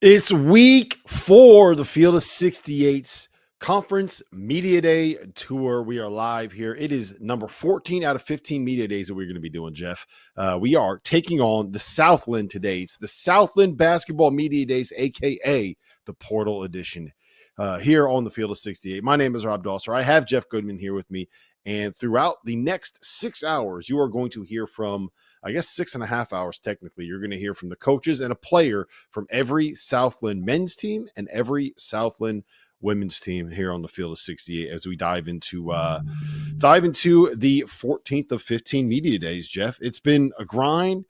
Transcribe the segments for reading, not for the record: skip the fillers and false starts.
It's week 4, the Field of 68's Conference Media Day Tour. We are live here. It is number 14 out of 15 Media Days that we're going to be doing, Jeff. We are taking on the Southland today. It's the Southland Basketball Media Days, a.k.a. the Portal Edition, here on the Field of 68. My name is Rob Dauster. I have Jeff Goodman here with me. And throughout the next 6 hours, you are going to hear from, I guess, 6.5 hours technically. You're going to hear from the coaches and a player from every Southland men's team and every Southland women's team here on the Field of 68 as we dive into the 14th of 15 media days. Jeff, it's been a grind.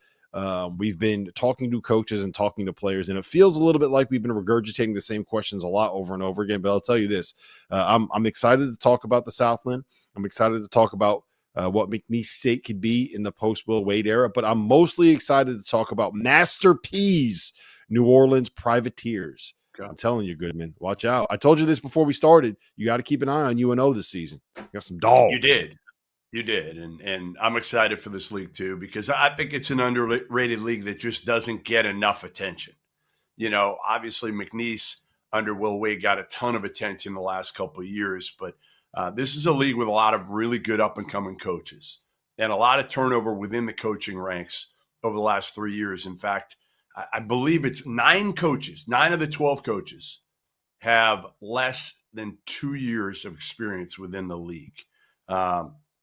We've been talking to coaches and talking to players, and it feels a little bit like we've been regurgitating the same questions a lot over and over again. But I'll tell you this: I'm excited to talk about the Southland. I'm excited to talk about what McNeese State could be in the post-Will Wade era, but I'm mostly excited to talk about Master P's New Orleans Privateers. Okay. I'm telling you, Goodman, watch out. I told you this before we started. You got to keep an eye on UNO this season. You got some dogs. You did. And I'm excited for this league too, because I think it's an underrated league that just doesn't get enough attention. You know, obviously McNeese under Will Wade got a ton of attention the last couple of years, but this is a league with a lot of really good up-and-coming coaches and a lot of turnover within the coaching ranks over the last 3 years. In fact, I believe it's 9 coaches, 9 of the 12 coaches have less than 2 years of experience within the league.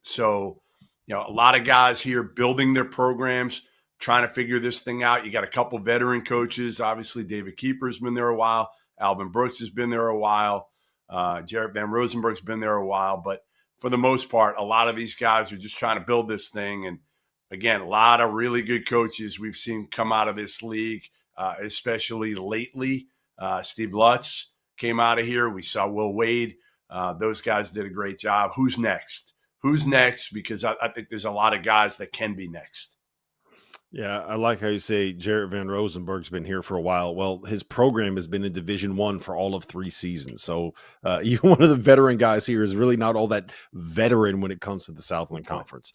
So, you know, a lot of guys here building their programs, trying to figure this thing out. You got a couple veteran coaches. Obviously, David Kiefer's been there a while. Alvin Brooks has been there a while. Jarrett Van Rosenberg's been there a while. But for the most part, a lot of these guys are just trying to build this thing. And, again, a lot of really good coaches we've seen come out of this league, especially lately. Steve Lutz came out of here. We saw Will Wade. Those guys did a great job. Who's next? Because I think there's a lot of guys that can be next. Yeah, I like how you say Jarrett Van Rosenberg's been here for a while. Well, his program has been in Division I for all of 3 seasons. So even one of the veteran guys here is really not all that veteran when it comes to the Southland Conference.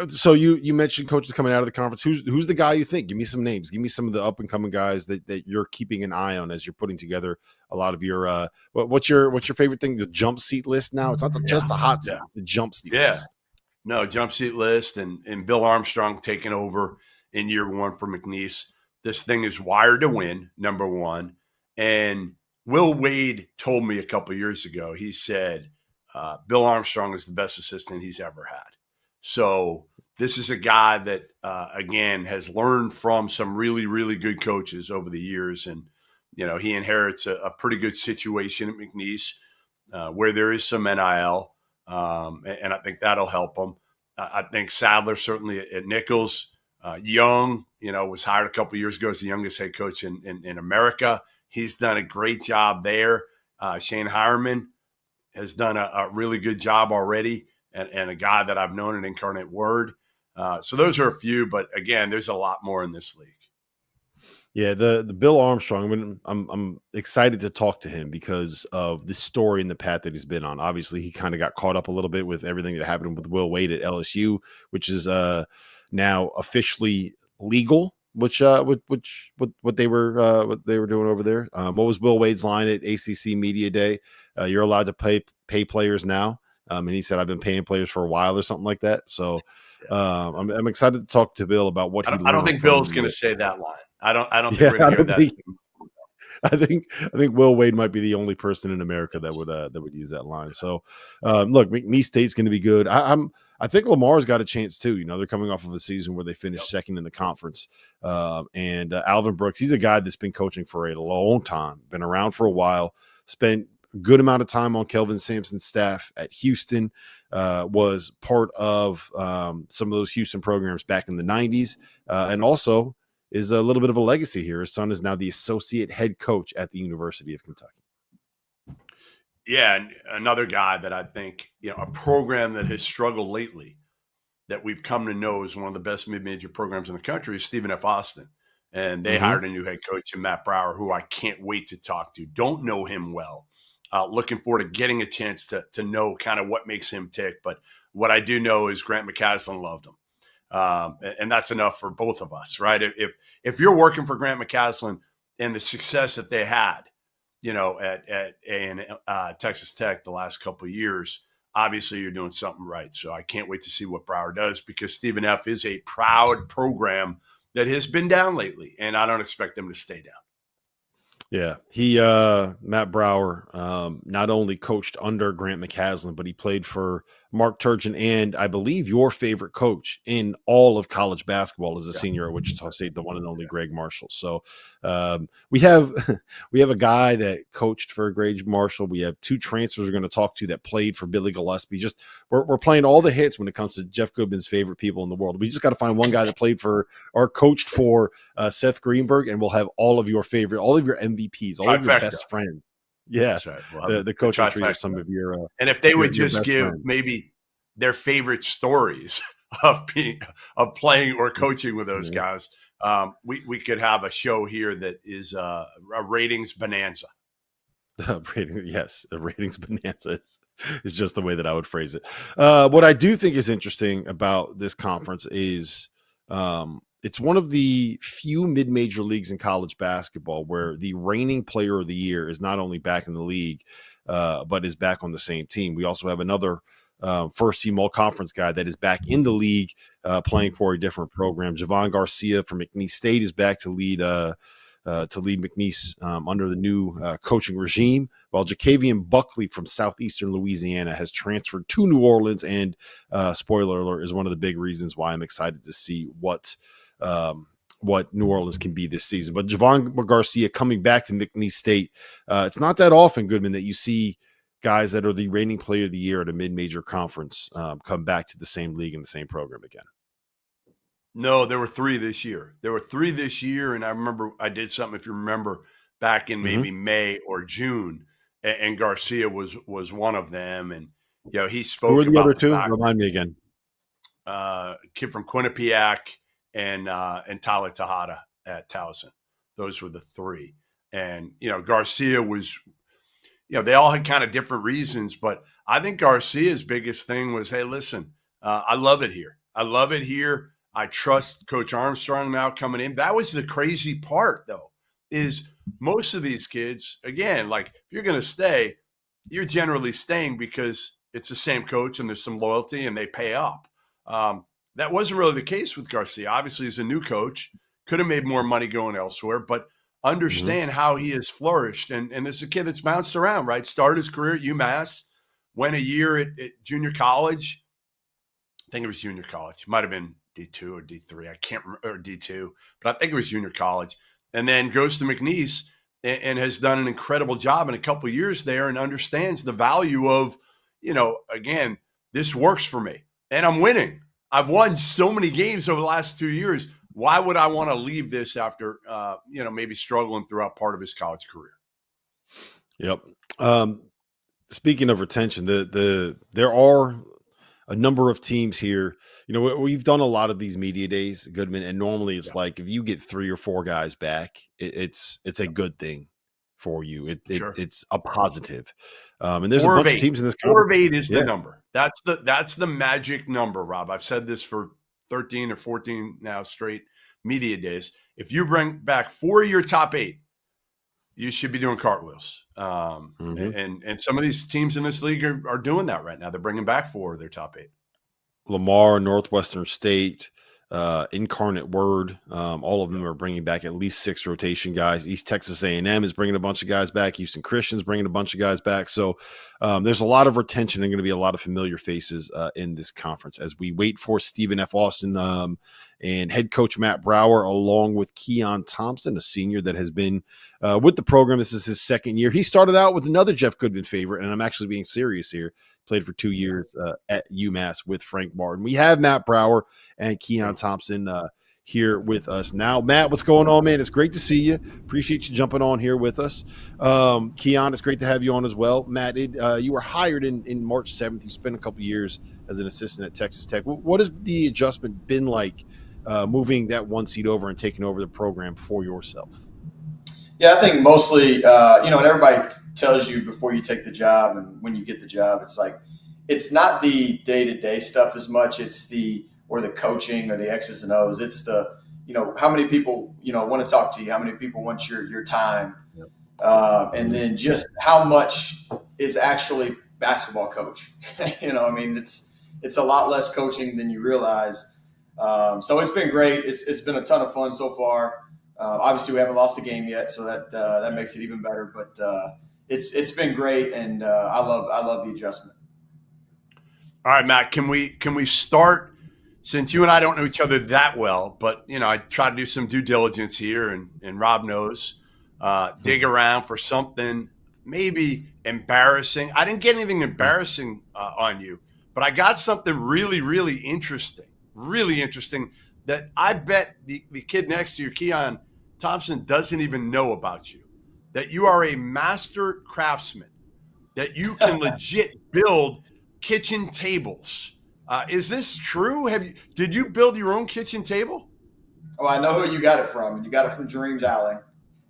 So you mentioned coaches coming out of the conference. Who's the guy you think? Give me some names. Give me some of the up and coming guys that you're keeping an eye on as you're putting together a lot of your. What's your favorite thing? The jump seat list now. It's not just the hot seat. The jump seat list. No, jump seat list and Bill Armstrong taking over in year 1 for McNeese. This thing is wired to win, number 1. And Will Wade told me a couple of years ago. He said Bill Armstrong is the best assistant he's ever had. So this is a guy that, again, has learned from some really, really good coaches over the years. And, you know, he inherits a pretty good situation at McNeese where there is some NIL, and I think that'll help him. I think Sadler certainly at Nicholls. Young, you know, was hired a couple of years ago as the youngest head coach in America. He's done a great job there. Shane Hireman has done a really good job already. And a guy that I've known at Incarnate Word. So those are a few, but again, there's a lot more in this league. Yeah, the Bill Armstrong, I'm excited to talk to him because of the story and the path that he's been on. Obviously, he kind of got caught up a little bit with everything that happened with Will Wade at LSU, which is now officially legal. What they were doing over there. What was Will Wade's line at ACC Media Day? You're allowed to pay players now. And he said, I've been paying players for a while or something like that. So I'm excited to talk to Bill about what I don't think Bill's going to say that line. I don't think we're going to hear that. I think Will Wade might be the only person in America that would use that line. So look, McNeese State's going to be good. I think Lamar's got a chance too. You know, they're coming off of a season where they finished second in the conference. And Alvin Brooks, he's a guy that's been coaching for a long time, been around for a while, spent a good amount of time on Kelvin Sampson's staff at Houston, was part of some of those Houston programs back in the 90s, and also is a little bit of a legacy here. His son is now the associate head coach at the University of Kentucky. Yeah, and another guy that I think, you know, a program that has struggled lately that we've come to know is one of the best mid-major programs in the country is Stephen F. Austyn. And they hired a new head coach in Matt Brower, who I can't wait to talk to. Don't know him well. Looking forward to getting a chance to know kind of what makes him tick. But what I do know is Grant McCasland loved him. And that's enough for both of us, right? If you're working for Grant McCasland, and the success that they had, at Texas Tech the last couple of years, obviously you're doing something right. So I can't wait to see what Brower does, because Stephen F. is a proud program that has been down lately, and I don't expect them to stay down. Yeah, Matt Brower, not only coached under Grant McCasland, but he played for Mark Turgeon and I believe your favorite coach in all of college basketball as a senior at Wichita State, the one and only Greg Marshall. So we have a guy that coached for Greg Marshall. We have two transfers we're going to talk to that played for Billy Gillespie. Just we're playing all the hits when it comes to Jeff Goodman's favorite people in the world. We just got to find one guy that played for or coached for Seth Greenberg, and we'll have all of your MVPs, all of your best friends. Yeah, that's right. Well, the coaching trees of some of your and if they would just give maybe their favorite stories of playing or coaching with those guys, we could have a show here that is a ratings bonanza. Yes, a ratings bonanza is just the way that I would phrase it. What I do think is interesting about this conference is it's one of the few mid-major leagues in college basketball where the reigning player of the year is not only back in the league, but is back on the same team. We also have another first-team all-conference guy that is back in the league playing for a different program. Javon Garcia from McNeese State is back to lead McNeese under the new coaching regime, while Jacavian Buckley from Southeastern Louisiana has transferred to New Orleans, and spoiler alert, is one of the big reasons why I'm excited to see what New Orleans can be this season. But Javon Garcia coming back to McNeese State, it's not that often, Goodman, that you see guys that are the reigning player of the year at a mid-major conference come back to the same league and the same program again. No, there were three this year. And I remember I did something, if you remember, back in maybe May or June, and Garcia was one of them. And he spoke. Who were the about other two? Remind me again. Kid from Quinnipiac and Talia Tejada at Towson. Those were the three. And Garcia was, they all had kind of different reasons, but I think Garcia's biggest thing was, hey, listen, I love it here. I trust Coach Armstrong now coming in. That was the crazy part, though, is most of these kids, again, like if you're going to stay, you're generally staying because it's the same coach and there's some loyalty and they pay up. That wasn't really the case with Garcia. Obviously, he's a new coach, could have made more money going elsewhere, but understand how he has flourished. And this is a kid that's bounced around, right? Started his career at UMass, went a year at junior college. I think it was junior college. Might have been D2 or D3. I can't remember, or D2, but I think it was junior college. And then goes to McNeese and has done an incredible job in a couple of years there, and understands the value of, again, this works for me and I'm winning. I've won so many games over the last 2 years. Why would I want to leave this after, maybe struggling throughout part of his college career? Yep. Speaking of retention, there are a number of teams here. We've done a lot of these media days, Goodman, and normally it's like if you get 3 or 4 guys back, it's a good thing for you. It's a positive. And there's a bunch of teams in this. 4 of 8 is the number. That's the magic number, Rob. I've said this for 13 or 14 now straight media days. If you bring back 4 of your top 8, you should be doing cartwheels. And some of these teams in this league are doing that right now. They're bringing back 4 of their top 8. Lamar, Northwestern State, Incarnate Word, all of them are bringing back at least 6 rotation guys. East Texas A&M is bringing a bunch of guys back. Houston Christian's bringing a bunch of guys back. So there's a lot of retention and going to be a lot of familiar faces in this conference as we wait for Stephen F. Austyn and head coach Matt Brower, along with Keon Thompson, a senior that has been with the program. This is his 2nd year. He started out with another Jeff Goodman favorite, and I'm actually being serious here. Played for 2 years at UMass with Frank Martin. We have Matt Brower and Keon Thompson here with us now. Matt, what's going on, man? It's great to see you. Appreciate you jumping on here with us. Keon, it's great to have you on as well. Matt, you were hired in March 7th. You spent a couple years as an assistant at Texas Tech. What has the adjustment been like moving that 1 seat over and taking over the program for yourself? Yeah, I think mostly, and everybody tells you before you take the job and when you get the job, it's like, it's not the day-to-day stuff as much. It's the coaching or the X's and O's. It's the, how many people want to talk to you? How many people want your time? And then just how much is actually basketball coach? It's a lot less coaching than you realize. So it's been great. It's been a ton of fun so far. Obviously, we haven't lost a game yet, so that makes it even better. But it's been great, and I love the adjustment. All right, Matt. Can we start? Since you and I don't know each other that well, but I try to do some due diligence here, and Rob knows. Dig around for something maybe embarrassing. I didn't get anything embarrassing on you, but I got something really, really interesting that I bet the kid next to you, Keon Thompson, doesn't even know about you. That you are a master craftsman, that you can legit build kitchen tables. Is this true? Did you build your own kitchen table? Oh, I know who you got it from. You got it from Dream Dowling.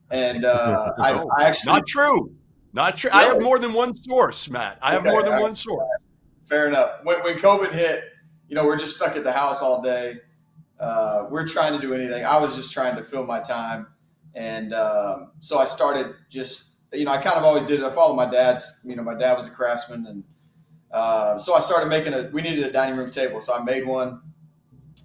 And I actually not true. Really? I have more than one source, Matt. I have more than one source. Fair enough. When COVID hit, we're just stuck at the house all day. We're trying to do anything. I was just trying to fill my time. And so I started I kind of always did it. I followed my dad's, my dad was a craftsman. And so I started we needed a dining room table. So I made one.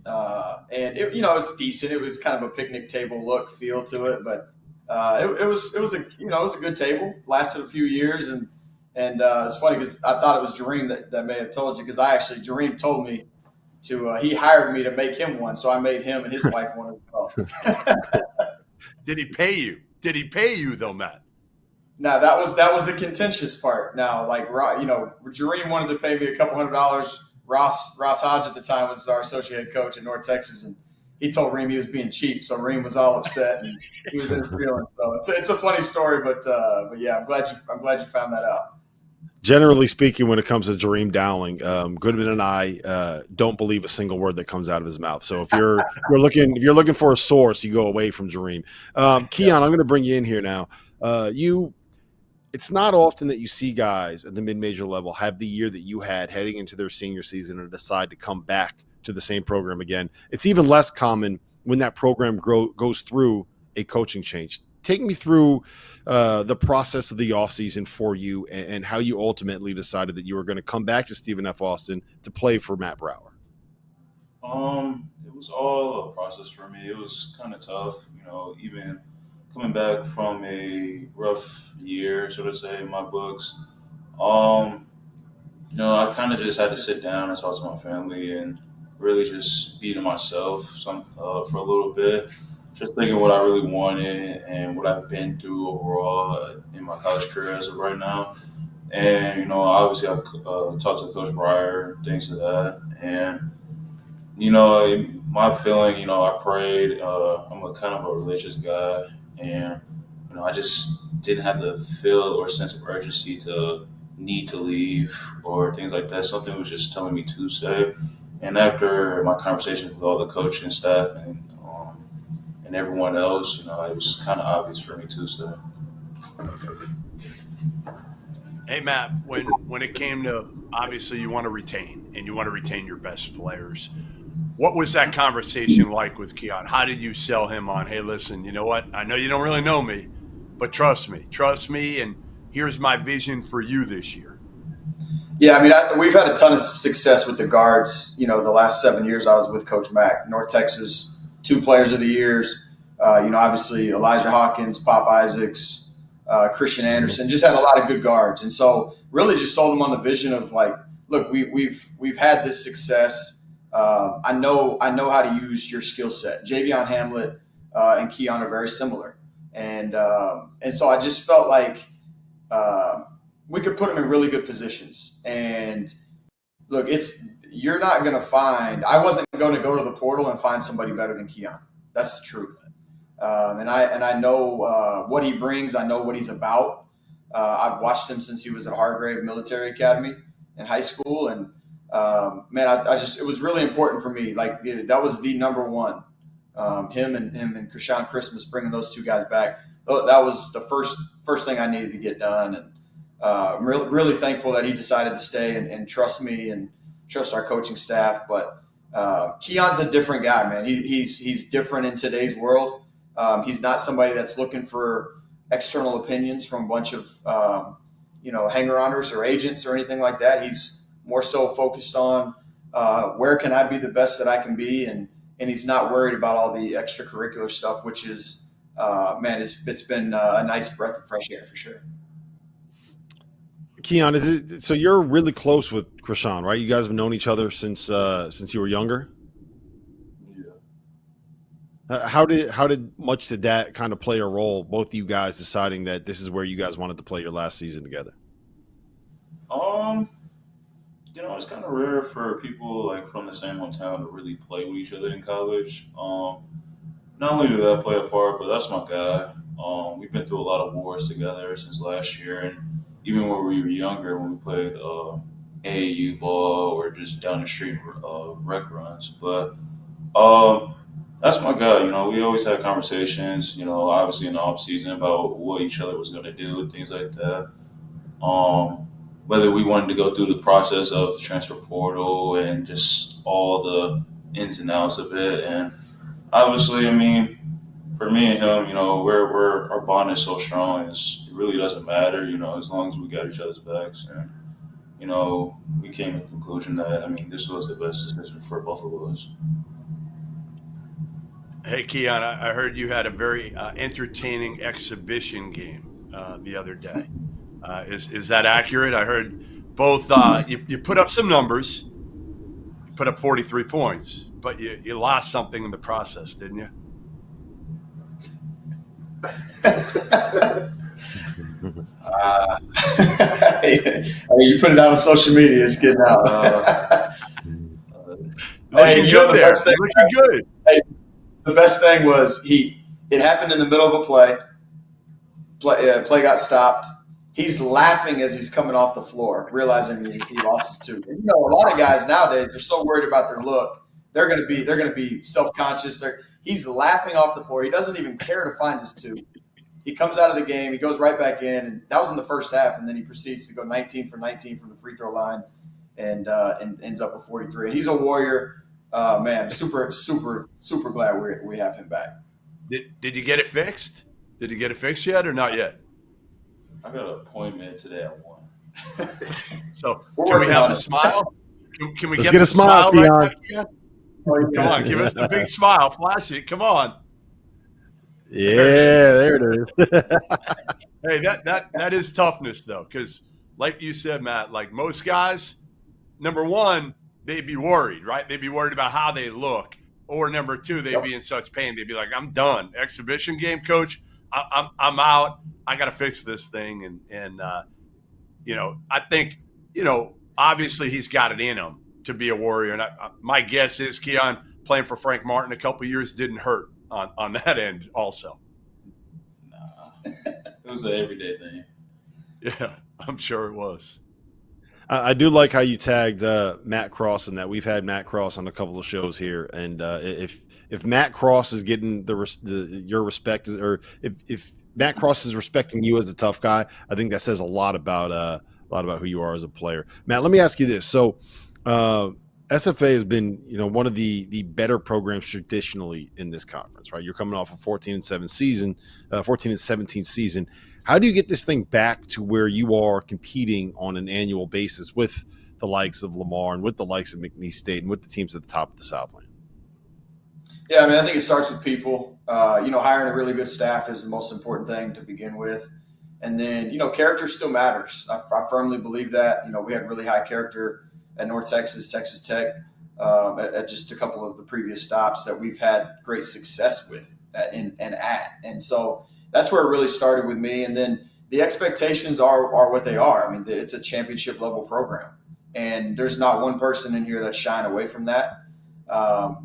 And it, it's decent. It was kind of a picnic table feel to it, but it was a good table. Lasted a few years, and it's funny because I thought it was Jareem that may have told you, because Jareem told me he hired me to make him one, so I made him and his wife one as well. Did he pay you? Did he pay you though, Matt? No, that was the contentious part. Now, Jareem wanted to pay me a couple $100. Ross Hodge at the time was our associate head coach in North Texas, and he told Reem he was being cheap, so Reem was all upset and he was in his feelings. So it's a funny story, but yeah, I'm glad you found that out. Generally speaking, when it comes to Jareem Dowling, Goodman and I don't believe a single word that comes out of his mouth. So if you're looking for a source, you go away from Jareem. Keon, I'm going to bring you in here now. It's not often that you see guys at the mid-major level have the year that you had heading into their senior season and decide to come back to the same program again. It's even less common when that program goes through a coaching change. Take me through the process of the offseason for you and how you ultimately decided that you were going to come back to Stephen F. Austyn to play for Matt Brower. It was all a process for me. It was kind of tough, even coming back from a rough year, so to say, in my books. I kind of just had to sit down and talk to my family and really just be to myself for a little bit, just thinking what I really wanted and what I've been through overall in my college career as of right now. And, obviously I've talked to Coach Breyer, things like that. And, my feeling, I prayed. I'm a kind of a religious guy. And, I just didn't have the feel or sense of urgency to need to leave or things like that. Something was just telling me to stay. And after my conversations with all the coaching staff and everyone else, it was kind of obvious for me to stay. Hey, Matt, when it came to, obviously you want to retain your best players. What was that conversation like with Keon? How did you sell him on, hey, listen, you know what? I know you don't really know me, but trust me, and here's my vision for you this year. Yeah, we've had a ton of success with the guards. The last 7 years I was with Coach Mack. North Texas, 2 players of the years. Obviously Elijah Hawkins, Pop Isaacs, Christian Anderson, just had a lot of good guards. And so really just sold them on the vision of look, we've had this success. I know how to use your skill set. Javion Hamlet and Keon are very similar. And so I just felt like we could put them in really good positions. And look, you're not going to find – I wasn't going to go to the portal and find somebody better than Keon. That's the truth. And I know what he brings. I know what he's about. I've watched him since he was at Hargrave Military Academy in high school. And, it was really important for me. That was the number one. Him and Krishan Christmas, bringing those 2 guys back. That was the first thing I needed to get done. And I'm really thankful that he decided to stay and trust me and trust our coaching staff. But Keon's a different guy, man. He's different in today's world. He's not somebody that's looking for external opinions from a bunch of, hanger-oners or agents or anything like that. He's more so focused on where can I be the best that I can be, and he's not worried about all the extracurricular stuff, which is, it's been a nice breath of fresh air for sure. Keon, so you're really close with Christian, right? You guys have known each other since you were younger. Yeah. How much did that kind of play a role, both of you guys deciding that this is where you guys wanted to play your last season together? It's kind of rare for people like from the same hometown to really play with each other in college. Not only do that play a part, but that's my guy. We've been through a lot of wars together since last year, and even when we were younger, when we played AAU ball or just down the street rec runs. But that's my guy. We always had conversations, obviously in the off season about what each other was going to do and things like that. Whether we wanted to go through the process of the transfer portal and just all the ins and outs of it. And obviously, for me and him, our bond is so strong. It really doesn't matter, as long as we got each other's backs. And, we came to the conclusion that, this was the best decision for both of us. Hey, Keon, I heard you had a very entertaining exhibition game the other day. Is that accurate? I heard both. You put up some numbers. You put up 43 points, but you lost something in the process, didn't you? You put it out on social media, it's getting out. Looking good there. Looking good. Hey, the best thing was it happened in the middle of a play. Play got stopped. He's laughing as he's coming off the floor, realizing he lost his two. And, a lot of guys nowadays are so worried about their look. They're going to be self-conscious. He's laughing off the floor. He doesn't even care to find his two. He comes out of the game. He goes right back in, and that was in the first half. And then he proceeds to go 19 for 19 from the free throw line, and ends up with 43. He's a warrior, man. Super, super, super glad we have him back. Did you get it fixed? Did you get it fixed yet or not yet? I got an appointment today at 1. So can we have a smile? Can we get a smile, right now? Come on, give us the big smile. Flash it. Come on. Yeah, there it is. Hey, that is toughness though, because like you said, Matt, like most guys, number one, they'd be worried, right? They'd be worried about how they look. Or number two, they'd be in such pain. They'd be like, I'm done. Exhibition game, coach. I'm out. I got to fix this thing. And I think, obviously he's got it in him to be a warrior. And my guess is Keon playing for Frank Martin a couple of years didn't hurt on that end also. Nah, it was an everyday thing. Yeah, I'm sure it was. I do like how you tagged Matt Cross in that. We've had Matt Cross on a couple of shows here, and if Matt Cross is getting your respect, or if Matt Cross is respecting you as a tough guy, I think that says a lot about who you are as a player. Matt, let me ask you this: so SFA has been one of the better programs traditionally in this conference, right? You're coming off a 14-17 season. How do you get this thing back to where you are competing on an annual basis with the likes of Lamar and with the likes of McNeese State and with the teams at the top of the Southland? Yeah, I think it starts with people. Hiring a really good staff is the most important thing to begin with. And then, character still matters. I firmly believe that. We had really high character at North Texas, Texas Tech, at just a couple of the previous stops that we've had great success with and so that's where it really started with me. And then the expectations are what they are. It's a championship level program, and there's not one person in here that's shying away from that.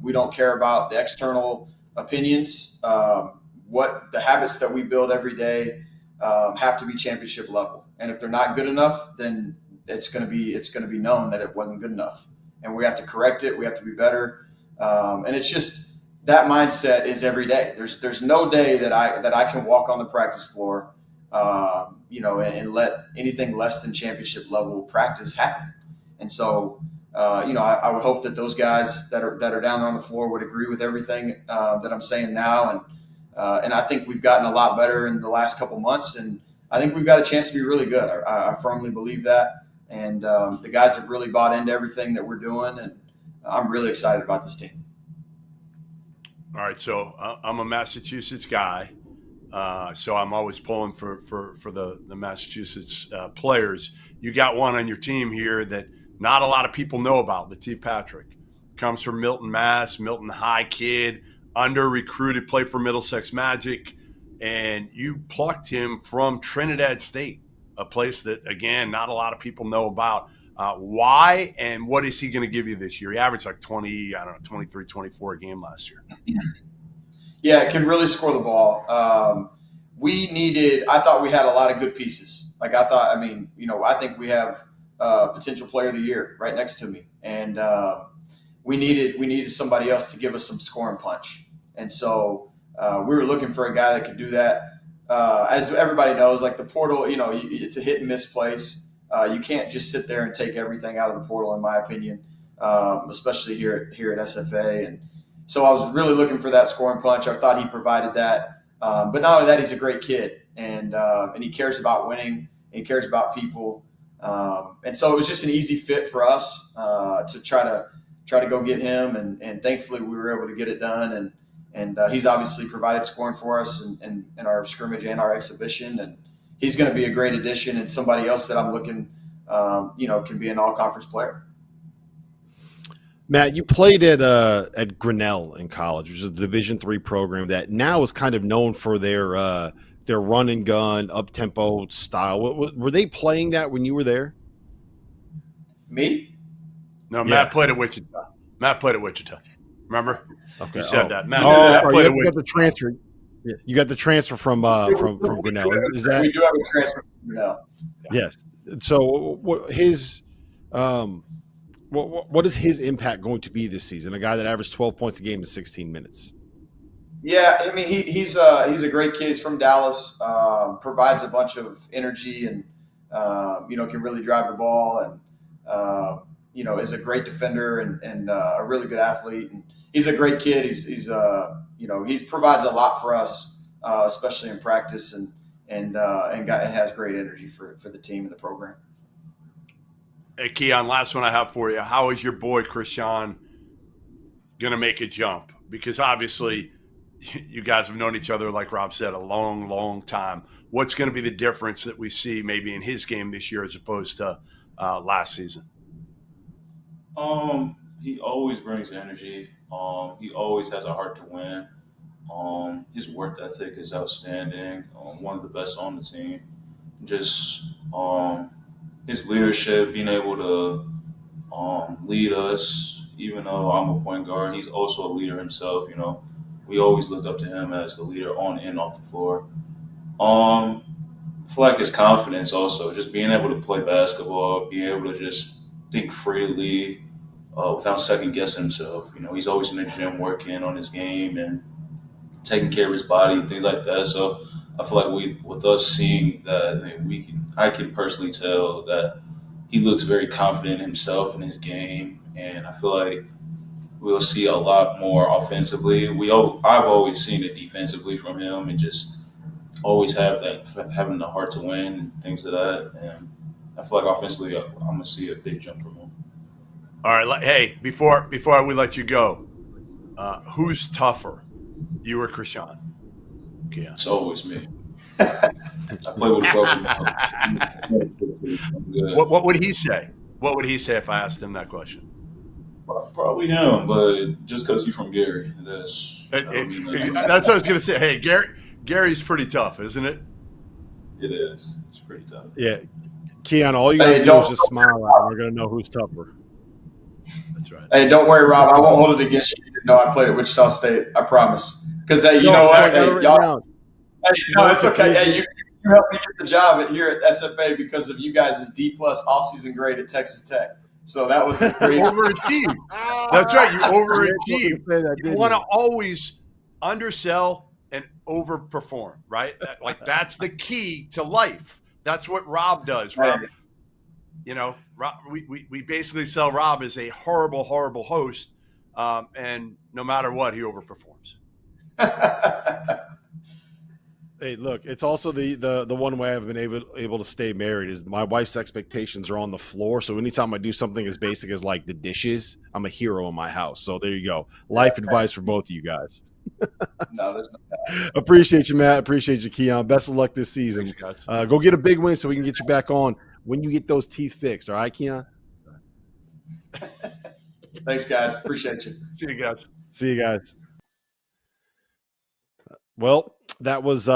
We don't care about the external opinions. What the habits that we build every day have to be championship level. And if they're not good enough, then it's going to be known that it wasn't good enough, and we have to correct it. We have to be better. And it's just, that mindset is every day. There's no day that I can walk on the practice floor, and let anything less than championship level practice happen. And so, I would hope that those guys that are down there on the floor would agree with everything that I'm saying now. And I think we've gotten a lot better in the last couple months, and I think we've got a chance to be really good. I firmly believe that. And the guys have really bought into everything that we're doing, and I'm really excited about this team. All right, so I'm a Massachusetts guy, so I'm always pulling for the Massachusetts players. You got one on your team here that not a lot of people know about, Lateef Patrick. Comes from Milton, Mass, Milton High kid, under-recruited, played for Middlesex Magic, and you plucked him from Trinidad State, a place that, again, not a lot of people know about. Why, and what is he going to give you this year? He averaged like 23, 24 a game last year. Yeah, can really score the ball. I thought we had a lot of good pieces. I think we have potential player of the year right next to me. And we needed somebody else to give us some scoring punch. And so we were looking for a guy that could do that. As everybody knows, like the portal, it's a hit and miss place. You can't just sit there and take everything out of the portal, in my opinion, especially here at SFA. And so I was really looking for that scoring punch. I thought he provided that. But not only that, he's a great kid, and he cares about winning, and he cares about people. And so it was just an easy fit for us to try to go get him, and thankfully we were able to get it done. And he's obviously provided scoring for us in our scrimmage and our exhibition, and he's going to be a great addition and somebody else that I'm looking, can be an all-conference player. Matt, you played at Grinnell in college, which is a Division III program that now is kind of known for their run and gun, up-tempo style. Were they playing that when you were there? Me? No, Matt played at Wichita. Remember? Okay. You said that. Matt, you got the transfer. Yeah, you got the transfer from Grinnell. Is that? We do have a transfer from Grinnell. Yes. So what is his impact going to be this season? A guy that averaged 12 points a game in 16 minutes. Yeah, I mean he's a great kid. He's from Dallas. Provides a bunch of energy and can really drive the ball and is a great defender and a really good athlete. And he's a great kid. He provides a lot for us, especially in practice and has great energy for the team and the program. Hey, Keon, last one I have for you. How is your boy Christian going to make a jump? Because obviously you guys have known each other, like Rob said, a long, long time. What's going to be the difference that we see maybe in his game this year as opposed to last season? He always brings energy. He always has a heart to win. His work ethic is outstanding. One of the best on the team. Just his leadership, being able to lead us, even though I'm a point guard, he's also a leader himself. We always looked up to him as the leader on and off the floor. I feel like his confidence also, just being able to play basketball, being able to just think freely without second guessing himself. He's always in the gym working on his game and taking care of his body and things like that. So I feel like with us seeing that, I can personally tell that he looks very confident in himself and his game, and I feel like we'll see a lot more offensively. I've always seen it defensively from him, and just always having the heart to win and things of that. And I feel like offensively, I'm gonna see a big jump from him. All right, hey, before we let you go, who's tougher, you or Christian? Yeah. It's always me. I play with a broken mouth. What would he say? What would he say if I asked him that question? Probably him, but just because he's from Gary, that's what I was going to say. Hey, Gary's pretty tough, isn't it? It is. It's pretty tough. Yeah. Keon, all you got to do is just smile at him. We're going to know who's tougher. That's right. Hey, don't worry, Rob. I won't hold it against you. No, I played at Wichita State. I promise. Because, hey, you know what? Hey, y'all. Hey, no, it's okay. Hey, you helped me get the job here at SFA because of you guys' D+ offseason grade at Texas Tech. So that was a great overachieved. That's right. You overachieved. You want to always undersell and overperform, right? Like that's the key to life. That's what Rob does. Rob, Rob, we basically sell Rob as a horrible, horrible host, and no matter what, he overperforms. Hey, look, it's also the one way I've been able to stay married is my wife's expectations are on the floor. So anytime I do something as basic as like the dishes, I'm a hero in my house. So there you go. Life advice for both of you guys. No, there's no. Appreciate you, Matt. Appreciate you, Keon. Best of luck this season. Thanks, guys. Go get a big win so we can get you back on when you get those teeth fixed. All right, Keon? Thanks, guys. Appreciate you. See you guys. See you guys. Well, that was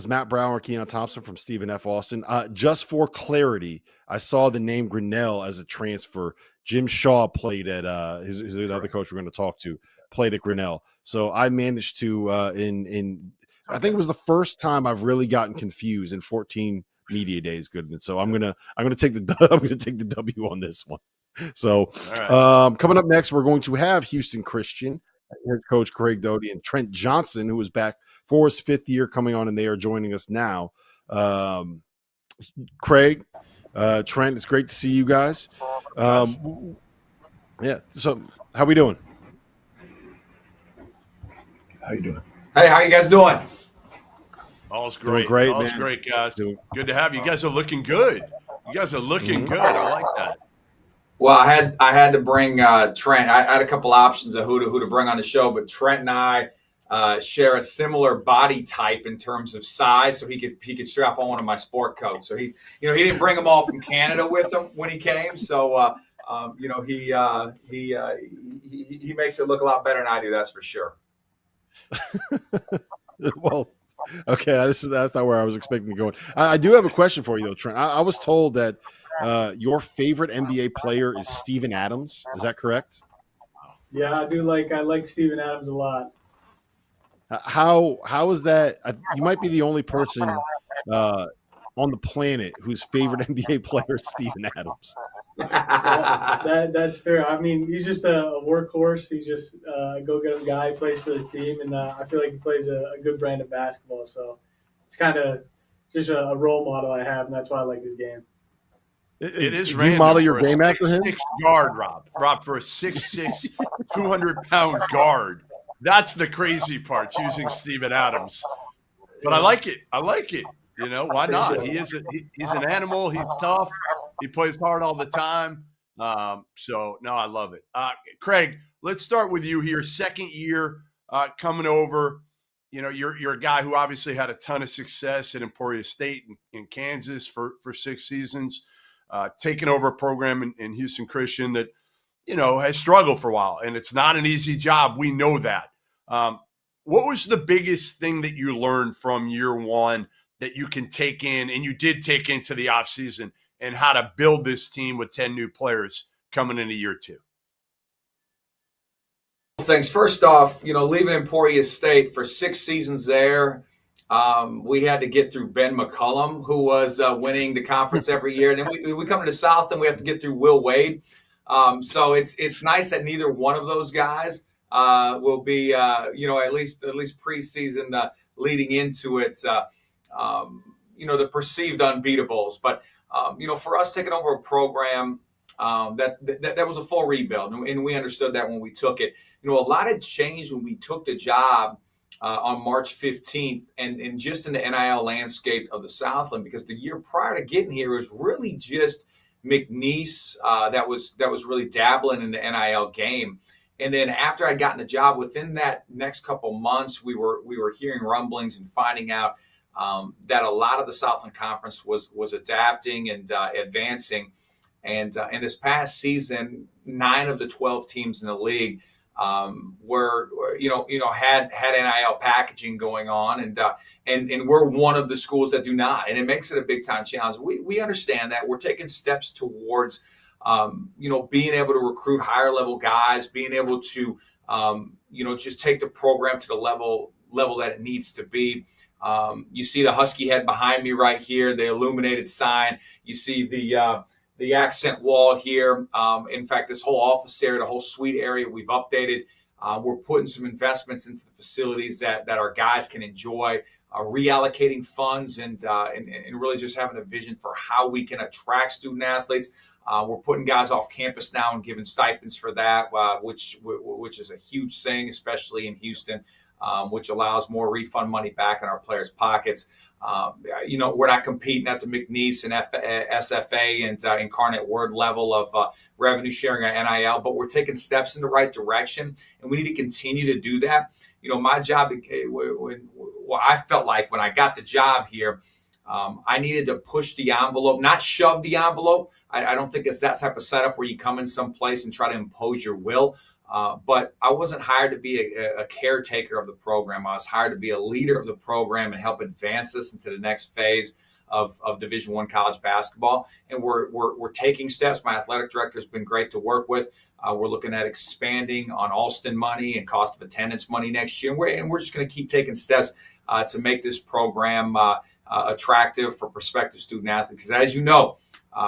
Matt Brower, Keon Thompson from Stephen F. Austyn. Just for clarity, I saw the name Grinnell as a transfer. Jim Shaw played at is another coach we're going to talk to, played at Grinnell. So I managed to I think it was the first time I've really gotten confused in 14 media days, Goodman. So I'm gonna take the W on this one. So coming up next, we're going to have Houston Christian head coach Craig Doty and Trent Johnson, who was back for his 5th year, coming on, and they are joining us now. Craig, Trent, it's great to see you guys. Yeah. So how we doing? How you doing? Hey, how you guys doing? All's great. Great, All's man. great, guys. Good to have you. You guys are looking good. You guys are looking good. I like that. Well, I had to bring Trent. I had a couple options of who to bring on the show, but Trent and I share a similar body type in terms of size, so he could strap on one of my sport coats. So he didn't bring them all from Canada with him when he came. So he makes it look a lot better than I do. That's for sure. Well, okay, that's not where I was expecting to go. I do have a question for you, though, Trent. I was told that your favorite NBA player is Steven Adams. Is that correct? Yeah, I like Steven Adams a lot. How is that? You might be the only person on the planet whose favorite NBA player is Steven Adams. That's fair. I mean, he's just a workhorse. He's just a go-getter guy. He plays for the team, and I feel like he plays a good brand of basketball. So it's kind of just a role model I have, and that's why I like his game. It is Do you model your game after him? 6'6" guard, Rob, for a 6'6", 200-pound guard. That's the crazy part, choosing Steven Adams. But I like it. You know, why not? He's an animal. He's tough. He plays hard all the time. So, no, I love it. Craig, let's start with you here. 2nd year coming over. You know, you're a guy who obviously had a ton of success at Emporia State in Kansas for 6 seasons. Taking over a program in Houston Christian that, you know, has struggled for a while. And it's not an easy job. We know that. What was the biggest thing that you learned from year one that you can take in, and you did take into the offseason, and how to build this team with 10 new players coming into year 2? Thanks. First off, leaving Emporia State for 6 seasons there, we had to get through Ben McCullum, who was winning the conference every year. And then we come to the South, and we have to get through Will Wade. So it's nice that neither one of those guys will be, at least preseason leading into it, the perceived unbeatables. But, for us taking over a program that was a full rebuild, and we understood that when we took it. A lot had changed when we took the job on March 15th and just in the NIL landscape of the Southland, because the year prior to getting here was really just McNeese that was really dabbling in the NIL game. And then after I'd gotten the job, within that next couple months, we were hearing rumblings and finding out that a lot of the Southland Conference was adapting and advancing. And this past season, 9 of the 12 teams in the league were had NIL packaging going on, and we're one of the schools that do not, and it makes it a big time challenge. We understand that we're taking steps towards being able to recruit higher level guys, being able to just take the program to the level that it needs to be. You see the Husky head behind me right here, the illuminated sign. You see the accent wall here. In fact, this whole office area, the whole suite area, we've updated. We're putting some investments into the facilities that our guys can enjoy, reallocating funds and really just having a vision for how we can attract student athletes. We're putting guys off campus now and giving stipends for that, which is a huge thing, especially in Houston. which allows more refund money back in our players' pockets. We're not competing at the McNeese and SFA and Incarnate Word level of revenue sharing or NIL, but we're taking steps in the right direction, and we need to continue to do that. My job, I felt like when I got the job here, I needed to push the envelope, not shove the envelope. I don't think it's that type of setup where you come in someplace and try to impose your will. But I wasn't hired to be a caretaker of the program. I was hired to be a leader of the program and help advance this into the next phase of Division I college basketball. And we're taking steps. My athletic director has been great to work with. We're looking at expanding on Austyn money and cost of attendance money next year. And we're just going to keep taking steps to make this program attractive for prospective student athletes. Because as you know,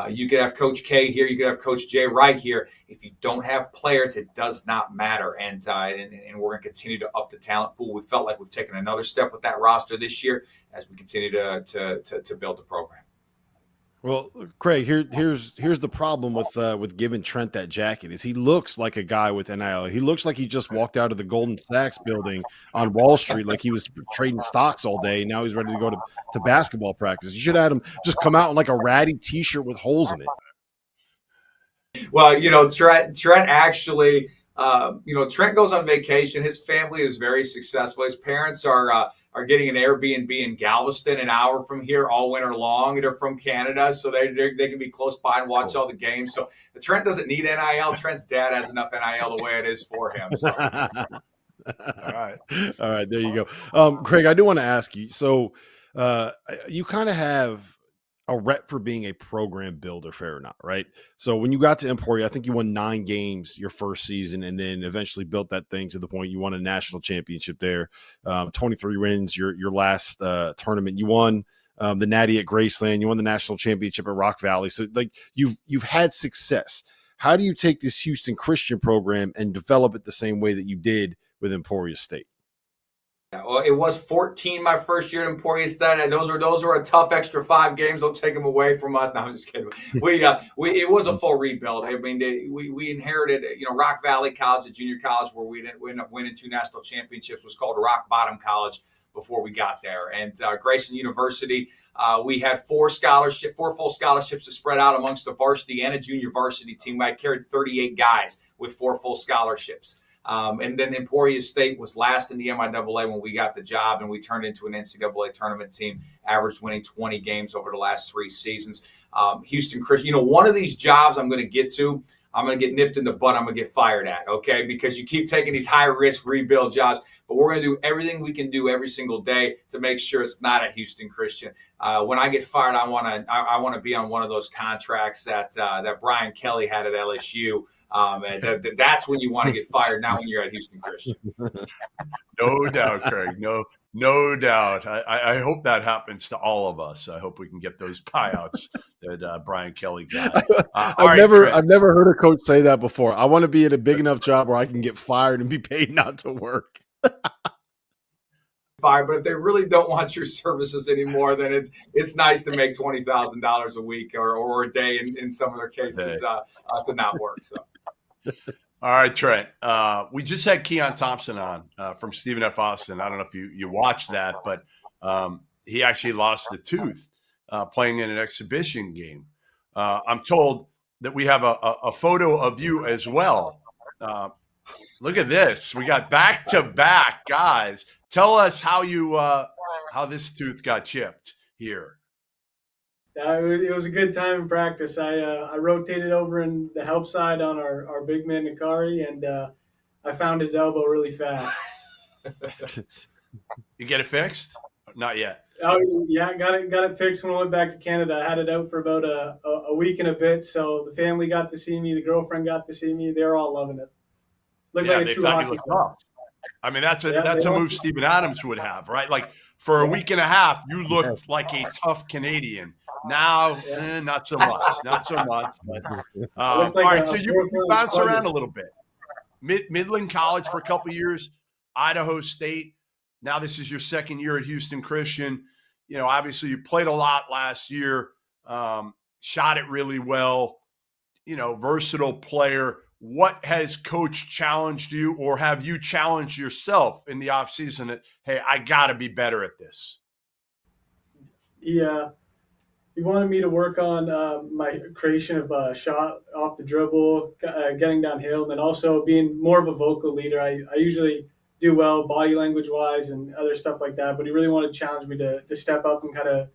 you could have Coach K here, you could have Coach J right here. If you don't have players, it does not matter. And we're going to continue to up the talent pool. We felt like we've taken another step with that roster this year as we continue to build the program. Well, Craig, here's the problem with giving Trent that jacket is he looks like a guy with NIL. He looks like he just walked out of the Goldman Sachs building on Wall Street, like he was trading stocks all day. Now he's ready to go to basketball practice. You should have had him just come out in like a ratty T-shirt with holes in it. Well, Trent actually, Trent goes on vacation. His family is very successful. His parents are getting an Airbnb in Galveston, an hour from here, all winter long. They're from Canada, so they can be close by and watch all the games. So Trent doesn't need NIL. Trent's dad has enough NIL the way it is for him. So. All right, there you go. Craig, I do want to ask you. So you kind of have a rep for being a program builder, fair or not, right? So when you got to Emporia, I think you won 9 games your first season and then eventually built that thing to the point you won a national championship there. 23 wins your last tournament. You won the Natty at Graceland. You won the national championship at Rock Valley. So like you've had success. How do you take this Houston Christian program and develop it the same way that you did with Emporia State? Yeah, well, it was 14 my first year at Emporia State, and those were a tough extra 5 games. Don't take them away from us. No, I'm just kidding. It was a full rebuild. I mean, we inherited, Rock Valley College, a junior college where we ended up winning 2 national championships, was called Rock Bottom College before we got there. And Grayson University, we had 4 full scholarships to spread out amongst the varsity and a junior varsity team. I carried 38 guys with 4 full scholarships. And then Emporia State was last in the MIAA when we got the job, and we turned into an NCAA tournament team, averaged winning 20 games over the last 3 seasons. Houston Christian, one of these jobs I'm going to get to, I'm going to get nipped in the butt, I'm going to get fired at, okay? Because you keep taking these high-risk rebuild jobs, but we're going to do everything we can do every single day to make sure it's not at Houston Christian. When I get fired, I want to be on one of those contracts that Brian Kelly had at LSU. And that's when you want to get fired, not when you're at Houston Christian. No doubt, Craig. No doubt. I hope that happens to all of us. I hope we can get those buyouts that Brian Kelly got. I've never heard a coach say that before. I want to be at a big enough job where I can get fired and be paid not to work. Fire, but if they really don't want your services anymore, then it's nice to make $20,000 a week or a day in some of their cases to not work. So. All right, Trent. We just had Keon Thompson on from Stephen F. Austyn. I don't know if you watched that, but he actually lost a tooth playing in an exhibition game. I'm told that we have a photo of you as well. Look at this. We got back-to-back guys. Tell us how this tooth got chipped here. It was a good time in practice. I rotated over in the help side on our big man Nikari, and I found his elbow really fast. You get it fixed? Not yet. Oh yeah, got it fixed when I went back to Canada. I had it out for about a week and a bit. So the family got to see me, the girlfriend got to see me. They're all loving it. Looked like a true hockey player. I mean, that's a move Steven Adams would have, right? Like for a week and a half, you looked like a tough Canadian. Now, not so much. But, all right, so you bounce around a little bit. Midland College for a couple of years, Idaho State. Now this is your second year at Houston Christian. Obviously you played a lot last year, shot it really well. Versatile player. what has Coach challenged you, or have you challenged yourself in the offseason that, hey, I got to be better at this? Yeah. He wanted me to work on my creation of a shot off the dribble, getting downhill, and then also being more of a vocal leader. I usually do well body language wise and other stuff like that, but he really wanted to challenge me to step up and kind of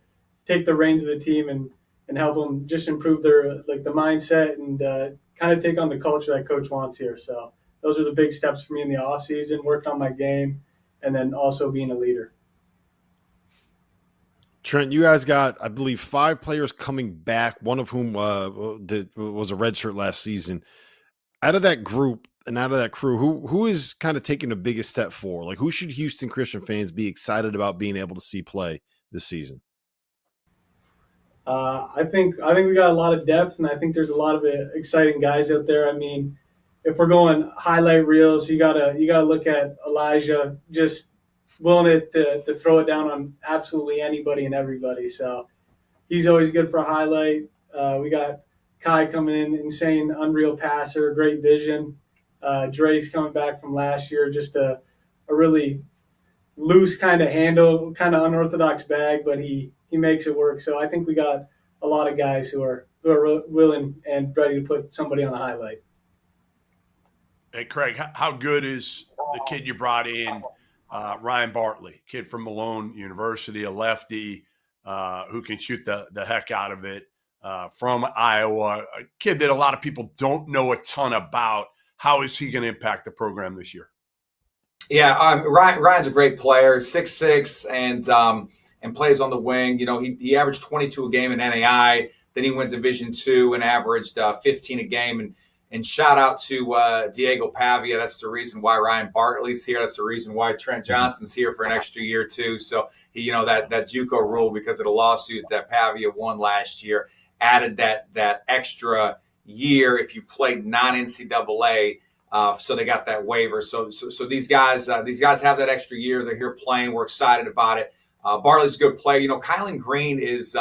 take the reins of the team and help them just improve their the mindset and kind of take on the culture that Coach wants here. So those are the big steps for me in the off season, working on my game, and then also being a leader. Trent, you guys got, I believe, 5 players coming back, one of whom was a redshirt last season. Out of that group and out of that crew, who is kind of taking the biggest step forward? Like, who should Houston Christian fans be excited about being able to see play this season? I think we got a lot of depth, and I think there's a lot of exciting guys out there. I mean, if we're going highlight reels, you gotta look at Elijah, just willing to throw it down on absolutely anybody and everybody. So he's always good for a highlight. We got Kai coming in, insane, unreal passer, great vision. Dre's coming back from last year, just a really loose kind of handle, kind of unorthodox bag, but he makes it work. So I think we got a lot of guys who are willing and ready to put somebody on a highlight. Hey, Craig, how good is the kid you brought in, Ryan Bartley, kid from Malone University, a lefty who can shoot the heck out of it, from Iowa, a kid that a lot of people don't know a ton about. How is he going to impact the program this year? Yeah, Ryan's a great player, 6'6", and plays on the wing. You know, he averaged 22 a game in NAI. Then he went Division II and averaged 15 a game. And shout out to Diego Pavia. That's the reason why Ryan Bartley's here. That's the reason why Trent Johnson's here for an extra year too. So that JUCO rule, because of the lawsuit that Pavia won last year, added that extra year if you played non-NCAA. So they got that waiver. So these guys have that extra year. They're here playing. We're excited about it. Bartley's a good player. Kylan Green is,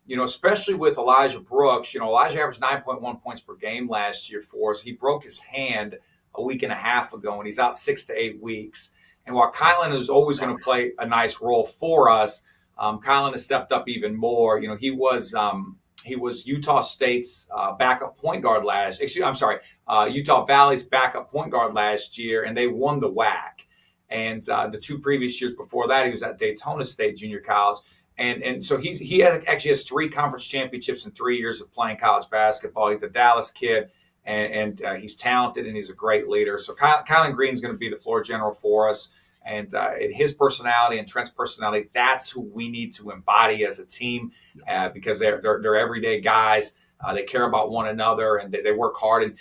especially with Elijah Brooks. Elijah averaged 9.1 points per game last year for us. He broke his hand a week and a half ago, and he's out 6 to 8 weeks. And while Kylan is always going to play a nice role for us, Kylan has stepped up even more. He was Utah State's backup point guard Utah Valley's backup point guard last year, and they won the WAC. And the 2 previous years before that, he was at Daytona State Junior College. And so he actually has 3 conference championships in 3 years of playing college basketball. He's a Dallas kid, and he's talented, and he's a great leader. So Kylan Green's going to be the floor general for us. And his personality and Trent's personality, that's who we need to embody as a team, because they're everyday guys. They care about one another, and they work hard. And,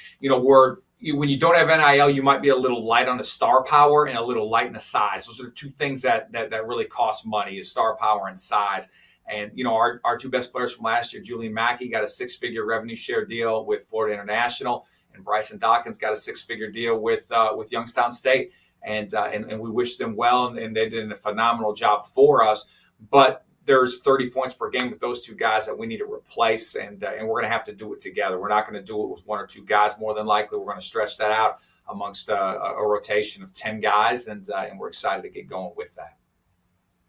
when you don't have NIL, you might be a little light on the star power and a little light in the size. Those are the 2 things that really cost money, is star power and size. And, our 2 best players from last year, Julian Mackey got a 6-figure revenue share deal with Florida International, and Bryson Dawkins got a 6-figure deal with Youngstown State. And we wish them well, and they did a phenomenal job for us. But there's 30 points per game with those 2 guys that we need to replace, and we're going to have to do it together. We're not going to do it with 1 or 2 guys. More than likely, we're going to stretch that out amongst a rotation of 10 guys, and we're excited to get going with that.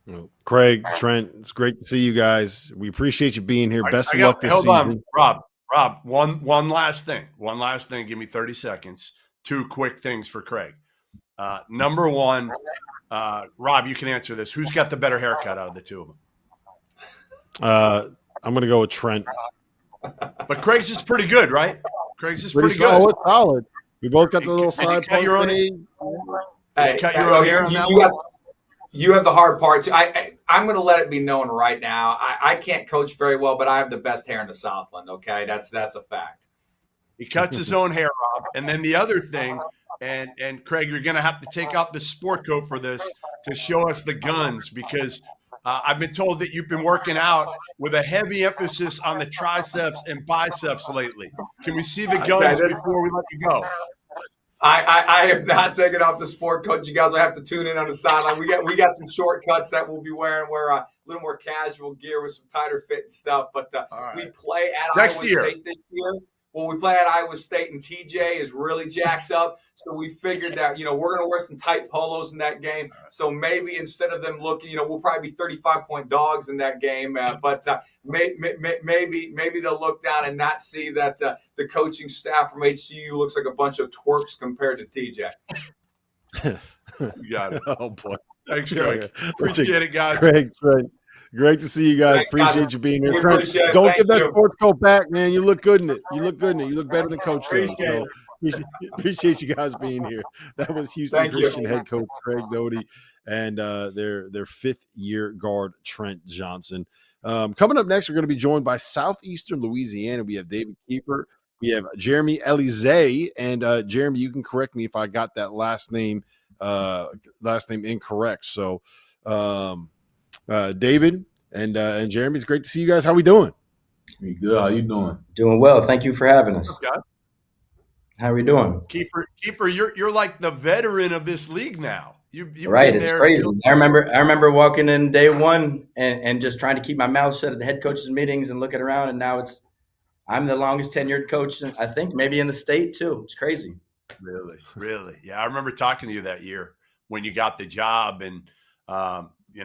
Well, Craig, Trent, it's great to see you guys. We appreciate you being here. Best of luck this season. Hold on, Rob. One last thing. Give me 30 seconds. 2 quick things for Craig. Number 1, Rob, you can answer this. Who's got the better haircut out of the 2 of them? I'm going to go with Trent. But Craig's is pretty good, right? Craig's is pretty solid, good. Solid. We both got the little side part. Cut your own hair on that one? You have the hard part too. I'm going to let it be known right now. I can't coach very well, but I have the best hair in the Southland. Okay, that's a fact. He cuts his own hair, Rob. And then the other thing, and Craig, you're going to have to take off the sport coat for this to show us the guns, because I've been told that you've been working out with a heavy emphasis on the triceps and biceps lately. Can we see the guns before we let you go? I have not taken off the sport coat. You guys will have to tune in on the sideline. We got some shortcuts that we'll be wearing. Wear a little more casual gear with some tighter fit and stuff. But we play at Iowa State this year. Well, we play at Iowa State, and TJ is really jacked up. So we figured that, we're going to wear some tight polos in that game. So maybe instead of them looking, we'll probably be 35-point dogs in that game. But maybe they'll look down and not see that the coaching staff from HCU looks like a bunch of twerps compared to TJ. You got it. Oh, boy. Thanks, Greg. Appreciate it, guys. Great. Great to see you guys. Thanks, Appreciate guys. you being here. Don't Don't give that sports coat back, man. You look good in it. You look better than Coach does. So appreciate you guys being here. That was Houston Christian head coach Craig Doty and their fifth-year guard Trent Johnson. Coming up next, we're going to be joined by Southeastern Louisiana. We have David Kiefer. We have Jeremy Elize. And Jeremy, you can correct me if I got that last name incorrect. So David and Jeremy, it's great to see you guys. How we doing? We good. How you doing? Doing well. Thank you for having us. How are we doing? Kiefer, you're like the veteran of this league now. You've right. been It's there. crazy. I remember walking in day one and just trying to keep my mouth shut at the head coaches meetings and looking around. And now I'm the longest tenured coach, I think, maybe in the state too. It's crazy. Really. Yeah. I remember talking to you that year when you got the job. And,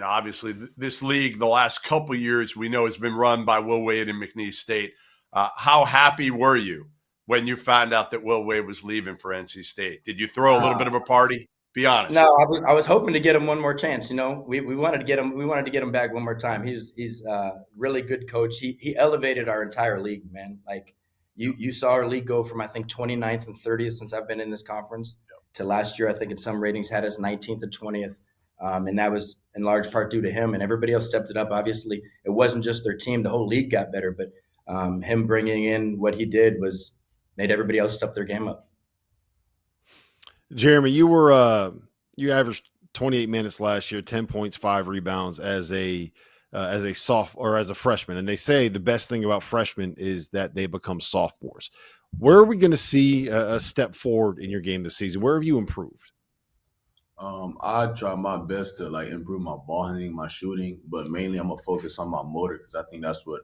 obviously this league, the last couple of years, we know has been run by Will Wade and McNeese State. How happy were you when you found out that Will Wade was leaving for NC State? Did you throw a little bit of a party? Be honest. No, I was hoping to get him one more chance. We wanted to get him. We wanted to get him back one more time. He's a really good coach. He elevated our entire league, man. Like you saw our league go from I think 29th and 30th since I've been in this conference to last year. I think in some ratings had us 19th and 20th, and that was in large part due to him. And everybody else stepped it up. Obviously, it wasn't just their team; the whole league got better. But him bringing in what he did made everybody else step their game up. Jeremy, you averaged 28 minutes last year, 10 points, 5 rebounds as a freshman. And they say the best thing about freshmen is that they become sophomores. Where are we going to see a step forward in your game this season? Where have you improved? I try my best to improve my ball handling, my shooting, but mainly I'm gonna focus on my motor because I think that's what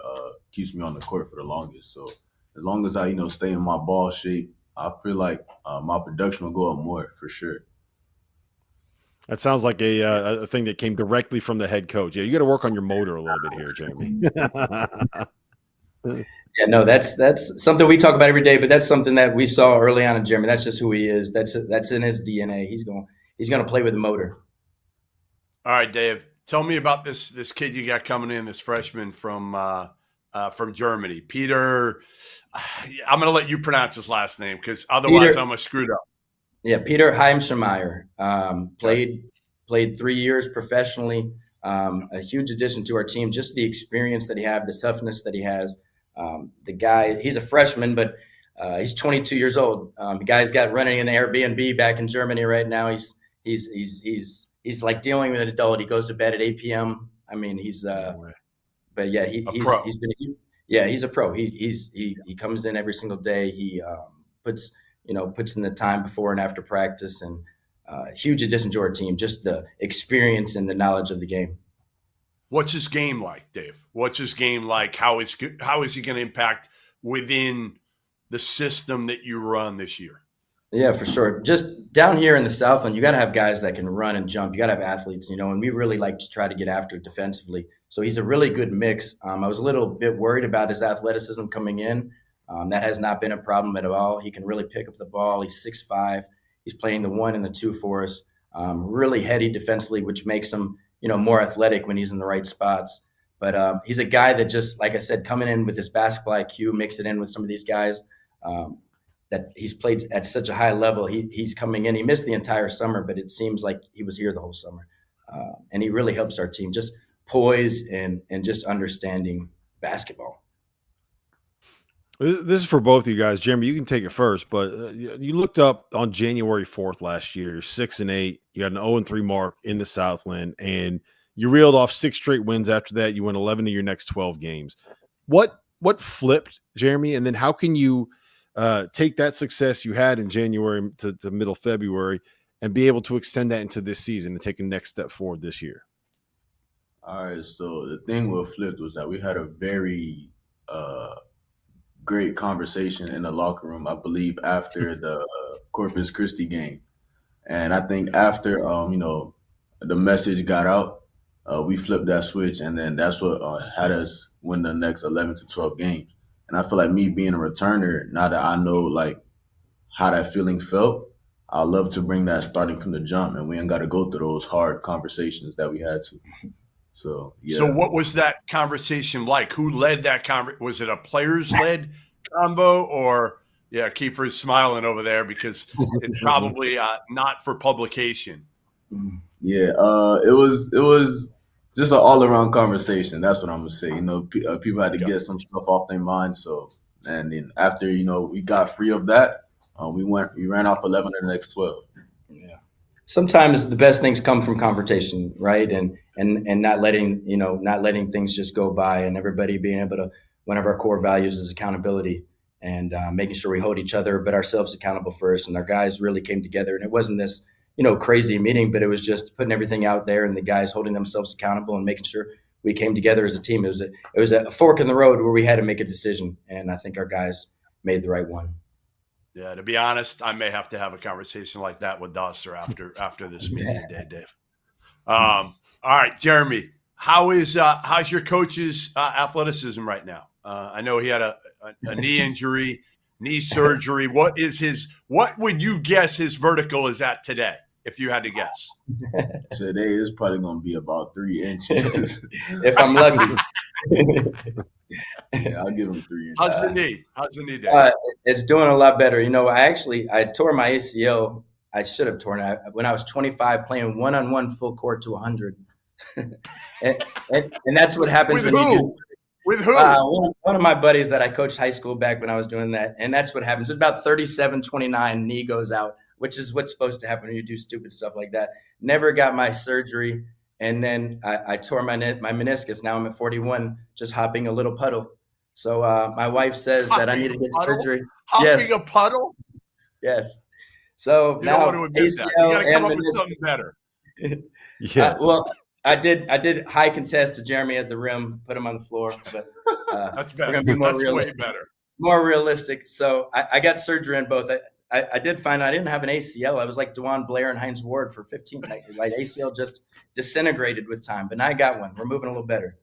keeps me on the court for the longest. So as long as I stay in my ball shape, I feel like my production will go up more for sure. That sounds like a thing that came directly from the head coach. Yeah, you got to work on your motor a little bit here, Jeremy. Yeah, no, that's something we talk about every day, but that's something that we saw early on in Jeremy. That's just who he is. That's in his DNA. He's going to play with the motor. All right, Dave, tell me about this kid you got coming in, this freshman from Germany, Peter. I'm going to let you pronounce his last name because otherwise I'm going to screw it up. Yeah, Peter Heimschmeyer played 3 years professionally. A huge addition to our team. Just the experience that he has, the toughness that he has. The guy, he's a freshman, but he's 22 years old. The guy's got running an Airbnb back in Germany right now. He's like dealing with an adult. He goes to bed at 8 p.m. I mean, but yeah, he's a pro. He comes in every single day. He puts in the time before and after practice, and huge addition to our team. Just the experience and the knowledge of the game. What's his game like, Dave? What's his game like? How is he going to impact within the system that you run this year? Yeah, for sure. Just down here in the Southland, you got to have guys that can run and jump. You got to have athletes, and we really like to try to get after it defensively. So he's a really good mix. I was a little bit worried about his athleticism coming in. That has not been a problem at all. He can really pick up the ball. He's 6'5". He's playing the 1 and the 2 for us. Really heady defensively, which makes him, more athletic when he's in the right spots. But he's a guy that just, like I said, coming in with his basketball IQ, mix it in with some of these guys that he's played at such a high level. He's coming in. He missed the entire summer, but it seems like he was here the whole summer. And he really helps our team, just poise and just understanding basketball. This is for both of you guys. Jeremy, you can take it first, but you looked up on January 4th last year, you're 6-8. You got an 0-3 mark in the Southland, and you reeled off 6 straight wins after that. You won 11 of your next 12 games. What flipped, Jeremy? And then how can you take that success you had in January to middle February and be able to extend that into this season and take a next step forward this year? All right, so the thing with flipped was that we had a very great conversation in the locker room, I believe, after the Corpus Christi game. And I think after, the message got out, we flipped that switch, and then that's what had us win the next 11 to 12 games. And I feel like me being a returner, now that I know like how that feeling felt, I love to bring that starting from the jump, and we ain't got to go through those hard conversations that we had to. So yeah. So what was that conversation like? Who led that conversation? Was it a players-led combo, or Kiefer's smiling over there because it's probably not for publication. Yeah, it was just an all-around conversation. That's what I'm gonna say. People had to get some stuff off their mind. So, and then after we got free of that, we ran off 11 in the next 12. Yeah. Sometimes the best things come from confrontation, right? And not letting things just go by, and everybody being able to. One of our core values is accountability, and making sure we hold each other but ourselves accountable first. And our guys really came together, and it wasn't this crazy meeting, but it was just putting everything out there and the guys holding themselves accountable and making sure we came together as a team. It was a fork in the road where we had to make a decision, and I think our guys made the right one. Yeah, to be honest, I may have to have a conversation like that with Dauster after this meeting today, Dave. All right, Jeremy, how's your coach's athleticism right now? I know he had a knee injury, knee surgery. What would you guess his vertical is at today, if you had to guess? Today is probably going to be about 3 inches. If I'm lucky. Yeah, I'll give him 3 inches. How's the knee? How's the knee, Dave? It's doing a lot better. I tore my ACL. I should have torn it when I was 25, playing one-on-one full court to 100. and that's what happens with when who? you do. With who? One of my buddies that I coached high school back when I was doing that. And that's what happens. It's about 37-29, knee goes out, which is what's supposed to happen when you do stupid stuff like that. Never got my surgery. And then I tore my meniscus. Now I'm at 41, just hopping a little puddle. So my wife says that I need to get surgery. Hopping a puddle? Yes. So you now don't want to admit that. You got to come up with something better. Yeah. Well, I did high contest to Jeremy at the rim, put him on the floor. But that's better. We're gonna be way better. More realistic. So I got surgery in both. I did find I didn't have an ACL. I was like DeJuan Blair and Hines Ward for 15. Like ACL just disintegrated with time. But now I got one. We're moving a little better.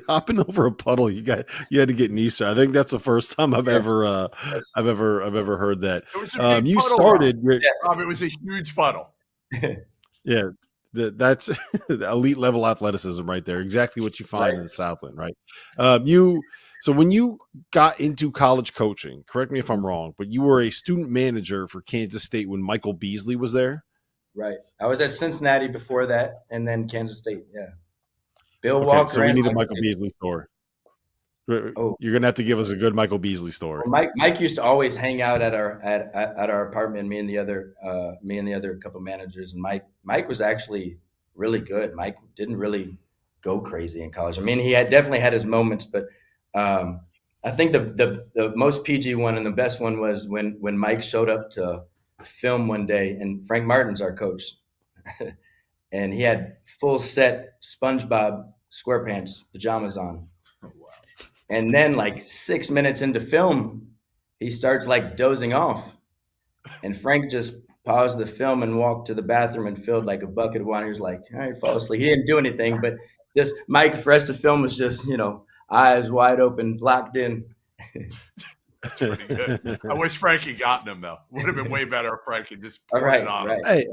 Hopping over a puddle, you had to get knee surgery. I think that's the first time I've ever heard that. It was a big you puddle, started. Rob, it was a huge puddle. Yeah, that's elite level athleticism right there. Exactly what you find in the Southland, right? So when you got into college coaching, correct me if I'm wrong, but you were a student manager for Kansas State when Michael Beasley was there. Right. I was at Cincinnati before that, and then Kansas State. Yeah. Bill Okay, Walker. so we need a Michael Beasley story. Oh. You're gonna have to give us a good Michael Beasley story. Well, Mike used to always hang out at our apartment. Me and the other couple managers, and Mike was actually really good. Mike didn't really go crazy in college. I mean, he definitely had his moments, but I think the most PG one and the best one was when Mike showed up to film one day, and Frank Martin's our coach, and he had full set SpongeBob SquarePants pajamas on. Oh, wow. And then like 6 minutes into film, he starts like dozing off, and Frank just paused the film and walked to the bathroom and filled like a bucket of water. He was like, all right, fall asleep. He didn't do anything, but just Mike, for the rest of the film was just, eyes wide open, locked in. That's pretty good. I wish Frankie gotten him though. Would have been way better if Frankie just put it on him. Hey,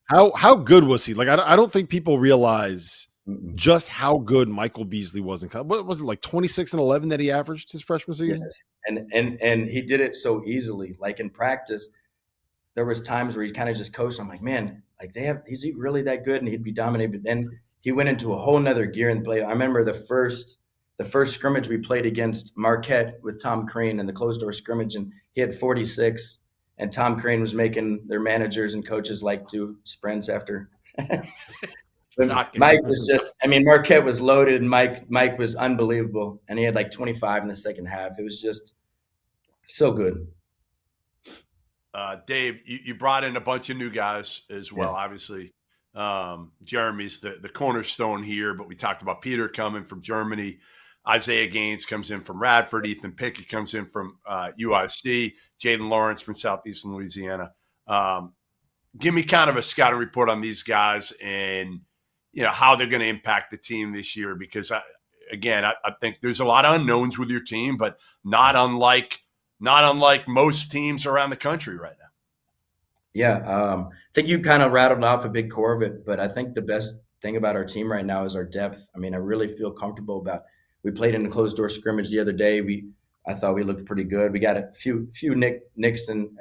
how good was he? Like I don't think people realize just how good Michael Beasley was in college. What was it, like 26 and 11 that he averaged his freshman season? Yes. And he did it so easily. Like in practice, there was times where he kind of just coached. I'm like, man, like is he really that good? And he'd be dominated. But then he went into a whole nother gear in the play. I remember the first scrimmage we played against Marquette with Tom Crane in the closed door scrimmage, and he had 46, and Tom Crane was making their managers and coaches like do sprints after. Mike was just, Marquette was loaded, and Mike was unbelievable, and he had like 25 in the second half. It was just so good. Dave, you brought in a bunch of new guys as well, obviously. Jeremy's the cornerstone here, but we talked about Peter coming from Germany. Isaiah Gaines comes in from Radford. Ethan Pickett comes in from UIC. Jaden Lawrence from Southeastern Louisiana. Give me kind of a scouting report on these guys and, how they're going to impact the team this year, because I think there's a lot of unknowns with your team, but not unlike most teams around the country right now. Yeah, I think you kind of rattled off a big core of it, but I think the best thing about our team right now is our depth. I mean, I really feel comfortable about. We played in the closed door scrimmage the other day. I thought we looked pretty good. We got a few nicks and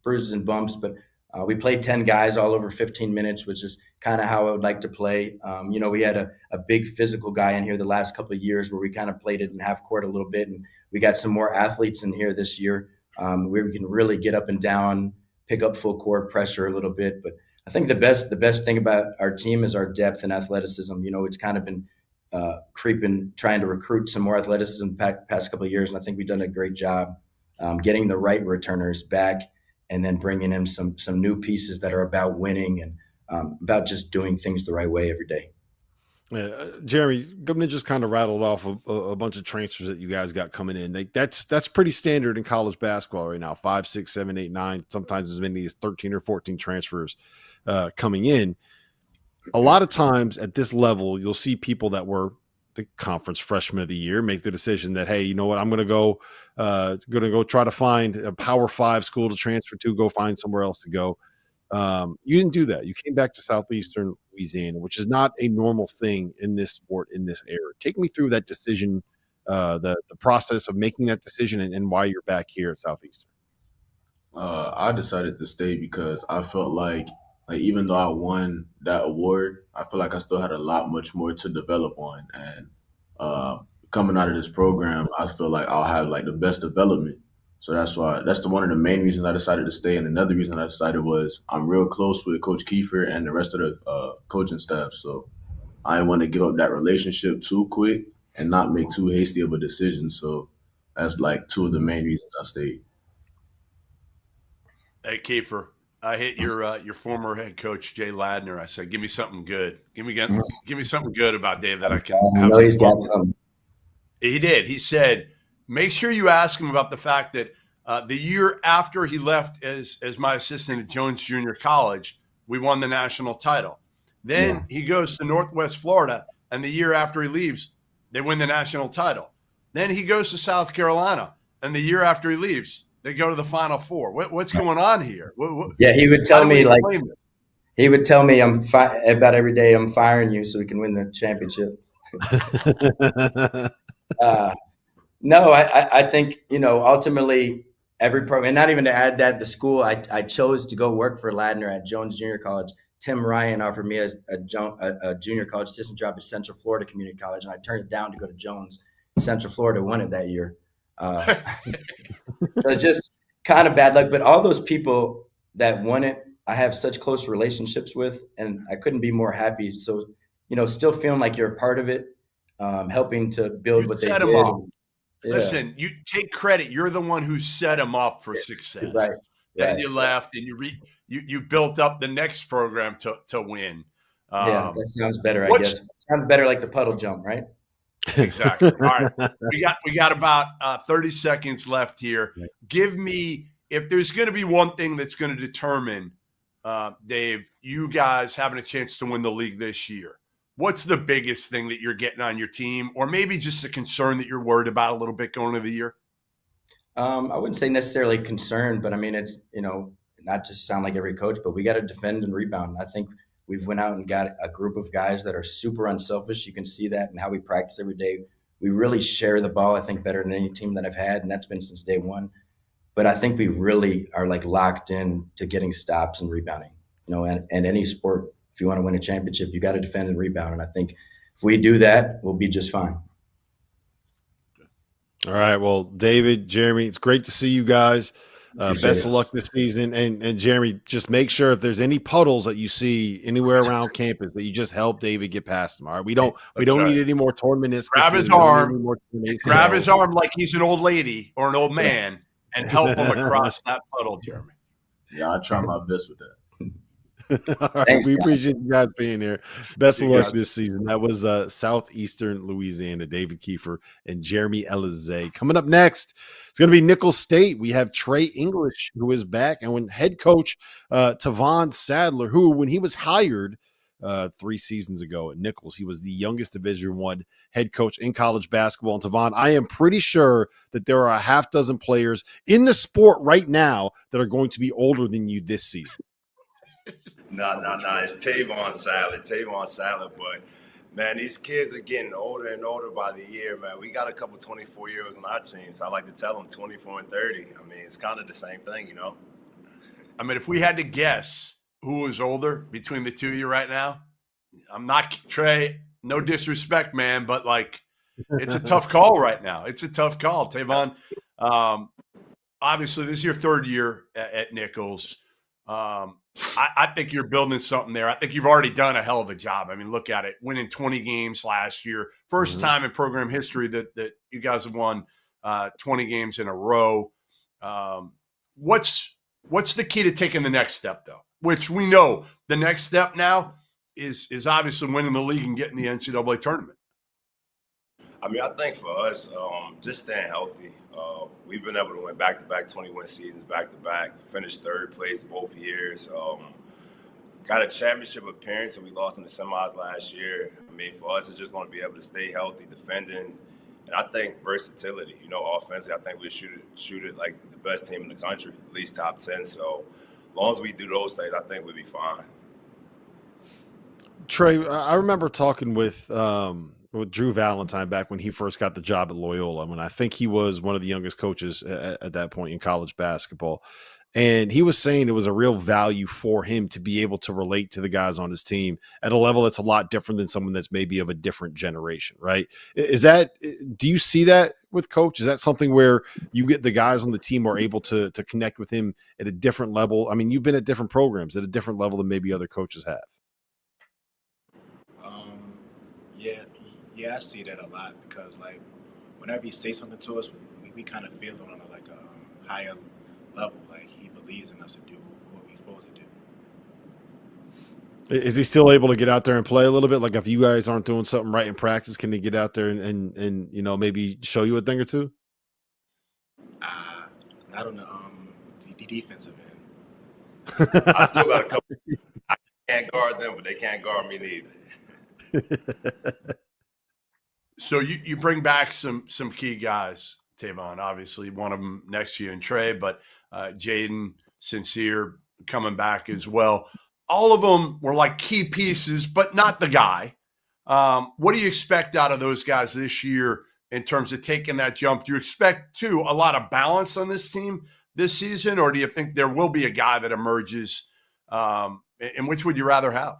bruises and bumps, but we played 10 guys all over 15 minutes, which is kind of how I would like to play. We had a big physical guy in here the last couple of years where we kind of played it in half court a little bit, and we got some more athletes in here this year where we can really get up and down, pick up full court pressure a little bit. But I think the best thing about our team is our depth and athleticism. It's kind of been creeping, trying to recruit some more athleticism past couple of years, and I think we've done a great job getting the right returners back, and then bringing in some new pieces that are about winning and about just doing things the right way every day. Jeremy, Goodman just kind of rattled off a bunch of transfers that you guys got coming in. That's pretty standard in college basketball right now. 5, 6, 7, 8, 9, sometimes as many as 13 or 14 transfers coming in. A lot of times at this level, you'll see people that were the conference freshman of the year make the decision that, hey, you know what, I'm going to go try to find a Power 5 school to transfer to, go find somewhere else to go. You didn't do that. You came back to Southeastern Louisiana, which is not a normal thing in this sport in this era. Take me through that decision, the process of making that decision, and why you're back here at Southeastern. I decided to stay because I felt like even though I won that award, I feel like I still had much more to develop on. And coming out of this program, I feel like I'll have the best development. So that's one of the main reasons I decided to stay. And another reason I decided was I'm real close with Coach Kiefer and the rest of the coaching staff. So I didn't want to give up that relationship too quick and not make too hasty of a decision. So that's two of the main reasons I stayed. Hey, Kiefer, I hit your former head coach, Jay Ladner. I said, give me something good. Give me something good about Dave that I can have. I know he's got some. He did. He said, make sure you ask him about the fact that the year after he left as my assistant at Jones Junior College, we won the national title. Then he goes to Northwest Florida, and the year after he leaves, they win the national title. Then he goes to South Carolina, and the year after he leaves, they go to the Final Four. What's going on here? Yeah, he would tell me about every day, I'm firing you so we can win the championship. No, I think, ultimately every program, and not even to add that, the school I chose to go work for Ladner at Jones Junior College. Tim Ryan offered me a junior college assistant job at Central Florida Community College, and I turned it down to go to Jones. Central Florida won it that year. So just kind of bad luck. But all those people that won it, I have such close relationships with, and I couldn't be more happy. So, still feeling like you're a part of it, helping to build what they did. Yeah. Listen, you take credit. You're the one who set them up for success. Right. Then you left, and you built up the next program to win. Yeah, that sounds better. I guess sounds better like the puddle jump, right? Exactly. All right, we got about 30 seconds left here. Right. Give me, if there's going to be one thing that's going to determine, Dave, you guys having a chance to win the league this year. What's the biggest thing that you're getting on your team, or maybe just a concern that you're worried about a little bit going into the year? I wouldn't say necessarily concerned, but I mean, it's, not just sound like every coach, but we got to defend and rebound. I think we've went out and got a group of guys that are super unselfish. You can see that in how we practice every day. We really share the ball, I think, better than any team that I've had, and that's been since day one. But I think we really are locked in to getting stops and rebounding. And any sport, if you want to win a championship, you got to defend and rebound. And I think if we do that, we'll be just fine. All right. Well, David, Jeremy, it's great to see you guys. Best of luck this season. And Jeremy, just make sure if there's any puddles that you see anywhere around campus that you just help David get past them. All right. We don't need any more tournaments. Grab his arm. Grab his arm like he's an old lady or an old man and help him across that puddle, Jeremy. Yeah, I'll try my best with that. All right, Thanks, we guys. appreciate you guys being here. Best of You luck guys. this season. That was Southeastern Louisiana, David Kiefer and Jeremy Elize. Coming up next, it's going to be Nicholls State. We have Trey English, who is back, and when head coach Tavon Sadler, who when he was hired 3 seasons ago at Nicholls, he was the youngest Division I head coach in college basketball. And Tavon, I am pretty sure that there are a half dozen players in the sport right now that are going to be older than you this season. No. It's Tavon Sadler. But, man, these kids are getting older and older by the year, man. We got a couple 24-year-olds on our team, so I like to tell them 24 and 30. I mean, it's kind of the same thing, you know? I mean, if we had to guess who is older between the two of you right now, I'm not Trey. No disrespect, man, but like it's a tough call right now. It's a tough call, Tavon. Obviously, this is your 3rd year at Nicholls. I think you're building something there. I think you've already done a hell of a job. I mean, look at it. Winning 20 games last year. First time in program history that you guys have won 20 games in a row. What's the key to taking the next step, though? Which we know the next step now is obviously winning the league and getting the NCAA tournament. I mean, I think for us, just staying healthy. We've been able to win back-to-back 21 seasons, back-to-back, finished 3rd place both years. Got a championship appearance, and we lost in the semis last year. I mean, for us, it's just going to be able to stay healthy, defending, and I think versatility. You know, offensively, I think we shoot it like the best team in the country, at least top 10. So as long as we do those things, I think we'll be fine. Trey, I remember talking with Drew Valentine back when he first got the job at Loyola. When I think he was one of the youngest coaches at that point in college basketball. And he was saying it was a real value for him to be able to relate to the guys on his team at a level that's a lot different than someone that's maybe of a different generation, right? Do you see that with Coach? Is that something where you get the guys on the team are able to connect with him at a different level? I mean, you've been at different programs at a different level than maybe other coaches have. Yeah, I see that a lot because, like, whenever he says something to us, we kind of feel it on a higher level. Like, he believes in us to do what we're supposed to do. Is he still able to get out there and play a little bit? Like, if you guys aren't doing something right in practice, can he get out there and you know, maybe show you a thing or two? Not on the defensive end. I still got a couple. I can't guard them, but they can't guard me neither. So you bring back some key guys, Tavon. Obviously, one of them next to you and Trey, but Jaden, Sincere coming back as well. All of them were like key pieces, but not the guy. What do you expect out of those guys this year in terms of taking that jump? Do you expect, too, a lot of balance on this team this season, or do you think there will be a guy that emerges? And which would you rather have?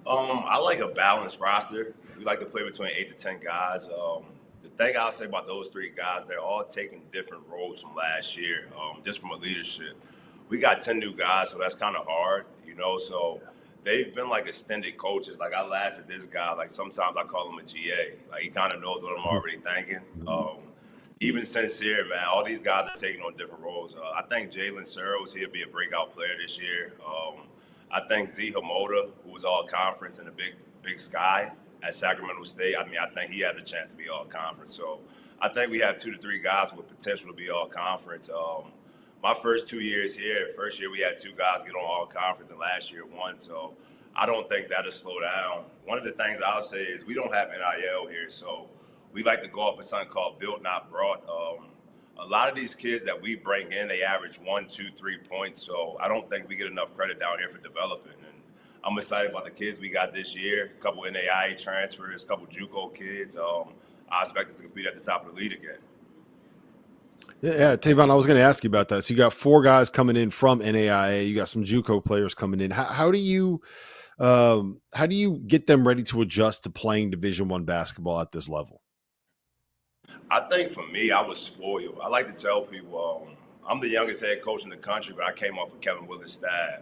I like a balanced roster. We like to play between 8 to 10 guys. The thing I'll say about those 3 guys, they're all taking different roles from last year, just from a leadership. We got 10 new guys, so that's kind of hard, you know. So they've been like extended coaches. Like, I laugh at this guy. Like, sometimes I call him a GA. Like, he kind of knows what I'm already thinking. Even Sincere, man, all these guys are taking on different roles. I think Jalen Searles, he'll be a breakout player this year. I think Z Hamoda, who was all conference in the Big Sky at Sacramento State, I mean, I think he has a chance to be all conference. So I think we have 2 to 3 guys with potential to be all conference. My first 2 years here, first year we had 2 guys get on all conference, and last year 1. So I don't think that'll slow down. One of the things I'll say is we don't have NIL here, so we like to go off of something called built, not brought. A lot of these kids that we bring in, they average 1, 2, 3 points. So I don't think we get enough credit down here for developing. And I'm excited about the kids we got this year. A couple NAIA transfers, a couple JUCO kids. I expect us to compete at the top of the league again. Yeah, Tavon, I was going to ask you about that. So you got 4 guys coming in from NAIA. You got some JUCO players coming in. How do you get them ready to adjust to playing Division I basketball at this level? I think for me, I was spoiled. I like to tell people I'm the youngest head coach in the country, but I came off of Kevin Willard's staff.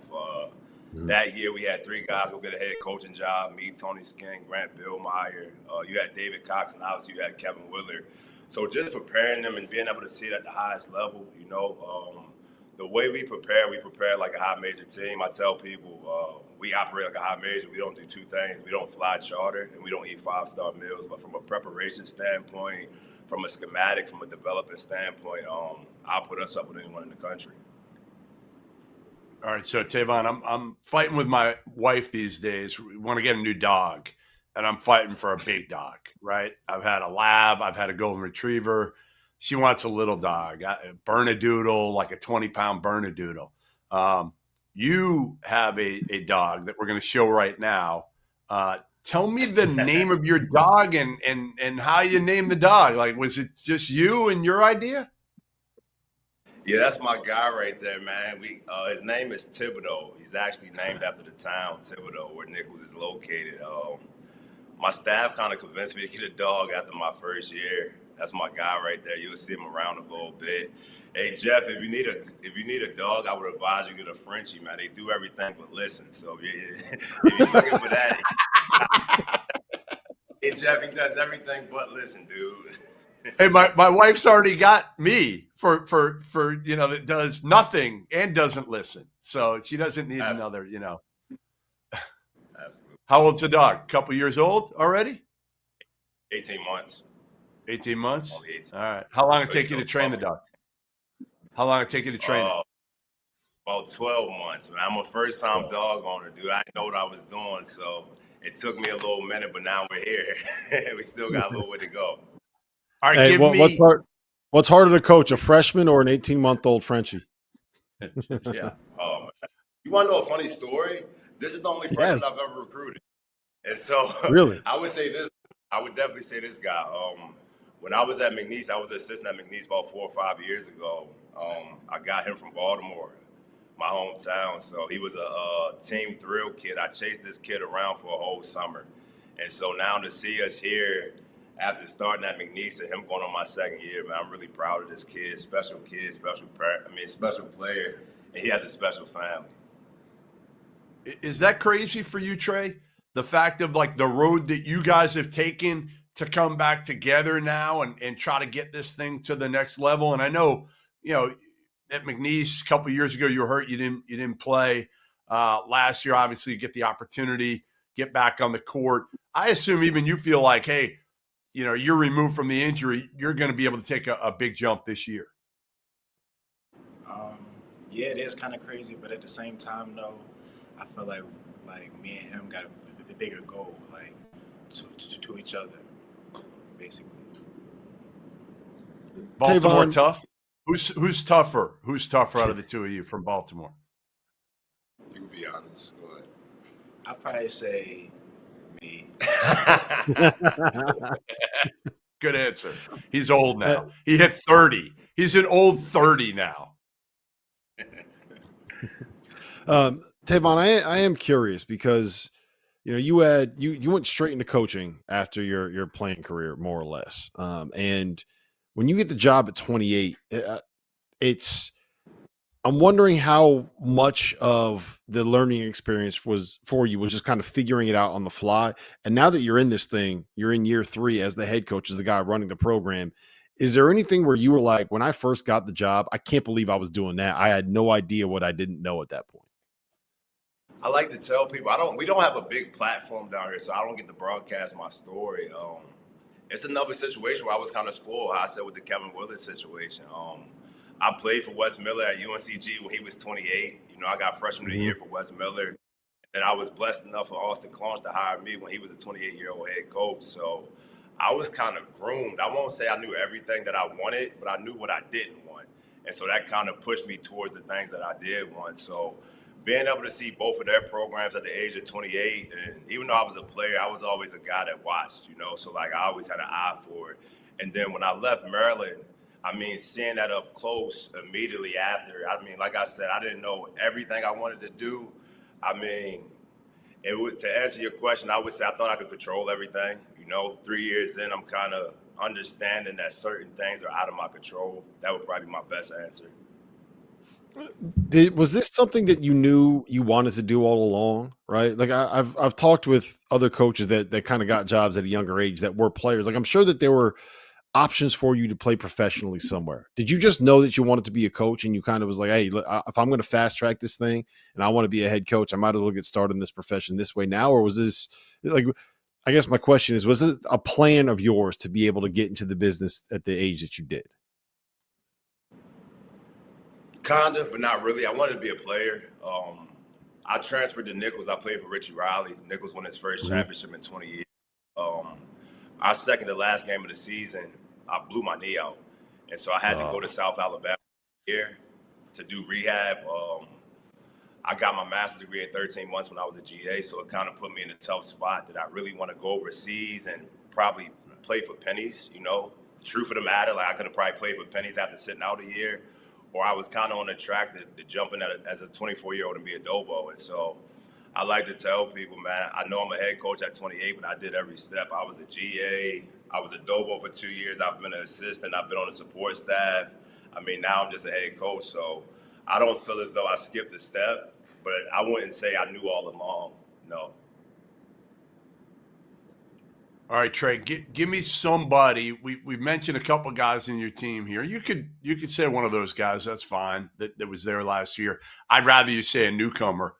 That year, we had 3 guys go get a head coaching job, me, Tony Skink, Grant Billmeyer. You had David Cox, and obviously you had Kevin Willard. So just preparing them and being able to see it at the highest level, you know, the way we prepare like a high major team. I tell people we operate like a high major. We don't do two things. We don't fly charter and we don't eat 5-star meals. But from a preparation standpoint, from a schematic, from a development standpoint, I'll put us up with anyone in the country. All right, so Tavon, I'm fighting with my wife these days. We want to get a new dog, and I'm fighting for a big dog, right? I've had a lab, I've had a golden retriever. She wants a little dog, a Bernedoodle, like a 20-pound Bernedoodle. You have a dog that we're going to show right now. Tell me the name of your dog and how you named the dog. Like, was it just you and your idea? Yeah, that's my guy right there, man. His name is Thibodeau. He's actually named after the town Thibodeau, where Nicholls is located. My staff kind of convinced me to get a dog after my first year. That's my guy right there. You'll see him around a little bit. Hey Jeff, if you need a dog, I would advise you get a Frenchie, man. They do everything but listen. So if you're looking for that, hey Jeff, he does everything but listen, dude. Hey, my wife's already got me for that does nothing and doesn't listen. So she doesn't need another, Absolutely. How old's the dog? Couple years old already? 18 months. 18 months? Only 18. All right. How long it take you to train the dog? How long it take you to train it? About 12 months, man. I'm a first-time dog owner, dude. I didn't know what I was doing, so it took me a little minute, but now we're here. We still got a little way to go. All right, hey, what's harder to coach, a freshman or an 18-month-old Frenchie? Yeah. Oh, man. You want to know a funny story? This is the only freshman I've ever recruited. And so really, I would definitely say this guy. When I was at McNeese, I was an assistant at McNeese about 4 or 5 years ago. I got him from Baltimore, my hometown. So he was a team thrill kid. I chased this kid around for a whole summer. And so now to see us here after starting at McNeese and him going on my second year, man, I'm really proud of this kid. Special player. And he has a special family. Is that crazy for you, Trey? The fact of like the road that you guys have taken to come back together now and try to get this thing to the next level. And I know, at McNeese a couple of years ago, you were hurt. You didn't play. Last year, obviously, you get the opportunity, get back on the court. I assume even you feel like, hey, you're removed from the injury. You're going to be able to take a big jump this year. Yeah, it is kind of crazy, but at the same time, though, I feel like me and him got a bigger goal, like to each other, basically. Baltimore Tavon, tough. Who's tougher? Who's tougher out of the two of you from Baltimore? You can be honest. Go ahead. I'd probably say me. Good answer. He's old now. He hit 30. He's an old 30 now. Tavon, I am curious because you went straight into coaching after your playing career, more or less. And when you get the job at 28, I'm wondering how much of the learning experience was just kind of figuring it out on the fly. And now that you're in this thing, you're in year 3 as the head coach, as the guy running the program. Is there anything where you were like, when I first got the job, I can't believe I was doing that. I had no idea what I didn't know at that point. I like to tell people we don't have a big platform down here, so I don't get to broadcast my story. It's another situation where I was kind of spoiled, how I said with the Kevin Willard situation. I played for Wes Miller at UNCG when he was 28. I got freshman of the year for Wes Miller. And I was blessed enough for Austyn to hire me when he was a 28-year-old head coach. So I was kind of groomed. I won't say I knew everything that I wanted, but I knew what I didn't want. And so that kind of pushed me towards the things that I did want. So being able to see both of their programs at the age of 28, and even though I was a player, I was always a guy that watched, so I always had an eye for it. And then when I left Maryland, seeing that up close immediately after, like I said, I didn't know everything I wanted to do. To answer your question, I would say I thought I could control everything. 3 years in, I'm kind of understanding that certain things are out of my control. That would probably be my best answer. Was this something that you knew you wanted to do all along, right? Like I've talked with other coaches that kind of got jobs at a younger age that were players. Like I'm sure that there were options for you to play professionally somewhere? Did you just know that you wanted to be a coach and you kind of was like, hey, look, if I'm going to fast track this thing and I want to be a head coach, I might as well get started in this profession this way now? Or was this like, I guess my question is, was it a plan of yours to be able to get into the business at the age that you did? Kinda, but not really. I wanted to be a player. I transferred to Nicholls. I played for Richie Riley. Nicholls won his first championship in 20 years. Our second to last game of the season, I blew my knee out. And so I had to go to South Alabama here to do rehab. I got my master's degree in 13 months when I was a GA, so it kind of put me in a tough spot that I really want to go overseas and probably play for pennies, you know. Truth of the matter, like I could have probably played for pennies after sitting out a year, or I was kind of on the track to jump in as a 24-year-old and be a Dobo. And so I like to tell people, man, I know I'm a head coach at 28, but I did every step. I was a GA. I was a Dobo for 2 years. I've been an assistant. I've been on the support staff. I mean, now I'm just a head coach. So I don't feel as though I skipped a step, but I wouldn't say I knew all along. No. All right, Trey, give me somebody. We've mentioned a couple guys in your team here. You could say one of those guys. That's fine. That was there last year. I'd rather you say a newcomer.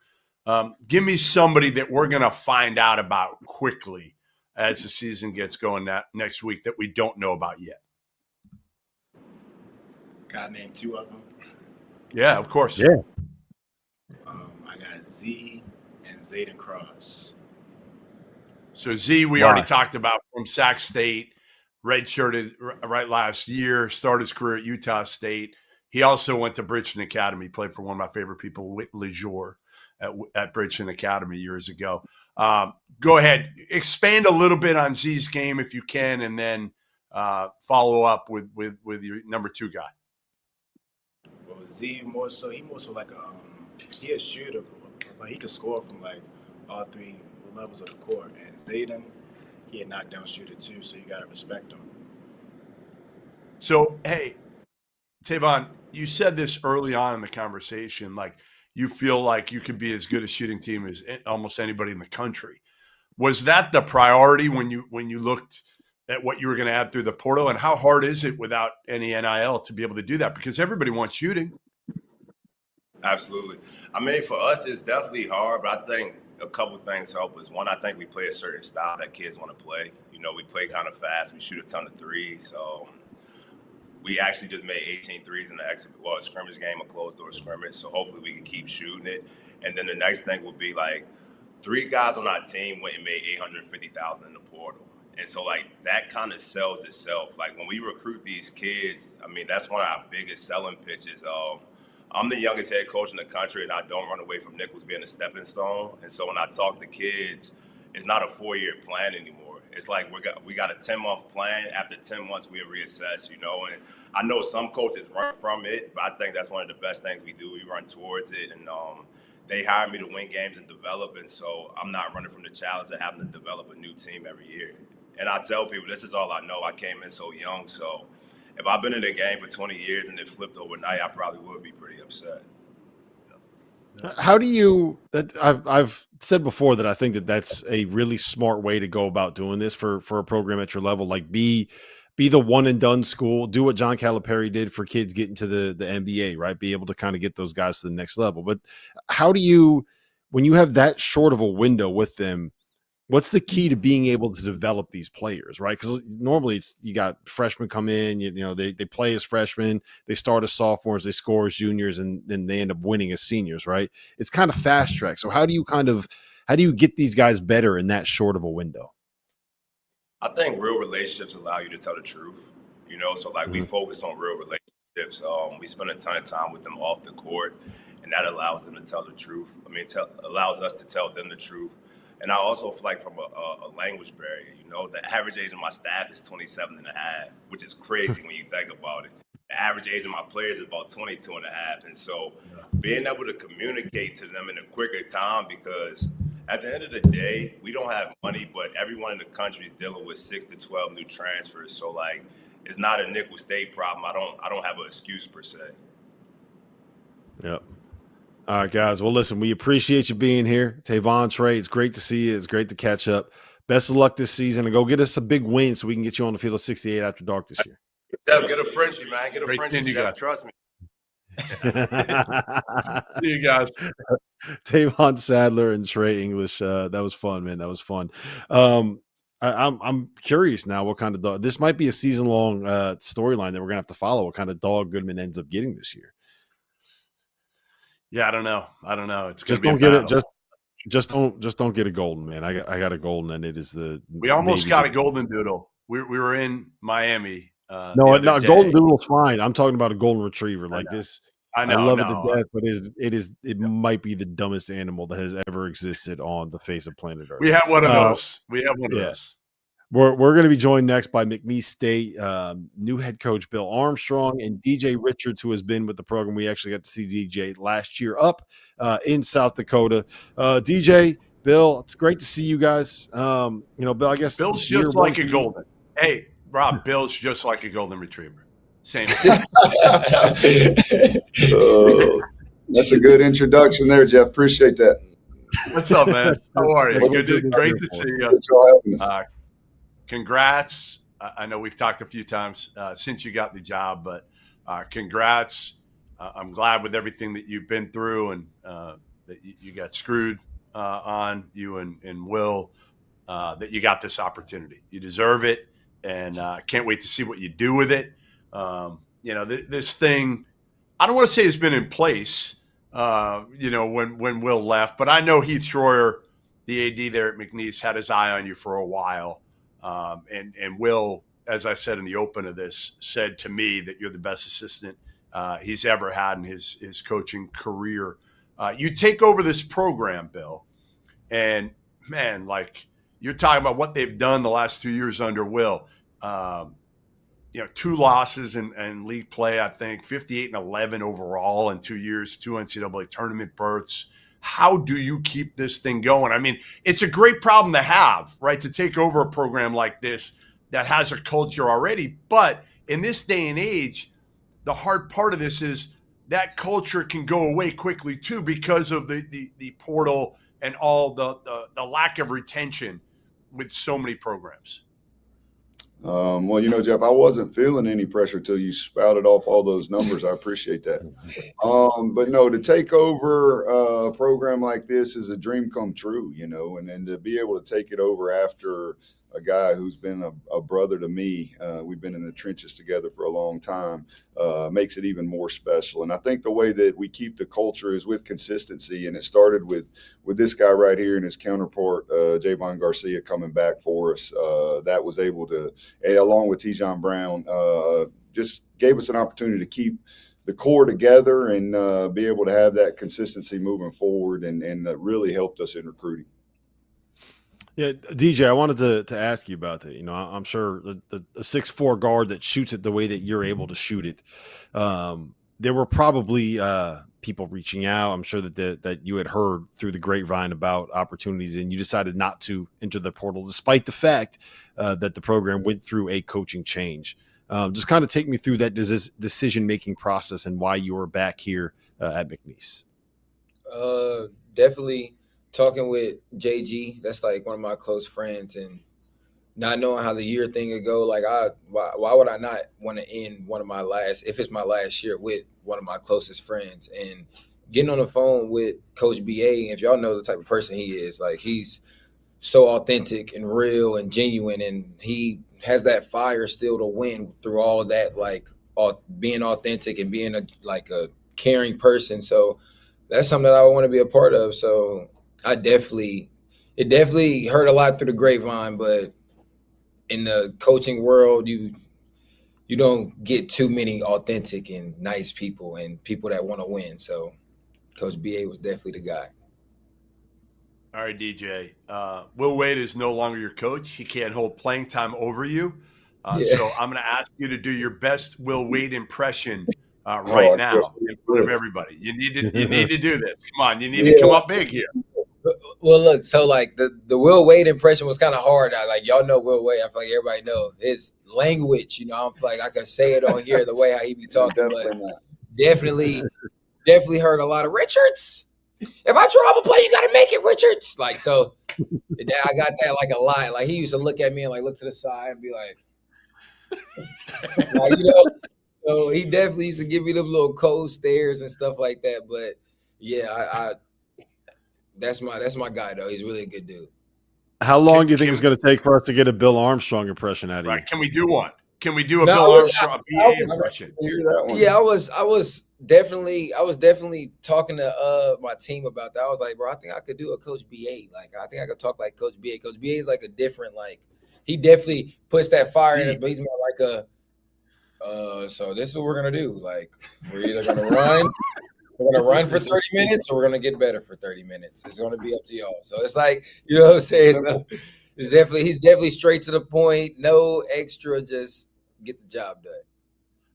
Give me somebody that we're going to find out about quickly as the season gets going next week that we don't know about yet. Got named two of them. Yeah, of course. Yeah. I got Z and Zayden Cross. So Z, we already talked about, from Sac State, redshirted right last year, started his career at Utah State. He also went to Bridgeton Academy, played for one of my favorite people, Whit Lejour, at Bridgeton Academy years ago. Go ahead, expand a little bit on Z's game if you can, and then follow up with your number two guy. Well, Z he more so like he a shooter, like he could score from like all three levels of the court. And Zayden, he a knockdown shooter too, so you gotta respect him. So hey, Tavon, you said this early on in the conversation, like you feel like you could be as good a shooting team as almost anybody in the country. Was that the priority when you looked at what you were going to add through the portal, and how hard is it without any NIL to be able to do that? Because everybody wants shooting. Absolutely. I mean, for us, it's definitely hard, but I think a couple things help us. One, I think we play a certain style that kids want to play. You know, we play kind of fast. We shoot a ton of threes. We actually just made 18 threes in the a scrimmage game, a closed-door scrimmage, so hopefully we can keep shooting it. And then the next thing would be, like, 3 guys on our team went and made $850,000 in the portal. And so, like, that kind of sells itself. Like, when we recruit these kids, I mean, that's one of our biggest selling pitches. I'm the youngest head coach in the country, and I don't run away from Nicholls being a stepping stone. And so when I talk to kids, it's not a 4-year plan anymore. It's like we got a 10-month plan. After 10 months, we reassess, you know. And I know some coaches run from it, but I think that's one of the best things we do. We run towards it, and they hire me to win games and develop. And so I'm not running from the challenge of having to develop a new team every year. And I tell people, this is all I know. I came in so young, so if I've been in the game for 20 years and it flipped overnight, I probably would be pretty upset. How do you – I've said before that I think that that's a really smart way to go about doing this for a program at your level. Like be the one and done school, do what John Calipari did for kids getting to the NBA, right? Be able to kind of get those guys to the next level. But how do you – when you have that short of a window with them, what's the key to being able to develop these players, right? Because normally you got freshmen come in, you know, they play as freshmen, they start as sophomores, they score as juniors, and then they end up winning as seniors, right? It's kind of fast track. So how do you get these guys better in that short of a window? I think real relationships allow you to tell the truth, you know? So, like, we focus on real relationships. We spend a ton of time with them off the court, and that allows them to tell the truth. I mean, allows us to tell them the truth. And I also feel like from a language barrier, you know, the average age of my staff is 27 and a half, which is crazy when you think about it. The average age of my players is about 22 and a half. And so being able to communicate to them in a quicker time, because at the end of the day, we don't have money, but everyone in the country is dealing with 6 to 12 new transfers. So, like, it's not a Nicholls State problem. I don't have an excuse per se. Yep. All right, guys. Well, listen, we appreciate you being here. Tavon, Trey, it's great to see you. It's great to catch up. Best of luck this season, and go get us a big win so we can get you on the field of 68 after dark this year. Jeff, get a Frenchie, man. Get a Great Frenchie, seeing you Jeff. guys. Trust me. See you guys. Tavon Sadler and Trey English. That was fun, man. That was fun. I'm curious now what kind of dog. This might be a season long storyline that we're gonna have to follow. What kind of dog Goodman ends up getting this year? Yeah, I don't know. It's Just gonna don't be a get it. battle. Just don't get a golden, man. I got a golden, and it is the. We almost maybe got the- a golden doodle. We were in Miami. No, the other no, day. golden doodle's fine. I'm talking about a golden retriever like this. I I know. love no. it to death, but it might be the dumbest animal that has ever existed on the face of planet Earth. We have one of Uh, those. We have one of yeah. those. We're going to be joined next by McNeese State new head coach Bill Armstrong and DJ Richards, who has been with the program. We actually got to see DJ last year up in South Dakota. DJ, Bill, it's great to see you gues. Bill, I guess Bill's this year just like won't a be- golden. Hey, Rob, Bill's just like a golden retriever. Same. Oh, that's a good introduction there, Jeff. Appreciate that. What's up, man? How are you? That's Good to, what great we're to here see you. Thanks for having us. Congrats. I know we've talked a few times since you got the job, but congrats. I'm glad with everything that you've been through and that you got screwed on, you and Will, that you got this opportunity. You deserve it, and can't wait to see what you do with it. This thing, I don't want to say it's been in place, when Will left, but I know Heath Schroyer, the AD there at McNeese, had his eye on you for a while. And Will, as I said in the open of this, said to me that you're the best assistant he's ever had in his coaching career. You take over this program, Bill, and man, like you're talking about what they've done the last 2 years under Will. 2 losses in league play, I think 58-11 overall in 2 years, 2 NCAA tournament berths. How do you keep this thing going? I mean, it's a great problem to have, right? To take over a program like this that has a culture already. But in this day and age, the hard part of this is that culture can go away quickly too because of the portal and all the lack of retention with so many programs. Well, Jeff, I wasn't feeling any pressure till you spouted off all those numbers. I appreciate that. But no, to take over a program like this is a dream come true, and then to be able to take it over after a guy who's been a brother to me, we've been in the trenches together for a long time, makes it even more special. And I think the way that we keep the culture is with consistency. And it started with this guy right here and his counterpart, Javon Garcia, coming back for us. That was able to, along with Tijon Brown, just gave us an opportunity to keep the core together and be able to have that consistency moving forward, and really helped us in recruiting. Yeah, DJ, I wanted to ask you about that. I'm sure the 6'4" guard that shoots it the way that you're able to shoot it. There were probably people reaching out. I'm sure that you had heard through the grapevine about opportunities, and you decided not to enter the portal, despite the fact that the program went through a coaching change. Just kind of take me through that decision-making process and why you were back here at McNeese. Definitely talking with JG. That's like one of my close friends, and not knowing how the year thing would go. Like, why would I not want to end if it's my last year with one of my closest friends? And getting on the phone with Coach BA, if y'all know the type of person he is, like, he's so authentic and real and genuine, and he has that fire still to win through all of that, like being authentic and being a caring person. So that's something that I want to be a part of. So it definitely hurt a lot through the grapevine, but in the coaching world, you don't get too many authentic and nice people and people that want to win. So Coach BA was definitely the guy. All right, DJ. Will Wade is no longer your coach. He can't hold playing time over you. So I'm going to ask you to do your best Will Wade impression right now in front of everybody. You need to do this. Come on, you need to come up big here. Well, look, so like the Will Wade impression was kind of hard. Y'all know Will Wade. I feel like everybody know his language. I'm like, I can say it on here the way how he be talking, but definitely heard a lot of Richards. If I trouble play, you got to make it, Richards. Like, so I got that like a lot. Like, he used to look at me and like look to the side and be like, so he definitely used to give me them little cold stares and stuff like that. But yeah, I that's my guy though. He's really a good dude. How long do you think it's going to take for us to get a Bill Armstrong impression out of you? Can we do one? Can we do a Bill Armstrong impression? Yeah, I was definitely talking to my team about that. I was like, bro, I think I could do a Coach BA. Like, I think I could talk like Coach BA. Coach BA is like a different, like, he definitely puts that fire in us, but he's more like so this is what we're gonna do. Like, we're either gonna run, we're gonna run for 30 minutes, or we're gonna get better for 30 minutes. It's gonna be up to y'all. So it's like, you know what I'm saying? So he's definitely straight to the point, no extra, just get the job done.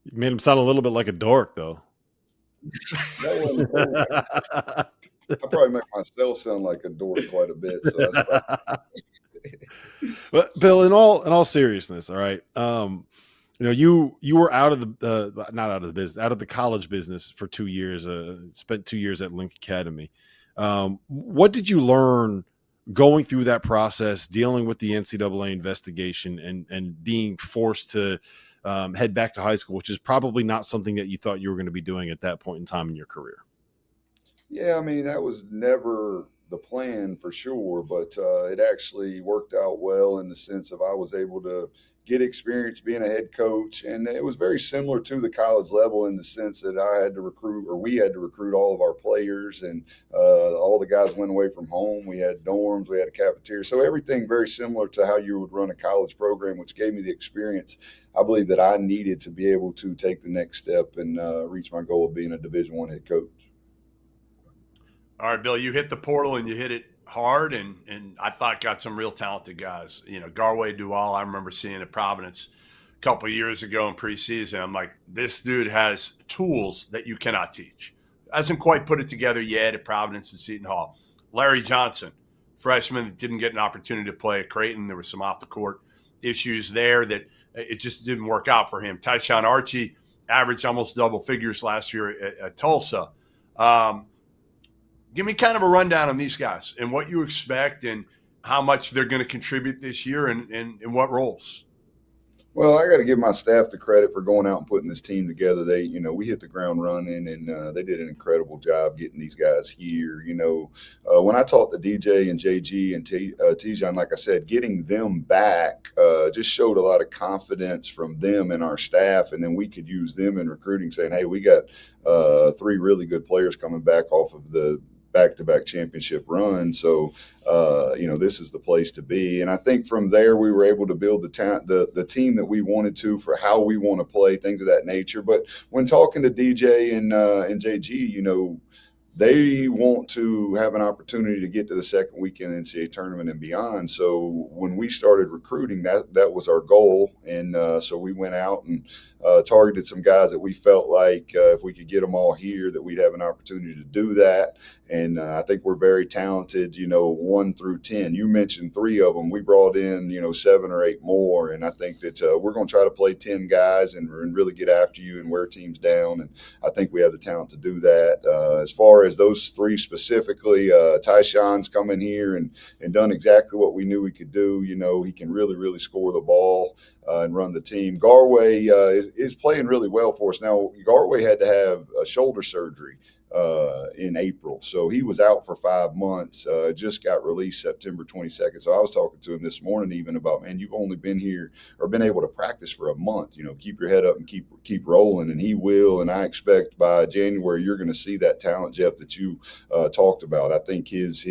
You made him sound a little bit like a dork, though. I probably make myself sound like a dork quite a bit. So that's But Bill, in all seriousness, all right. You were out of not out of the business, out of the college business for 2 years. Spent 2 years at Link Academy. What did you learn going through that process, dealing with the NCAA investigation, and being forced to head back to high school, which is probably not something that you thought you were going to be doing at that point in time in your career? Yeah, I mean, that was never the plan for sure, but it actually worked out well in the sense of I was able to get experience being a head coach. And it was very similar to the college level in the sense that I had to recruit, or we had to recruit all of our players, and all the guys went away from home. We had dorms, we had a cafeteria. So everything very similar to how you would run a college program, which gave me the experience I believe that I needed to be able to take the next step and reach my goal of being a Division I head coach. All right, Bill, you hit the portal and you hit it hard, and I thought got some real talented guys. You know, Garway Duval, I remember seeing at Providence a couple of years ago in preseason. I'm like, this dude has tools that you cannot teach. Hasn't quite put it together yet at Providence and Seton Hall. Larry Johnson, freshman that didn't get an opportunity to play at Creighton. There were some off-the-court issues there that it just didn't work out for him. Tyshawn Archie averaged almost double figures last year at Tulsa. Give me kind of a rundown on these guys and what you expect and how much they're going to contribute this year and in what roles. Well, I got to give my staff the credit for going out and putting this team together. They, we hit the ground running, and they did an incredible job getting these guys here. When I talked to DJ and JG and Tijan, like I said, getting them back just showed a lot of confidence from them and our staff, and then we could use them in recruiting, saying, hey, we got 3 really good players coming back off of the back-to-back championship run. So, this is the place to be. And I think from there, we were able to build the team that we wanted to for how we want to play, things of that nature. But when talking to DJ and JG, they want to have an opportunity to get to the second weekend NCAA tournament and beyond. So when we started recruiting, that was our goal. And so we went out and targeted some guys that we felt like if we could get them all here, that we'd have an opportunity to do that. And I think we're very talented, 1 through 10. You mentioned 3 of them. We brought in, 7 or 8 more. And I think that we're going to try to play 10 guys and really get after you and wear teams down. And I think we have the talent to do that. As far as those 3 specifically, Tyshawn's come in here and done exactly what we knew he could do. He can really, really score the ball and run the team. Garway is playing really well for us. Now, Garway had to have a shoulder surgery in April. So he was out for 5 months, just got released September 22nd. So I was talking to him this morning even about, man, you've only been here or been able to practice for a month, keep your head up and keep rolling. And he will. And I expect by January, you're going to see that talent, Jeff, that you talked about. I think his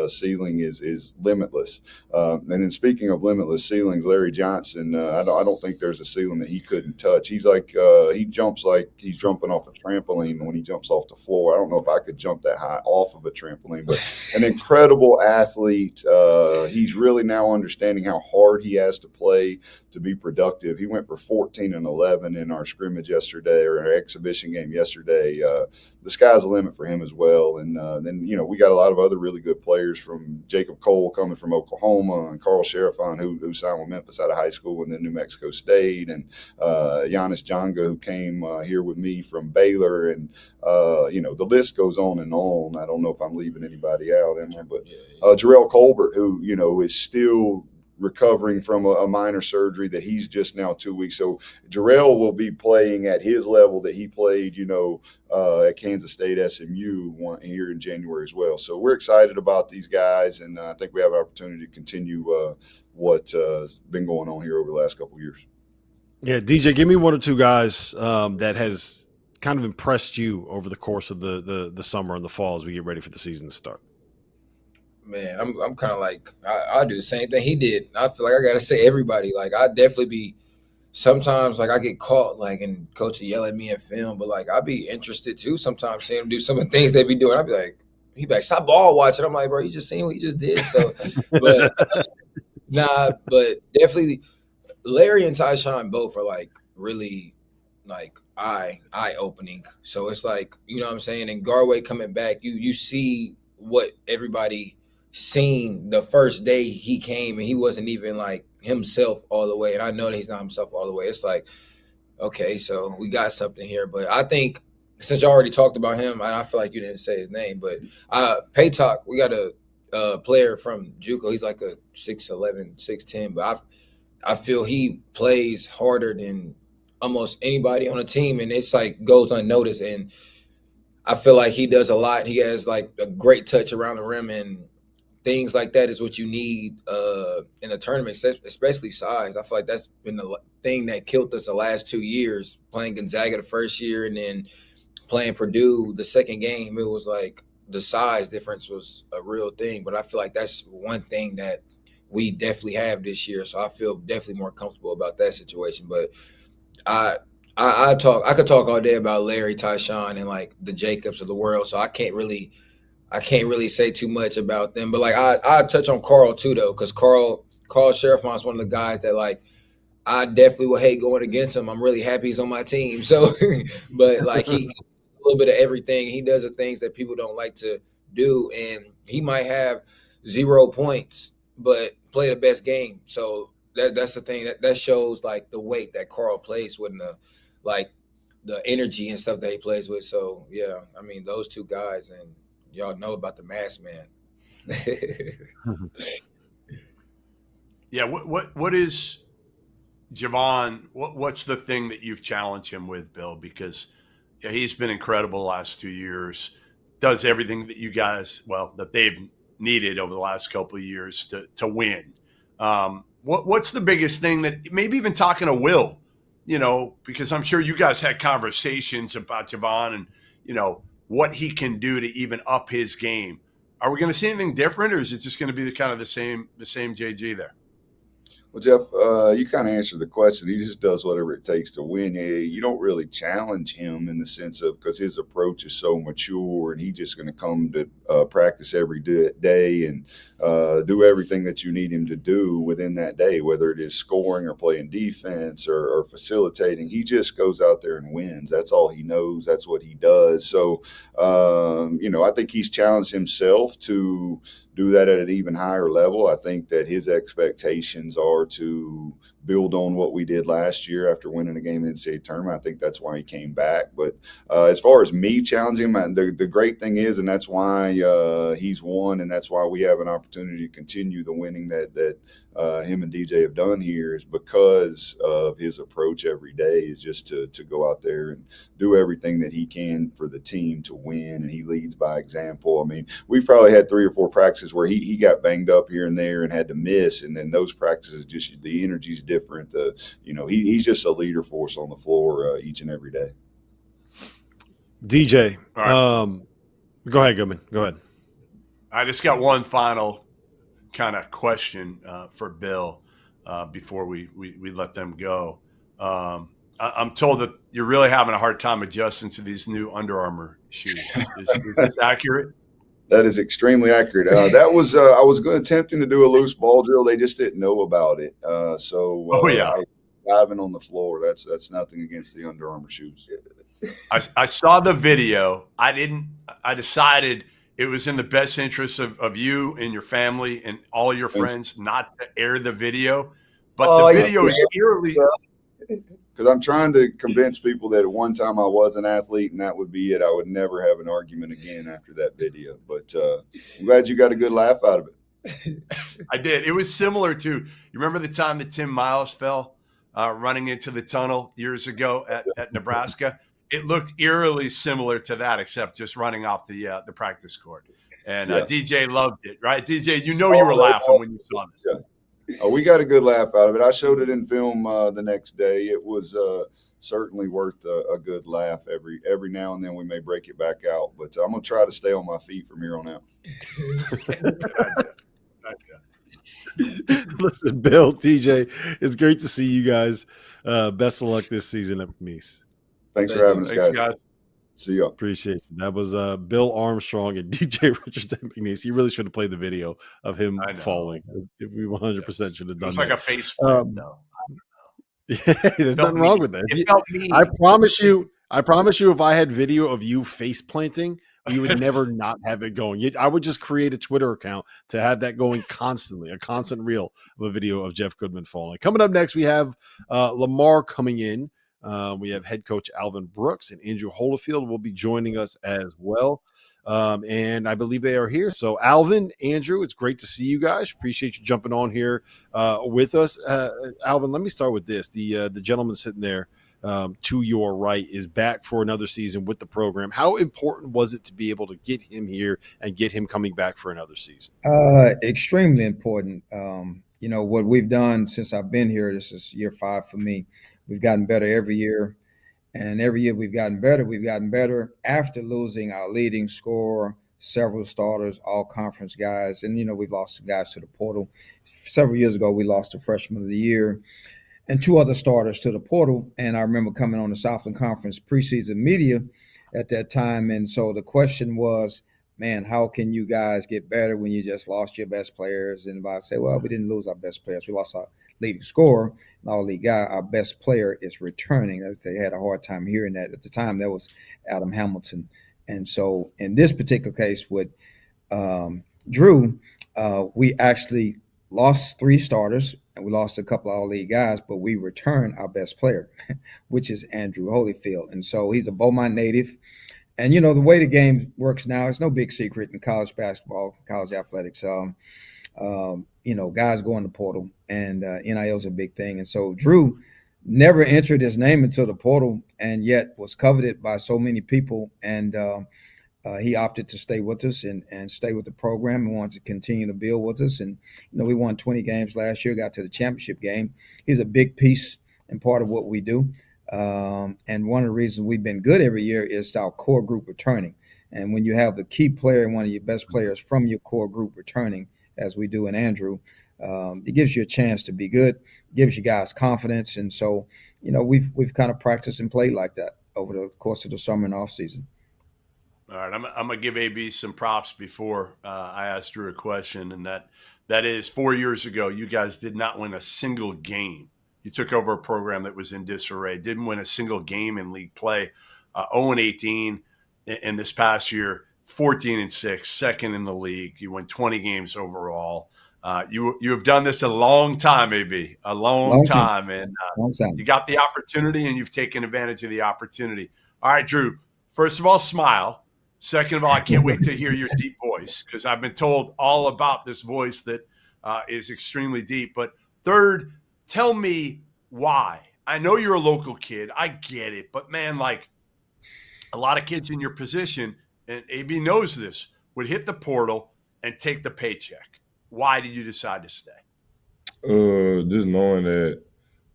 ceiling is limitless. And then speaking of limitless ceilings, Larry Johnson, I don't think there's a ceiling that he couldn't touch. He's like, he jumps like he's jumping off a trampoline when he jumps off the floor. I don't know if I could jump that high off of a trampoline, but an incredible athlete. He's really now understanding how hard he has to play to be productive. He went for 14 and 11 in our scrimmage yesterday, or our exhibition game yesterday. The sky's the limit for him as well. And then, we got a lot of other really good players, from Jacob Cole coming from Oklahoma, and Carl Sherifon, who signed with Memphis out of high school and then New Mexico State, and Giannis Jonga, who came here with me from Baylor. And, the list goes on and on. I don't know if I'm leaving anybody out, am I? But Jarrell Colbert, who, you know, is still recovering from a minor surgery that he's just now 2 weeks. So Jarrell will be playing at his level that he played, you know, at Kansas State SMU here in January as well. So we're excited about these guys, and I think we have an opportunity to continue what's been going on here over the last couple of years. Yeah, DJ, give me one or two guys that has kind of impressed you over the course of the summer and the fall as we get ready for the season to start. Man, I'm kind of like I do the same thing he did. I feel like I gotta say everybody. Like I definitely be sometimes like I get caught like and coach will yell at me in film, but like I be interested too sometimes seeing him do some of the things they be doing. I'd be like, he be like, stop ball watching. I'm like, bro, you just seen what he just did. So, but but definitely Larry and Tyshawn both are like really like eye opening. So it's like, you know what I'm saying? And Garway coming back, you see what everybody seen the first day he came, and he wasn't even like himself all the way. And I know that he's not himself all the way. It's like, okay, so we got something here. But I think since you already talked about him, and I feel like you didn't say his name, but Paytalk, we got a player from JUCO. He's like a 6'11", 6'10", but I feel he plays harder than almost anybody on the team, and it's like goes unnoticed. And I feel like he does a lot. He has like a great touch around the rim, and things like that is what you need in a tournament, especially size. I feel like that's been the thing that killed us the last 2 years, playing Gonzaga the first year and then playing Purdue the second game. It was like the size difference was a real thing. But I feel like that's one thing that we definitely have this year. So I feel definitely more comfortable about that situation. But I could talk all day about Larry, Tyshawn, and like the Jacobs of the world. So I can't really say too much about them. But like I touch on Carl too though, because Carl Sheriffmont's one of the guys that like I definitely would hate going against him. I'm really happy he's on my team. So, but like he a little bit of everything. He does the things that people don't like to do, and he might have 0 points, but play the best game. So that's the thing that shows like the weight that Carl plays with, and the energy and stuff that he plays with. So yeah, I mean those two guys, and y'all know about the mask man. Yeah, what is Javon? What's the thing that you've challenged him with, Bill? Because he's been incredible the last 2 years. Does everything that you guys, that they've needed over the last couple of years to win. What's the biggest thing that maybe even talking to Will, because I'm sure you guys had conversations about Javon and, what he can do to even up his game. Are we going to see anything different, or is it just going to be the same JG there? Well, Jeff, you kind of answered the question. He just does whatever it takes to win. You don't really challenge him in the sense of, because his approach is so mature, and he's just going to come to practice every day and do everything that you need him to do within that day, whether it is scoring or playing defense or facilitating. He just goes out there and wins. That's all he knows. That's what he does. So, I think he's challenged himself to do that at an even higher level. I think that his expectations are to build on what we did last year after winning a game in the NCAA tournament. I think that's why he came back. But as far as me challenging him, the great thing is, and that's why he's won, and that's why we have an opportunity to continue the winning that him and DJ have done here, is because of his approach every day is just to go out there and do everything that he can for the team to win, and he leads by example. I mean, we've probably had 3 or 4 practices where he got banged up here and there and had to miss, and then those practices, just the energy's different. He's just a leader for us on the floor each and every day. DJ, go ahead, Goodman. Go ahead. I just got one final kind of question for Bill before we let them go. I'm told that you're really having a hard time adjusting to these new Under Armour shoes. Is this accurate? That is extremely accurate. That was I was attempting to do a loose ball drill. They just didn't know about it. I was diving on the floor. That's nothing against the Under Armour shoes. I saw the video. I decided it was in the best interest of you and your family and all your friends not to air the video. But the video is eerily because I'm trying to convince people that at one time I was an athlete and that would be it. I would never have an argument again after that video. But I'm glad you got a good laugh out of it. I did. It was similar to, you remember the time that Tim Miles fell running into the tunnel years ago at Nebraska? It looked eerily similar to that, except just running off the practice court. And DJ loved it, right? DJ, you were laughing when you saw this. Yeah. Oh, we got a good laugh out of it. I showed it in film the next day. It was certainly worth a good laugh. Every now and then we may break it back out, but I'm going to try to stay on my feet from here on out. Listen, Bill, TJ, it's great to see you guys. Best of luck this season at McNeese. Thanks for having us, guys. See you. Appreciate you. That was Bill Armstrong and DJ Richards at McNeese. He really should have played the video of him falling. We 100% should have done that. It's like a face palm. There's nothing wrong with that. It felt mean. I promise you, if I had video of you face planting, you would never not have it going. I would just create a Twitter account to have that going constantly, a constant reel of a video of Jeff Goodman falling. Coming up next, we have Lamar coming in. We have head coach Alvin Brooks and Andrew Holofield will be joining us as well. And I believe they are here. So Alvin, Andrew, it's great to see you guys. Appreciate you jumping on here with us. Alvin, let me start with this. The gentleman sitting there to your right is back for another season with the program. How important was it to be able to get him here and get him coming back for another season? Extremely important. What we've done since I've been here, this is year 5 for me. We've gotten better every year, and every year we've gotten better. We've gotten better after losing our leading scorer, several starters, all conference guys, and we've lost some guys to the portal. Several years ago, we lost the freshman of the year and 2 other starters to the portal. And I remember coming on the Southland Conference preseason media at that time, and so the question was, man, how can you guys get better when you just lost your best players? And I say, well, we didn't lose our best players. We lost our leading scorer, and all league guy. Our best player is returning. As they had a hard time hearing that at the time. That was Adam Hamilton. And so in this particular case with Drew, we actually lost 3 starters and we lost a couple of all league guys, but we returned our best player, which is Andrew Holyfield. And so he's a Beaumont native. And, the way the game works now, it's no big secret in college basketball, college athletics. Guys go in the portal, and NIL is a big thing. And so Drew never entered his name into the portal, and yet was coveted by so many people. And he opted to stay with us and stay with the program and wanted to continue to build with us. And, we won 20 games last year, got to the championship game. He's a big piece and part of what we do. And one of the reasons we've been good every year is our core group returning. And when you have the key player, one of your best players from your core group returning, as we do in Andrew, it gives you a chance to be good, gives you guys confidence. And so, we've kind of practiced and played like that over the course of the summer and off season. All right, I'm going to give AB some props before I ask Drew a question, and that is 4 years ago, you guys did not win a single game. You took over a program that was in disarray, didn't win a single game in league play, 0-18 in this past year, 14-6, second in the league. You won 20 games overall. You have done this a long time, AB, a long time. And you got the opportunity, and you've taken advantage of the opportunity. All right, Drew, first of all, smile. Second of all, I can't wait to hear your deep voice, because I've been told all about this voice that is extremely deep. But third, tell me why. I know you're a local kid. I get it. But, man, like a lot of kids in your position, and AB knows this, would hit the portal and take the paycheck. Why did you decide to stay? Just knowing that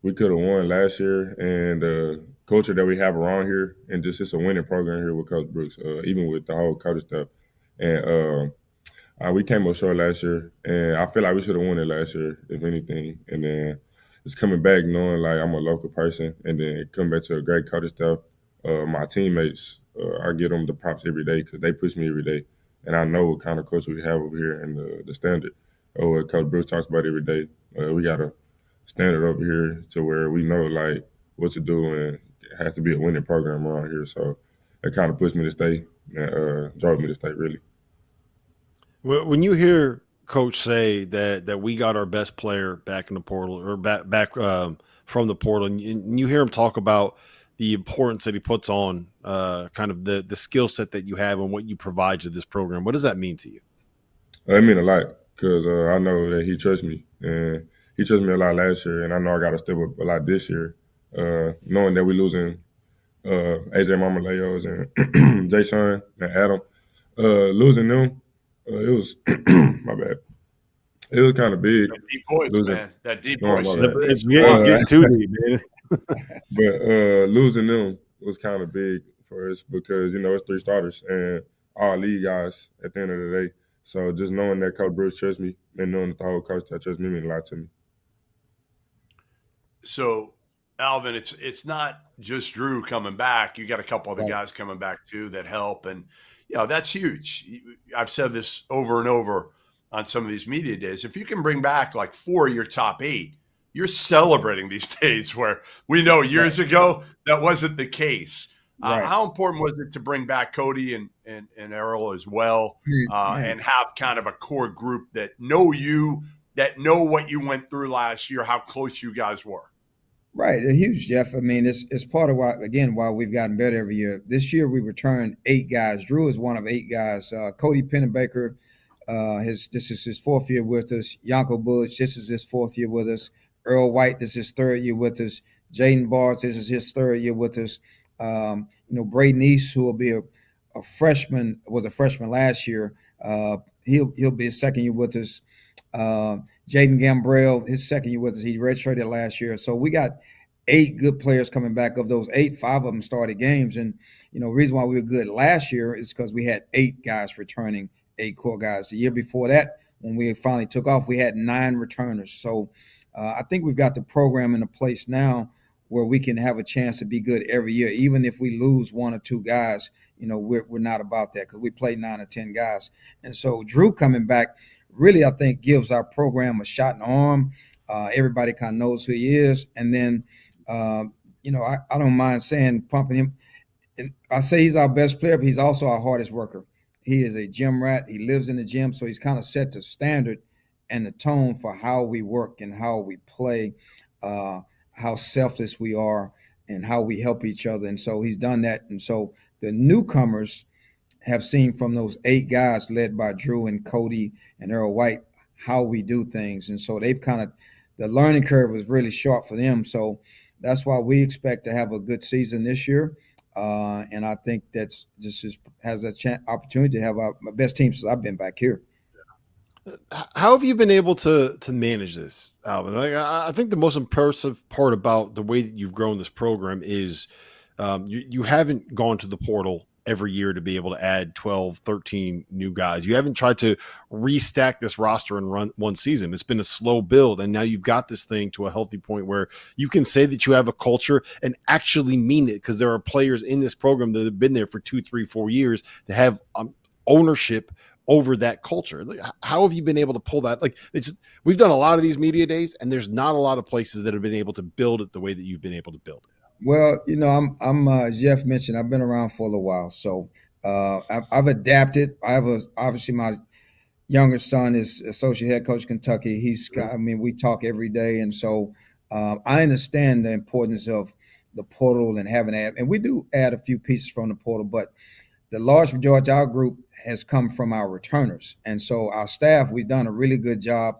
we could have won last year, and the culture that we have around here, and just it's a winning program here with Coach Brooks, even with the whole coaching stuff. And we came up short last year, and I feel like we should have won it last year, if anything. And then just coming back knowing like I'm a local person, and then coming back to a great coaching staff. My teammates, I give them the props every day because they push me every day. And I know what kind of culture we have over here and the standard. What Coach Brooks talks about every day. We got a standard over here to where we know like what to do, and it has to be a winning program around here. So it kind of pushed me to stay and drove me to stay, really. When you hear Coach say that we got our best player back in the portal or back from the portal, and you hear him talk about the importance that he puts on kind of the skill set that you have and what you provide to this program. What does that mean to you? It mean a lot because I know that he trusts me, and he trusted me a lot last year, and I know I got to step up a lot this year, knowing that we're losing AJ Marmoleos and Jay-Sean and Adam. Losing them, it was my bad. It was kind of big. That deep voice, man. That deep voice. It's getting too deep, man. But losing them was kind of big for us because, it's 3 starters and all league guys at the end of the day. So just knowing that Coach Bruce trusts me and knowing that the whole coach that trusts me means a lot to me. So, Alvin, it's not just Drew coming back. You got a couple other guys coming back too that help, and that's huge. I've said this over and over on some of these media days. If you can bring back like 4 of your top 8, you're celebrating these days where we know years ago that wasn't the case. How important was it to bring back Cody and Errol as well, and have kind of a core group that know you, that know what you went through last year, how close you guys were? Right, huge, Jeff. I mean, it's part of why we've gotten better every year. This year we returned 8 guys. Drew is one of 8 guys. Cody Pennebaker, this is his 4th year with us. Yanko Bullets, this is his 4th year with us. Earl White, this is his 3rd year with us. Jaden Bars, this is his 3rd year with us. Braden East, who will be a freshman, was a freshman last year. He'll be his 2nd year with us. Jaden Gambrell, his 2nd year with us. He redshirted last year. So we got 8 good players coming back. Of those 8, 5 of them started games. And, the reason why we were good last year is because we had 8 guys returning, 8 core guys. The year before that, when we finally took off, we had 9 returners. So I think we've got the program in a place now where we can have a chance to be good every year. Even if we lose 1 or 2 guys, we're not about that because we play 9 or 10 guys. And so Drew coming back really, I think, gives our program a shot in the arm. Everybody kind of knows who he is. And then, I don't mind pumping him. And I say he's our best player, but he's also our hardest worker. He is a gym rat. He lives in the gym, so he's kind of set the standard and the tone for how we work and how we play, how selfless we are, and how we help each other. And so he's done that. And so the newcomers have seen from those 8 guys led by Drew and Cody and Earl White how we do things. And so they've the learning curve was really short for them. So that's why we expect to have a good season this year. And I think that's has a opportunity to have my best team since I've been back here. How have you been able to manage this, Alvin? I think the most impressive part about the way that you've grown this program is you haven't gone to the portal every year to be able to add 12, 13 new guys. You haven't tried to restack this roster and run one season. It's been a slow build, and now you've got this thing to a healthy point where you can say that you have a culture and actually mean it, because there are players in this program that have been there for 2, 3, 4 years that have ownership over that culture. How have you been able to pull that? We've done a lot of these media days, and there's not a lot of places that have been able to build it the way that you've been able to build it. Well, I'm as Jeff mentioned, I've been around for a little while, so I've adapted. Obviously my younger son is associate head coach Kentucky. We talk every day, and so I understand the importance of the portal and having that. And we do add a few pieces from the portal, but the large majority of our group has come from our returners, and so our staff, we've done a really good job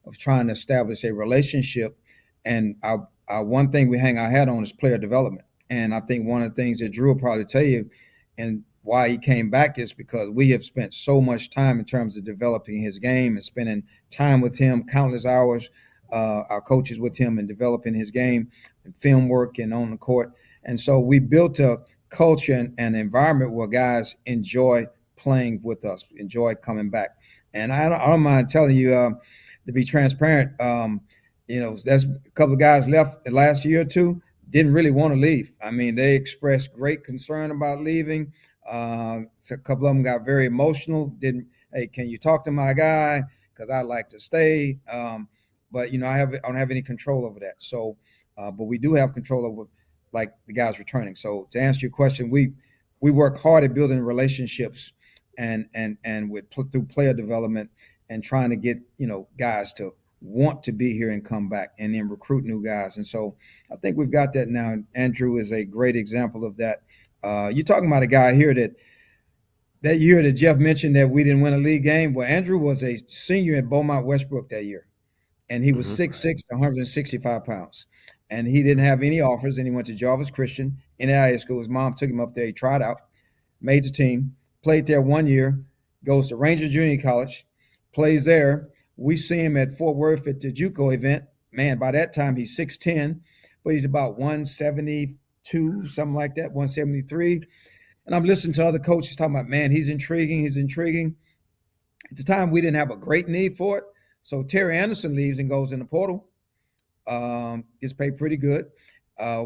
of trying to establish a relationship. And our one thing we hang our hat on is player development. And I think one of the things that Drew will probably tell you and why he came back is because we have spent so much time in terms of developing his game and spending time with him, countless hours, our coaches with him, and developing his game and film work and on the court. And so we built a culture and an environment where guys enjoy playing with us, enjoy coming back. And I don't mind telling you, to be transparent, that's a couple of guys left the last year or two, didn't really want to leave. I mean, they expressed great concern about leaving. So a couple of them got very emotional. Hey, can you talk to my guy? Because I'd like to stay. But I don't have any control over that. So, but we do have control over the guys returning. So to answer your question, we work hard at building relationships and through player development and trying to get, guys to want to be here and come back and then recruit new guys. And so I think we've got that now. Andrew is a great example of that. You're talking about a guy here that year that Jeff mentioned that we didn't win a league game. Well, Andrew was a senior at Beaumont Westbrook that year, and he was 6'6", 165 pounds. And he didn't have any offers, and he went to Jarvis Christian in high school. His mom took him up there. He tried out, made the team, played there 1 year, goes to Ranger Junior College, plays there. We see him at Fort Worth at the JUCO event. Man, by that time, he's 6'10", but he's about 172, something like that, 173. And I'm listening to other coaches talking about, man, he's intriguing. At the time, we didn't have a great need for it. So Terry Anderson leaves and goes in the portal. Gets paid pretty good.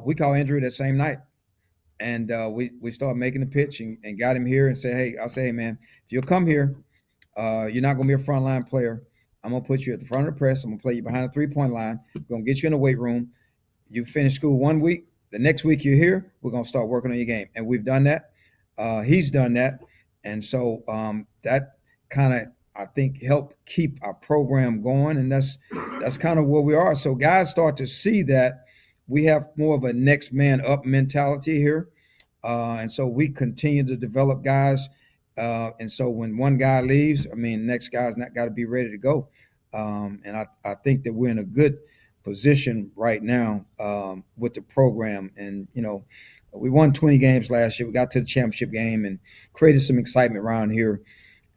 We call Andrew that same night. And we started making the pitch and got him here and said, hey, man, if you'll come here, you're not going to be a frontline player. I'm going to put you at the front of the press. I'm going to play you behind the three-point line. I'm going to get you in the weight room. You finish school 1 week. The next week you're here, we're going to start working on your game. And we've done that. He's done that. And so that kind of, I think, helped keep our program going. And that's kind of where we are. So guys start to see that we have more of a next man up mentality here. And so we continue to develop guys. And so when one guy leaves, next guy's not got to be ready to go. And I think that we're in a good position right now with the program. And, we won 20 games last year. We got to the championship game and created some excitement around here.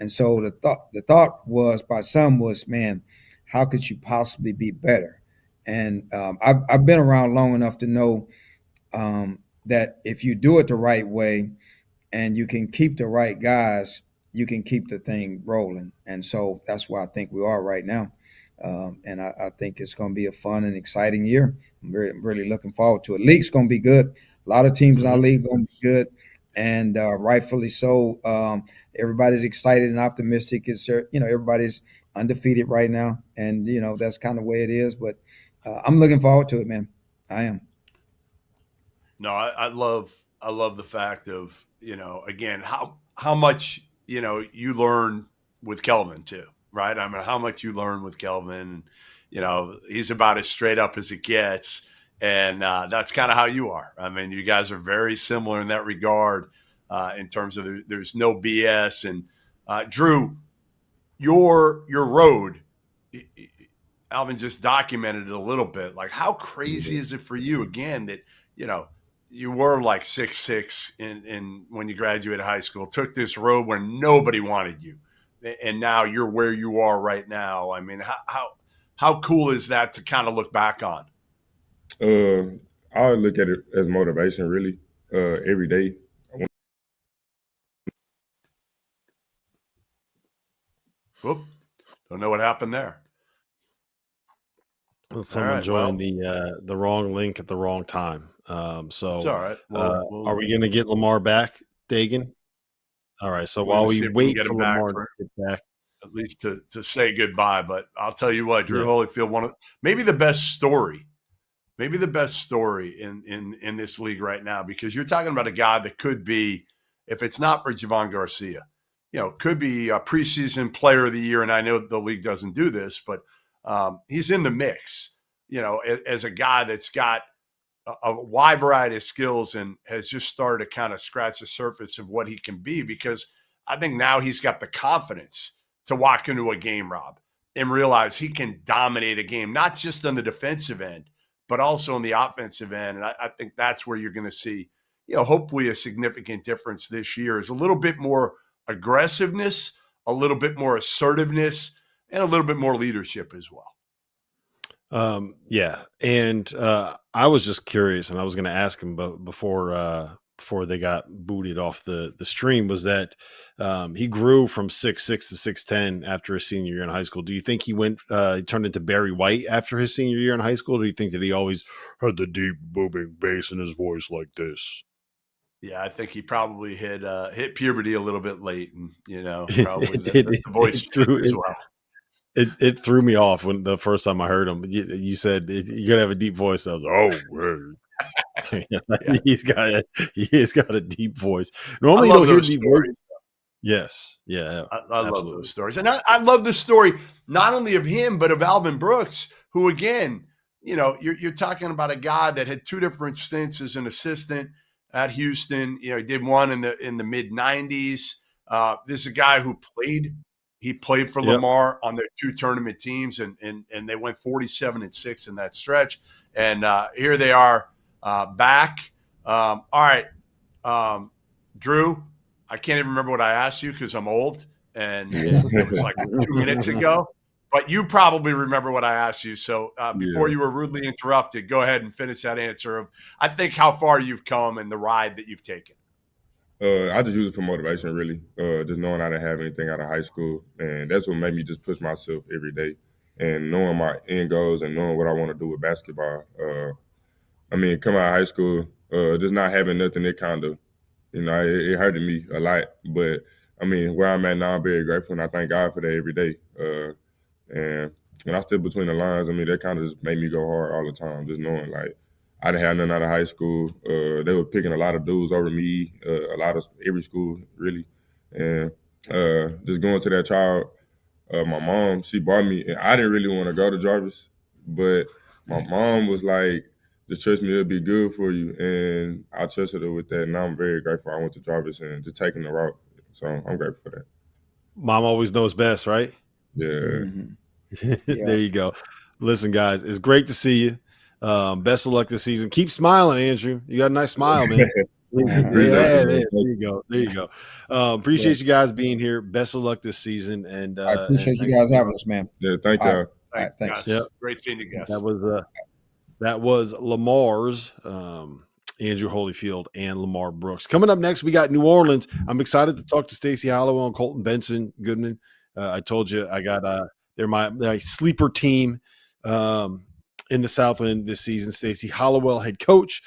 And so the thought was by some was, man, how could you possibly be better? And I've been around long enough to know that if you do it the right way and you can keep the right guys, you can keep the thing rolling. And so that's where I think we are right now. And I think it's going to be a fun and exciting year. I'm really looking forward to it. League's going to be good. A lot of teams in our league going to be good, and rightfully so. Everybody's excited and optimistic. Everybody's undefeated right now, and that's kind of the way it is. But I'm looking forward to it, man. I am. No, I love the fact of again how much you learn with Kelvin too, right? How much you learn with Kelvin. He's about as straight up as it gets. And that's kind of how you are. You guys are very similar in that regard in terms of there's no BS. And Drew, your road, Alvin just documented it a little bit. Like, how crazy is it for you, again, that, you were like 6'6" in when you graduated high school, took this road where nobody wanted you, and now you're where you are right now. How cool is that to kind of look back on? I look at it as motivation, really, every day. Whoop. Don't know what happened there. Well, someone joined the wrong link at the wrong time. So it's all right. Are we going to get Lamar back, Dagan? All right. So while we wait for Lamar to get back, at least to say goodbye, but I'll tell you what, Drew Holyfield, maybe the best story in this league right now, because you're talking about a guy that could be, if it's not for Javon Garcia, could be a preseason player of the year. And I know the league doesn't do this, but he's in the mix, as a guy that's got a wide variety of skills and has just started to kind of scratch the surface of what he can be, because I think now he's got the confidence to walk into a game, Rob, and realize he can dominate a game, not just on the defensive end, but also on the offensive end. And I think that's where you're going to see, hopefully a significant difference this year is a little bit more aggressiveness, a little bit more assertiveness, and a little bit more leadership as well. And I was just curious, and I was going to ask him before they got booted off the stream, was that he grew from 6'6" to 6'10" after his senior year in high school. Do you think he turned into Barry White after his senior year in high school? Or do you think that he always had the deep booming bass in his voice like this? Yeah, I think he probably hit puberty a little bit late, and probably the voice as well. It threw me off when the first time I heard him. You said you're gonna have a deep voice. I was like, oh, he's got a deep voice. Normally you don't hear deep voice. Yes. Yeah. I love those stories. And I love the story not only of him, but of Alvin Brooks, who, again, you're talking about a guy that had 2 different stints as an assistant at Houston. He did one in the mid 90s. This is a guy who played for Lamar on their 2 tournament teams, and they went 47-6 in that stretch. And here they are back. All right, Drew, I can't even remember what I asked you because I'm old, and it was like 2 minutes ago. But you probably remember what I asked you. So before you were rudely interrupted, go ahead and finish that answer of, I think, how far you've come and the ride that you've taken. I just use it for motivation, really. Just knowing I didn't have anything out of high school. And that's what made me just push myself every day. And knowing my end goals and knowing what I want to do with basketball. Coming out of high school, just not having nothing, it kind of, it hurted me a lot. But, where I'm at now, I'm very grateful, and I thank God for that every day. And when I stood between the lines, that kind of just made me go hard all the time, just knowing, like, I didn't have nothing out of high school. They were picking a lot of dudes over me, every school, really. And just going to that child, my mom, she bought me, and I didn't really want to go to Jarvis, but my mom was like, just trust me, it'll be good for you. And I trusted her with that, and I'm very grateful I went to Jarvis and just taking the route. So I'm grateful for that. Mom always knows best, right? Yeah. Mm-hmm. There you go. Listen, guys, it's great to see you. Best of luck this season. Keep smiling, Andrew. You got a nice smile, man. There you go. There you go. Appreciate you guys being here. Best of luck this season. And I appreciate you guys having us, man. Yeah, thank you. All right, thanks. Yep. Great seeing you guys. That was Lamar's Andrew Holyfield and Lamar Brooks. Coming up next, we got New Orleans. I'm excited to talk to Stacey Hollowell and Colton Benson Goodman. I told you I got they're my sleeper team in the Southland this season. Stacey Hollowell, head coach.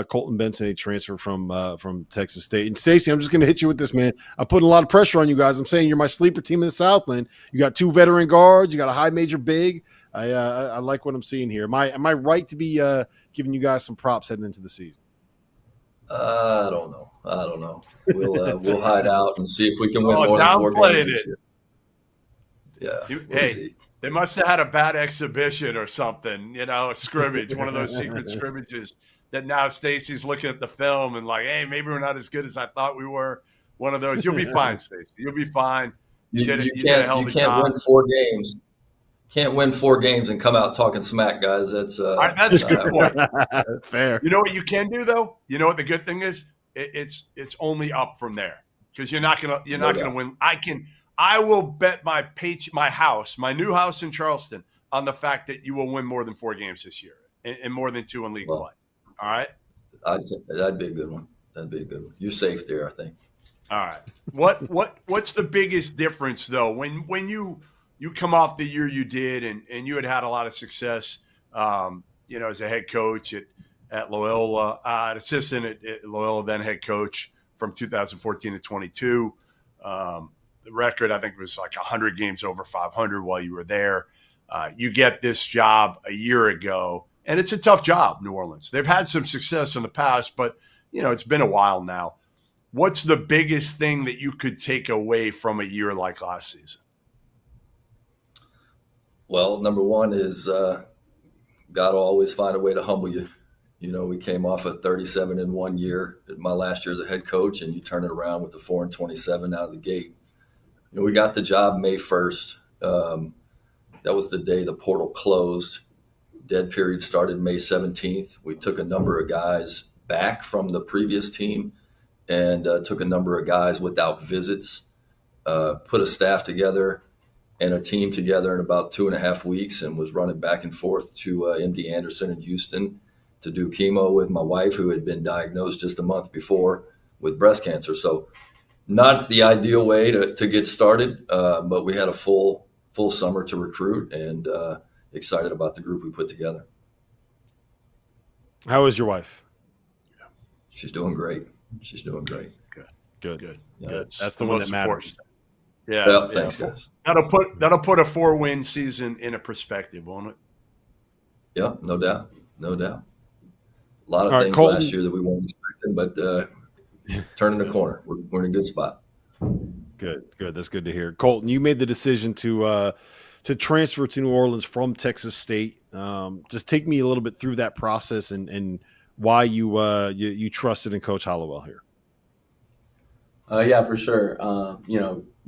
Colton Benson, a transfer from Texas State. And Stacey, I'm just going to hit you with this, man. I'm putting a lot of pressure on you guys. I'm saying you're my sleeper team in the Southland. You got 2 veteran guards. You got a high major big. I like what I'm seeing here. Am I right to be giving you guys some props heading into the season? I don't know. We'll hide out and see if we can win more than 4 games this year. Yeah. Hey, they must have had a bad exhibition or something, a scrimmage, one of those secret scrimmages that now Stacey's looking at the film and like, hey, maybe we're not as good as I thought we were. One of those. You'll be fine, Stacey. You'll be fine. You can't win 4 games. Can't win 4 games and come out talking smack, guys. That's a good point. Fair. You know what you can do though? You know what the good thing is? It's only up from there because you're not gonna win. I will bet my new house in Charleston, on the fact that you will win more than 4 games this year and more than 2 in league play. All right. That'd be a good one. You're safe there, I think. All right. What's the biggest difference though when you come off the year you did and you had a lot of success, as a head coach at Loyola, an assistant at Loyola, then head coach from 2014 to 22. The record, I think, was like 100 games over 500 while you were there. You get this job a year ago, and it's a tough job, New Orleans. They've had some success in the past, but, it's been a while now. What's the biggest thing that you could take away from a year like last season? Well, number one is God will always find a way to humble you. We came off a 37 in 1 year, my last year as a head coach, and you turn it around with the 4-27 out of the gate. We got the job May 1st. That was the day the portal closed. Dead period started May 17th. We took a number of guys back from the previous team and took a number of guys without visits, put a staff together and a team together in about 2.5 weeks, and was running back and forth to MD Anderson in Houston to do chemo with my wife, who had been diagnosed just a month before with breast cancer. So not the ideal way to get started, but we had a full summer to recruit, and excited about the group we put together. How is your wife? She's doing great. Good. Yeah, that's the one that matters. Yeah. Thanks, guys. That'll put a 4-win season in a perspective, won't it? Yeah, no doubt. A lot of things last year that we weren't expecting, but turning the corner. We're in a good spot. Good. That's good to hear. Colton, you made the decision to transfer to New Orleans from Texas State. Just take me a little bit through that process and why you trusted in Coach Hollowell here. Yeah, for sure.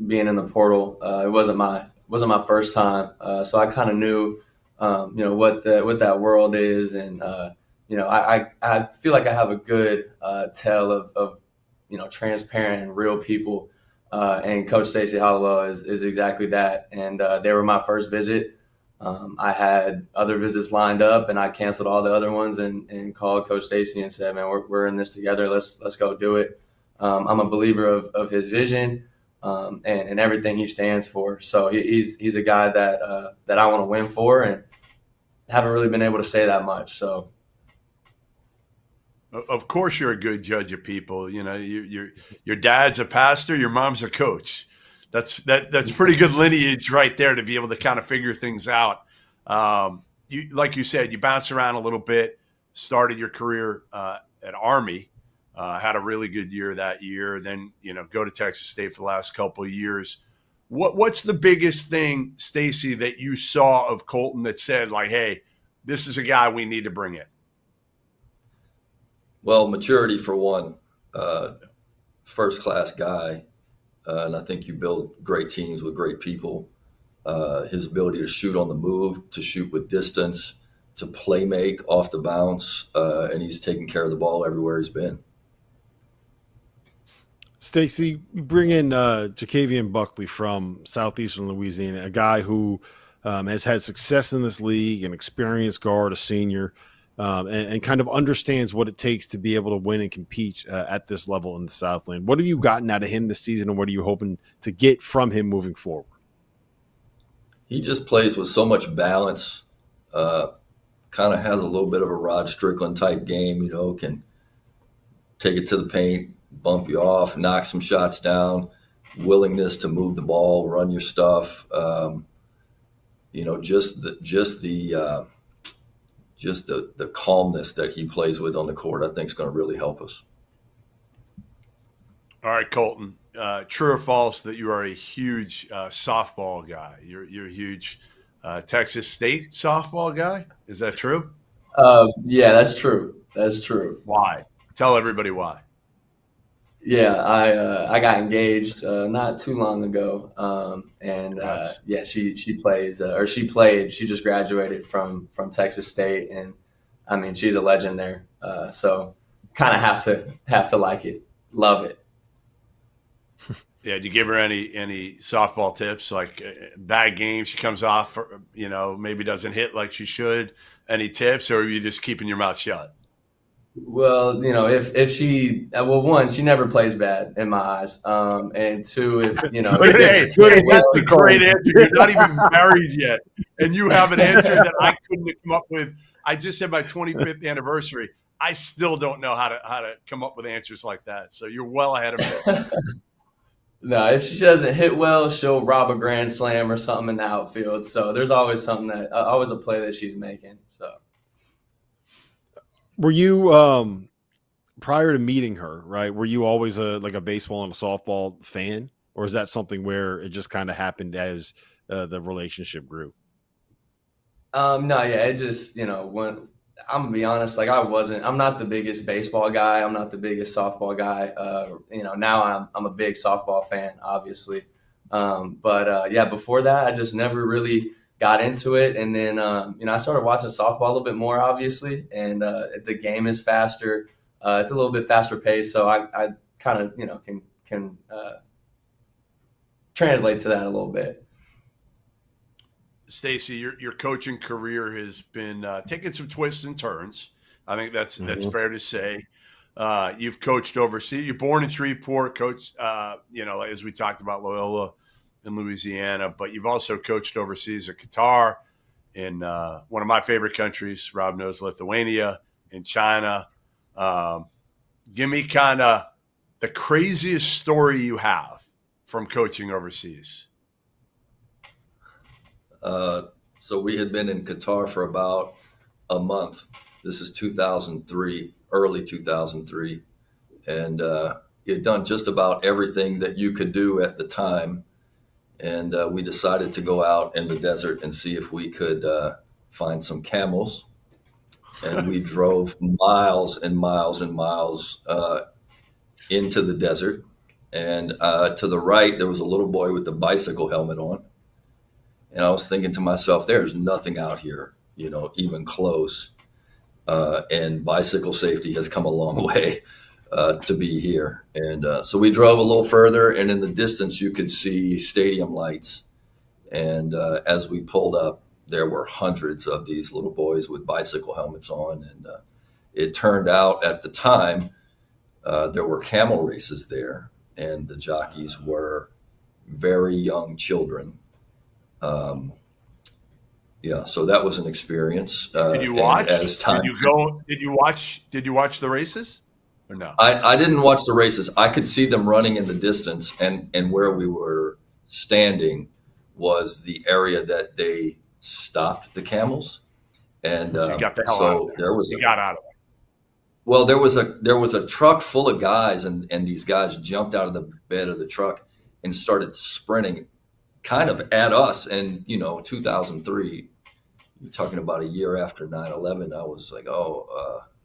Being in the portal, it wasn't my first time, so I kind of knew, what that world is, and I feel like I have a good tale of transparent and real people, and Coach Stacey Hollowell is exactly that. And they were my first visit. I had other visits lined up, and I canceled all the other ones and called Coach Stacey and said, "Man, we're in this together. Let's go do it." I'm a believer of his vision and everything he stands for. So he's a guy that I want to win for, and haven't really been able to say that much. So, of course, you're a good judge of people. Your dad's a pastor, your mom's a coach. That's pretty good lineage right there to be able to kind of figure things out. Like you said, you bounced around a little bit, started your career at Army. Had a really good year that year. Then, go to Texas State for the last couple of years. What's the biggest thing, Stacey, that you saw of Colton that said, like, hey, this is a guy we need to bring in? Well, maturity for one, first-class guy. And I think you build great teams with great people. His ability to shoot on the move, to shoot with distance, to play make off the bounce, and he's taking care of the ball everywhere he's been. Stacey, you bring in Jacavian Buckley from Southeastern Louisiana, a guy who has had success in this league, an experienced guard, a senior, and kind of understands what it takes to be able to win and compete at this level in the Southland. What have you gotten out of him this season, and what are you hoping to get from him moving forward? He just plays with so much balance, kind of has a little bit of a Rod Strickland type game, can take it to the paint, bump you off, knock some shots down, willingness to move the ball, run your stuff. Just the calmness that he plays with on the court, I think is going to really help us. All right, Colton, true or false that you are a huge softball guy? You're a huge Texas State softball guy. Is that true? Yeah, that's true. That's true. Why? Tell everybody why. Yeah, I got engaged not too long ago, and she plays she played. She just graduated from Texas State, and I mean she's a legend there. So kind of have to like it, love it. Yeah, did you give her any softball tips? Like bad game, she comes off, maybe doesn't hit like she should. Any tips, or are you just keeping your mouth shut? Well, if she, one, she never plays bad in my eyes. And two, if, Hey, that's a great answer. You're not even married yet. And you have an answer that I couldn't have come up with. I just had my 25th anniversary. I still don't know how to come up with answers like that. So you're well ahead of me. No, if she doesn't hit well, she'll rob a grand slam or something in the outfield. So there's always always a play that she's making. So. Were you prior to meeting her, right? Were you always a baseball and a softball fan, or is that something where it just kind of happened as the relationship grew? No, yeah, it just when I'm gonna be honest, I'm not the biggest baseball guy. I'm not the biggest softball guy. Now I'm a big softball fan, obviously. But before that, I just never really got into it. And then, I started watching softball a little bit more, obviously, and the game is faster. It's a little bit faster paced. So I kind of, can translate to that a little bit. Stacey, your coaching career has been taking some twists and turns. I think that's fair to say. You've coached overseas. You're born in Shreveport, coached, as we talked about, Loyola in Louisiana, but you've also coached overseas at Qatar, in one of my favorite countries, Rob knows, Lithuania, in China. Give me kind of the craziest story you have from coaching overseas. So we had been in Qatar for about a month. This is 2003, early 2003. And, he had done just about everything that you could do at the time. And we decided to go out in the desert and see if we could find some camels. And we drove miles and miles and miles into the desert. And to the right, there was a little boy with a bicycle helmet on. And I was thinking to myself, there's nothing out here, even close. And bicycle safety has come a long way to be here. And so we drove a little further, and in the distance, you could see stadium lights. And as we pulled up, there were hundreds of these little boys with bicycle helmets on. And it turned out at the time, there were camel races there, and the jockeys were very young children. So that was an experience. Did you watch? Did you go? Did you watch? Did you watch the races or no? I didn't watch the races. I could see them running in the distance, and where we were standing was the area that they stopped the camels. And so you got the hell so out of there. You got out of there. Well, there was a truck full of guys, and these guys jumped out of the bed of the truck and started sprinting kind of at us. And 2003, you're talking about a year after 9/11. I was like,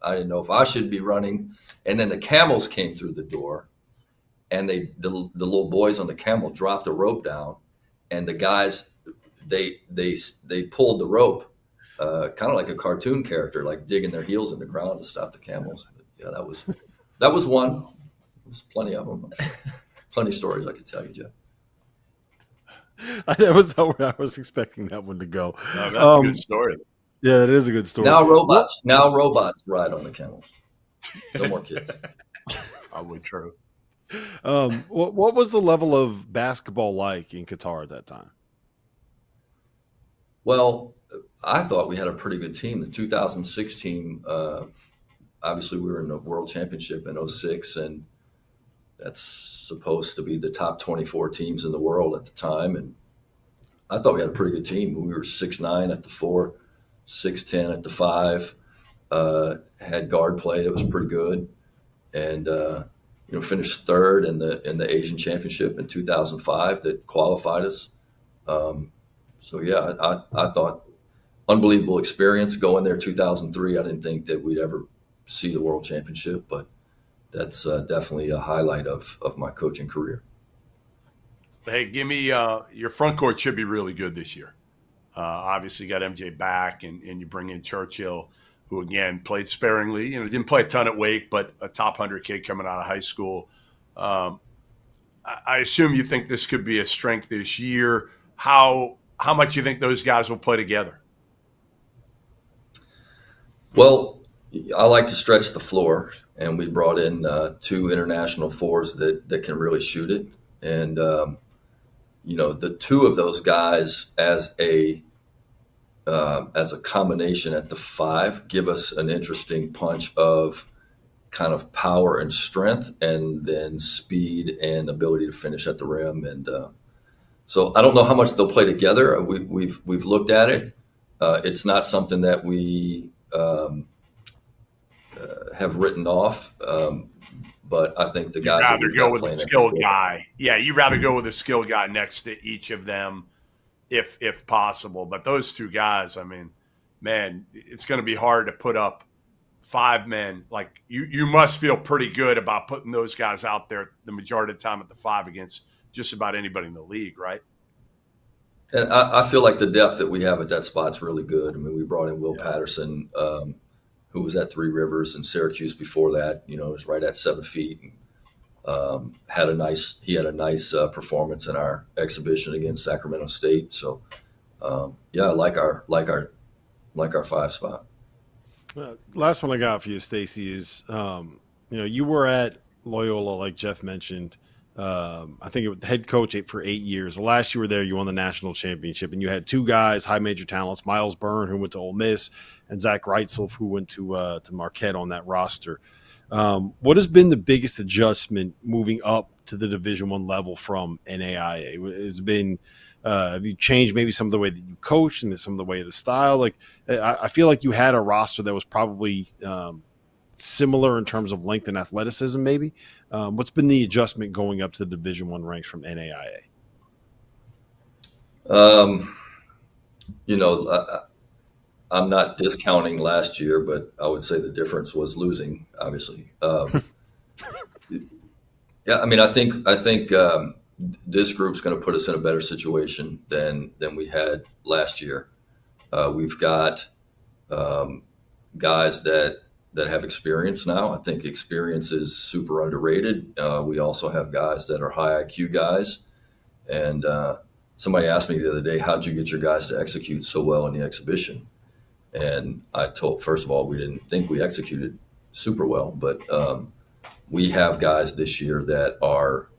I didn't know if I should be running. And then the camels came through the door, and the little boys on the camel dropped the rope down, and the guys they pulled the rope, kind of like a cartoon character, like digging their heels in the ground to stop the camels. But yeah, that was one. There's plenty of them. Plenty of stories I could tell you, Jeff. That was not where I was expecting that one to go. No, that's a good story. Yeah, it is a good story. Now robots ride on the camels. No more kids. Probably true. What was the level of basketball like in Qatar at that time? Well, I thought we had a pretty good team. The 2006 team, obviously we were in the World Championship in 06, and that's supposed to be the top 24 teams in the world at the time. And I thought we had a pretty good team. We were 6'9" at the 4, 6'10" at the 5, had guard play that was pretty good. And, finished third in the Asian Championship in 2005 that qualified us. So yeah, I thought unbelievable experience going there 2003. I didn't think that we'd ever see the World Championship, but that's definitely a highlight of my coaching career. Hey, give me your front court should be really good this year. Obviously, you got MJ back, and you bring in Churchill, who again played sparingly. Didn't play a ton at Wake, but a top 100 kid coming out of high school. I assume you think this could be a strength this year. How much you think those guys will play together? Well, I like to stretch the floor, and we brought in 2 international fours that can really shoot it. And, the 2 of those guys as a combination at the 5 give us an interesting punch of kind of power and strength, and then speed and ability to finish at the rim. And so I don't know how much they'll play together. We've looked at it. It's not something that we have written off, but I think the guys you'd rather go with a skilled guy. Yeah, you'd rather go with a skilled guy next to each of them, if possible. But those 2 guys, I mean, man, it's going to be hard to put up 5 men. Like you must feel pretty good about putting those guys out there the majority of the time at the 5 against just about anybody in the league, right? And I feel like the depth that we have at that spot's really good. I mean, we brought in Will Patterson, who was at Three Rivers and Syracuse before that. Was right at 7 feet. And, had a nice performance in our exhibition against Sacramento State. So, I like our 5 spot. Last one I got for you, Stacy, is you were at Loyola, like Jeff mentioned. I think it was head coach for 8 years. The last you were there, you won the national championship, and you had 2 guys, high major talents, Miles Byrne, who went to Ole Miss, and Zach Reitzel, who went to Marquette on that roster. What has been the biggest adjustment moving up to the Division I level from NAIA? Has been have you changed maybe some of the way that you coach and some of the way of the style? Like I feel like you had a roster that was probably similar in terms of length and athleticism, maybe. What's been the adjustment going up to the Division I ranks from NAIA? I'm not discounting last year, but I would say the difference was losing, obviously. Yeah, I mean, I think this group's going to put us in a better situation than we had last year. We've got guys that have experience now. I think experience is super underrated. We also have guys that are high IQ guys. And somebody asked me the other day, how'd you get your guys to execute so well in the exhibition? And I told, first of all, we didn't think we executed super well, but we have guys this year that are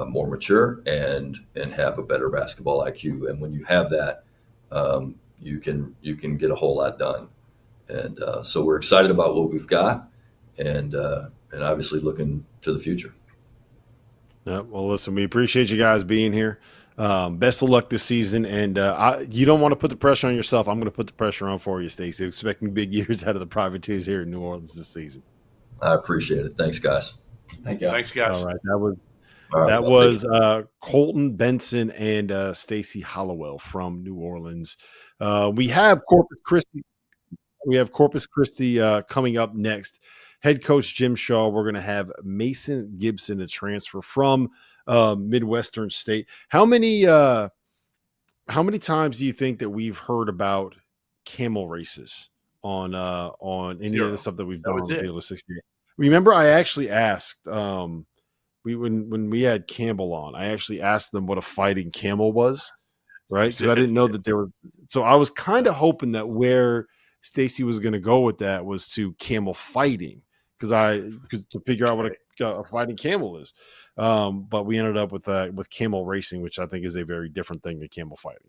more mature and have a better basketball IQ. And when you have that, you can get a whole lot done. And so we're excited about what we've got, and obviously looking to the future. Yeah, well, listen, we appreciate you guys being here. Best of luck this season, and you don't want to put the pressure on yourself. I'm going to put the pressure on for you, Stacey. Expecting big years out of the Privateers here in New Orleans this season. I appreciate it. Thanks, guys. Thank you. Thanks, guys. All right, that was Colton Benson and Stacey Hollowell from New Orleans. We have Corpus Christi. Coming up next. Head coach Jim Shaw. We're going to have Mason Gibson, a transfer from Midwestern State. How many times do you think that we've heard about camel races on any of the stuff that we've done on the Field of 68? Remember, I actually asked when we had Campbell on, I actually asked them what a fighting camel was, right? Because I didn't know that there were. So I was kind of hoping that where Stacey was going to go with that was to camel fighting, because to figure out what a fighting camel is. But we ended up with camel racing, which I think is a very different thing than camel fighting.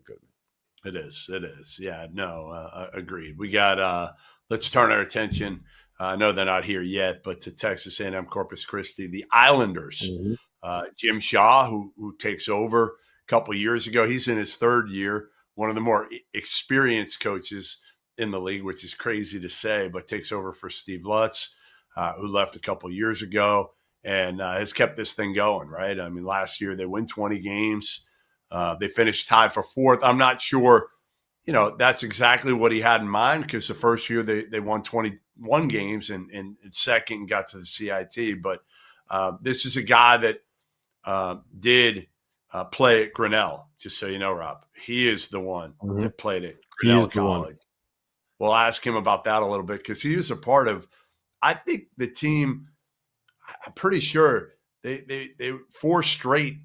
It is. Yeah, no, agreed. We got, let's turn our attention. I know they're not here yet, but to Texas A&M Corpus Christi, the Islanders. Mm-hmm. Jim Shaw, who takes over a couple of years ago. He's in his third year, one of the more experienced coaches in the league, which is crazy to say, but takes over for Steve Lutz, who left a couple of years ago, and has kept this thing going, right? I mean, last year they win 20 games. They finished tied for fourth. I'm not sure, that's exactly what he had in mind, because the first year they won 21 games and second got to the CIT. But this is a guy that did play at Grinnell, just so you know, Rob. He is the one that played at Grinnell College. We'll ask him about that a little bit, because he was a part of, I think, the team. I'm pretty sure they 4 straight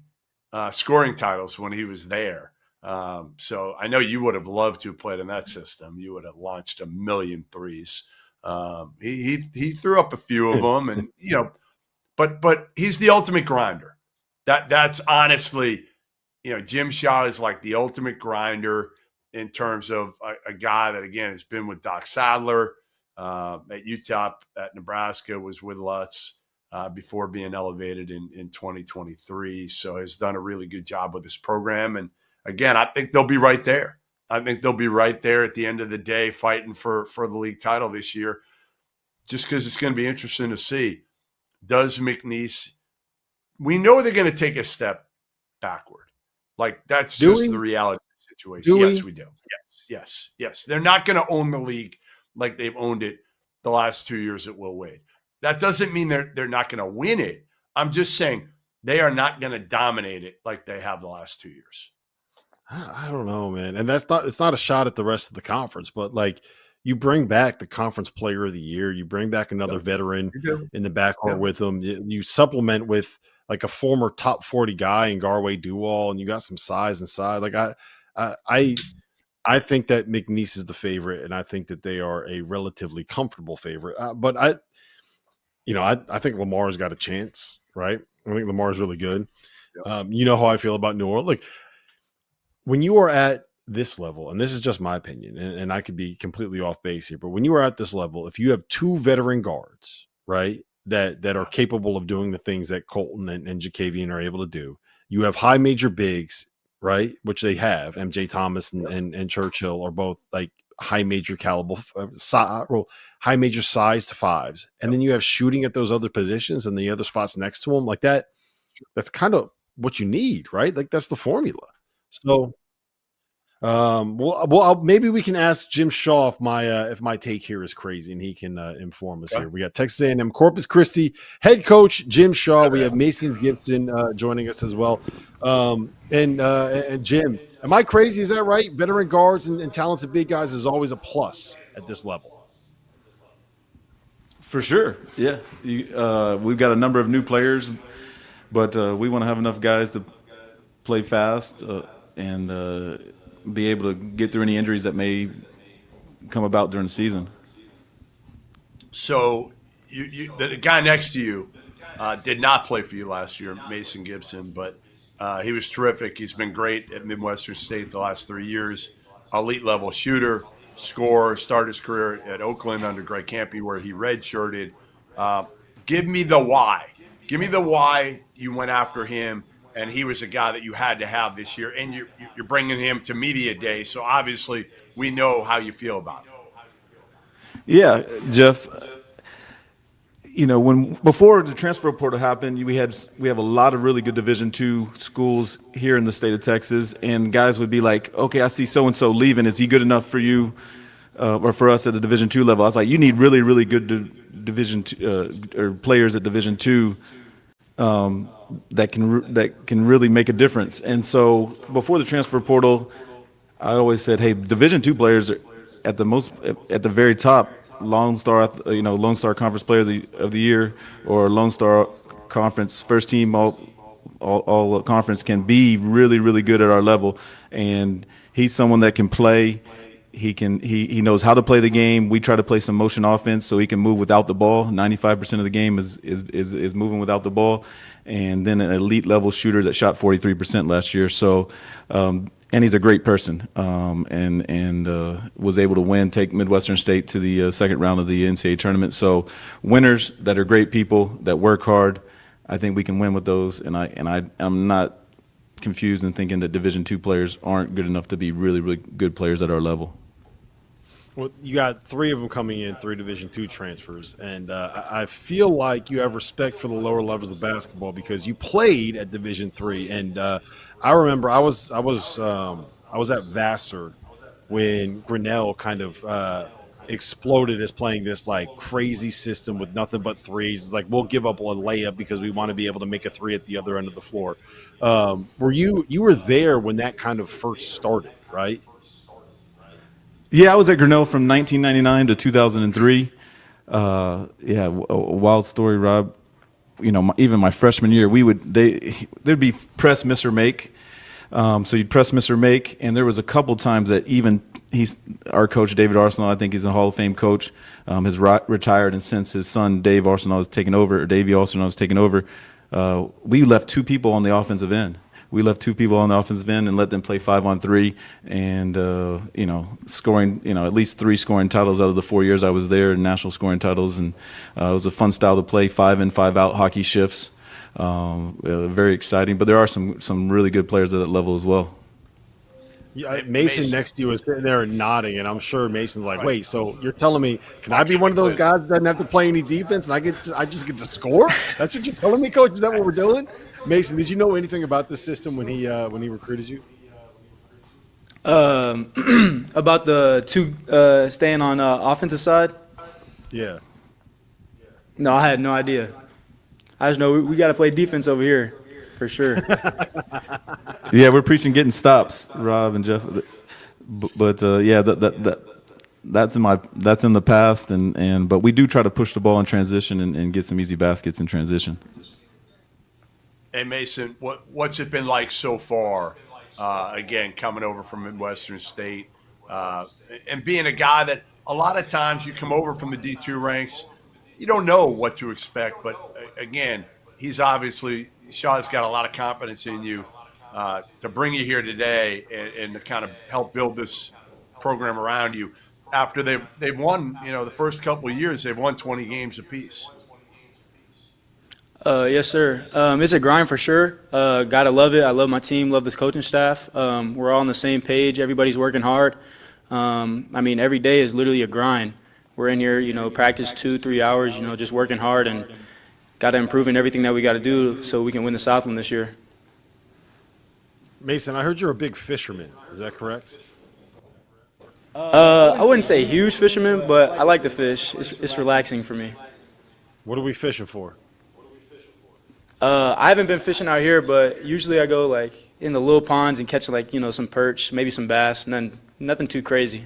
scoring titles when he was there. So I know you would have loved to have played in that system. You would have launched a million threes. He threw up a few of them, and but he's the ultimate grinder. That's honestly, Jim Shaw is like the ultimate grinder in terms of a guy that, again, has been with Doc Sadler at UTEP, at Nebraska, was with Lutz before being elevated in 2023. So has done a really good job with this program. And again, I think they'll be right there. I think they'll be right there at the end of the day, fighting for the league title this year, just because it's going to be interesting to see. Does McNeese – we know they're going to take a step backward. Like, that's just the reality of the situation. Yes, we do. Yes. They're not going to own the league like they've owned it the last 2 years at Will Wade. That doesn't mean they're not going to win it. I'm just saying they are not going to dominate it like they have the last 2 years. I don't know, man. And it's not a shot at the rest of the conference, but like, you bring back the conference player of the year, you bring back another veteran in the backcourt with them. You supplement with like a former top 40 guy in Garway Duwall, and you got some size inside. Like I think that McNeese is the favorite, and I think that they are a relatively comfortable favorite. But I think Lamar's got a chance, right? I think Lamar's really good. You know how I feel about New Orleans. Like, when you are at this level, and this is just my opinion, and I could be completely off base here, but when you are at this level, if you have 2 veteran guards, right, that are capable of doing the things that Colton and Jacavian are able to do, you have high major bigs, right, which they have. MJ Thomas and Churchill are both like high major caliber, high major sized fives, and then you have shooting at those other positions and the other spots next to them like that. That's kind of what you need, right? Like that's the formula. So, maybe we can ask Jim Shaw if my take here is crazy, and he can inform us here. We got Texas A&M-Corpus Christi head coach Jim Shaw. We have Mason Gibson joining us as well. And Jim, am I crazy? Is that right? Veteran guards and talented big guys is always a plus at this level. For sure, yeah. We've got a number of new players, but we want to have enough guys to play fast and be able to get through any injuries that may come about during the season. So the guy next to you did not play for you last year, Mason Gibson, but he was terrific. He's been great at Midwestern State the last 3 years. Elite level shooter, scorer, started his career at Oakland under Greg Campy where he redshirted. Give me the why. Give me the why you went after him, and he was a guy that you had to have this year, and you're bringing him to media day, so obviously we know how you feel about it. Yeah, Jeff. Before the transfer portal happened, we have a lot of really good Division II schools here in the state of Texas, and guys would be like, "Okay, I see so and so leaving. Is he good enough for you or for us at the Division II level?" I was like, "You need really, really good Division or players at Division II that can really make a difference." And so before the transfer portal, I always said, "Hey, Division II players are at the very top." Lone Star Conference Player of the Year, or Lone Star Conference first team all conference can be really, really good at our level. And he's someone that can play. He knows how to play the game. We try to play some motion offense so he can move without the ball. 95% of the game is moving without the ball. And then an elite level shooter that shot 43% last year. So and he's a great person, and was able to take Midwestern State to the second round of the NCAA tournament. So winners that are great people that work hard, I think we can win with those. And I'm not confused in thinking that Division II players aren't good enough to be really, really good players at our level. Well, you got 3 of them coming in, 3 Division II transfers, and I feel like you have respect for the lower levels of basketball because you played at Division III. And I remember I was at Vassar when Grinnell kind of exploded as playing this like crazy system with nothing but threes. It's like we'll give up a layup because we want to be able to make a 3 at the other end of the floor. You were there when that kind of first started, right? Yeah, I was at Grinnell from 1999 to 2003. A wild story, Rob. Even my freshman year, there'd be press, miss, or make. So you'd press, miss, or make, and there was a couple times that even our coach, David Arsenal, I think he's a Hall of Fame coach, has retired, and since his son, Davey Arsenal, was taking over, we left 2 people on the offensive end. We left 2 people on the offensive end and let them play 5-on-3 and, scoring, at least 3 scoring titles out of the 4 years I was there, national scoring titles. And it was a fun style to play, 5-in, 5-out hockey shifts. Very exciting. But there are some really good players at that level as well. Yeah, Mason next to you is sitting there and nodding, and I'm sure Mason's like, "Wait, so you're telling me can I be one of those guys that doesn't have to play any defense and I just get to score? That's what you're telling me, Coach? Is that what we're doing?" Mason, did you know anything about the system when he recruited you? About the 2 staying on offensive side? Yeah. No, I had no idea. I just know we got to play defense over here for sure. Yeah, we're preaching getting stops, Rob and Jeff. But that's in the past, but we do try to push the ball in transition and get some easy baskets in transition. Hey Mason, what's it been like so far? Again, coming over from Midwestern State, and being a guy that a lot of times you come over from the D2 ranks, you don't know what to expect. But again, Shaw's got a lot of confidence in you to bring you here today and to kind of help build this program around you. After they've won, the first couple of years, they've won 20 games apiece. Yes, sir. It's a grind for sure. Gotta love it. I love my team, love this coaching staff. We're all on the same page. Everybody's working hard. I mean, every day is literally a grind. We're in here, practice 2-3 hours, just working hard and got to improve in everything that we got to do so we can win the Southland this year. Mason, I heard you're a big fisherman. Is that correct? I wouldn't say huge fisherman, but I like to fish. It's relaxing for me. What are we fishing for? I haven't been fishing out here, but usually I go like in the little ponds and catch some perch, maybe some bass, nothing too crazy.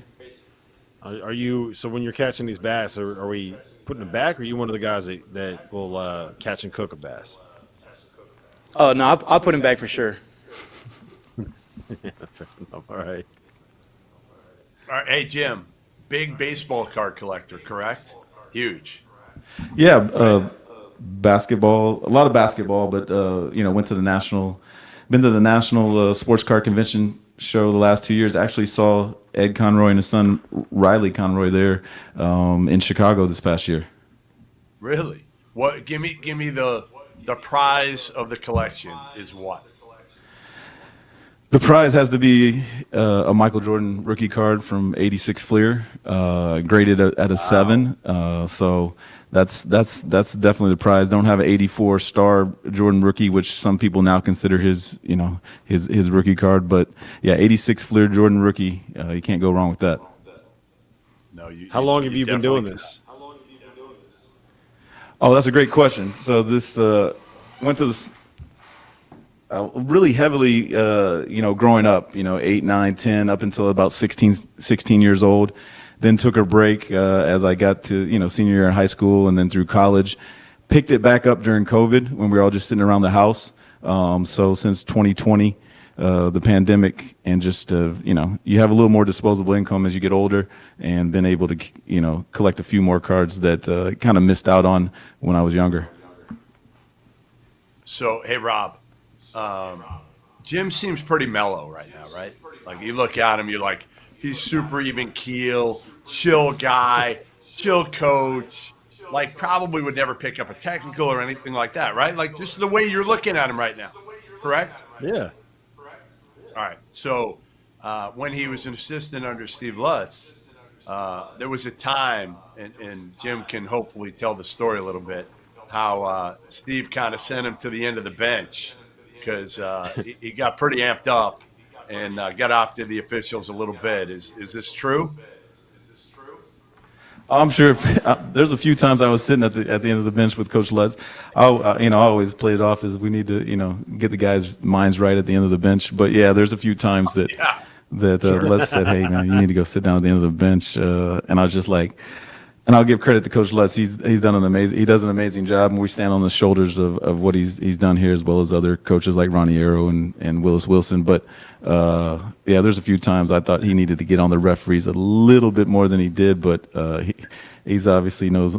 Are you, so when you're catching these bass, are we putting them back, or are you one of the guys that will catch and cook a bass? Oh, no, I'll put them back for sure. Yeah, fair enough. All right. All right. Hey, Jim, big baseball card collector, correct? Huge. Yeah, basketball, a lot of basketball, but been to the national sports card convention show the last 2 years. Actually saw Ed Conroy and his son Riley Conroy there in Chicago this past year. Really? What? Give me the prize of the collection is what? The prize has to be a Michael Jordan rookie card from '86 Fleer, graded at a 7. So that's definitely the prize. Don't have an '84 star Jordan rookie, which some people now consider his rookie card. But yeah, '86 Fleer Jordan rookie. You can't go wrong with that. No. How long have you been doing this? Oh, that's a great question. So this went to this. Really heavily, growing up, 8, 9, 10, up until about 16 years old. Then took a break as I got to, senior year in high school and then through college. Picked it back up during COVID when we were all just sitting around the house. So since 2020, the pandemic, and just, you have a little more disposable income as you get older, and been able to, collect a few more cards that kind of missed out on when I was younger. So, hey, Rob. Jim seems pretty mellow right now, right? Like, you look at him, you're like, he's super even keel, chill guy, chill coach, like probably would never pick up a technical or anything like that, right? Like, just the way you're looking at him right now, correct? Yeah. All right. So when he was an assistant under Steve Lutz, there was a time, and Jim can hopefully tell the story a little bit, how Steve kind of sent him to the end of the bench because he got pretty amped up and got after the officials a little bit. Is this true? I'm sure there's a few times I was sitting at the end of the bench with Coach Lutz. I always played it off as we need to, get the guys' minds right at the end of the bench. But yeah, there's a few times that Lutz said, "Hey man, you need to go sit down at the end of the bench," and I was just like. And I'll give credit to Coach Lutz. He does an amazing job, and we stand on the shoulders of what he's done here, as well as other coaches like Ronnie Arrow and Willis Wilson. But there's a few times I thought he needed to get on the referees a little bit more than he did, but he's obviously knows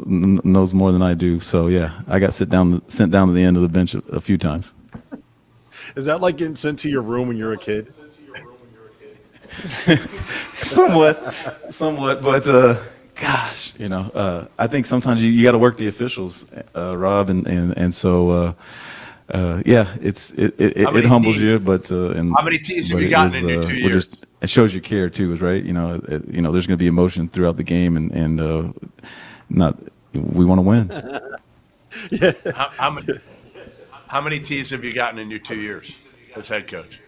more than I do. So yeah, I got sent down to the end of the bench a few times. Is that like getting sent to your room when you're a kid? Somewhat, but. Gosh, I think sometimes you got to work the officials, Rob, and so it humbles you, but how many tees have you gotten in your 2 years? It shows you care too, right? There's going to be emotion throughout the game, and we want to win. Yeah. How many tees have you gotten in your 2 years as head coach?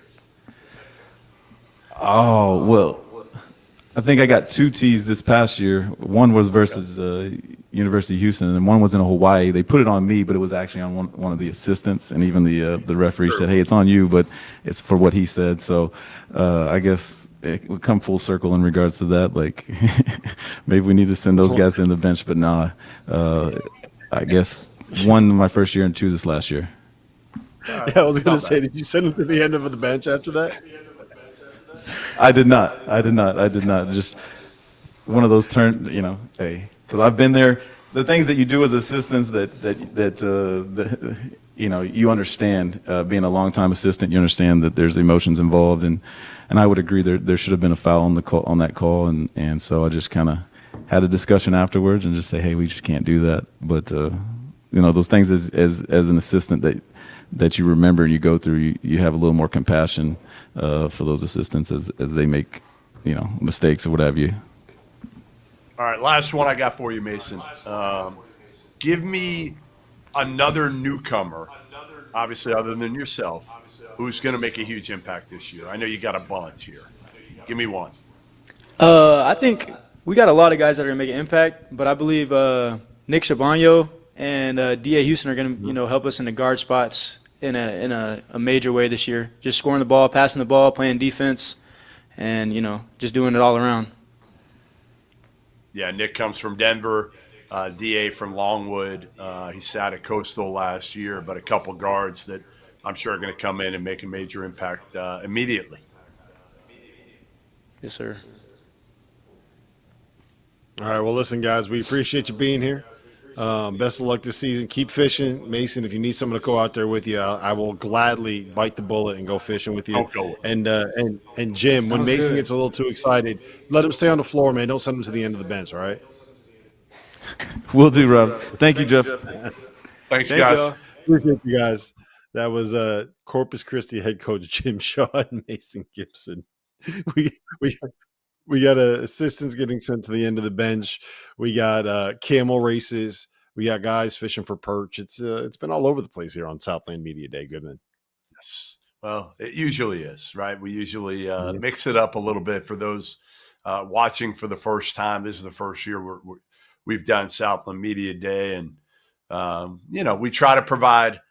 Oh well. I think I got 2 tees this past year. One was versus University of Houston, and one was in Hawaii. They put it on me, but it was actually on one of the assistants, and even the referee said, "Hey, it's on you," but it's for what he said. So I guess it would come full circle in regards to that. Like maybe we need to send those guys in the bench, but nah. I guess 1 my first year and 2 this last year. Yeah, I was going to say, did you send him to the end of the bench after that? I did not. Just one of those hey, because I've been there. The things that you do as assistants that you understand. Being a longtime assistant, you understand that there's emotions involved, and I would agree there should have been a foul on that call, and so I just kind of had a discussion afterwards and just say, hey, we just can't do that. But those things as an assistant that you remember and you go through, you have a little more compassion for those assistants as they make mistakes or whatever you. All right, last one I got for you, Mason. Give me another newcomer, obviously other than yourself, who's going to make a huge impact this year. I know you got a bunch here. Give me one. I think we got a lot of guys that are going to make an impact, but I believe Nick Shabano and D.A. Houston are going to, help us in the guard spots in a major way this year. Just scoring the ball, passing the ball, playing defense, and, just doing it all around. Yeah, Nick comes from Denver, D.A. from Longwood. He sat at Coastal last year, but a couple guards that I'm sure are going to come in and make a major impact immediately. Yes, sir. All right, well, listen, guys, we appreciate you being here. Best of luck this season. Keep fishing. Mason, if you need someone to go out there with you, I will gladly bite the bullet and go fishing with you. And Jim, when Mason gets a little too excited, let him stay on the floor, man. Don't send him to the end of the bench, all right? Will do, Rob. Thank you, Jeff. Thanks, guys. Appreciate you guys. That was Corpus Christi head coach Jim Shaw and Mason Gibson. We got assistants getting sent to the end of the bench. We got camel races. We got guys fishing for perch. It's been all over the place here on Southland Media Day, Goodman. Yes. Well, it usually is, right? We usually mix it up a little bit for those watching for the first time. This is the first year we've done Southland Media Day, and we try to provide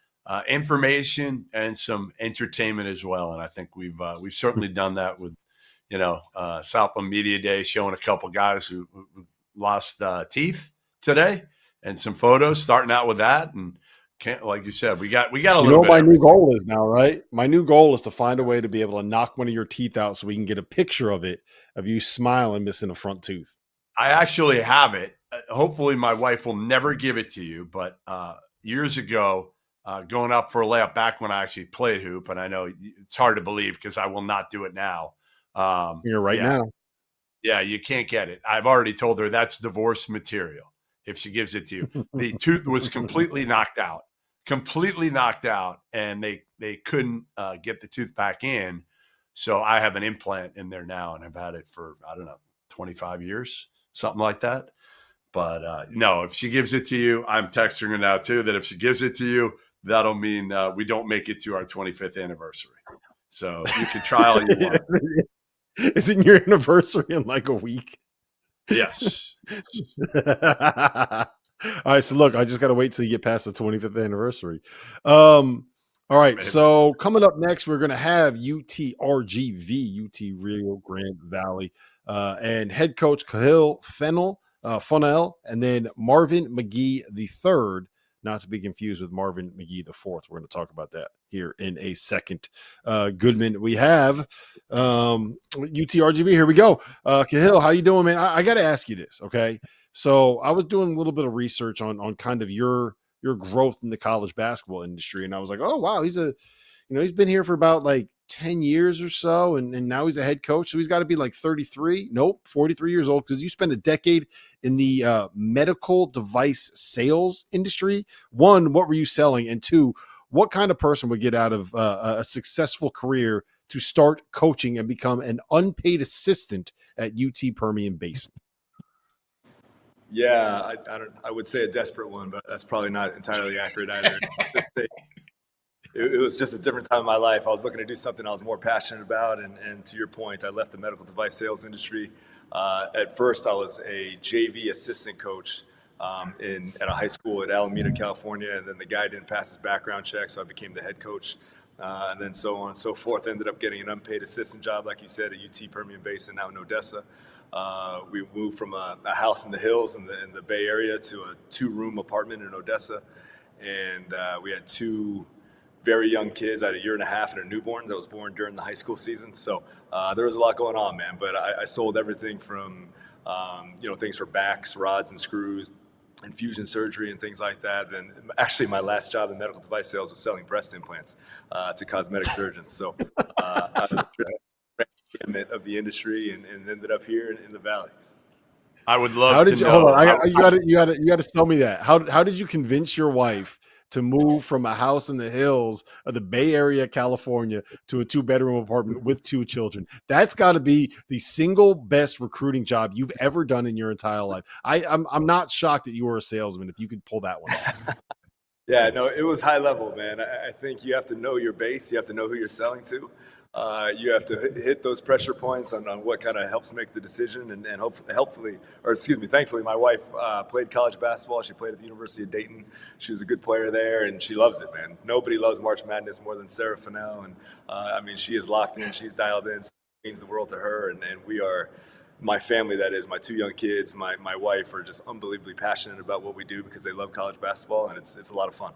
information and some entertainment as well. And I think we've certainly done that with Southland Media Day, showing a couple guys who lost teeth today, and some photos. Starting out with that, and like you said, we got a little. You know bit what my new goal is now, right? My new goal is to find a way to be able to knock one of your teeth out, so we can get a picture of it of you smiling, missing a front tooth. I actually have it. Hopefully, my wife will never give it to you. But years ago, going up for a layup, back when I actually played hoop, and I know it's hard to believe because I will not do it now. Here now. Yeah, you can't get it. I've already told her that's divorce material if she gives it to you. The tooth was completely knocked out, and they couldn't get the tooth back in. So I have an implant in there now, and I've had it for, 25 years, something like that. But no, if she gives it to you, I'm texting her now too, that if she gives it to you, that'll mean we don't make it to our 25th anniversary. So you can try all you want. Isn't your anniversary in like a week? Yes. All right. So look, I just got to wait till you get past the 25th anniversary. All right. Maybe. So coming up next, we're going to have UTRGV, UT Rio Grande Valley, and head coach Cahill Funnell, and then Marvin McGee III, not to be confused with Marvin McGee IV. We're going to talk about that here in a second. Goodman, we have UTRGV. Here we go. Cahill, how you doing, man? I got to ask you this, okay? So I was doing a little bit of research on kind of your growth in the college basketball industry, and I was like, oh wow, he's been here for about like 10 years or so, and now he's a head coach, so he's got to be like 33. Nope, 43 years old, because you spent a decade in the medical device sales industry. One, what were you selling? And two, what kind of person would get out of a successful career to start coaching and become an unpaid assistant at UT Permian Basin? Yeah, I would say a desperate one, but that's probably not entirely accurate either. It was just a different time in my life. I was looking to do something I was more passionate about. And to your point, I left the medical device sales industry. At first, I was a JV assistant coach at a high school at Alameda, California. And then the guy didn't pass his background check, so I became the head coach. And then so on and so forth. Ended up getting an unpaid assistant job, like you said, at UT Permian Basin, now in Odessa. We moved from a house in the hills in the Bay Area to a 2-room apartment in Odessa. And we had 2 very young kids. I had a 1.5 years and a newborn that was born during the high school season. So there was a lot going on, man. But I sold everything from, things for backs, rods and screws, infusion surgery and things like that. Then actually my last job in medical device sales was selling breast implants to cosmetic surgeons. So I was of the industry and ended up here in the Valley. I would love How did to you know. hold on? You got to tell me that. How did you convince your wife to move from a house in the hills of the Bay Area, California, to a 2-bedroom apartment with 2 children. That's got to be the single best recruiting job you've ever done in your entire life. I'm not shocked that you were a salesman if you could pull that one off. Yeah, no, it was high level, man. I think you have to know your base. You have to know who you're selling to. You have to hit those pressure points on what kind of helps make the decision. And thankfully, my wife played college basketball. She played at the University of Dayton. She was a good player there, and she loves it, man. Nobody loves March Madness more than Sarah Fennell. And she is locked in. She's dialed in. So it means the world to her. And we are, my family, that is, my 2 young kids, my wife, are just unbelievably passionate about what we do because they love college basketball, and it's a lot of fun.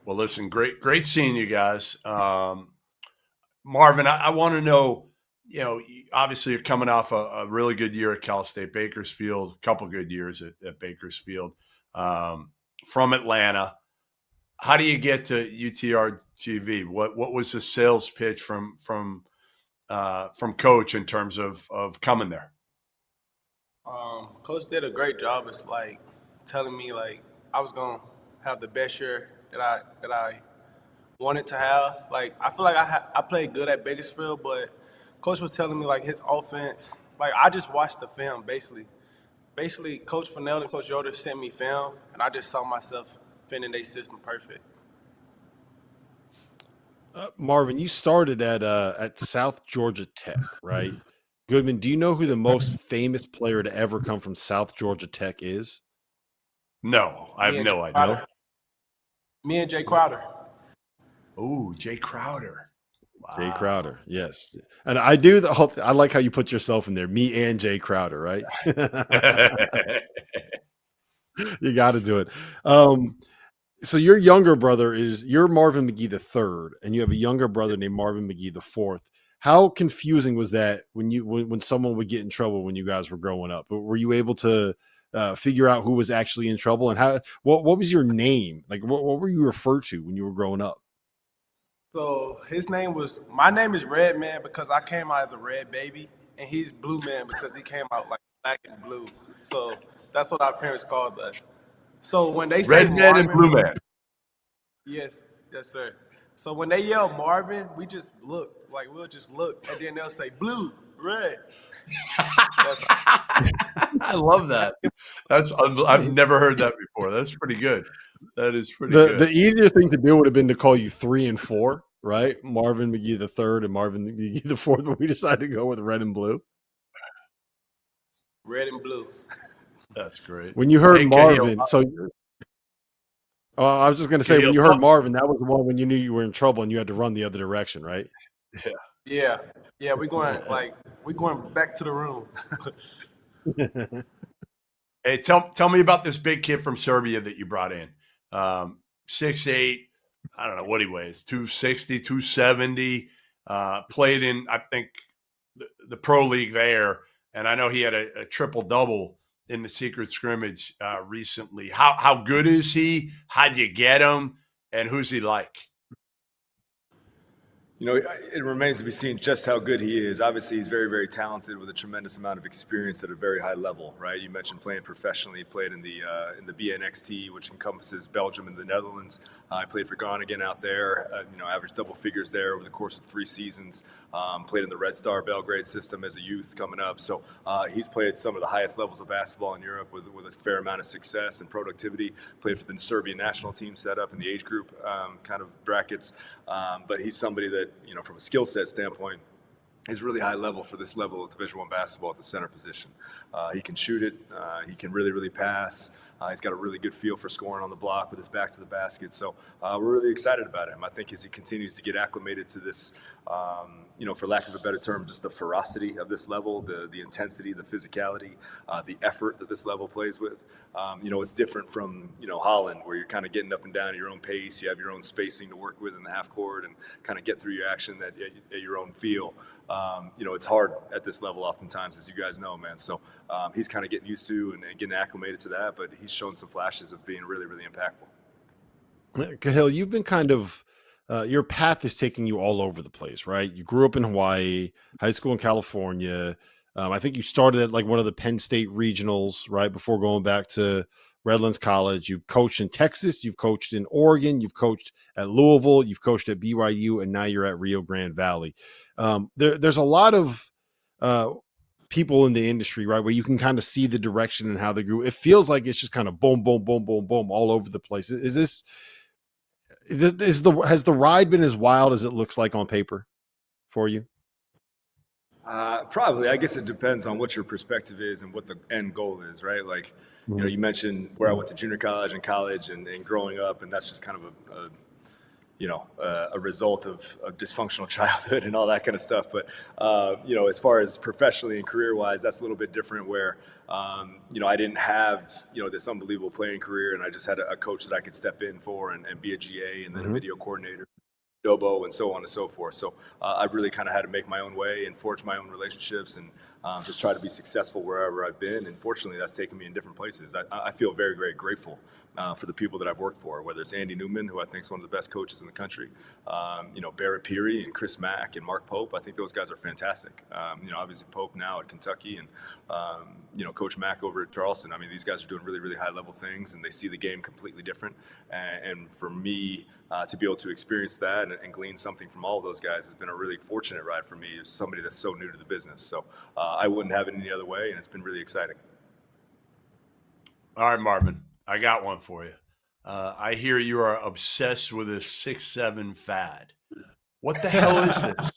Well, listen, great seeing you guys. Marvin, I want to know, obviously you're coming off a really good year at Cal State Bakersfield, a couple good years at Bakersfield, from Atlanta. How do you get to UTRGV? What was the sales pitch from Coach in terms of coming there? Coach did a great job. It's like telling me like I was gonna have the best year that I wanted to have. Like I feel like I played good at Bakersfield, but Coach was telling me like his offense. Like I just watched the film basically. Basically, Coach Fennell and Coach Yoder sent me film, and I just saw myself fitting their system perfect. Marvin, you started at South Georgia Tech, right? Goodman, do you know who the most famous player to ever come from South Georgia Tech is? No, I have no idea. Me and Jay Crowder. Oh, Jay Crowder. Wow. Jay Crowder, yes. And I like how you put yourself in there, me and Jay Crowder, right? You got to do it. So your younger brother you're Marvin McGee III, and you have a younger brother named Marvin McGee IV. How confusing was that when someone would get in trouble when you guys were growing up? Were you able to figure out who was actually in trouble, and what was your name? Like what were you referred to when you were growing up? So my name is Red Man because I came out as a red baby, and he's Blue Man because he came out like black and blue. So that's what our parents called us. So when they say Red Man and Blue Man. Yes, sir. So when they yell Marvin, we just look. Like we'll just look, and then they'll say blue, red. I love that. I've never heard that before. That's pretty good. That is pretty good. The easier thing to do would have been to call you 3 and 4, right? Marvin McGee III and Marvin McGee IV, but we decided to go with red and blue. Red and blue. That's great. When you heard Marvin, I was just going to say, when you heard Marvin, that was the one when you knew you were in trouble and you had to run the other direction, right? Yeah. We're going back to the room. Hey, tell me about this big kid from Serbia that you brought in. 6'8", I don't know what he weighs, 260, 270. Played in, I think, the pro league there, and I know he had a triple double in the secret scrimmage recently. How good is he? How'd you get him? And who's he like? It remains to be seen just how good he is. Obviously, he's very, very talented with a tremendous amount of experience at a very high level, right? You mentioned playing professionally. He played in the BNXT, which encompasses Belgium and the Netherlands. I played for Groningen out there, averaged double figures there over the course of 3 seasons. Played in the Red Star Belgrade system as a youth coming up. So he's played some of the highest levels of basketball in Europe with a fair amount of success and productivity. Played for the Serbian national team set up in the age group kind of brackets. But he's somebody that, from a skill set standpoint, is really high level for this level of Division I basketball at the center position. He can shoot it. He can really, really pass. He's got a really good feel for scoring on the block with his back to the basket. So we're really excited about him. I think as he continues to get acclimated to this, for lack of a better term, just the ferocity of this level, the intensity, the physicality, the effort that this level plays with. It's different from, Holland, where you're kind of getting up and down at your own pace. You have your own spacing to work with in the half court and kind of get through your action at your own feel. It's hard at this level oftentimes, as you guys know, man. So he's kind of getting used to and getting acclimated to that, but he's shown some flashes of being really, really impactful. Kahil, you've been kind of your path is taking you all over the place, right? You grew up in Hawaii, high school in California. I think you started at like one of the Penn State regionals, right, before going back to Redlands College. You've coached in Texas. You've coached in Oregon. You've coached at Louisville. You've coached at BYU, and now you're at Rio Grande Valley. There's a lot of people in the industry, right, where you can kind of see the direction and how they grew. It feels like it's just kind of boom, boom, boom, boom, boom all over the place. Has the ride been as wild as it looks like on paper for you? Probably. I guess it depends on what your perspective is and what the end goal is, right? Like, you know, you mentioned where I went to junior college and college and growing up, and that's just kind of a result of dysfunctional childhood and all that kind of stuff. But, you know, as far as professionally and career-wise, that's a little bit different where, you know, I didn't have, you know, this unbelievable playing career, and I just had a coach that I could step in for and be a GA and then a video coordinator, Dobo, and so on and so forth. So I've really kind of had to make my own way and forge my own relationships and just try to be successful wherever I've been. And fortunately, that's taken me in different places. I feel very, very grateful for the people that I've worked for, whether it's Andy Newman, who I think is one of the best coaches in the country, you know, Barrett Peary and Chris Mack and Mark Pope. I think those guys are fantastic. You know, obviously Pope now at Kentucky and, you know, Coach Mack over at Charleston. I mean, these guys are doing really, really high level things, and they see the game completely different. And for me, to be able to experience that and glean something from all of those guys has been a really fortunate ride for me as somebody that's so new to the business. So I wouldn't have it any other way, and it's been really exciting. All right, Marvin, I got one for you. I hear you are obsessed with a 6'7" fad. What the hell is this?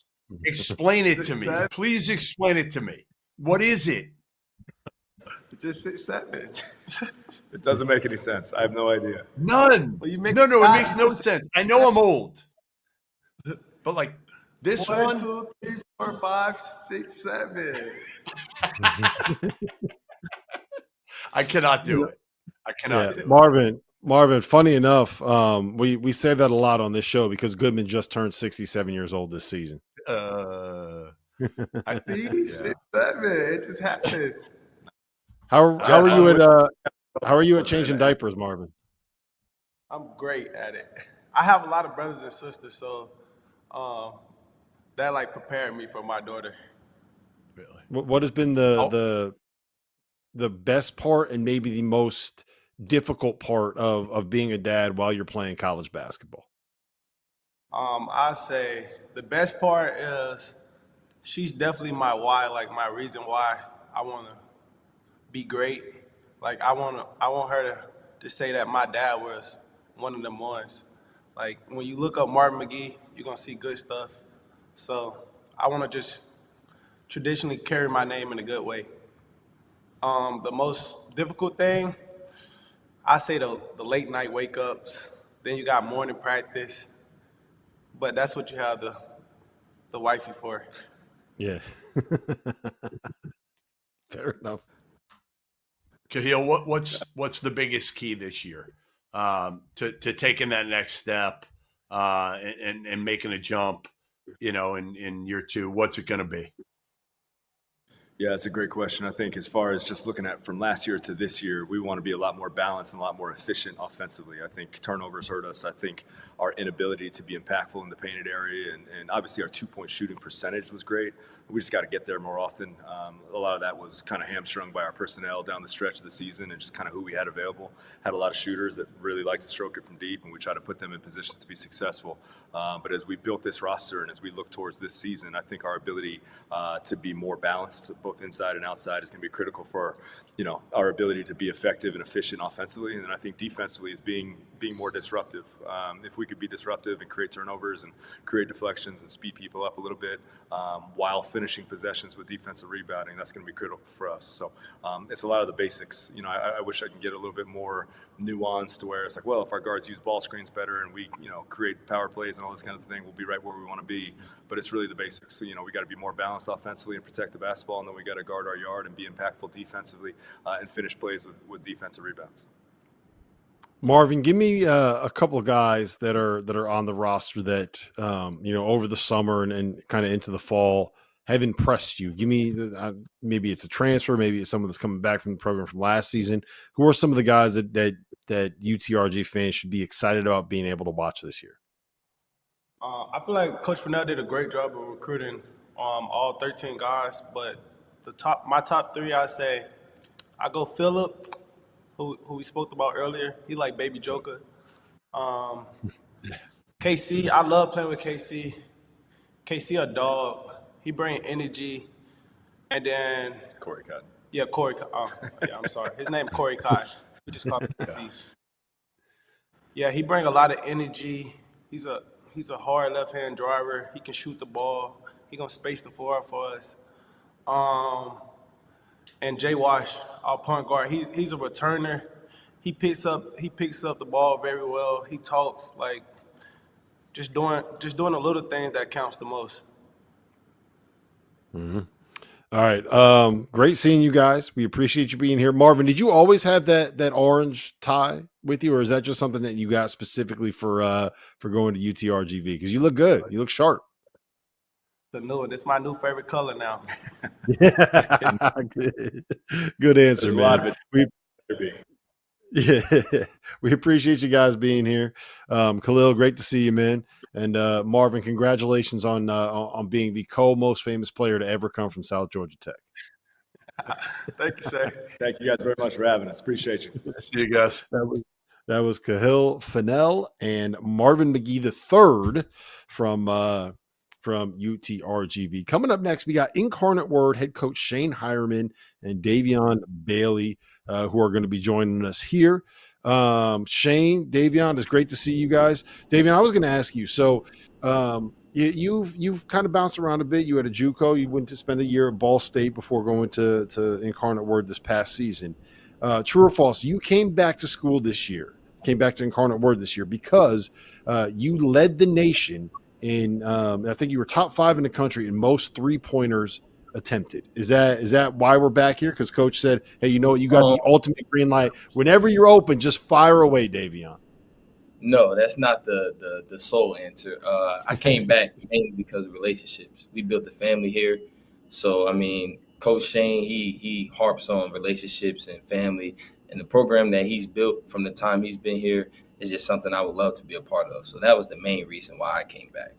Explain it to me. Please explain it to me. What is it? Just 6'7". It doesn't make any sense. I have no idea. None. Well, no, it makes no sense. I know I'm old, but like this one. 1, 2, 3, 4, 5, 6, 7. I cannot do it. I cannot do it. Marvin, funny enough, we say that a lot on this show because Goodman just turned 67 years old this season. I see 6, 7. It just happens. How are you at changing diapers, Marvin? I'm great at it. I have a lot of brothers and sisters, so that like prepared me for my daughter. Really? What has been the best part and maybe the most difficult part of being a dad while you're playing college basketball? I say the best part is she's definitely my why, like my reason why I want to be great. Like I want her to say that my dad was one of them ones. Like when you look up Marvin McGee, you're gonna see good stuff. So I want to just traditionally carry my name in a good way. The most difficult thing, I say the late night wake ups. Then you got morning practice, but that's what you have the wifey for. Yeah. Fair enough. Kahil, what's the biggest key this year to taking that next step and making a jump, you know, in year 2? What's it going to be? Yeah, that's a great question. I think as far as just looking at from last year to this year, we want to be a lot more balanced and a lot more efficient offensively. I think turnovers hurt us. I think our inability to be impactful in the painted area and obviously our 2-point shooting percentage was great. We just got to get there more often. A lot of that was kind of hamstrung by our personnel down the stretch of the season and just kind of who we had available. Had a lot of shooters that really like to stroke it from deep, and we try to put them in positions to be successful. But as we built this roster and as we look towards this season, I think our ability to be more balanced, both inside and outside, is going to be critical for, you know, our ability to be effective and efficient offensively. And then I think defensively is being more disruptive. If we could be disruptive and create turnovers and create deflections and speed people up a little bit while finishing possessions with defensive rebounding, that's going to be critical for us. So it's a lot of the basics. You know, I wish I could get a little bit more nuanced to where it's like, well, if our guards use ball screens better and we, you know, create power plays and all this kind of thing, we'll be right where we want to be. But it's really the basics. So, you know, we got to be more balanced offensively and protect the basketball, and then we got to guard our yard and be impactful defensively and finish plays with defensive rebounds. Marvin, give me a couple of guys that are on the roster that you know, over the summer and kind of into the fall have impressed you. Give me maybe it's a transfer, maybe it's someone that's coming back from the program from last season. Who are some of the guys that UTRG fans should be excited about being able to watch this year? I feel like Coach Fennell did a great job of recruiting all 13 guys, but my top 3, I say, I go Phillip, who we spoke about earlier. He like Baby Joker. KC, I love playing with KC. KC a dog. He bring energy. And then Corey Cotton. Yeah, Corey. Yeah, I'm sorry. His name Corey Kai. We just call him KC. Yeah, he bring a lot of energy. He's a hard left-hand driver. He can shoot the ball. He gonna space the floor out for us. And Jay Wash, our point guard, he's a returner. He picks up the ball very well. He talks like just doing the little things that counts the most. Mm-hmm. All right. Great seeing you guys. We appreciate you being here. Marvin, did you always have that orange tie with you, or is that just something that you got specifically for going to UTRGV? Because you look good. You look sharp. The new one. It's my new favorite color now. Good answer, There's man. a lot of it. We appreciate you guys being here. Khalil, great to see you, man. And Marvin, congratulations on being the most famous player to ever come from South Georgia Tech. Thank you, sir. Thank you guys very much for having us. Appreciate you. See you guys. That was Kahil Fennell and Marvin McGee III from UTRGV. Coming up next, we got Incarnate Word head coach Shane Hireman and Davion Bailey, who are going to be joining us here. Shane, Davion, it's great to see you guys. Davion, I was going to ask you, so you've kind of bounced around a bit. You had a JUCO. You went to spend a year at Ball State before going to Incarnate Word this past season. True or false? You came back to school this year, came back to Incarnate Word this year because you led the nation in, I think you were top 5 in the country in most 3-pointers attempted. Is that why we're back here? Because coach said, hey, you know what? You got the ultimate green light. Whenever you're open, just fire away, Davion. No, that's not the sole answer. I came back mainly because of relationships. We built a family here. So, I mean, Coach Shane, he harps on relationships and family. And the program that he's built from the time he's been here is just something I would love to be a part of. So that was the main reason why I came back.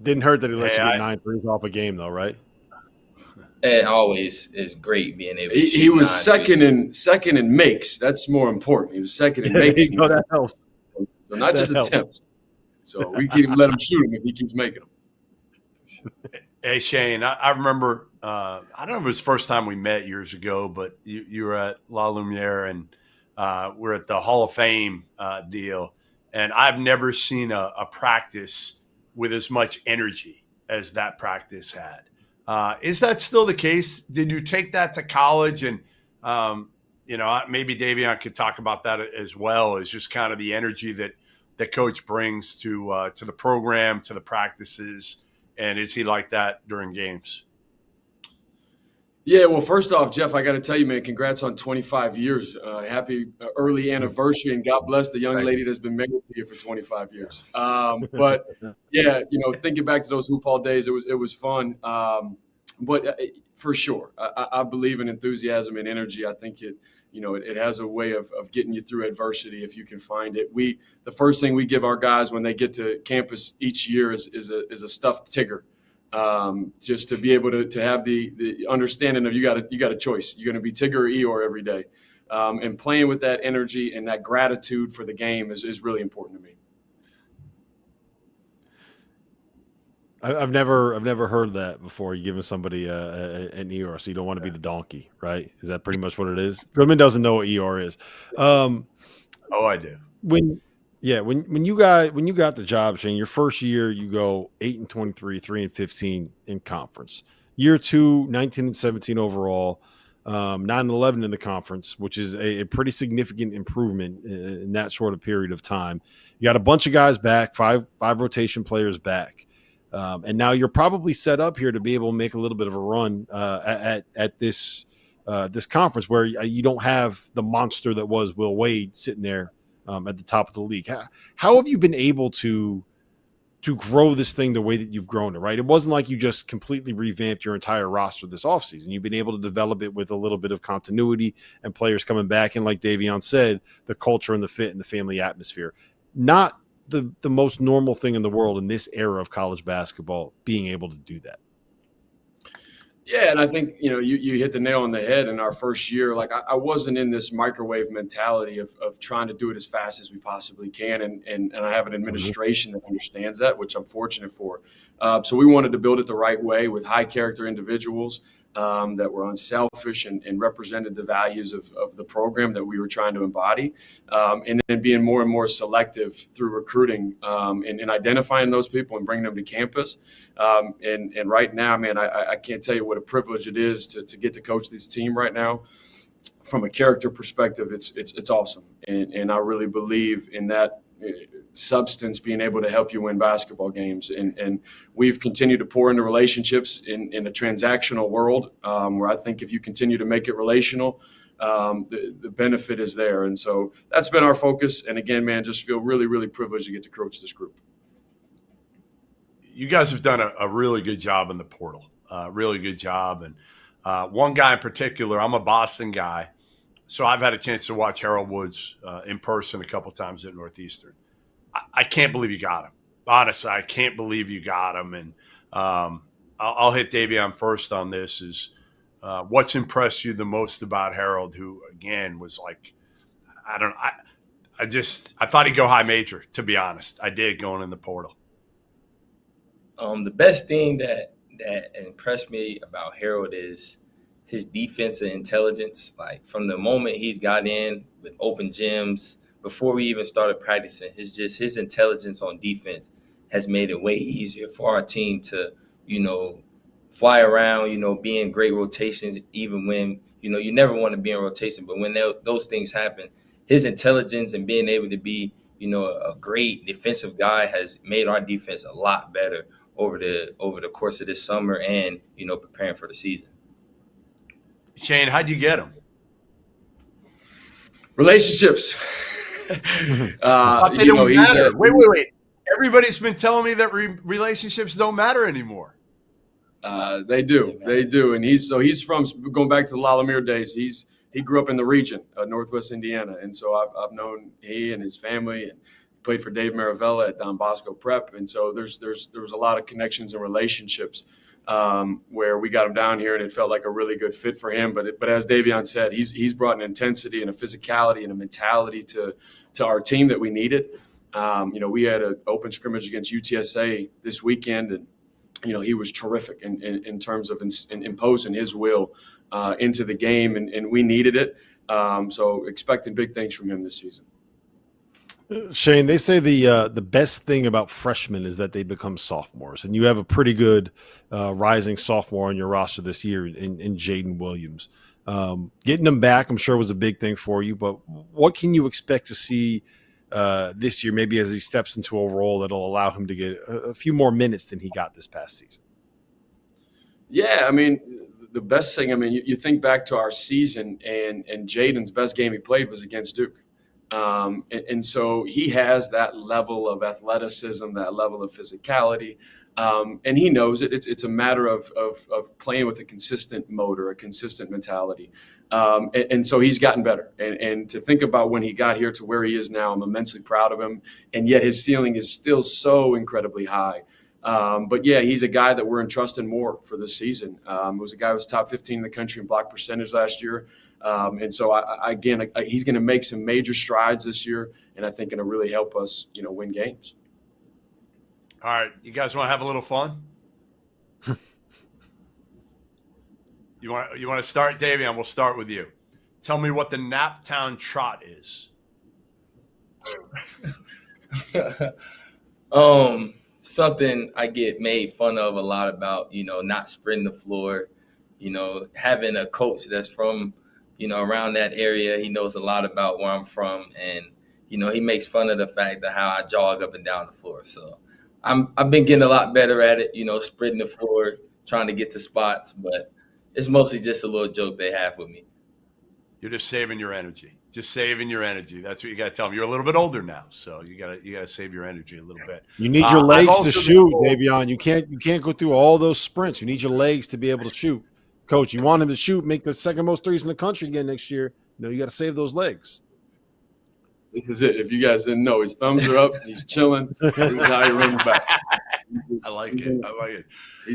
Didn't hurt that he let you get 9 threes off a game, though, right? It always is great being able to He was second in makes. That's more important. He was second in makes. That helps. So not just attempts. So we can let him shoot him if he keeps making them. Hey, Shane, I remember, I don't know if it was the first time we met years ago, but you were at La Lumiere and we're at the Hall of Fame deal. And I've never seen a practice with as much energy as that practice had. Is that still the case? Did you take that to college? And, maybe Davion could talk about that as well, as just kind of the energy that coach brings to the program, to the practices. And is he like that during games? Yeah, well, first off, Jeff, I got to tell you, man, congrats on 25 years. Happy early anniversary, and God bless the young lady that's been married to you for 25 years. But yeah, thinking back to those hoop hall days, it was fun. But for sure, I believe in enthusiasm and energy. I think it has a way of getting you through adversity if you can find it. The first thing we give our guys when they get to campus each year is a stuffed Tigger. Just to be able to have the understanding of you got a choice. You're going to be Tigger or Eeyore every day. And playing with that energy and that gratitude for the game is really important to me. I've never heard that before. You giving somebody an Eeyore, so you don't want to be the donkey, right? Is that pretty much what it is? Goodman doesn't know what Eeyore is. Oh, I do. When you got the job, Shane, your first year you go 8-23, 3-15 in conference. Year 2, 19-17 overall, 9-11 in the conference, which is a pretty significant improvement in that short of period of time. You got a bunch of guys back, five rotation players back. And now you're probably set up here to be able to make a little bit of a run at this conference where you don't have the monster that was Will Wade sitting there at the top of the league. How have you been able to grow this thing the way that you've grown it, right? It wasn't like you just completely revamped your entire roster this offseason. You've been able to develop it with a little bit of continuity and players coming back. And like Davion said, the culture and the fit and the family atmosphere. Not the most normal thing in the world in this era of college basketball, being able to do that. Yeah, and I think, you hit the nail on the head in our first year. Like, I wasn't in this microwave mentality of trying to do it as fast as we possibly can. And I have an administration that understands that, which I'm fortunate for. So we wanted to build it the right way with high character individuals that were unselfish and represented the values of the program that we were trying to embody. And then being more and more selective through recruiting and identifying those people and bringing them to campus. And right now, man, I can't tell you what a privilege it is to get to coach this team right now. From a character perspective, it's awesome. And I really believe in that substance being able to help you win basketball games. And we've continued to pour into relationships in a transactional world where I think if you continue to make it relational, the benefit is there. And so that's been our focus. And again, man, just feel really, really privileged to get to coach this group. You guys have done a really good job in the portal, really good job. And one guy in particular, I'm a Boston guy, so I've had a chance to watch Harold Woods in person a couple times at Northeastern. I can't believe you got him. Honestly, I can't believe you got him. And I'll hit Davion first on this is what's impressed you the most about Harold, who, again, was like, I thought he'd go high major, to be honest. I did going in the portal. The best thing that impressed me about Harold is his defensive intelligence. Like, from the moment he's got in with open gyms, before we even started practicing, his intelligence on defense has made it way easier for our team to, fly around, be in great rotations, even when, you never want to be in rotation. But when those things happen, his intelligence and being able to be, a great defensive guy has made our defense a lot better over the course of this summer and, preparing for the season. Shane, how'd you get him? Relationships. They don't matter. Wait. Everybody's been telling me that relationships don't matter anymore. They do. And he's from, going back to the Lamar days, he grew up in the region of Northwest Indiana. And so I've known he and his family and played for Dave Maravella at Don Bosco Prep. And so there was a lot of connections and relationships where we got him down here and it felt like a really good fit for him. But as Davion said, he's brought an intensity and a physicality and a mentality to our team that we needed. We had an open scrimmage against UTSA this weekend, and he was terrific in terms of imposing his will into the game, and we needed it. So expecting big things from him this season. Shane, they say the best thing about freshmen is that they become sophomores, and you have a pretty good rising sophomore on your roster this year in Jaden Williams. Getting him back, I'm sure, was a big thing for you, but what can you expect to see this year, maybe as he steps into a role that'll allow him to get a few more minutes than he got this past season? Yeah, I mean, the best thing, you think back to our season, and Jaden's best game he played was against Duke. And so he has that level of athleticism, that level of physicality, and he knows it. It's a matter of playing with a consistent motor, a consistent mentality. And so he's gotten better. And to think about when he got here to where he is now, I'm immensely proud of him. And yet his ceiling is still so incredibly high. But yeah, he's a guy that we're entrusting more for this season. Was a guy who was top 15 in the country in block percentage last year. And so he's going to make some major strides this year, and I think going to really help us, win games. All right, you guys want to have a little fun? You want to start, Davion? We'll start with you. Tell me what the Naptown Trot is. Something I get made fun of a lot about, not spreading the floor, having a coach that's from, around that area. He knows a lot about where I'm from, and, he makes fun of the fact of how I jog up and down the floor. So I've been getting a lot better at it, spreading the floor, trying to get to spots, but it's mostly just a little joke they have with me. You're just saving your energy. Just saving your energy. That's what you got to tell them. You're a little bit older now, so you got to save your energy a little bit. You need your legs to shoot, Davion. You can't go through all those sprints. You need your legs to be able to shoot. Coach, you want him to shoot, make the second most threes in the country again next year. You got to save those legs. This is it. If you guys didn't know, his thumbs are up. He's chilling. This is how he runs back. I like it.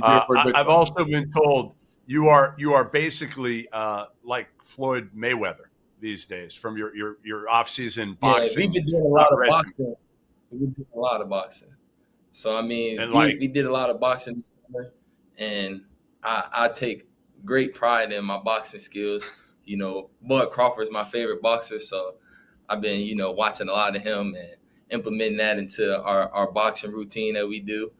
I've also been told you are basically like Floyd Mayweather these days from your off-season boxing. Yeah, we've been doing a lot of boxing. We've been doing a lot of boxing. So I mean, we did a lot of boxing this summer, and I take great pride in my boxing skills. You know, Bud Crawford is my favorite boxer, so I've been, you know, watching a lot of him and implementing that into our boxing routine that we do.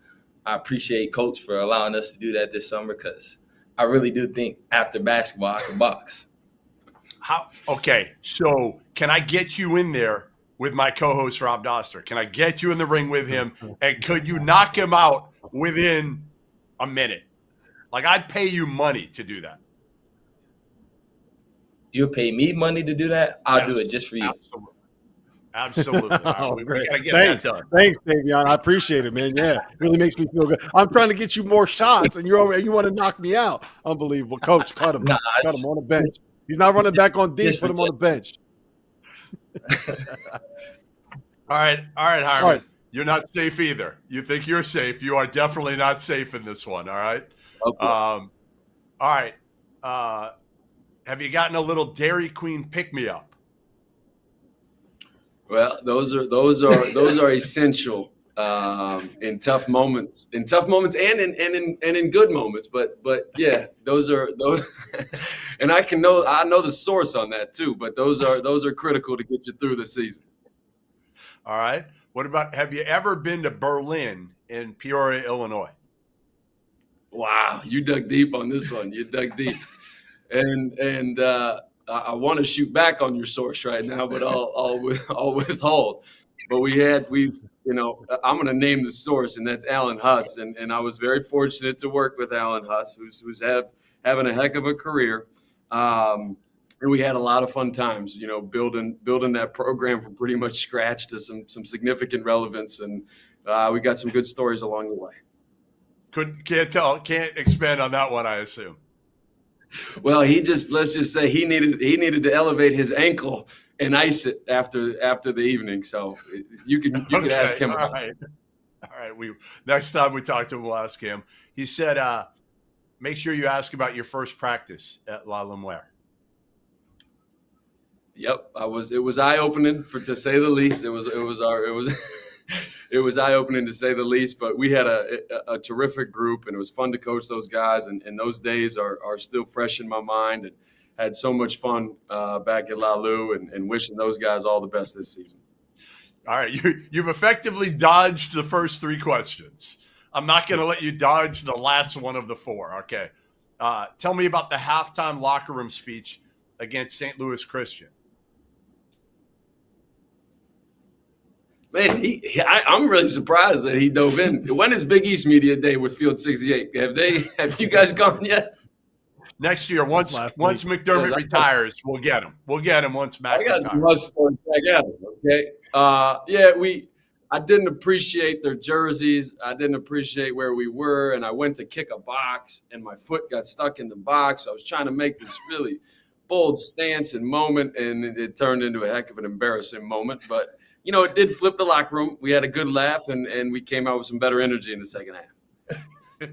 I appreciate Coach for allowing us to do that this summer because I really do think after basketball I can box. Okay, so can I get you in there with my co-host Rob Dauster? Can I get you in the ring with him, and could you knock him out within a minute? Like, I'd pay you money to do that. You'll pay me money to do that? I'll do it just for you. Absolutely. Oh, we gotta get Thanks, that done. Davion. I appreciate it, man. Yeah, really makes me feel good. I'm trying to get you more shots, and you want to knock me out. Unbelievable, Coach. Cut him. Cut him on the bench. He's not running back on D. Put him on the bench. All right, Harmon. You're not safe either. You think you're safe. You are definitely not safe in this one. All right. Okay. All right. Have you gotten a little Dairy Queen pick-me-up? Well, those are essential in tough moments, and in good moments. But yeah, those are. And I know the source on that too. But those are critical to get you through the season. All right. What about, have you ever been to Berlin in Peoria, Illinois? Wow, you dug deep on this one. You dug deep, and I want to shoot back on your source right now, but I'll withhold. But I'm going to name the source, and that's Alan Huss, and I was very fortunate to work with Alan Huss, who's having a heck of a career. And we had a lot of fun times, you know, building that program from pretty much scratch to some significant relevance, and we got some good stories along the way. Can't expand on that one, I assume. Well, let's just say he needed to elevate his ankle and ice it after the evening. So you can ask him. All right. Next time we talk to him, we'll ask him. He said, make sure you ask about your first practice at La Lumiere. Yep, it was eye-opening to say the least. It was it was eye-opening to say the least, but we had a terrific group, and it was fun to coach those guys, and those days are still fresh in my mind, and had so much fun back at La Lu, and wishing those guys all the best this season. All right, you've effectively dodged the first three questions. I'm not going to let you dodge the last one of the four. Okay. Tell me about the halftime locker room speech against St. Louis Christian. Man, I'm really surprised that he dove in. When is Big East Media Day with Field 68? Have you guys gone yet? Next year, once McDermott retires, we'll get him. We'll get him once Mac retires. I got some must stories back at him, okay? I didn't appreciate their jerseys. I didn't appreciate where we were, and I went to kick a box, and my foot got stuck in the box. I was trying to make this really bold stance and moment, and it turned into a heck of an embarrassing moment, but you know, it did flip the locker room. We had a good laugh, and we came out with some better energy in the second half.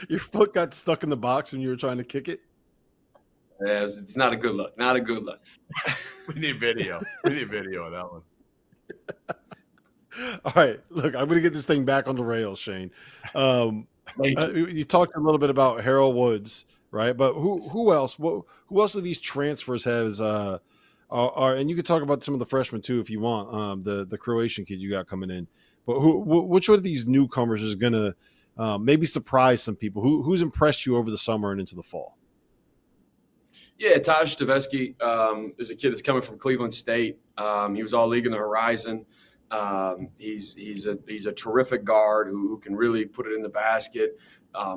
Your foot got stuck in the box when you were trying to kick it? Yeah, it's not a good look. Not a good look. We need video. We need video of that one. All right. Look, I'm going to get this thing back on the rails, Shane. You talked a little bit about Harold Woods, right? But who else? Who else of these transfers has and you could talk about some of the freshmen too if you want. The Croatian kid you got coming in, but which one of these newcomers is going to maybe surprise some people? Who's impressed you over the summer and into the fall? Yeah, Taj Stavesky is a kid that's coming from Cleveland State. He was all league in the Horizon. He's a terrific guard who can really put it in the basket.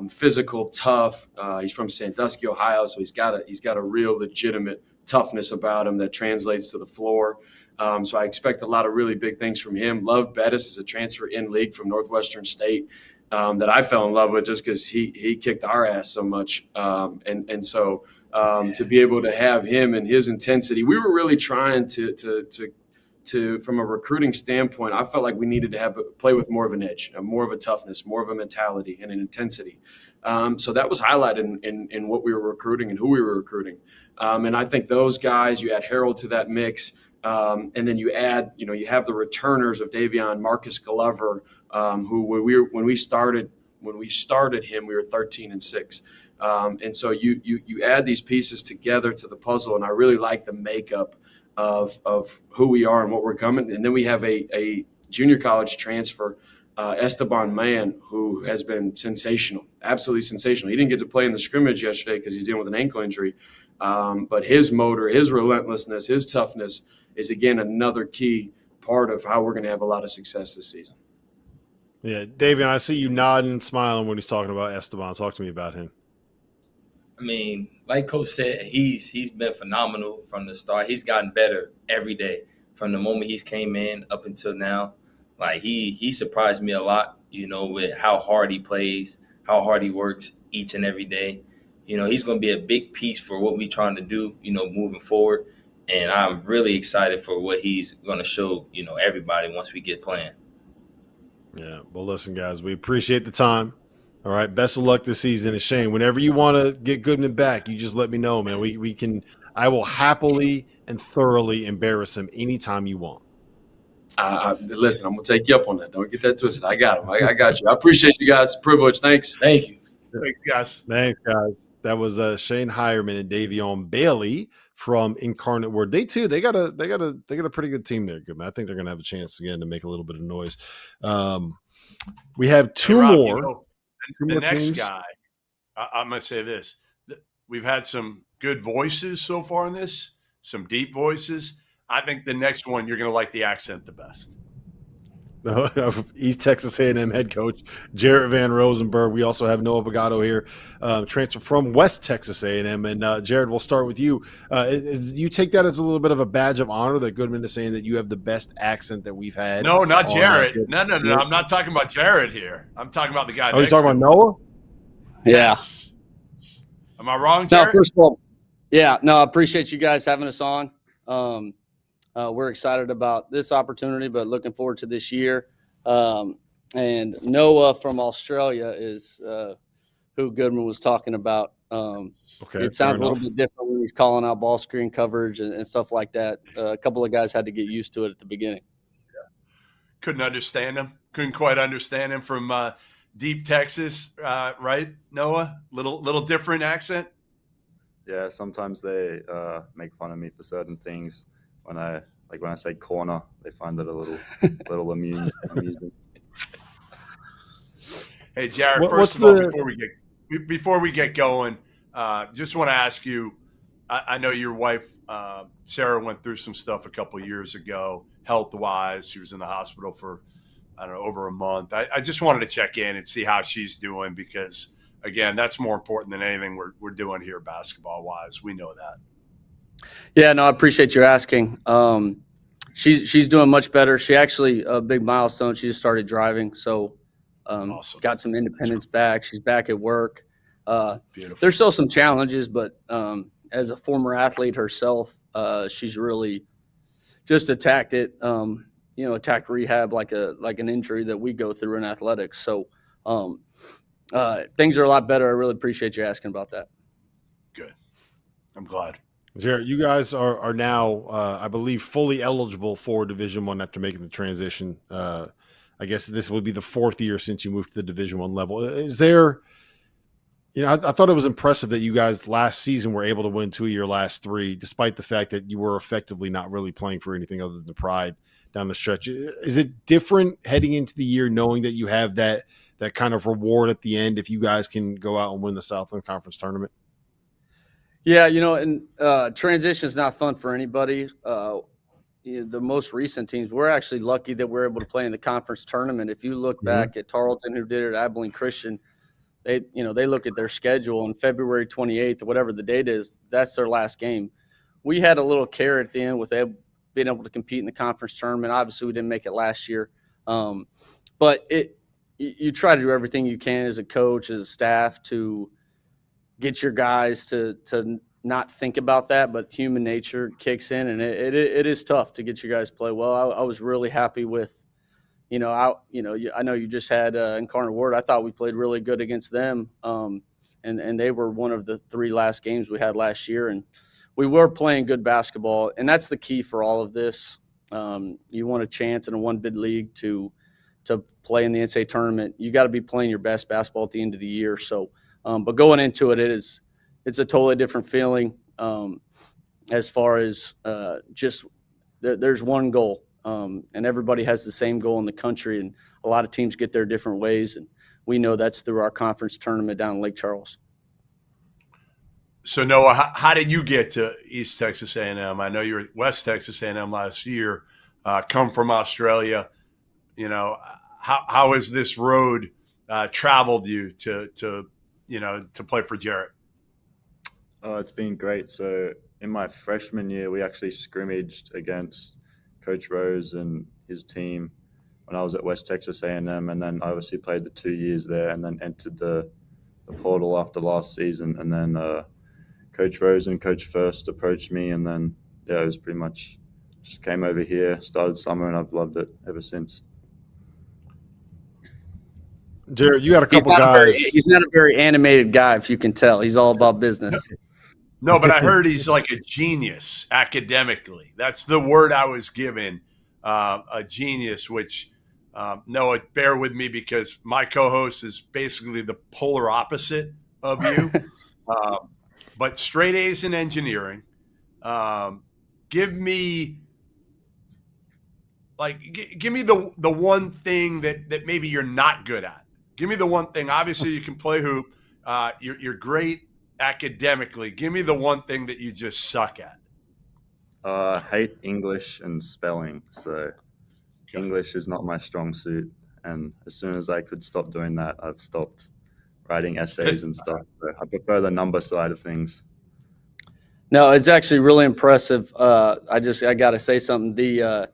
Physical, tough. He's from Sandusky, Ohio, so he's got a real legitimate toughness about him that translates to the floor. So I expect a lot of really big things from him. Love Bettis is a transfer in league from Northwestern State that I fell in love with just because he kicked our ass so much. So to be able to have him and his intensity, we were really trying to from a recruiting standpoint, I felt like we needed to play with more of an edge, more of a toughness, more of a mentality and an intensity. So that was highlighted in what we were recruiting and who we were recruiting. And I think those guys, you add Harold to that mix, and then you add, you have the returners of Davion, Marcus Glover, who when we started him, we were 13-6. And so you add these pieces together to the puzzle, and I really like the makeup of who we are and what we're coming. And then we have a junior college transfer, Esteban Mann, who has been sensational, absolutely sensational. He didn't get to play in the scrimmage yesterday because he's dealing with an ankle injury. But his motor, his relentlessness, his toughness is, again, another key part of how we're going to have a lot of success this season. Yeah, David, I see you nodding and smiling when he's talking about Esteban. Talk to me about him. I mean, like Coach said, he's been phenomenal from the start. He's gotten better every day from the moment he's came in up until now. Like he surprised me a lot, with how hard he plays, how hard he works each and every day. He's going to be a big piece for what we're trying to do, moving forward. And I'm really excited for what he's going to show, everybody once we get playing. Yeah. Well, listen, guys, we appreciate the time. All right. Best of luck this season. And Shane, whenever you want to get Goodman back, you just let me know, man. I will happily and thoroughly embarrass him anytime you want. Listen, I'm going to take you up on that. Don't get that twisted. I got him. I got you. I appreciate you guys. It's a privilege. Thanks. Thank you. Thanks, guys. Thanks, guys. That was Shane Hireman and Davion Bailey from Incarnate Word. They got a pretty good team there, Goodman. I think they're going to have a chance again to make a little bit of noise. We have two Rob, more. The next guy, I'm going to say this. We've had some good voices so far in this, some deep voices. I think the next one, you're going to like the accent the best. East Texas A&M head coach Jarrett Van Rosenberg. We also have Noah Bagato here, transfer from West Texas A&M. And Jared, we'll start with you. You take that as a little bit of a badge of honor that Goodman is saying that you have the best accent that we've had. No, not Jarrett. No. I'm not talking about Jarrett here. I'm talking about the guy. Oh, you're talking about Noah? Yeah. Yes. Am I wrong, Jarrett? No, first of all, yeah. No, I appreciate you guys having us on. We're excited about this opportunity, but looking forward to this year. And Noah from Australia is who Goodman was talking about. Okay, it sounds a little bit different when he's calling out ball screen coverage and stuff like that. A couple of guys had to get used to it at the beginning. Yeah. Couldn't understand him. Couldn't quite understand him from deep Texas, right, Noah? Little different accent? Yeah, sometimes they make fun of me for certain things. When I say corner, they find it a little amusing. Hey, Jared, first of all, before we get going, just want to ask you, I know your wife, Sarah, went through some stuff a couple of years ago, health-wise. She was in the hospital for, over a month. I just wanted to check in and see how she's doing because, again, that's more important than anything we're doing here basketball-wise. We know that. Yeah, no, I appreciate you asking. She's doing much better. She actually, a big milestone, she just started driving. So awesome. Got some independence back. She's back at work. Beautiful. There's still some challenges, but as a former athlete herself, she's really just attacked it, attacked rehab like an injury that we go through in athletics. So things are a lot better. I really appreciate you asking about that. Good. I'm glad. Jared, you guys are now, I believe, fully eligible for Division I after making the transition. I guess this would be the fourth year since you moved to the Division I level. Is there, I thought it was impressive that you guys last season were able to win 2 of your last three, despite the fact that you were effectively not really playing for anything other than the pride down the stretch. Is it different heading into the year knowing that you have that kind of reward at the end if you guys can go out and win the Southland Conference tournament? Yeah, and transition is not fun for anybody. The most recent teams, we're actually lucky that we're able to play in the conference tournament. If you look back at Tarleton, who did it, Abilene Christian, they look at their schedule on February 28th, or whatever the date is, that's their last game. We had a little carrot at the end with being able to compete in the conference tournament. Obviously, we didn't make it last year. But you try to do everything you can as a coach, as a staff, to get your guys to not think about that, but human nature kicks in, and it is tough to get you guys to play well. I was really happy with, I know you just had Incarnate Word. I thought we played really good against them, and they were one of the 3 last games we had last year, and we were playing good basketball, and that's the key for all of this. You want a chance in a 1-bid league to play in the NCAA tournament. You got to be playing your best basketball at the end of the year. So, but going into it, it's a totally different feeling as far as just there's one goal, and everybody has the same goal in the country, and a lot of teams get there different ways, and we know that's through our conference tournament down in Lake Charles. So, Noah, how did you get to East Texas A&M? I know you were at West Texas A&M last year, come from Australia. How has this road traveled you to play for Jarrett? It's been great. So in my freshman year, we actually scrimmaged against Coach Rose and his team when I was at West Texas A&M, and then I obviously played the 2 years there and then entered the portal after last season. And then Coach Rose and Coach First approached me, and then, it was pretty much just came over here, started summer, and I've loved it ever since. Jared, you got a couple guys. He's not a very animated guy, if you can tell. He's all about business. No, but I heard he's like a genius academically. That's the word I was given, a genius, which, Noah, bear with me because my co-host is basically the polar opposite of you. But straight A's in engineering. Give me the one thing that maybe you're not good at. Give me the one thing. Obviously, you can play hoop. You're great academically. Give me the one thing that you just suck at. I hate English and spelling. So English is not my strong suit. And as soon as I could stop doing that, I've stopped writing essays and stuff. So I prefer the number side of things. No, it's actually really impressive. I got to say something.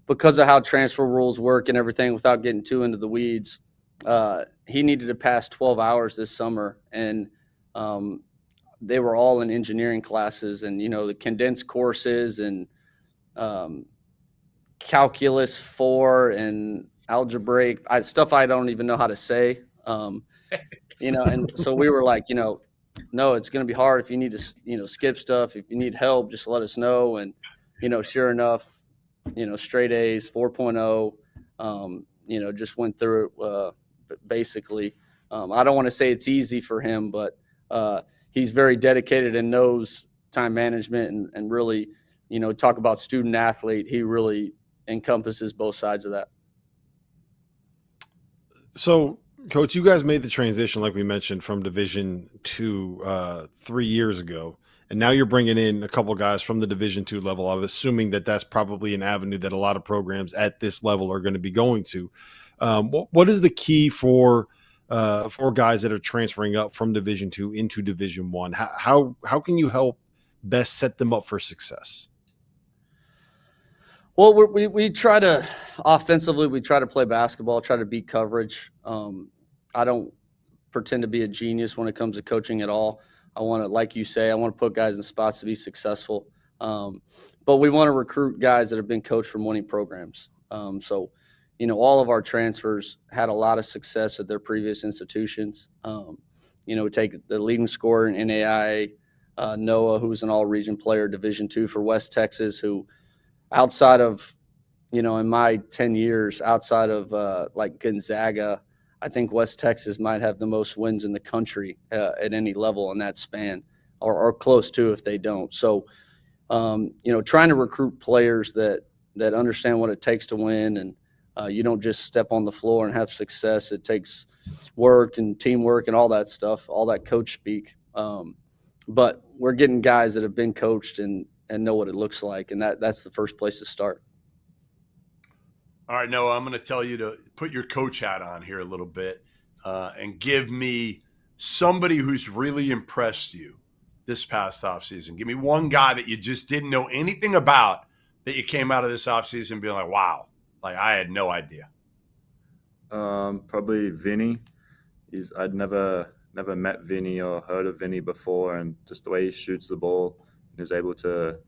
Because of how transfer rules work and everything, without getting too into the weeds, he needed to pass 12 hours this summer, and they were all in engineering classes, and the condensed courses and calculus 4 and algebraic stuff I don't even know how to say. And so we were like, no, it's going to be hard. If you need to, skip stuff, if you need help, just let us know. And, sure enough, straight A's, 4.0, just went through it basically. I don't want to say it's easy for him, but he's very dedicated and knows time management and really, talk about student athlete. He really encompasses both sides of that. So, Coach, you guys made the transition, like we mentioned, from Division II 3 years ago, and now you're bringing in a couple guys from the Division II level. I'm assuming that's probably an avenue that a lot of programs at this level are going to be going to. What is the key for guys that are transferring up from Division II into Division I? How can you help best set them up for success? Well, we try to offensively. We try to play basketball, try to beat coverage. I don't pretend to be a genius when it comes to coaching at all. I want to, like you say, I want to put guys in spots to be successful. But we want to recruit guys that have been coached from winning programs. So, all of our transfers had a lot of success at their previous institutions. We take the leading scorer in NAIA, Noah, who's an all-region player, Division II for West Texas, who outside of, in my 10 years, outside of like Gonzaga, I think West Texas might have the most wins in the country at any level in that span, or close to if they don't. So, trying to recruit players that understand what it takes to win, and you don't just step on the floor and have success. It takes work and teamwork and all that stuff, all that coach speak. But we're getting guys that have been coached and know what it looks like, and that's the first place to start. All right, Noah, I'm going to tell you to put your coach hat on here a little bit and give me somebody who's really impressed you this past offseason. Give me one guy that you just didn't know anything about that you came out of this offseason being like, wow, like I had no idea. Probably Vinny. I'd never never met Vinny or heard of Vinny before, and just the way he shoots the ball and is able to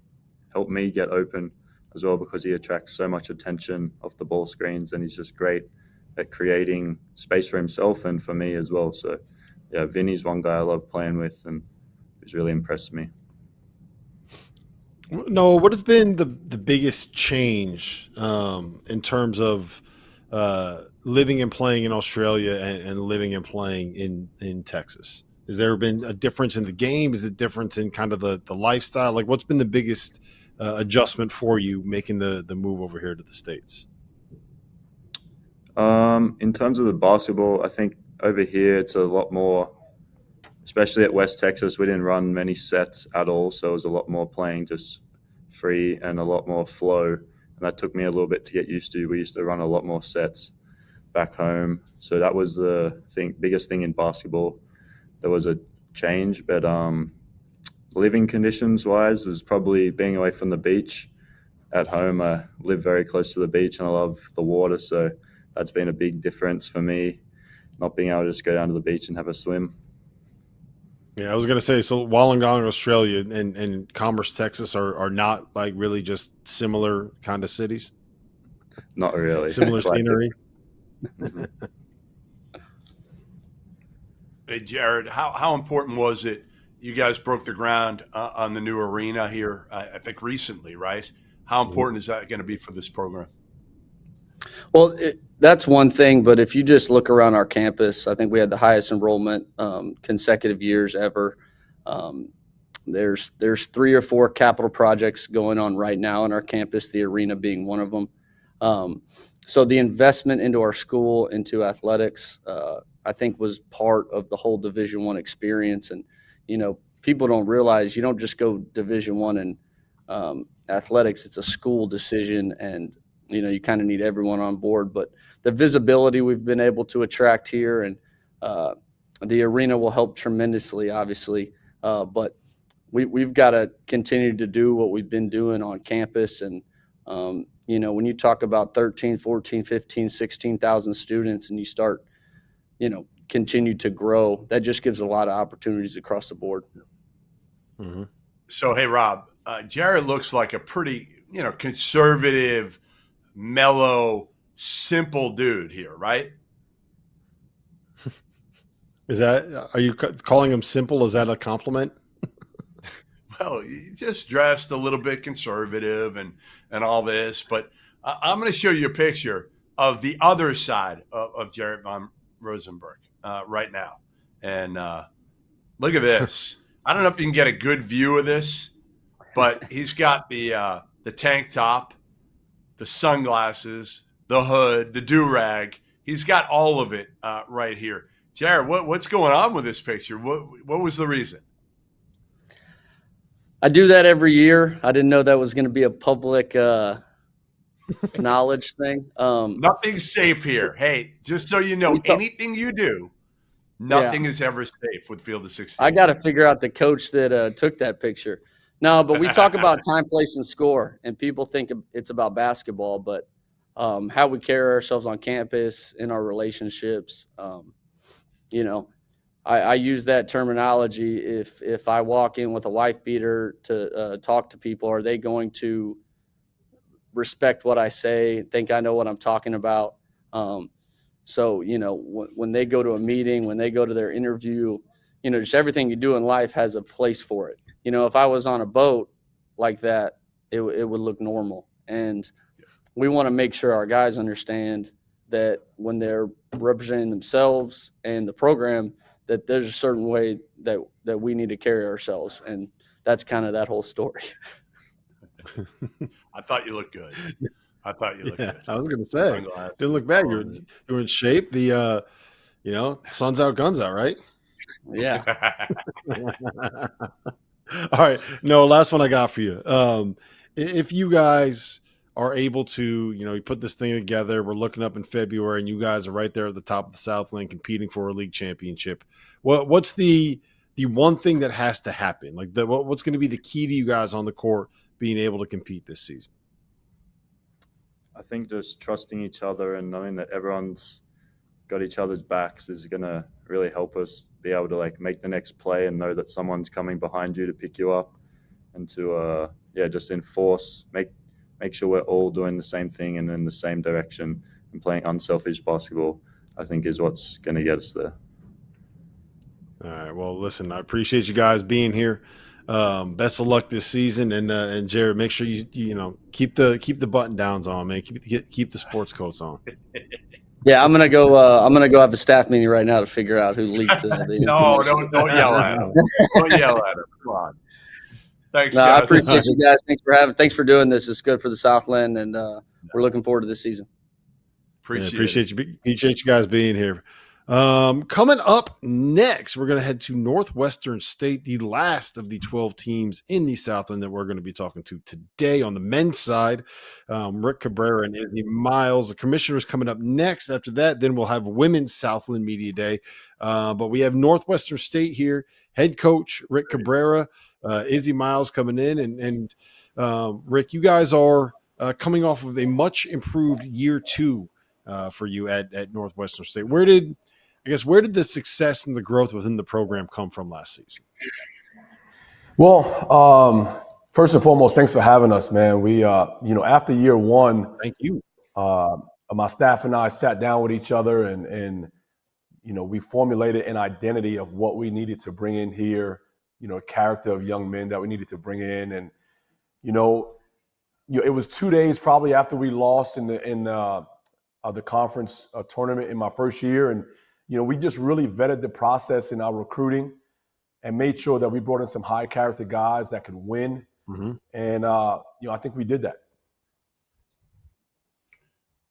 help me get open as well, because he attracts so much attention off the ball screens, and he's just great at creating space for himself and for me as well. So yeah, Vinny's one guy I love playing with, and he's really impressed me. No, what has been the biggest change in terms of living and playing in Australia and living and playing in Texas? Has there been a difference in the game? Is it a difference in kind of the lifestyle? Like, what's been the biggest adjustment for you making the move over here to the States? In terms of the basketball, I think over here it's a lot more, especially at West Texas, we didn't run many sets at all. So it was a lot more playing just free and a lot more flow. And that took me a little bit to get used to. We used to run a lot more sets back home. So that was the biggest thing in basketball. There was a change, but living conditions wise was probably being away from the beach. At home, I live very close to the beach and I love the water. So that's been a big difference for me, not being able to just go down to the beach and have a swim. Yeah, I was going to say, so Wollongong, Australia, and Commerce, Texas are not like really just similar kind of cities? Not really. Similar scenery? Hey, Jared, how important was it? You guys broke the ground on the new arena here, I think recently, right? How important is that going to be for this program? Well, that's one thing, but if you just look around our campus, I think we had the highest enrollment consecutive years ever. There's 3 or 4 capital projects going on right now on our campus, the arena being one of them. So the investment into our school, into athletics, I think was part of the whole Division I experience. And, you know, people don't realize you don't just go Division I in athletics. It's a school decision, and you know, you kind of need everyone on board. But the visibility we've been able to attract here, and the arena will help tremendously, obviously. But we've got to continue to do what we've been doing on campus. And, you know, when you talk about 13, 14, 15, 16,000 students and you start, you know, continue to grow, that just gives a lot of opportunities across the board. Mm-hmm. So, hey, Rob, Jared looks like a pretty, you know, conservative, mellow, simple dude here, right? Are you calling him simple? Is that a compliment? Well, he just dressed a little bit conservative and all this, but I'm going to show you a picture of the other side of Jared von Rosenberg right now. And look at this. I don't know if you can get a good view of this, but he's got the tank top, the sunglasses, the hood, the do-rag. He's got all of it right here. Jared, what's going on with this picture? What was the reason? I do that every year. I didn't know that was going to be a public knowledge thing. Nothing's safe here. Hey, just so you know, anything you do, nothing is ever safe with Field of 16. I got to figure out the coach that took that picture. No, but we talk about time, place, and score, and people think it's about basketball, but how we carry ourselves on campus, in our relationships. You know, I use that terminology. If I walk in with a wife beater to talk to people, are they going to respect what I say, think I know what I'm talking about? So, you know, when they go to a meeting, when they go to their interview, you know, just everything you do in life has a place for it. You know, if I was on a boat like that, it would look normal. And we want to make sure our guys understand that when they're representing themselves and the program, that there's a certain way that we need to carry ourselves. And that's kind of that whole story. I thought you looked good. Good. I was going to say, didn't look bad. You're in shape. The, you know, sun's out, guns out, right? Yeah. All right. No, last one I got for you. If you guys are able to, you know, you put this thing together, we're looking up in February and you guys are right there at the top of the Southland competing for a league championship. What's the one thing that has to happen? Like what's going to be the key to you guys on the court being able to compete this season? I think just trusting each other and knowing that everyone's got each other's backs is going to really help us be able to like make the next play and know that someone's coming behind you to pick you up, and to just enforce, make sure we're all doing the same thing and in the same direction and playing unselfish basketball, I think is what's going to get us there. All right. Well, listen, I appreciate you guys being here. Best of luck this season, and Jared, make sure you keep the button downs on, man. Keep the sports coats on. Yeah, I'm gonna go have a staff meeting right now to figure out who leaked the No, don't yell at him. Don't yell at him. Come on. Thanks, no, guys. I appreciate you guys. Thanks for doing this. It's good for the Southland, and we're looking forward to this season. Appreciate you guys being here. Coming up next, we're going to head to Northwestern State, the last of the 12 teams in the Southland that we're going to be talking to today on the men's side. Rick Cabrera and Izzy Miles. The commissioner's coming up next. After that, then we'll have Women's Southland Media Day. But we have Northwestern State here, head coach Rick Cabrera, Izzy Miles coming in. And Rick, you guys are coming off of a much improved year 2 for you at Northwestern State. Where did the success and the growth within the program come from last season? Well, first and foremost, thanks for having us, man. We, after year 1, thank you. My staff and I sat down with each other and we formulated an identity of what we needed to bring in here, a character of young men that we needed to bring in. And, it was 2 days probably after we lost in the conference tournament in my first year. And, we just really vetted the process in our recruiting and made sure that we brought in some high character guys that could win. Mm-hmm. And, I think we did that.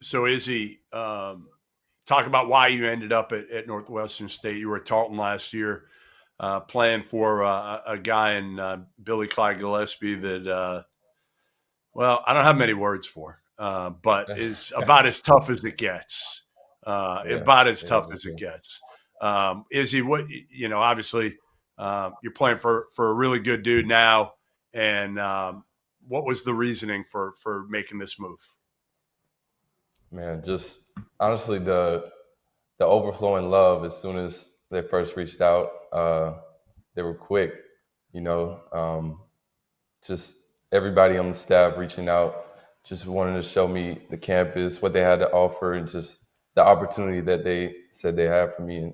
So Izzy, talk about why you ended up at Northwestern State. You were at Tarleton last year, playing for a guy in Billy Clyde Gillespie that, I don't have many words for, but is about as tough as it gets. As it gets. Izzy, obviously you're playing for a really good dude now. And what was the reasoning for making this move? Man, just honestly, the overflowing love as soon as they first reached out, they were quick, just everybody on the staff reaching out, just wanting to show me the campus, what they had to offer, and just the opportunity that they said they had for me, and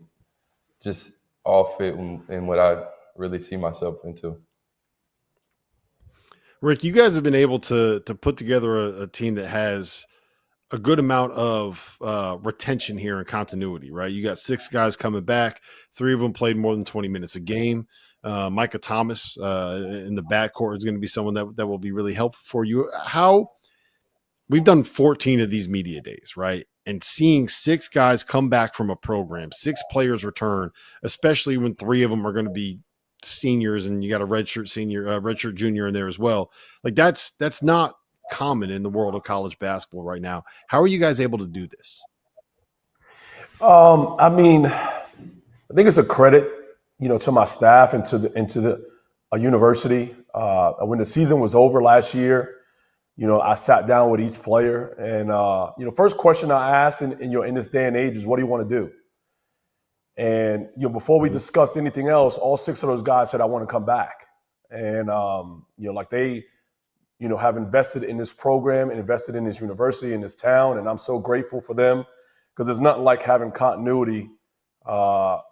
just all fit in what I really see myself into. Rick, you guys have been able to put together a team that has a good amount of retention here and continuity, right? You got 6 guys coming back. 3 of them played more than 20 minutes a game. Micah Thomas in the backcourt is going to be someone that will be really helpful for you. We've done 14 of these media days, right? And seeing 6 guys come back from a program, 6 players return, especially when 3 of them are going to be seniors and you got a redshirt junior in there as well. Like that's not common in the world of college basketball right now. How are you guys able to do this? I think it's a credit, to my staff and to the university. When the season was over last year, I sat down with each player and, first question I asked in this day and age is, what do you want to do? And, before we discussed anything else, all 6 of those guys said, I want to come back. And, they, have invested in this program and invested in this university, in this town. And I'm so grateful for them, because there's nothing like having continuity, following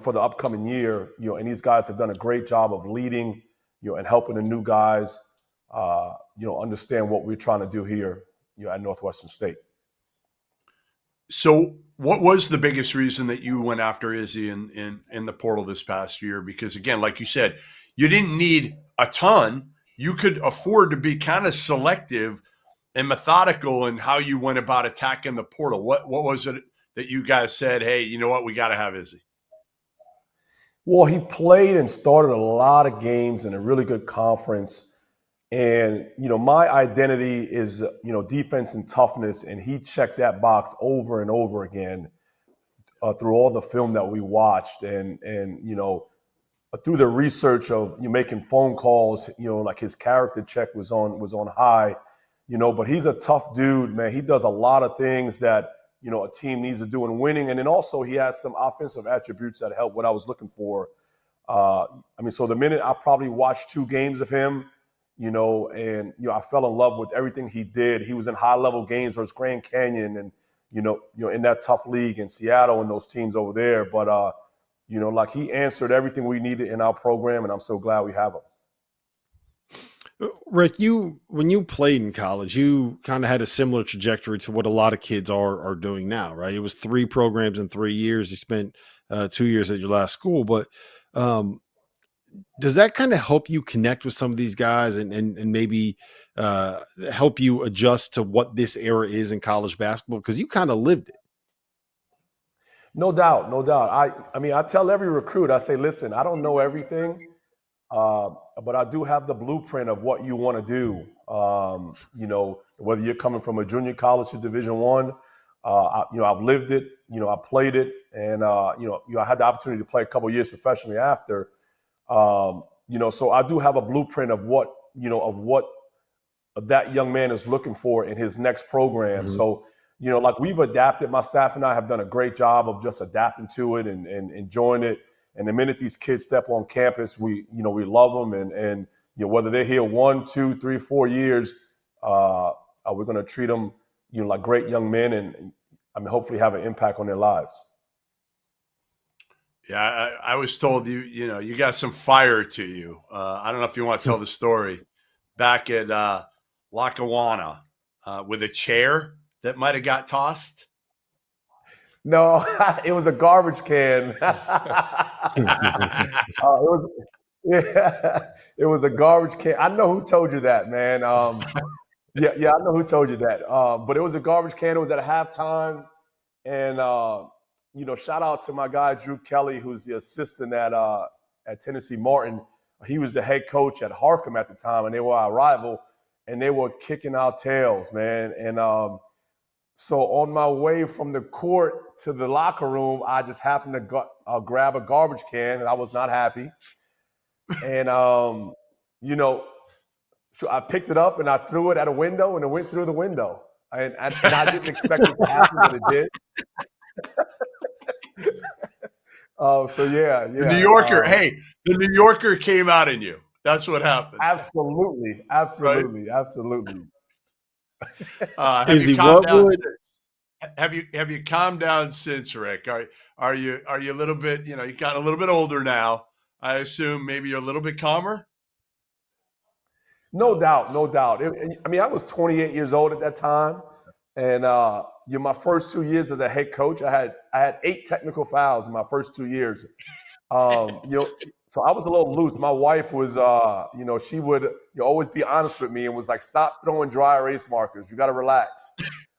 for the upcoming year, and these guys have done a great job of leading, and helping the new guys, understand what we're trying to do here, at Northwestern State. So what was the biggest reason that you went after Izzy in the portal this past year? Because again, like you said, you didn't need a ton. You could afford to be kind of selective and methodical in how you went about attacking the portal. What was it that you guys said, hey, you know what, we got to have Izzy? Well, he played and started a lot of games in a really good conference. And, my identity is, defense and toughness. And he checked that box over and over again through all the film that we watched. And through the research of making phone calls, like his character check was on high, but he's a tough dude, man. He does a lot of things that, a team needs to do in winning. And then also he has some offensive attributes that help what I was looking for. So the minute I probably watched 2 games of him, and I fell in love with everything he did. He was in high-level games versus Grand Canyon and, in that tough league in Seattle and those teams over there. But, he answered everything we needed in our program, and I'm so glad we have him. Rick, when you played in college, you kind of had a similar trajectory to what a lot of kids are doing now, right? It was 3 programs in 3 years. You spent 2 years at your last school, but does that kind of help you connect with some of these guys and maybe help you adjust to what this era is in college basketball? Because you kind of lived it. No doubt. I tell every recruit, I say, listen, I don't know everything, but I do have the blueprint of what you want to do. Whether you're coming from a junior college to Division I, I've lived it. I played it, and I had the opportunity to play a couple of years professionally after. So I do have a blueprint of what that young man is looking for in his next program. Mm-hmm. So, we've adapted. My staff and I have done a great job of just adapting to it and enjoying it. And the minute these kids step on campus, we love them. And whether they're here 1, 2, 3, 4 years, we're going to treat them, like great young men and hopefully have an impact on their lives. Yeah, I was told you got some fire to you. I don't know if you want to tell the story. Back at Lackawanna with a chair that might have got tossed. No, it was a garbage can. It was a garbage can. I know who told you that, man. Yeah, I know who told you that. But it was a garbage can. It was at halftime, and shout out to my guy Drew Kelly, who's the assistant at Tennessee Martin. He was the head coach at Harkham at the time, and they were our rival, and they were kicking our tails, man. And so on my way from the court to the locker room, I just happened to grab a garbage can, and I was not happy. And so I picked it up and I threw it at a window, and it went through the window. And I didn't expect it to happen, but it did. So yeah. The New Yorker, the New Yorker came out in you. That's what happened. Absolutely. Have you calmed down since, Rick? Are you a little bit? You got a little bit older now. I assume maybe you're a little bit calmer. No doubt. I was 28 years old at that time, and my first 2 years as a head coach, I had 8 technical fouls in my first 2 years. So I was a little loose. My wife was, she would always be honest with me and was like, "Stop throwing dry erase markers. You got to relax."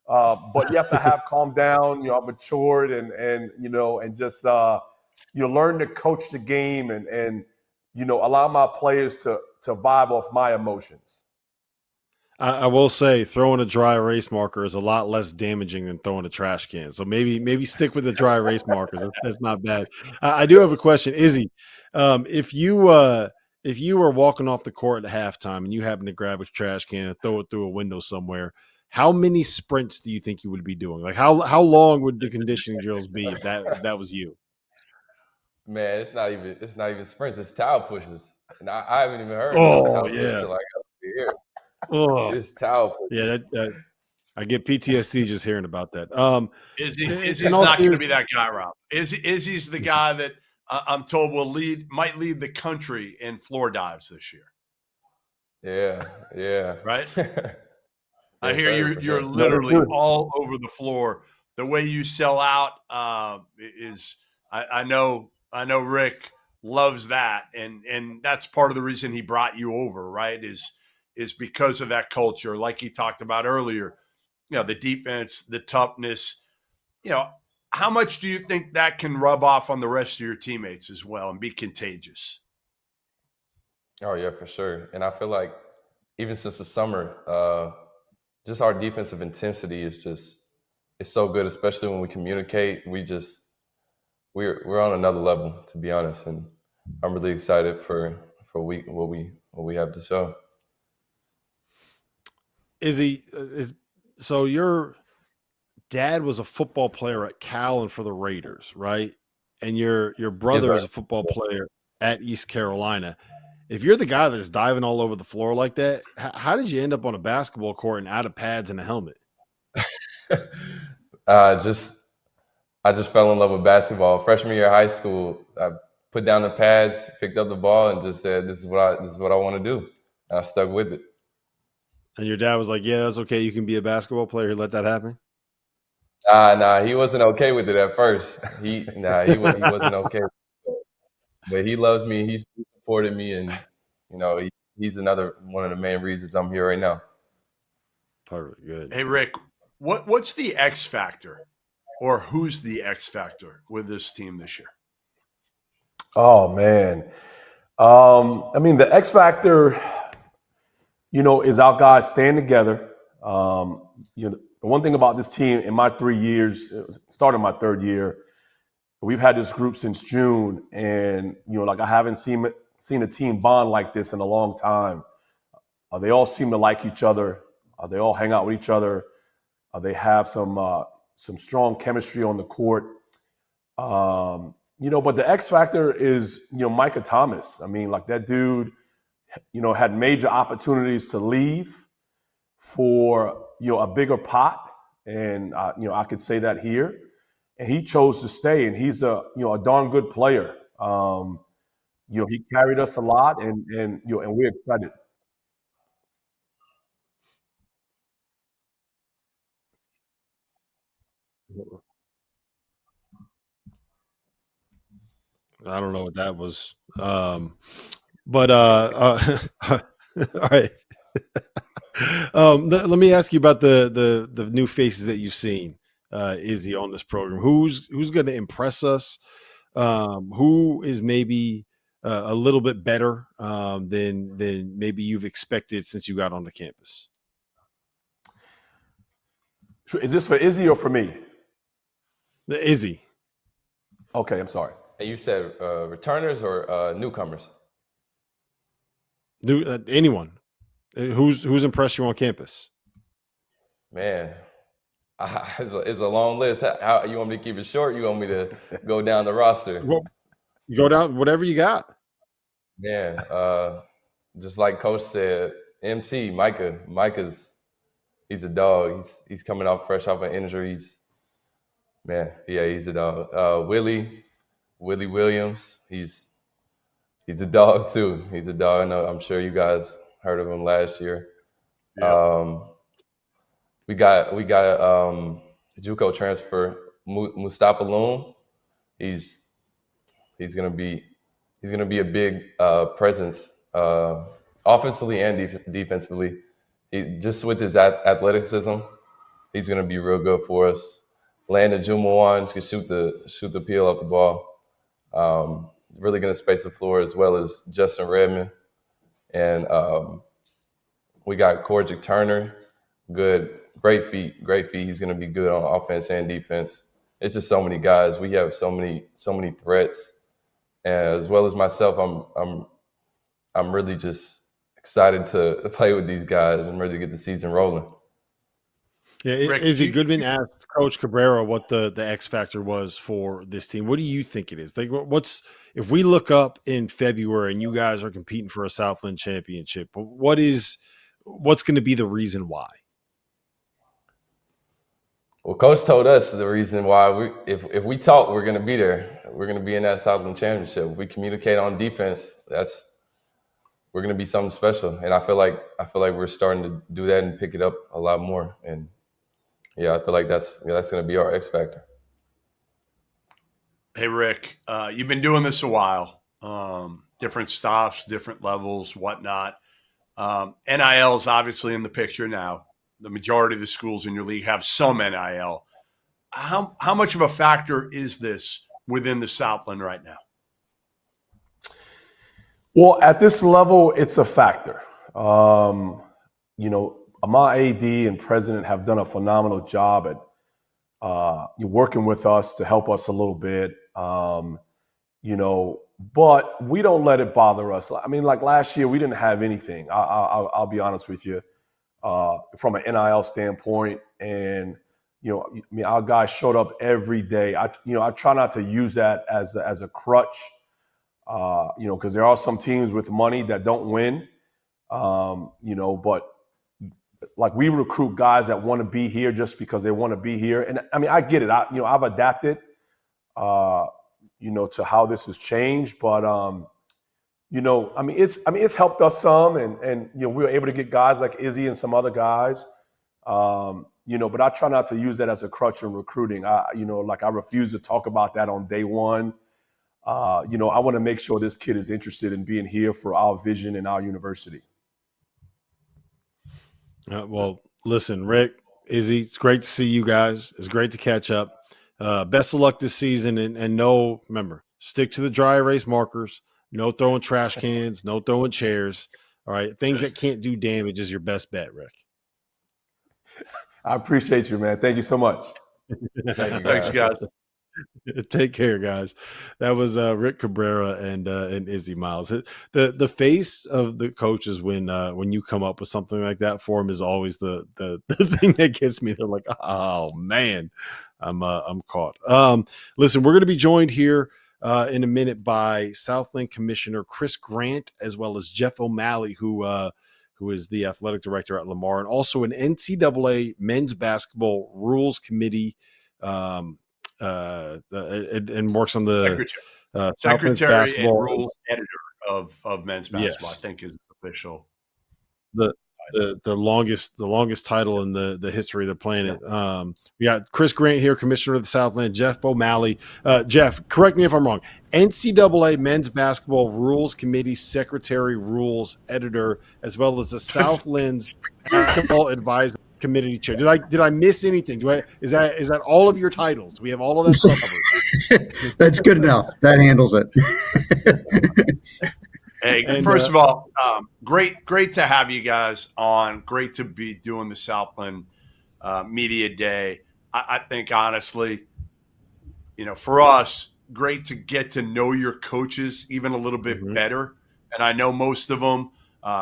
But yes, I have calmed down. I've matured and just learn to coach the game and allow my players to vibe off my emotions. I will say throwing a dry erase marker is a lot less damaging than throwing a trash can. So maybe stick with the dry erase markers. That's not bad. I do have a question. Izzy, if you were walking off the court at halftime and you happen to grab a trash can and throw it through a window somewhere, how many sprints do you think you would be doing? Like how long would the conditioning drills be if that was you? Man, it's not even sprints. It's towel pushes, and I haven't even heard. Oh yeah, like here. Oh, it's towel pushes. Yeah, I get PTSD just hearing about that. Izzy's not going to be that guy, Rob. Izzy's the guy that I'm told might lead the country in floor dives this year. Yeah. Right. I hear you're literally all over the floor. The way you sell out is. I know Rick loves that, and that's part of the reason he brought you over, right? Is because of that culture, like he talked about earlier. The defense, the toughness. How much do you think that can rub off on the rest of your teammates as well and be contagious? Oh yeah, for sure. And I feel like even since the summer, just our defensive intensity is it's so good, especially when we communicate. We're on another level, to be honest, and I'm really excited for what we have to show. So you're dad was a football player at Cal and for the Raiders, right? And your brother is a football player at East Carolina. If you're the guy that's diving all over the floor like that, how did you end up on a basketball court and out of pads and a helmet? I just fell in love with basketball. Freshman year of high school, I put down the pads, picked up the ball, and just said, "This is what I want to do." And I stuck with it. And your dad was like, "Yeah, that's okay. You can be a basketball player." Let that happen. Nah, he wasn't okay with it at first. He wasn't okay. But he loves me. He supported me, and he's another one of the main reasons I'm here right now. Perfect. Good. Hey, Rick, what's the X factor, or who's the X factor with this team this year? Oh man, I mean the X factor, is our guys staying together. The one thing about this team in my 3 years, starting my third year, we've had this group since June, and I haven't seen a team bond like this in a long time. They all seem to like each other. They all hang out with each other. They have some strong chemistry on the court. But the X factor is Micah Thomas. I mean, that dude, had major opportunities to leave for a bigger pot, and I could say that here. And he chose to stay, and he's a darn good player. He carried us a lot, and we're excited. I don't know what that was, but all right. Let me ask you about the new faces that you've seen, Izzy, on this program. Who's going to impress us? Who is maybe a little bit better than maybe you've expected since you got on the campus? Is this for Izzy or for me? The Izzy. Okay, I'm sorry. And you said returners or newcomers? Anyone. Who's impressed you on campus? Man, it's a long list. How you want me to keep it short? You want me to go down the roster? Well, go down whatever you got. Man, just like Coach said, MC Micah's he's a dog. He's coming off fresh off an injury. He's a dog. Willie Williams, he's a dog too. He's a dog. I'm sure you guys heard of him last year. Yeah. We got a JUCO transfer, Mustafa Loom. He's gonna be a big presence offensively and defensively. Just with his athleticism, he's gonna be real good for us. Landon Jumawan can shoot the peel off the ball. Really gonna space the floor, as well as Justin Redmond. And we got Corjic Turner, great feet. He's going to be good on offense and defense. It's just so many guys. We have so many threats, and as well as myself, I'm really just excited to play with these guys and ready to get the season rolling. Yeah, Rick, Izzy Goodman asked Coach Cabrera what the X factor was for this team. What do you think it is? Like, if we look up in February and you guys are competing for a Southland championship, what's going to be the reason why? Well, Coach told us the reason why. If we talk, we're going to be there. We're going to be in that Southland championship. If we communicate on defense, we're going to be something special. And I feel like we're starting to do that and pick it up a lot more. And yeah, I feel like that's going to be our X factor. Hey, Rick, you've been doing this a while. Different stops, different levels, whatnot. NIL is obviously in the picture now. The majority of the schools in your league have some NIL. How much of a factor is this within the Southland right now? Well, at this level, it's a factor. My AD and president have done a phenomenal job at working with us to help us a little bit. But we don't let it bother us. I mean, like last year, we didn't have anything. I'll be honest with you, from an NIL standpoint. And, I mean, our guys showed up every day. I try not to use that as a crutch, because there are some teams with money that don't win, but like we recruit guys that want to be here just because they want to be here. And I mean, I get it. I've adapted, to how this has changed, but it's helped us some, and we were able to get guys like Izzy and some other guys. But I try not to use that as a crutch in recruiting. I refuse to talk about that on day one. I want to make sure this kid is interested in being here for our vision and our university. Well, listen, Rick, Izzy, it's great to see you guys. It's great to catch up. Best of luck this season, and remember, stick to the dry erase markers. No throwing trash cans, no throwing chairs. All right, things that can't do damage is your best bet, Rick. I appreciate you, man. Thank you so much. Thanks, guys. Take care, guys. That was Rick Cabrera and Izzy Miles. The face of the coaches when you come up with something like that for them is always the thing that gets me. They're like, oh man, I'm caught. Listen, we're going to be joined here in a minute by Southland Commissioner Chris Grant, as well as Jeff O'Malley, who is the athletic director at Lamar, and also an NCAA men's basketball rules committee, and works on the secretary basketball and rules editor of men's basketball. Yes. I think is official. The longest title in the history of the planet. We got Chris Grant here, Commissioner of the Southland, Jeff O'Malley. Jeff, correct me if I'm wrong. NCAA Men's Basketball Rules Committee Secretary, Rules Editor, as well as the Southland's Basketball Advisory Committee Chair. Did I miss anything? Is that all of your titles? We have all of that stuff covered. That's good enough. That handles it. Hey, And, first of all, great to have you guys on. Great to be doing the Southland Media Day. I think, honestly, for us, great to get to know your coaches even a little bit better. And I know most of them.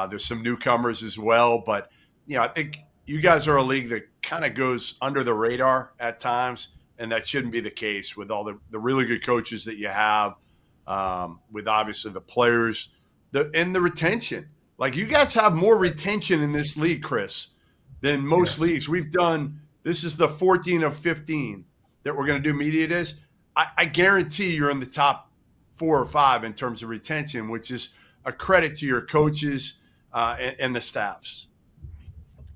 There's some newcomers as well. But, I think you guys are a league that kind of goes under the radar at times, and that shouldn't be the case with all the really good coaches that you have, with obviously the players – and the retention. Like, you guys have more retention in this league, Chris, than most leagues. This is the 14 of 15 that we're going to do media days. I guarantee you're in the top 4 or 5 in terms of retention, which is a credit to your coaches and the staffs.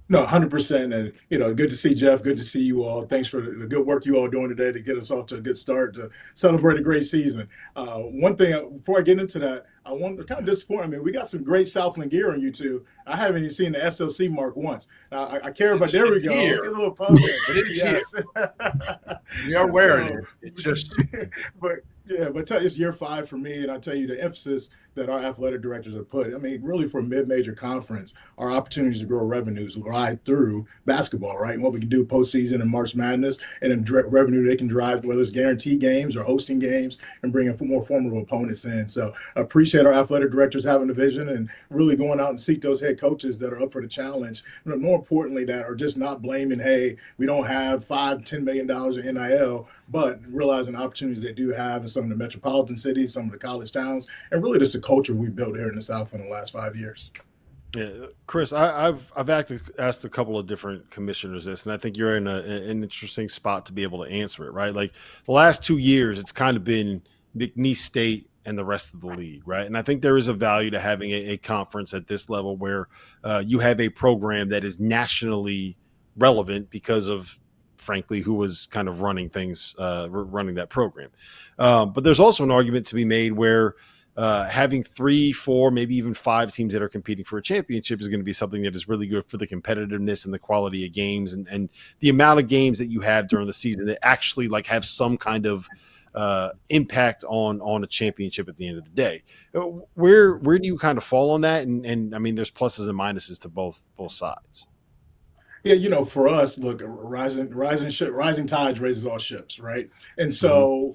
No, 100%. And, good to see Jeff. Good to see you all. Thanks for the good work you all doing today to get us off to a good start to celebrate a great season. One thing, before I get into that, I want to kind of disappoint. I mean, we got some great Southland gear on YouTube. I haven't even seen the SLC mark once. I care about, there we go. I see a little pump there. Yes. We are wearing it. It's just. but it's year 5 for me. And I tell you, the emphasis that our athletic directors have put, I mean, really for a mid-major conference, our opportunities to grow revenues ride through basketball, right? And what we can do postseason and March Madness, and then revenue they can drive, whether it's guaranteed games or hosting games, and bringing more formidable opponents in. So I appreciate our athletic directors having a vision and really going out and seek those head coaches that are up for the challenge. But more importantly, that are just not blaming, hey, we don't have $5-10 million in NIL, but realizing opportunities they do have in some of the metropolitan cities, some of the college towns, and really just the culture we built here in the South in the last 5 years. Yeah, Chris, I've asked a couple of different commissioners this, and I think you're in an interesting spot to be able to answer it, right? Like the last 2 years, it's kind of been McNeese State and the rest of the league, right? And I think there is a value to having a conference at this level where you have a program that is nationally relevant because of, frankly, who was kind of running things, running that program. But there's also an argument to be made where having 3, 4, maybe even 5 teams that are competing for a championship is going to be something that is really good for the competitiveness and the quality of games and the amount of games that you have during the season that actually like have some kind of impact on a championship at the end of the day. Where do you kind of fall on that? And I mean, there's pluses and minuses to both sides. Yeah, for us, look, rising tides raises all ships, right? And so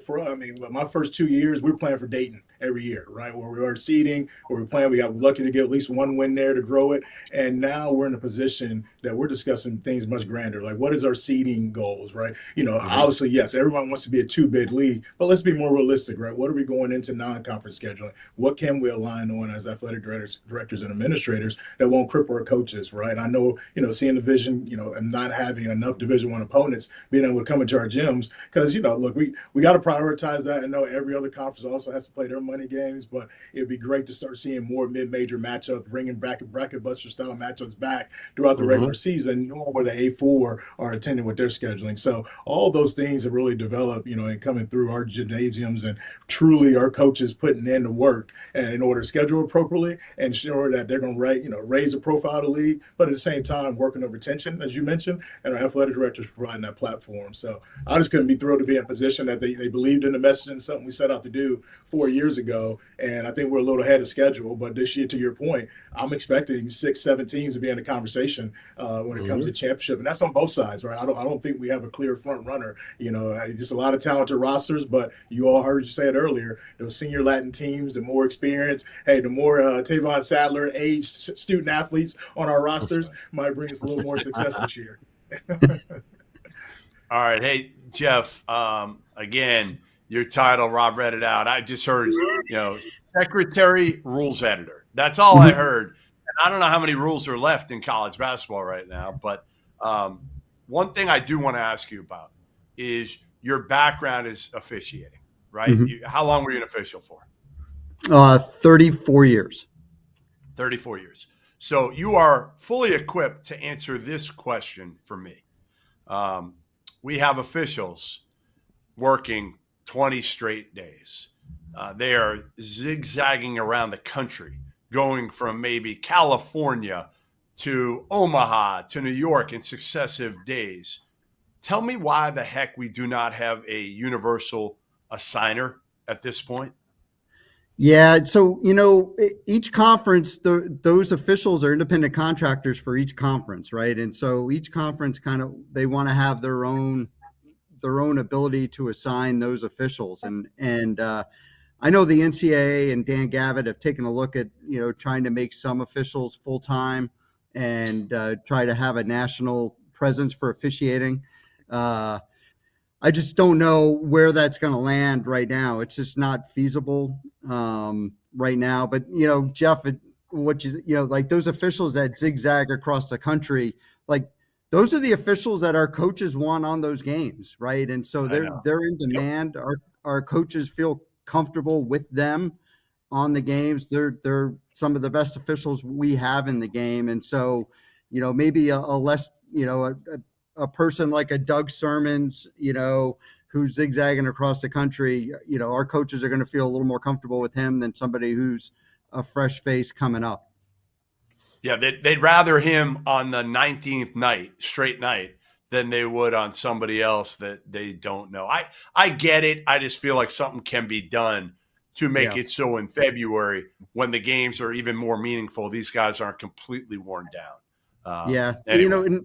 my first 2 years, we were playing for Dayton every year, right? Where we are seeding, where we're playing, we're lucky to get at least one win there to grow it. And now we're in a position that we're discussing things much grander. Like, what is our seeding goals, right? Obviously, yes, everyone wants to be a 2-bid league, but let's be more realistic, right? What are we going into non-conference scheduling? What can we align on as athletic directors and administrators that won't cripple our coaches, right? I know, seeing the vision, and not having enough Division I opponents being able to come into our gyms, because, look, we got to prioritize that. I know every other conference also has to play their money games, but it'd be great to start seeing more mid-major matchups, bringing bracket buster style matchups back throughout the regular season, knowing where the A4 are attending with their scheduling. So all those things have really developed, and coming through our gymnasiums, and truly our coaches putting in the work and in order to schedule appropriately and ensure that they're going to raise the profile of the league, but at the same time working on retention, as you mentioned, and our athletic directors providing that platform. So I just couldn't be thrilled to be in a position that they believed in the message and something we set out to do 4 years ago. And I think we're a little ahead of schedule, but this year, to your point, I'm expecting 6-7 teams to be in the conversation when it comes to championship, and that's on both sides, right? I don't think we have a clear front runner. Just a lot of talented rosters, but you all heard you say it earlier. Those senior Latin teams, the more experience, the more Tavon Sadler aged student athletes on our rosters might bring us a little more success this year. All right, hey Jeff. Again, your title, Rob read it out. I just heard, secretary, rules editor. That's all I heard. And I don't know how many rules are left in college basketball right now, but one thing I do want to ask you about is your background is officiating, right? How long were you an official for? 34 years. 34 years. So you are fully equipped to answer this question for me. We have officials working 20 straight days. They are zigzagging around the country, going from maybe California to Omaha to New York in successive days. Tell me why the heck we do not have a universal assigner at this point. Yeah, so each conference, those officials are independent contractors for each conference, right? And so each conference they want to have their own ability to assign those officials, and I know the NCAA and Dan Gavitt have taken a look at trying to make some officials full time and try to have a national presence for officiating. I just don't know where that's going to land right now. It's just not feasible right now. But, Jeff, like those officials that zigzag across the country, like those are the officials that our coaches want on those games, right? And so they're in demand. Our coaches feel comfortable with them on the games. They're some of the best officials we have in the game. And so, maybe a less, a person like a Doug Sermons, who's zigzagging across the country, our coaches are going to feel a little more comfortable with him than somebody who's a fresh face coming up. Yeah, they'd rather him on the 19th straight night, than they would on somebody else that they don't know. I get it. I just feel like something can be done to make it so in February, when the games are even more meaningful, these guys aren't completely worn down. Anyway.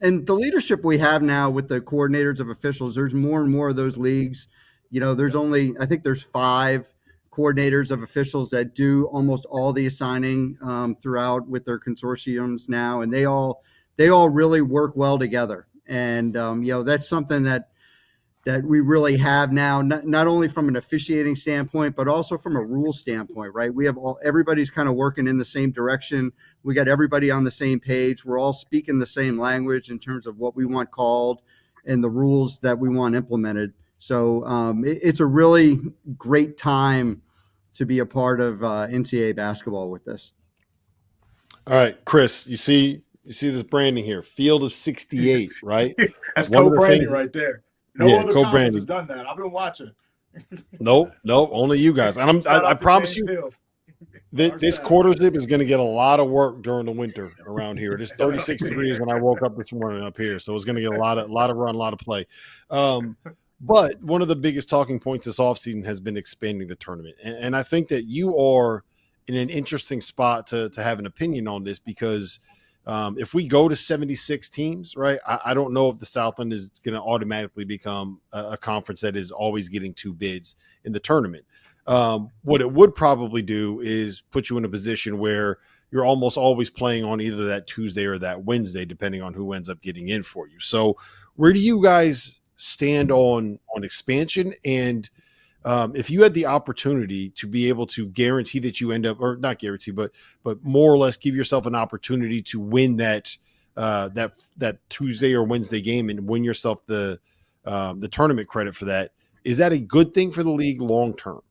And the leadership we have now with the coordinators of officials, there's more and more of those leagues. I think there's 5 coordinators of officials that do almost all the assigning throughout with their consortiums now, and they all really work well together. And that's something that we really have now, not only from an officiating standpoint, but also from a rule standpoint, right? We have everybody's kind of working in the same direction. We got everybody on the same page. We're all speaking the same language in terms of what we want called and the rules that we want implemented. So it's a really great time to be a part of NCAA basketball with this. All right, Chris, you see this branding here, Field of 68, right? That's co-branding right there. No other conference has done that. I've been watching. Nope, only you guys. And I promise you, this quarter zip is going to get a lot of work during the winter around here. It is 36 degrees when I woke up this morning up here, so it's going to get a lot of run, a lot of play. But one of the biggest talking points this offseason has been expanding the tournament, and I think that you are in an interesting spot to have an opinion on this, because if we go to 76 teams, right, I don't know if the Southland is going to automatically become a conference that is always getting 2 bids in the tournament. What it would probably do is put you in a position where you're almost always playing on either that Tuesday or that Wednesday, depending on who ends up getting in for you. So where do you guys stand on expansion? And if you had the opportunity to be able to guarantee that you end up, or not guarantee, but more or less give yourself an opportunity to win that Tuesday or Wednesday game and win yourself the tournament credit for that, is that a good thing for the league long term?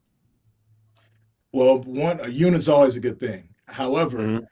Well, a unit's always a good thing. However,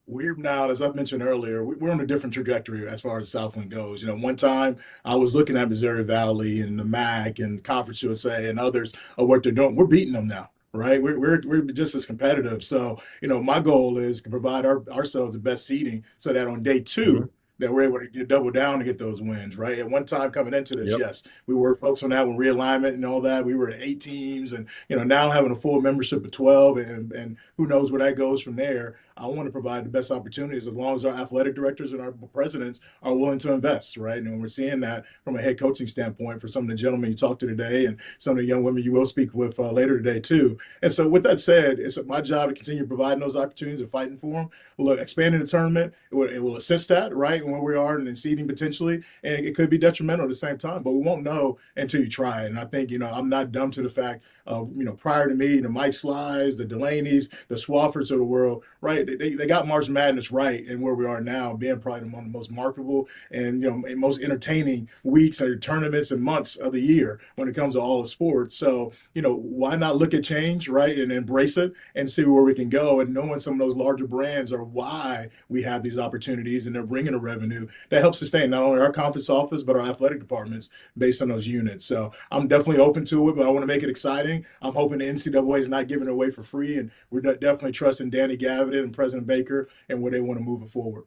we're now, as I mentioned earlier, we're on a different trajectory as far as Southland goes. One time I was looking at Missouri Valley and the MAC and Conference USA and others of what they're doing. We're beating them now, right? We're just as competitive. So, my goal is to provide ourselves the best seeding so that on day two, that we're able to double down to get those wins, right? At one time coming into this, yes, we were folks on that when realignment and all that. We were at 8 teams, and now having a full membership of 12, and who knows where that goes from there. I want to provide the best opportunities as long as our athletic directors and our presidents are willing to invest, right? And we're seeing that from a head coaching standpoint for some of the gentlemen you talked to today and some of the young women you will speak with later today too. And so with that said, it's my job to continue providing those opportunities and fighting for them. Look, expanding the tournament, it will assist that, right, where we are and seeding potentially, and it could be detrimental at the same time, but we won't know until you try it. And I think, I'm not dumb to the fact of, prior to me, the Mike Slides, the Delaney's, the Swaffords of the world, right? They got March Madness right, and where we are now, being probably one of the most marketable and most entertaining weeks or tournaments and months of the year when it comes to all the sports. So why not look at change, right, and embrace it and see where we can go, and knowing some of those larger brands are why we have these opportunities and they're bringing a revenue that helps sustain not only our conference office but our athletic departments based on those units. So I'm definitely open to it, but I want to make it exciting. I'm hoping the NCAA is not giving it away for free, and we're definitely trusting Danny Gavitt and President Baker and where they want to move it forward.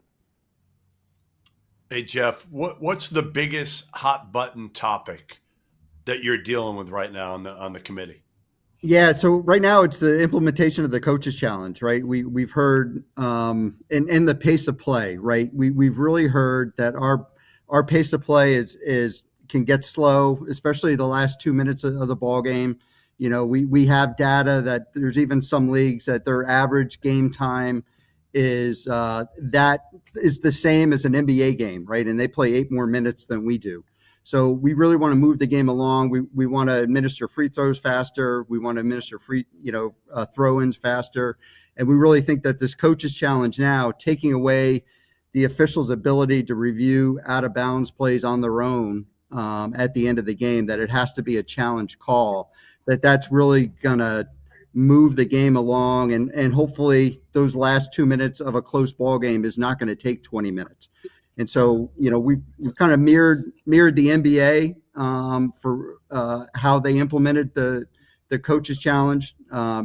Hey, Jeff, what's the biggest hot button topic that you're dealing with right now on the committee? Yeah, so right now it's the implementation of the coaches challenge, right? We've heard and the pace of play, right? We've really heard that our pace of play is can get slow, especially the last 2 minutes of the ball game. We have data that there's even some leagues that their average game time is the same as an NBA game, right? And they play 8 more minutes than we do. So we really want to move the game along. We want to administer free throws faster. We want to administer throw-ins faster. And we really think that this coaches challenge now, taking away the officials' ability to review out-of-bounds plays on their own at the end of the game, that it has to be a challenge call, that's really going to move the game along. And hopefully those last 2 minutes of a close ball game is not going to take 20 minutes. And so, we've kind of mirrored the NBA for how they implemented the coaches challenge,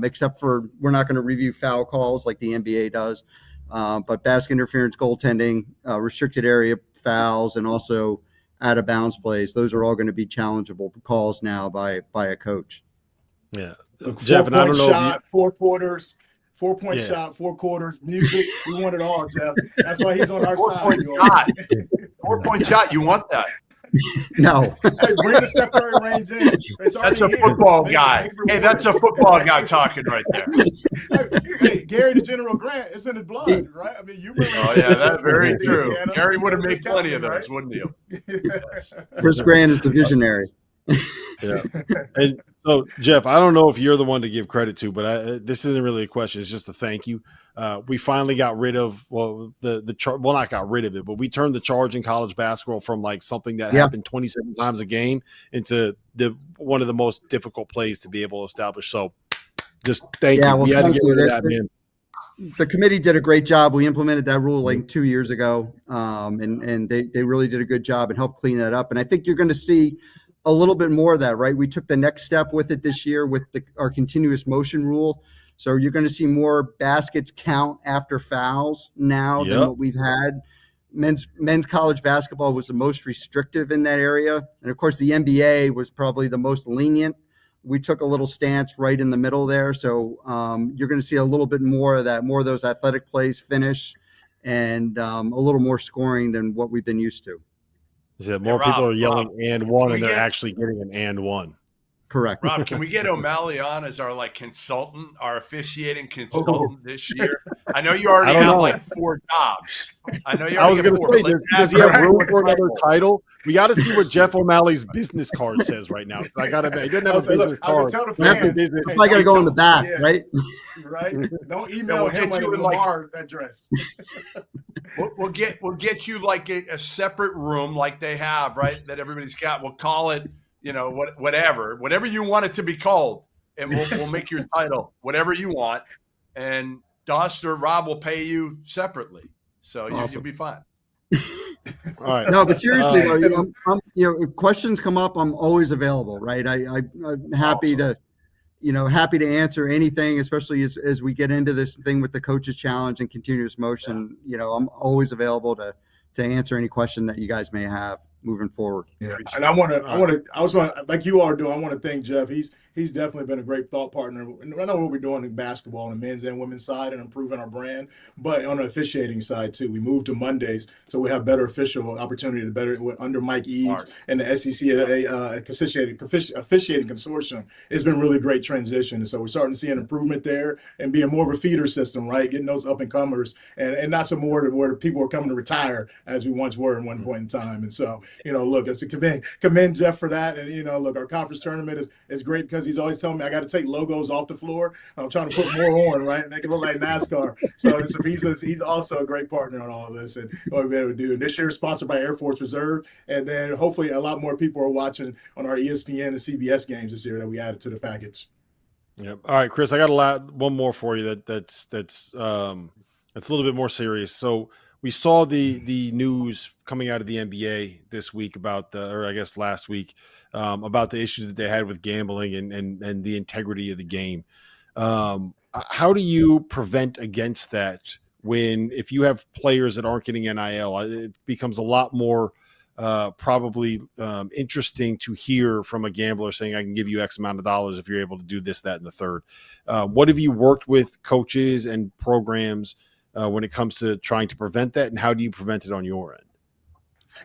except for we're not going to review foul calls like the NBA does. But basket interference, goaltending, restricted area fouls, and also out of bounds plays, those are all going to be challengeable calls now by a coach. Yeah. Jeff, and I don't know. Shot, 4 quarters. 4-point shot, 4 quarters, music. We want it all, Jeff. That's why he's on our side. 4-point shot. You want that? No. Hey, bring the Steph Curry range in. That's a football guy. Hey, that's a football guy talking right there. Hey, Gary the General Grant is in his blood, right? I mean, you remember. Oh, yeah, that's very true. Gary would have made plenty of those, wouldn't he? Yes. Chris Grant is the visionary. Yeah. And so, Jeff, I don't know if you're the one to give credit to, but this isn't really a question. It's just a thank you. We finally got rid of, not got rid of it, but we turned the charge in college basketball from like something that happened 27 times a game into one of the most difficult plays to be able to establish. So just thank you. We had to get rid of that, man. The committee did a great job. We implemented that rule like 2 years ago, and they really did a good job and helped clean that up. And I think you're going to see a little bit more of that, right? We took the next step with it this year with our continuous motion rule. So you're going to see more baskets count after fouls now than what we've had. Men's college basketball was the most restrictive in that area. And of course, the NBA was probably the most lenient. We took a little stance right in the middle there. So you're going to see a little bit more of that, more of those athletic plays finish, and a little more scoring than what we've been used to. Is that more people are yelling and one, and they're actually getting an and one. Correct. Rob, can we get O'Malley on as our consultant, our officiating consultant this year? I know you already have like 4 jobs. I know you. I was going to to say, does he have room for another title? We got to see what Jeff O'Malley's business card says right now. I got to. He doesn't have a business card. Tell the fans, I got to go in the back, right? Right. Don't email him at Lamar address. We'll get you like a separate room like they have, right? That everybody's got. We'll call it, whatever you want it to be called, and we'll make your title whatever you want. And Dauster, Rob will pay you sepaperately, so you'll be fine. All right. No, but seriously, though, if questions come up, I'm always available, right? I'm happy to. Happy to answer anything, especially as we get into this thing with the coaches challenge and continuous motion. I'm always available to answer any question that you guys may have moving forward. Yeah. And I want to, like you are doing, I want to thank Jeff. He's definitely been a great thought partner. And I know what we're doing in basketball on the men's and women's side and improving our brand, but on the officiating side too. We moved to Mondays, so we have better official opportunity under Mike Eads and the SEC officiating consortium. It's been really great transition. And so we're starting to see an improvement there and being more of a feeder system, right? Getting those up and comers and not some more where people are coming to retire as we once were at one point in time. And so, look, it's a commend Jeff for that. And, look, our conference tournament is great because he's always telling me I got to take logos off the floor. I'm trying to put more on, right? Make it look like NASCAR. So he's also a great partner on all of this and what we've been able to do. And this year is sponsored by Air Force Reserve. And then hopefully a lot more people are watching on our ESPN and CBS games this year that we added to the package. Yep. All right, Chris, I got one more for you that's a little bit more serious. So we saw the news coming out of the NBA this week last week, about the issues that they had with gambling and the integrity of the game. How do you prevent against that if you have players that aren't getting NIL? It becomes a lot more probably interesting to hear from a gambler saying, I can give you X amount of dollars if you're able to do this, that, and the third. What have you worked with coaches and programs when it comes to trying to prevent that, and how do you prevent it on your end?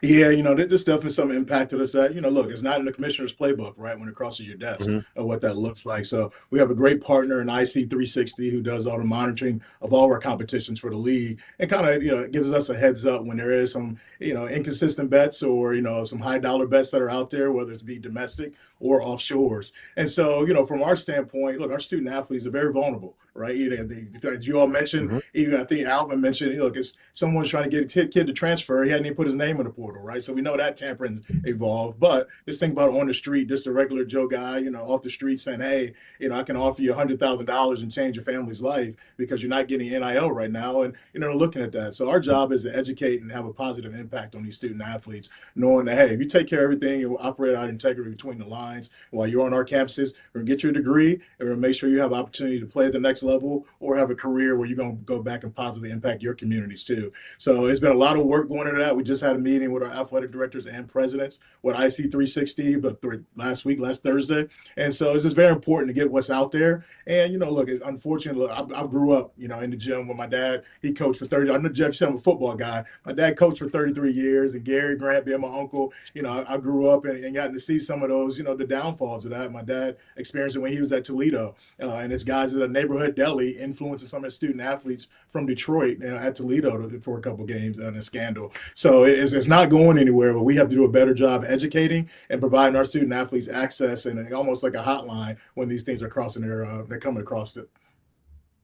Yeah, this definitely something impacted us that, look, it's not in the commissioner's playbook, right, when it crosses your desk of what that looks like. So we have a great partner in IC 360 who does all the monitoring of all our competitions for the league and kind of, gives us a heads up when there is some, inconsistent bets or, some high dollar bets that are out there, whether it's be domestic or offshores. And so, from our standpoint, look, our student athletes are very vulnerable, right? As you all mentioned, even I think Alvin mentioned, look, it's someone's trying to get a kid to transfer. He hadn't even put his name in the portal, right? So we know that tampering's involved. But just think about on the street, just a regular Joe guy, off the street saying, hey, I can offer you $100,000 and change your family's life because you're not getting NIL right now. And, looking at that. So our job is to educate and have a positive impact on these student athletes, knowing that, hey, if you take care of everything and operate out integrity between the lines while you're on our campuses, we're going to get you a degree and we're going to make sure you have opportunity to play at the next level or have a career where you're going to go back and positively impact your communities too. So it's been a lot of work going into that. We just had a meeting with our athletic directors and presidents with IC 360, but last Thursday. And so it's just very important to get what's out there. And, look, unfortunately, I grew up, in the gym with my dad. He coached for 30. I know Jeff said I'm a football guy. My dad coached for 33 years and Gary Grant being my uncle, I grew up and gotten to see some of those, the downfalls of that. My dad experienced it when he was at Toledo and his guys at a neighborhood deli influencing some of the student athletes from Detroit at Toledo for a couple games and a scandal. So it's not going anywhere, but we have to do a better job educating and providing our student athletes access and almost like a hotline when these things are crossing they're coming across it.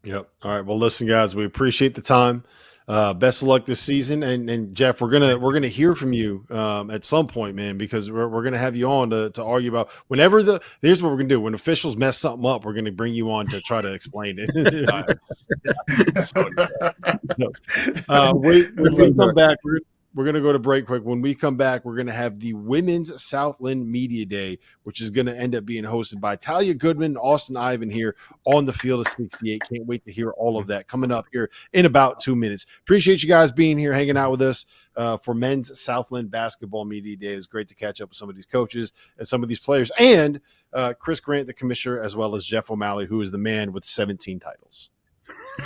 Yep. All right. Well, listen, guys, we appreciate the time. Best of luck this season, and Jeff, we're gonna hear from you at some point, man, because we're gonna have you on to argue about whenever here's what we're gonna do when officials mess something up, we're gonna bring you on to try to explain it. When we come back, we're going to go to break quick. When we come back, we're going to have the Women's Southland Media Day, which is going to end up being hosted by Talia Goodman, Austyn, Iven here on the field of 68. Can't wait to hear all of that coming up here in about 2 minutes. Appreciate you guys being here, hanging out with us for Men's Southland Basketball Media Day. It's great to catch up with some of these coaches and some of these players, and Chris Grant, the commissioner, as well as Jeff O'Malley, who is the man with 17 titles.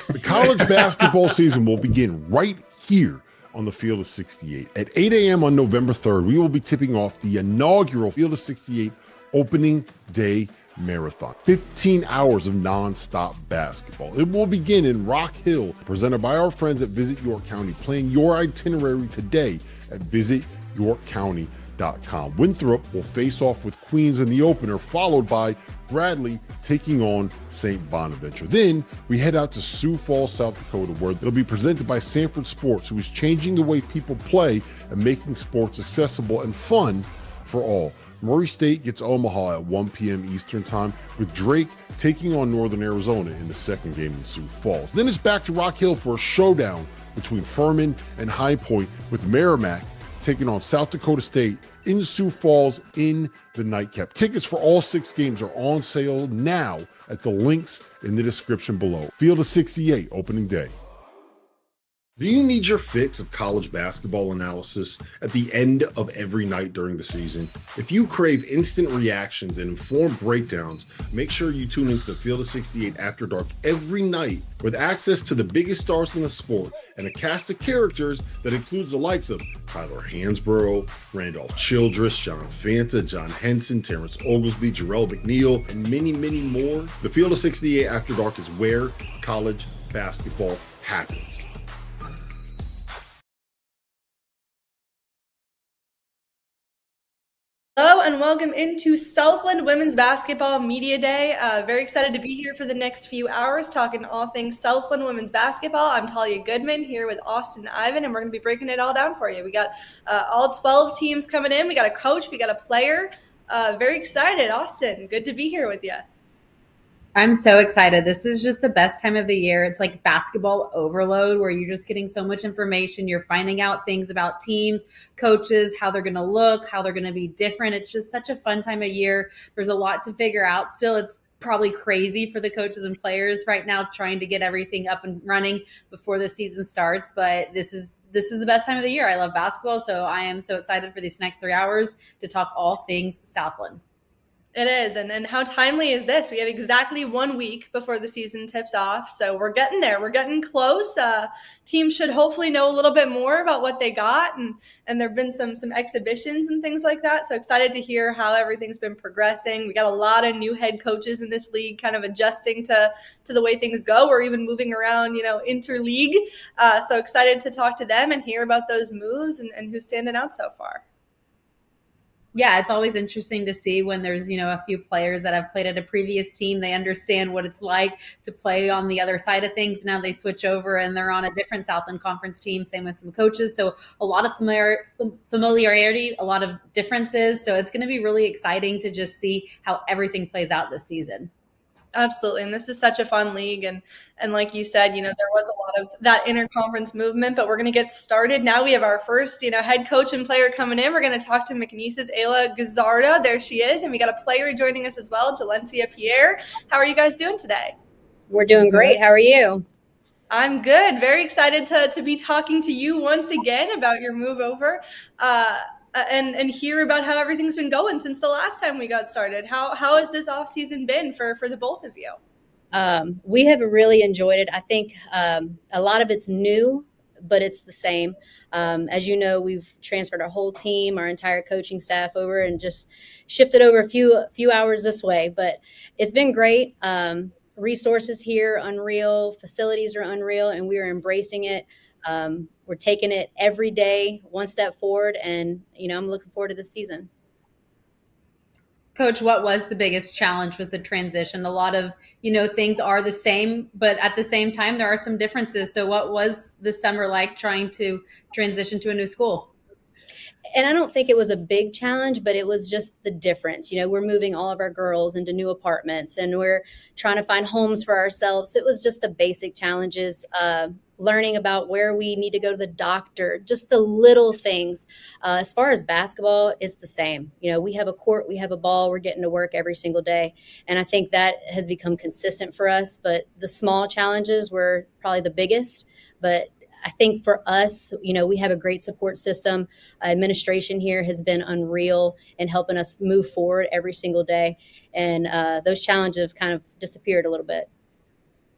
The college basketball season will begin right here on the field of 68. At 8 a.m. on November 3rd, we will be tipping off the inaugural Field of 68 opening day marathon. 15 hours of nonstop basketball. It will begin in Rock Hill, presented by our friends at Visit York County. Plan your itinerary today at visityorkcounty.com. Winthrop will face off with Queens in the opener, followed by Bradley taking on St. Bonaventure. Then we head out to Sioux Falls, South Dakota, where it'll be presented by Sanford Sports, who is changing the way people play and making sports accessible and fun for all. Murray State gets Omaha at 1 p.m. Eastern Time, with Drake taking on Northern Arizona in the second game in Sioux Falls. Then it's back to Rock Hill for a showdown between Furman and High Point, with Merrimack taking on South Dakota State in Sioux Falls in the nightcap. Tickets for all 6 games are on sale now at the links in the description below. Field of 68, opening day. Do you need your fix of college basketball analysis at the end of every night during the season? If you crave instant reactions and informed breakdowns, make sure you tune into the Field of 68 After Dark every night, with access to the biggest stars in the sport and a cast of characters that includes the likes of Tyler Hansborough, Randolph Childress, John Fanta, John Henson, Terrence Oglesby, Jarrell McNeil, and many, many more. The Field of 68 After Dark is where college basketball happens. Hello and welcome into Southland Women's Basketball Media Day. Very excited to be here for the next few hours talking all things Southland Women's Basketball. I'm Talia Goodman here with Austyn and Iven, and we're going to be breaking it all down for you. We got all 12 teams coming in. We got a coach. We got a player. Very excited. Austyn, good to be here with you. I'm so excited. This is just the best time of the year. It's like basketball overload where you're just getting so much information. You're finding out things about teams, coaches, how they're going to look, how they're going to be different. It's just such a fun time of year. There's a lot to figure out. Still, it's probably crazy for the coaches and players right now trying to get everything up and running before the season starts. But this is the best time of the year. I love basketball, so I am so excited for these next 3 hours to talk all things Southland. It is. And how timely is this? We have exactly 1 week before the season tips off. So we're getting there. We're getting close. Teams should hopefully know a little bit more about what they got. And there have been some exhibitions and things like that. So excited to hear how everything's been progressing. We got a lot of new head coaches in this league kind of adjusting to the way things go. We're even moving around, interleague. So excited to talk to them and hear about those moves and who's standing out so far. Yeah, it's always interesting to see when there's, a few players that have played at a previous team. They understand what it's like to play on the other side of things. Now they switch over and they're on a different Southland Conference team, same with some coaches. So a lot of familiarity, a lot of differences. So it's going to be really exciting to just see how everything plays out this season. Absolutely. And this is such a fun league. And like you said, there was a lot of that interconference movement, but we're going to get started. Now we have our first, head coach and player coming in. We're going to talk to McNeese's Ayla Gazzarda. There she is. And we got a player joining us as well, Jalencia Pierre. How are you guys doing today? We're doing great. How are you? I'm good. Very excited to be talking to you once again about your move over. And hear about how everything's been going since the last time we got started. How has this off season been for the both of you? We have really enjoyed it. I think a lot of it's new, but it's the same. As you know, we've transferred our whole team, our entire coaching staff over, and just shifted over a few hours this way. But it's been great. Resources here, unreal. Facilities are unreal, and we are embracing it. We're taking it every day, one step forward, and, I'm looking forward to this season. Coach, what was the biggest challenge with the transition? A lot of, things are the same, but at the same time, there are some differences. So what was the summer like trying to transition to a new school? And I don't think it was a big challenge, but it was just the difference. We're moving all of our girls into new apartments, and we're trying to find homes for ourselves. So it was just the basic challenges, learning about where we need to go to the doctor, just the little things. As far as basketball, it's the same. We have a court, we have a ball, we're getting to work every single day. And I think that has become consistent for us. But the small challenges were probably the biggest. But I think for us, we have a great support system. Administration here has been unreal in helping us move forward every single day. And those challenges kind of disappeared a little bit.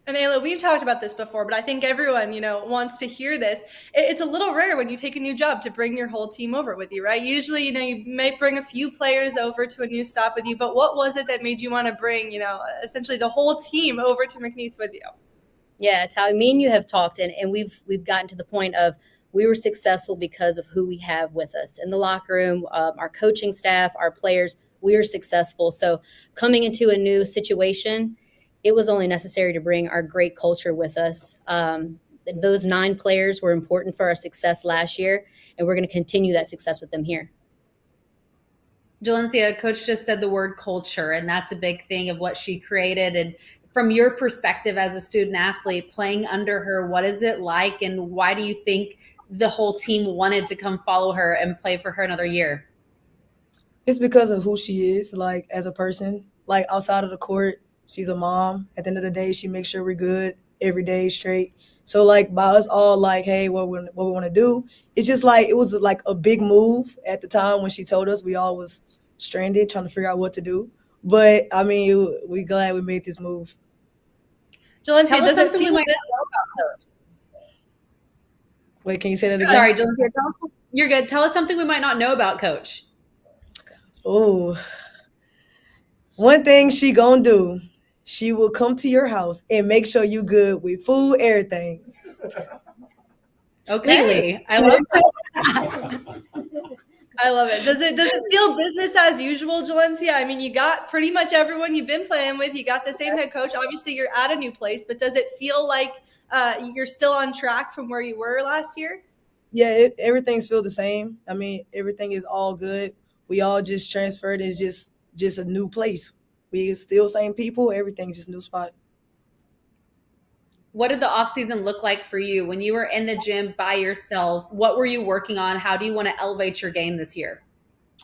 And Ayla, we've talked about this before, but I think everyone, wants to hear this. It's a little rare when you take a new job to bring your whole team over with you, right? Usually, you may bring a few players over to a new stop with you, but what was it that made you want to bring, essentially the whole team over to McNeese with you? Yeah, Talia, me and you have talked, and we've gotten to the point of we were successful because of who we have with us in the locker room, our coaching staff, our players. We are successful. So coming into a new situation, it was only necessary to bring our great culture with us. Those 9 players were important for our success last year, and we're going to continue that success with them here. Jalencia, Coach just said the word culture, and that's a big thing of what she created. And from your perspective as a student athlete playing under her, what is it like, and why do you think the whole team wanted to come follow her and play for her another year? It's because of who she is, like, as a person. Like, outside of the court, she's a mom. At the end of the day, she makes sure we're good every day straight. So, like, by us all, like, hey, what we want to do, it's just like it was like a big move at the time when she told us. We all was stranded trying to figure out what to do. But, I mean, we're glad we made this move. Jalencia, does it we feel might not know about Coach? Wait, can you say that again? Sorry, Jalencia, you're good. Tell us something we might not know about Coach. Oh, one thing she gonna do, she will come to your house and make sure you good with food, everything. Okay, I love that. I love it. Does it feel business as usual, Jalencia? I mean, you got pretty much everyone you've been playing with. You got the same head coach. Obviously, you're at a new place, but does it feel like you're still on track from where you were last year? Yeah, everything's feel the same. I mean, everything is all good. We all just transferred. It's just a new place. We still same people. Everything just new spot. What did the offseason look like for you when you were in the gym by yourself? What were you working on? How do you want to elevate your game this year?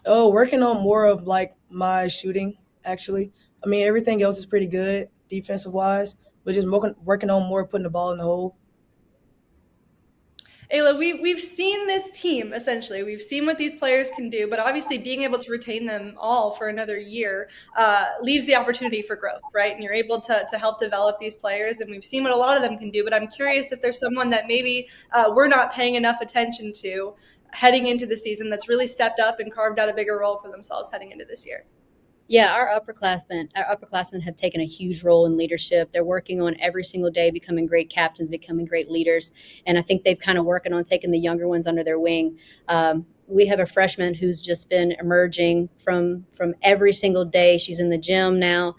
Oh, working on more of like my shooting, actually. I mean, everything else is pretty good defensive wise, but just working on more putting the ball in the hole. Ayla, we've seen this team, essentially. We've seen what these players can do, but obviously being able to retain them all for another year leaves the opportunity for growth, right? And you're able to help develop these players, and we've seen what a lot of them can do, but I'm curious if there's someone that maybe we're not paying enough attention to heading into the season that's really stepped up and carved out a bigger role for themselves heading into this year. Yeah, our upperclassmen have taken a huge role in leadership. They're working on every single day becoming great captains, becoming great leaders. And I think they've kind of working on taking the younger ones under their wing. We have a freshman who's just been emerging from every single day. She's in the gym now,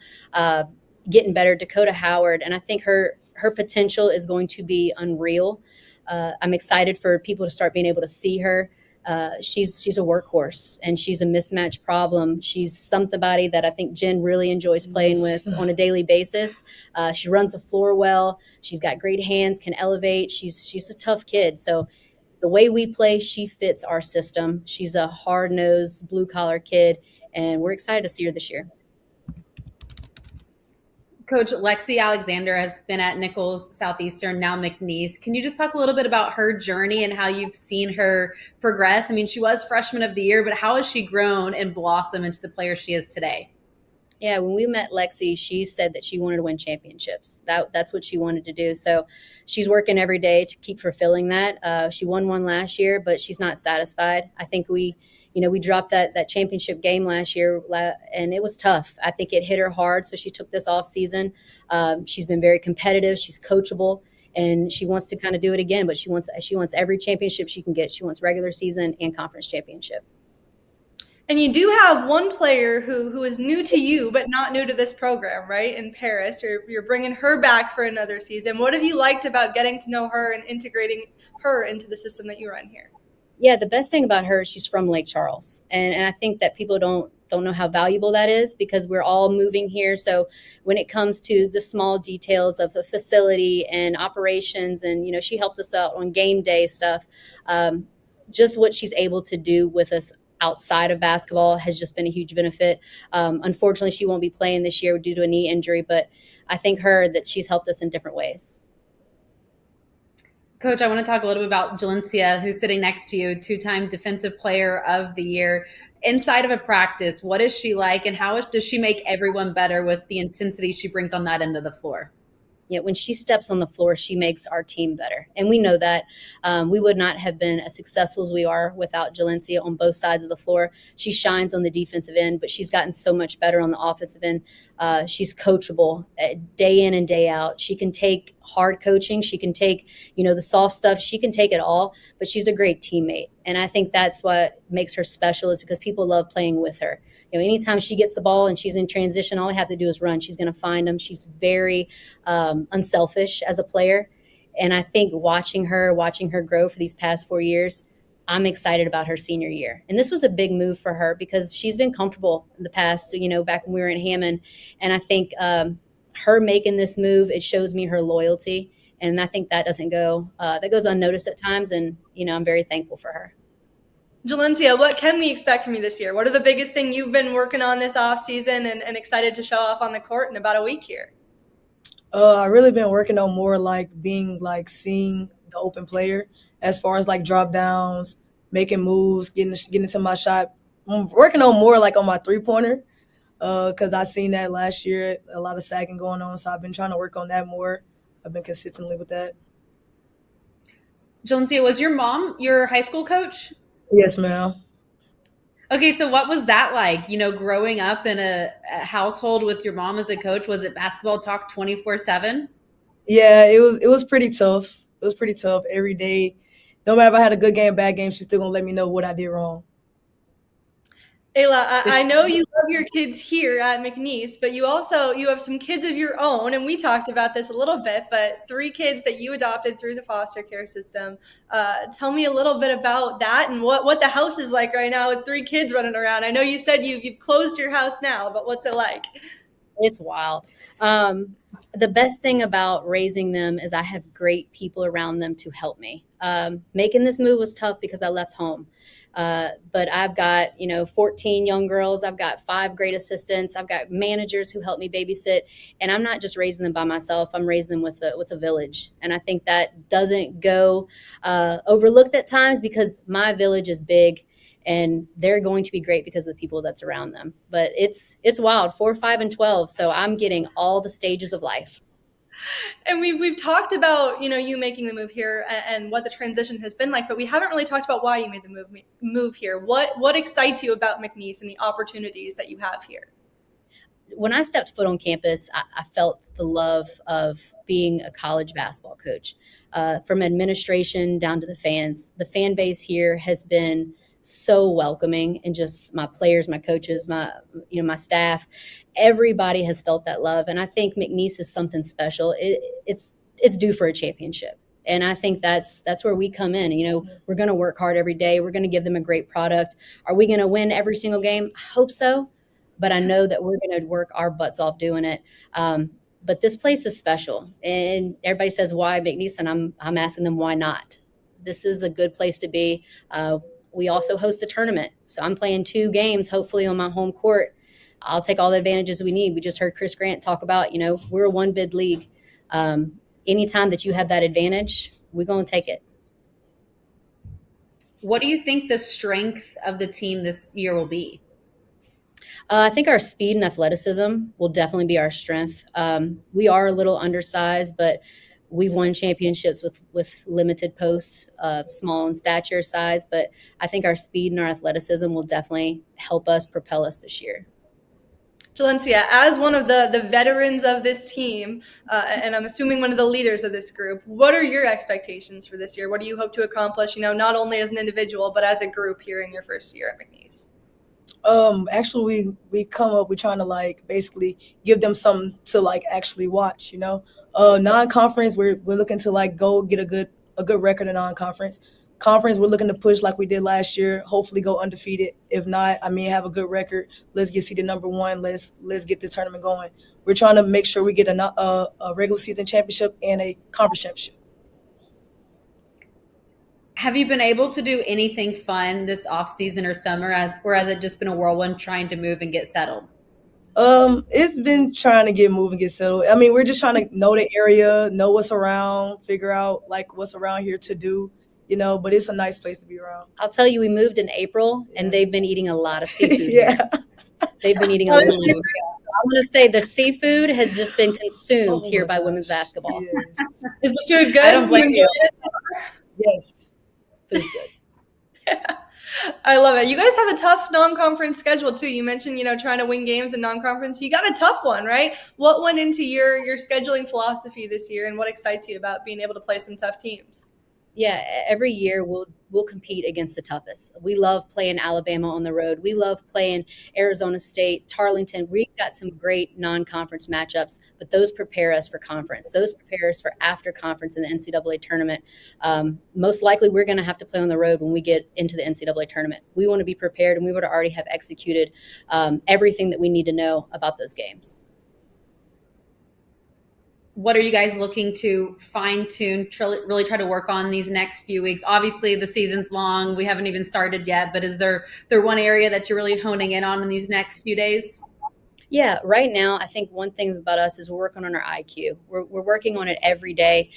getting better, Dakota Howard. And I think her potential is going to be unreal. I'm excited for people to start being able to see her. She's a workhorse, and she's a mismatch problem. She's somebody that I think Jen really enjoys playing with on a daily basis. She runs the floor well. She's got great hands, can elevate. She's a tough kid. So the way we play, she fits our system. She's a hard-nosed, blue-collar kid, and we're excited to see her this year. Coach Lexi Alexander has been at Nicholls, Southeastern, now McNeese. Can you just talk a little bit about her journey and how you've seen her progress? I mean, she was freshman of the year, but how has she grown and blossomed into the player she is today? Yeah, when we met Lexi, she said that she wanted to win championships. That's what she wanted to do. So she's working every day to keep fulfilling that. She won one last year, but she's not satisfied. I think we dropped that championship game last year, and it was tough. I think it hit her hard, so she took this off season. She's been very competitive. She's coachable, and she wants to kind of do it again. But she wants every championship she can get. She wants regular season and conference championship. And you do have one player who is new to you, but not new to this program, right? In Paris, you're bringing her back for another season. What have you liked about getting to know her and integrating her into the system that you run here? Yeah, the best thing about her is she's from Lake Charles. And I think that people don't know how valuable that is because we're all moving here. So when it comes to the small details of the facility and operations, and, she helped us out on game day stuff, just what she's able to do with us outside of basketball has just been a huge benefit. Unfortunately, she won't be playing this year due to a knee injury, but I thank her that she's helped us in different ways. Coach, I want to talk a little bit about Jalencia, who's sitting next to you, two-time Defensive Player of the Year. Inside of a practice, what is she like, and how does she make everyone better with the intensity she brings on that end of the floor? when she steps on the floor, she makes our team better. And we know that. We would not have been as successful as we are without Jalencia on both sides of the floor. She shines on the defensive end, but she's gotten so much better on the offensive end. She's coachable day in and day out. She can take hard coaching. She can take, the soft stuff. She can take it all, but she's a great teammate. And I think that's what makes her special, is because people love playing with her. Anytime she gets the ball and she's in transition, all I have to do is run. She's going to find them. She's very unselfish as a player. And I think watching her grow for these past 4 years, I'm excited about her senior year. And this was a big move for her because she's been comfortable in the past, back when we were in Hammond. And I think her making this move, it shows me her loyalty. And I think that goes unnoticed at times. And, I'm very thankful for her. Jalencia, what can we expect from you this year? What are the biggest thing you've been working on this offseason and excited to show off on the court in about a week here? I've really been working on more seeing the open player as far as drop downs, making moves, getting into my shot. I'm working on more on my 3-pointer because I seen that last year, a lot of sagging going on. So I've been trying to work on that more. I've been consistently with that. Jalencia, was your mom your high school coach? Yes, ma'am. Okay, so what was that like, growing up in a household with your mom as a coach? Was it basketball talk 24/7? Yeah, it was pretty tough. It was pretty tough every day. No matter if I had a good game, bad game, she's still going to let me know what I did wrong. Ayla, I know you love your kids here at McNeese, but you have some kids of your own, and we talked about this a little bit, but 3 kids that you adopted through the foster care system. Tell me a little bit about that and what the house is like right now with 3 kids running around. I know you said you've closed your house now, but what's it like? It's wild. The best thing about raising them is I have great people around them to help me. Making this move was tough because I left home. But I've got, 14 young girls. I've got 5 great assistants. I've got managers who help me babysit. And I'm not just raising them by myself. I'm raising them with a village. And I think that doesn't go overlooked at times because my village is big. And they're going to be great because of the people that's around them. But it's wild, 4, 5, and 12. So I'm getting all the stages of life. And we've talked about, you making the move here and what the transition has been like, but we haven't really talked about why you made the move here. What excites you about McNeese and the opportunities that you have here? When I stepped foot on campus, I felt the love of being a college basketball coach. From administration down to the fans, the fan base here has been so welcoming, and just my players, my coaches, my staff, everybody has felt that love. And I think McNeese is something special. It's due for a championship. And I think that's where we come in. We're going to work hard every day. We're going to give them a great product. Are we going to win every single game? I hope so. But I know that we're going to work our butts off doing it. But this place is special. And everybody says, why McNeese? And I'm asking them, why not? This is a good place to be. We also host the tournament. So I'm playing 2 games, hopefully on my home court. I'll take all the advantages we need. We just heard Chris Grant talk about, we're a 1-bid league. Anytime that you have that advantage, we're going to take it. What do you think the strength of the team this year will be? I think our speed and athleticism will definitely be our strength. We are a little undersized, but we've won championships with limited posts, small in stature, size. But I think our speed and our athleticism will definitely help us propel us this year. Jalencia, as one of the veterans of this team, and I'm assuming one of the leaders of this group, what are your expectations for this year? What do you hope to accomplish, not only as an individual, but as a group here in your first year at McNeese? Actually, we come up, we're trying to basically give them something to actually watch, non-conference, we're looking to go get a good record in non-conference. Conference, we're looking to push like we did last year, hopefully go undefeated. If not, have a good record. Let's get seeded number 1. Let's get this tournament going. We're trying to make sure we get a regular season championship and a conference championship. Have you been able to do anything fun this off season or summer, or has it just been a whirlwind trying to move and get settled? It's been trying to move and get settled. We're just trying to know the area, know what's around, figure out what's around here to do, but it's a nice place to be around. I'll tell you, we moved in April and they've been eating a lot of seafood. Yeah. They've been eating a lot of seafood. I'm going to say the seafood has just been consumed Oh here my by women's gosh. basketball. Yes. Is the food good? I don't blame enjoy you. it? Yes. Food's good. I love it. You guys have a tough non-conference schedule too. You mentioned, trying to win games in non-conference. You got a tough one, right? What went into your scheduling philosophy this year, and what excites you about being able to play some tough teams? Yeah, every year we'll compete against the toughest. We love playing Alabama on the road. We love playing Arizona State, Tarleton. We've got some great non-conference matchups, but those prepare us for conference. Those prepare us for after conference in the NCAA tournament. Most likely we're going to have to play on the road when we get into the NCAA tournament. We want to be prepared, and we would already have executed everything that we need to know about those games. What are you guys looking to fine tune, really try to work on these next few weeks? Obviously the season's long. We haven't even started yet, but is there one area that you're really honing in on in these next few days? Yeah, right now, I think one thing about us is we're working on our IQ. We're working on it every day.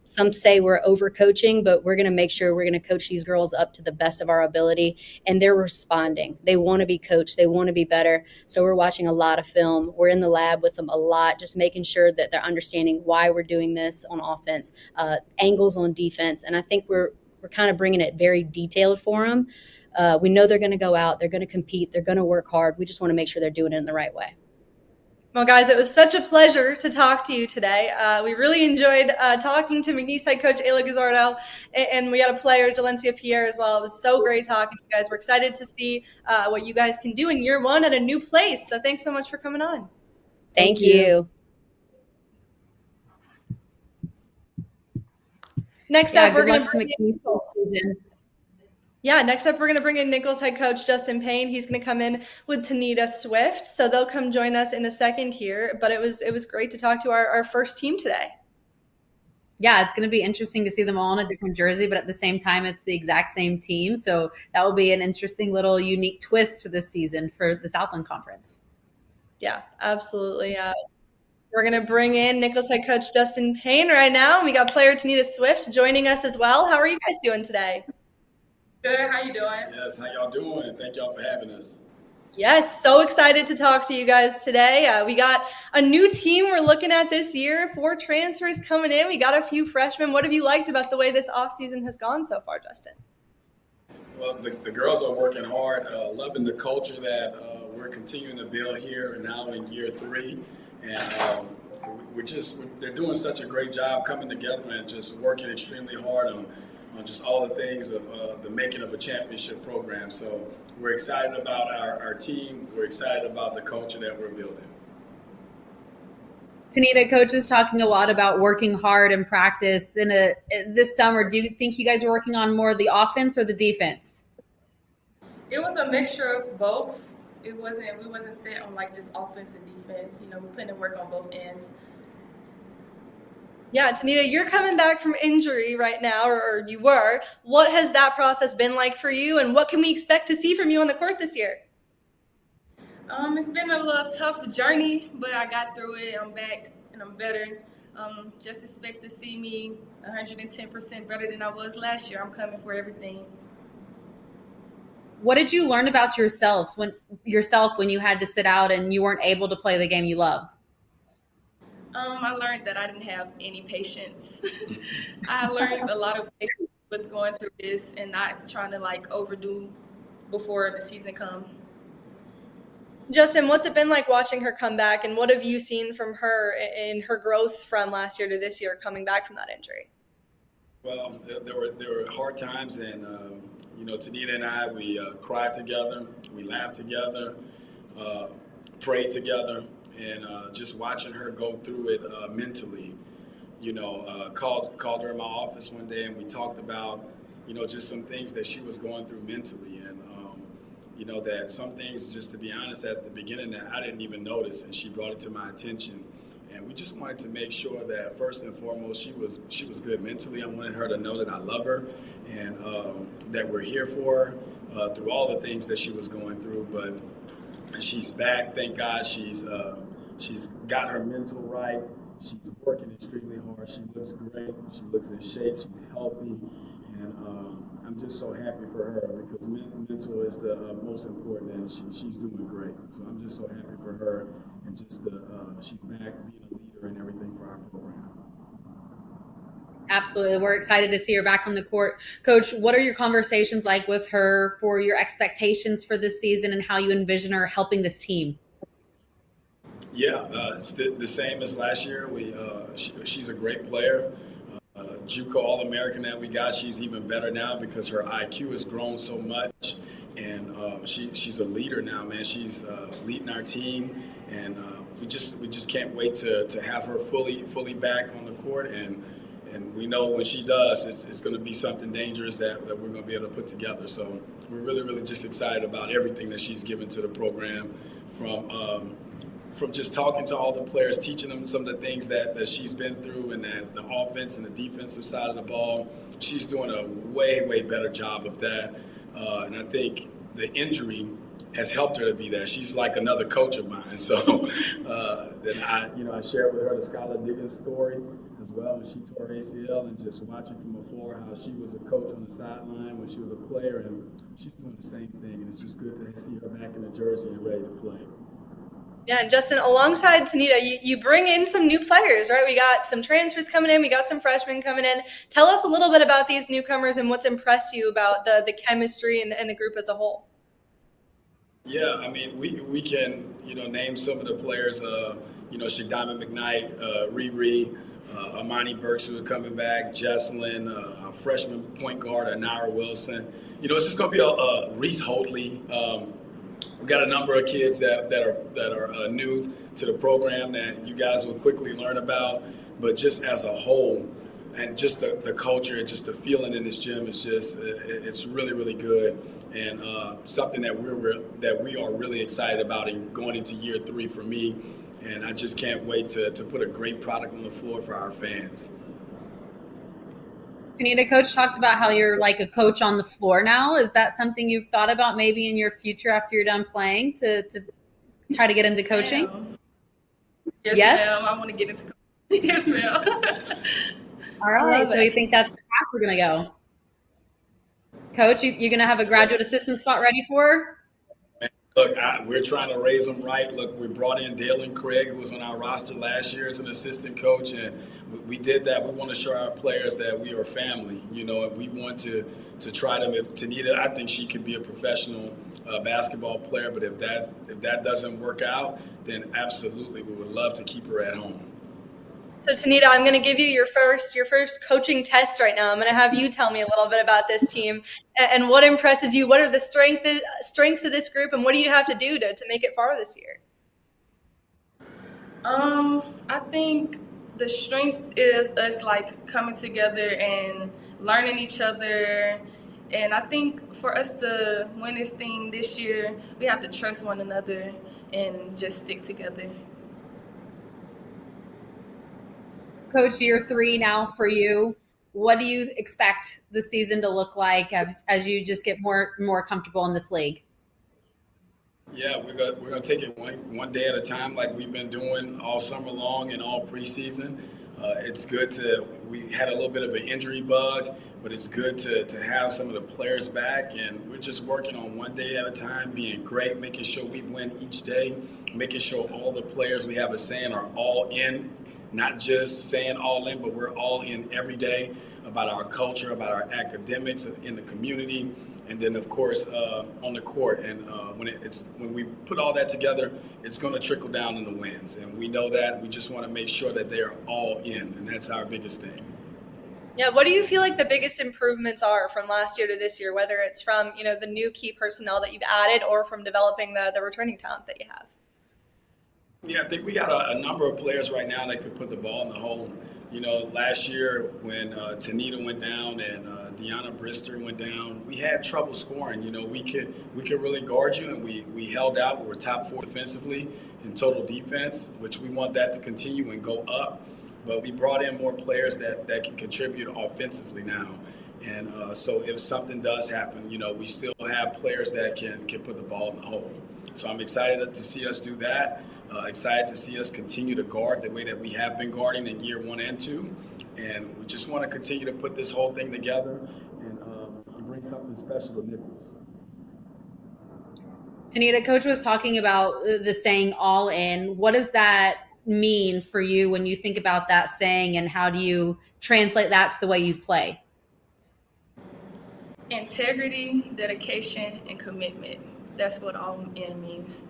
Some say we're overcoaching, but we're going to make sure we're going to coach these girls up to the best of our ability, and they're responding. They want to be coached. They want to be better. So we're watching a lot of film. We're in the lab with them a lot, just making sure that they're understanding why we're doing this on offense, angles on defense. And I think we're kind of bringing it very detailed for them. We know they're going to go out. They're going to compete. They're going to work hard. We just want to make sure they're doing it in the right way. Well, guys, it was such a pleasure to talk to you today. We really enjoyed talking to McNeese head coach Ayla Gazzardo, and we had a player, Delencia Pierre, as well. It was so great talking to you guys. We're excited to see what you guys can do in year one at a new place. So thanks so much for coming on. Thank you. Next up, we're going to bring in Nicholls head coach Justin Payne. He's going to come in with Tanita Swift. So they'll come join us in a second here. But it was great to talk to our first team today. Yeah, it's going to be interesting to see them all in a different jersey, but at the same time, it's the exact same team. So that will be an interesting little unique twist to this season for the Southland Conference. Yeah, absolutely. We're going to bring in Nicholls head coach Justin Payne right now. And we got player Tanita Swift joining us as well. How are you guys doing today? Good. How you doing? Yes. How y'all doing? Thank y'all for having us. Yes. So excited to talk to you guys today. We got a new team we're looking at this year. 4 transfers coming in. We got a few freshmen. What have you liked about the way this offseason has gone so far, Justin? Well, the girls are working hard, loving the culture that we're continuing to build here and now in year 3. And they're doing such a great job coming together and just working extremely hard on just all the things of the making of a championship program. So we're excited about our team. We're excited about the culture that we're building. Tanita, coach is talking a lot about working hard in practice. This summer, do you think you guys are working on more of the offense or the defense? It was a mixture of both. We wasn't set on just offense and defense. We're putting in work on both ends. Yeah, Tanita, you're coming back from injury right now, or you were. What has that process been like for you, and what can we expect to see from you on the court this year? It's been a little tough journey, but I got through it. I'm back, and I'm better. Just expect to see me 110% better than I was last year. I'm coming for everything. What did you learn about yourself when you had to sit out and you weren't able to play the game you love? I learned that I didn't have any patience. I learned a lot of patience with going through this and not trying to overdo before the season comes. Justin, what's it been like watching her come back, and what have you seen from her in her growth from last year to this year coming back from that injury? Well, there were hard times, and Tanita and I, we cried together, we laughed together, prayed together. And just watching her go through it mentally, called her in my office one day and we talked about, just some things that she was going through mentally. And, that some things, just to be honest, at the beginning that I didn't even notice. And she brought it to my attention. And we just wanted to make sure that first and foremost, she was good mentally. I wanted her to know that I love her and that we're here for her through all the things that she was going through. But she's back. Thank God she's got her mental right. She's working extremely hard. She looks great. She looks in shape. She's healthy. And I'm just so happy for her because mental is the most important, and she's doing great. So I'm just so happy for for her, and just she's back being a leader and everything for our program. Absolutely. We're excited to see her back on the court. Coach, what are your conversations like with her for your expectations for this season and how you envision her helping this team? Yeah, it's the same as last year. She's a great player. JUCO All-American that we got, she's even better now because her IQ has grown so much. And she's a leader now, man. She's leading our team. And we just can't wait to have her fully back on the court. And we know when she does, it's going to be something dangerous that we're going to be able to put together. So we're really, really just excited about everything that she's given to the program, from just talking to all the players, teaching them some of the things that she's been through, and that the offense and the defensive side of the ball. She's doing a way, way better job of that. And I think the injury has helped her to be that. She's like another coach of mine. So then I shared with her the Skylar Diggins story as well when she tore her ACL, and just watching from afar how she was a coach on the sideline when she was a player, and she's doing the same thing. And it's just good to see her back in the jersey and ready to play. Yeah, and Justin, alongside Tanita, you bring in some new players, right? We got some transfers coming in. We got some freshmen coming in. Tell us a little bit about these newcomers and what's impressed you about the chemistry and the group as a whole. Yeah, I mean, we can, name some of the players, Shadama McKnight, Riri, Amani Burks, who are coming back, Jesselyn, freshman point guard, Anara Wilson. It's just going to be a Reese Hoadley. We got a number of kids that are new to the program that you guys will quickly learn about. But just as a whole, and just the culture, just the feeling in this gym is just it's really, really good, and something that we are really excited about in going into year 3 for me. And I just can't wait to put a great product on the floor for our fans. Tanita, Coach talked about how you're like a coach on the floor now. Is that something you've thought about maybe in your future after you're done playing to try to get into coaching? Yes, ma'am. I want to get into coaching. Yes, ma'am. All right. So you think that's the path we're going to go? Coach, you're going to have a graduate assistant spot ready for her? Look, we're trying to raise them right. Look, we brought in Dalen Craig, who was on our roster last year as an assistant coach, and we did that. We want to show our players that we are family, and we want to try them. If Tanita, I think she could be a professional basketball player, but if that doesn't work out, then absolutely we would love to keep her at home. So Tanita, I'm going to give you your first coaching test right now. I'm going to have you tell me a little bit about this team and what impresses you. What are the strengths of this group, and what do you have to do to make it far this year? I think the strength is us like coming together and learning each other. And I think for us to win this thing this year, we have to trust one another and just stick together. Coach, year 3 now for you. What do you expect the season to look like as you just get more comfortable in this league? Yeah, we're gonna take it one day at a time, like we've been doing all summer long and all preseason. It's good we had a little bit of an injury bug, but it's good to have some of the players back, and we're just working on one day at a time, being great, making sure we win each day, making sure all the players we have a say in are all in. Not just saying all in, but we're all in every day about our culture, about our academics in the community, and then of course on the court. And when we put all that together, it's going to trickle down in the wins, and we know that. We just want to make sure that they're all in, and that's our biggest thing. Yeah, what do you feel like the biggest improvements are from last year to this year, whether it's from the new key personnel that you've added or from developing the returning talent that you have? Yeah, I think we got a number of players right now that could put the ball in the hole. Last year when Tanita went down and Deanna Brister went down, we had trouble scoring. We could really guard you, and we held out. We were top 4 defensively in total defense, which we want that to continue and go up. But we brought in more players that can contribute offensively now. And so if something does happen, we still have players that can put the ball in the hole. So I'm excited to see us do that. Excited to see us continue to guard the way that we have been guarding in year 1 and 2. And we just want to continue to put this whole thing together and bring something special to Nicholls. Tanita, Coach was talking about the saying all in. What does that mean for you when you think about that saying, and how do you translate that to the way you play? Integrity, dedication, and commitment. That's what all in means.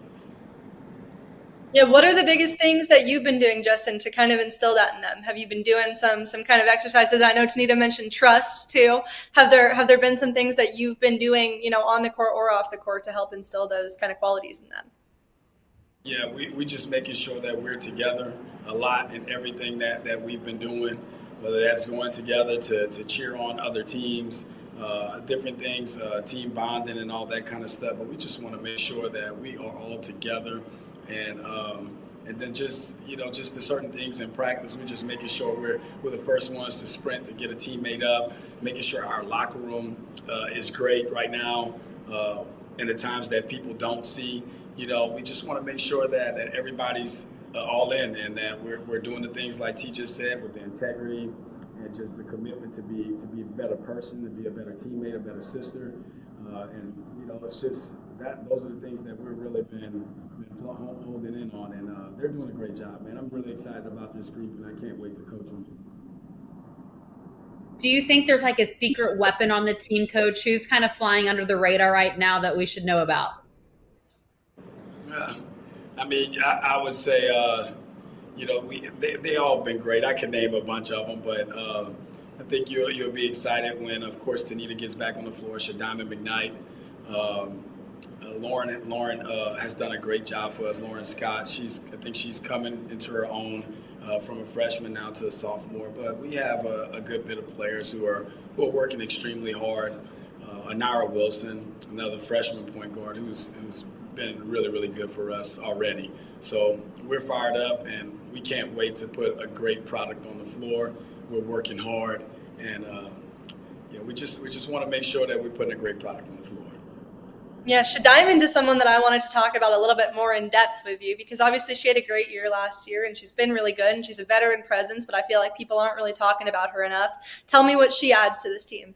Yeah, what are the biggest things that you've been doing, Justin, to kind of instill that in them? Have you been doing some kind of exercises? I know Tanita mentioned trust too. Have there been some things that you've been doing, on the court or off the court to help instill those kind of qualities in them? Yeah, we just making sure that we're together a lot in everything that we've been doing, whether that's going together to cheer on other teams, different things, team bonding and all that kind of stuff. But we just want to make sure that we are all together. And then just the certain things in practice, we're just making sure we're the first ones to sprint to get a teammate up, making sure our locker room is great right now. In the times that people don't see, we just want to make sure that everybody's all in, and that we're doing the things like T just said, with the integrity and just the commitment to be a better person, to be a better teammate, a better sister, and it's just those are the things that we've really been holding in on, and they're doing a great job, man. I'm really excited about this group, and I can't wait to coach them. Do you think there's like a secret weapon on the team, Coach, who's kind of flying under the radar right now that we should know about? I would say, they all have been great. I can name a bunch of them, but I think you'll be excited when, of course, Tanita gets back on the floor. Shadama McKnight. Lauren has done a great job for us. Lauren Scott, I think she's coming into her own from a freshman now to a sophomore. But we have a good bit of players who are working extremely hard. Anara Wilson, another freshman point guard who's been really, really good for us already. So we're fired up, and we can't wait to put a great product on the floor. We're working hard, and we just want to make sure that we're putting a great product on the floor. Yeah, should dive into someone that I wanted to talk about a little bit more in depth with you, because obviously she had a great year last year and she's been really good and she's a veteran presence, but I feel like people aren't really talking about her enough. Tell me what she adds to this team.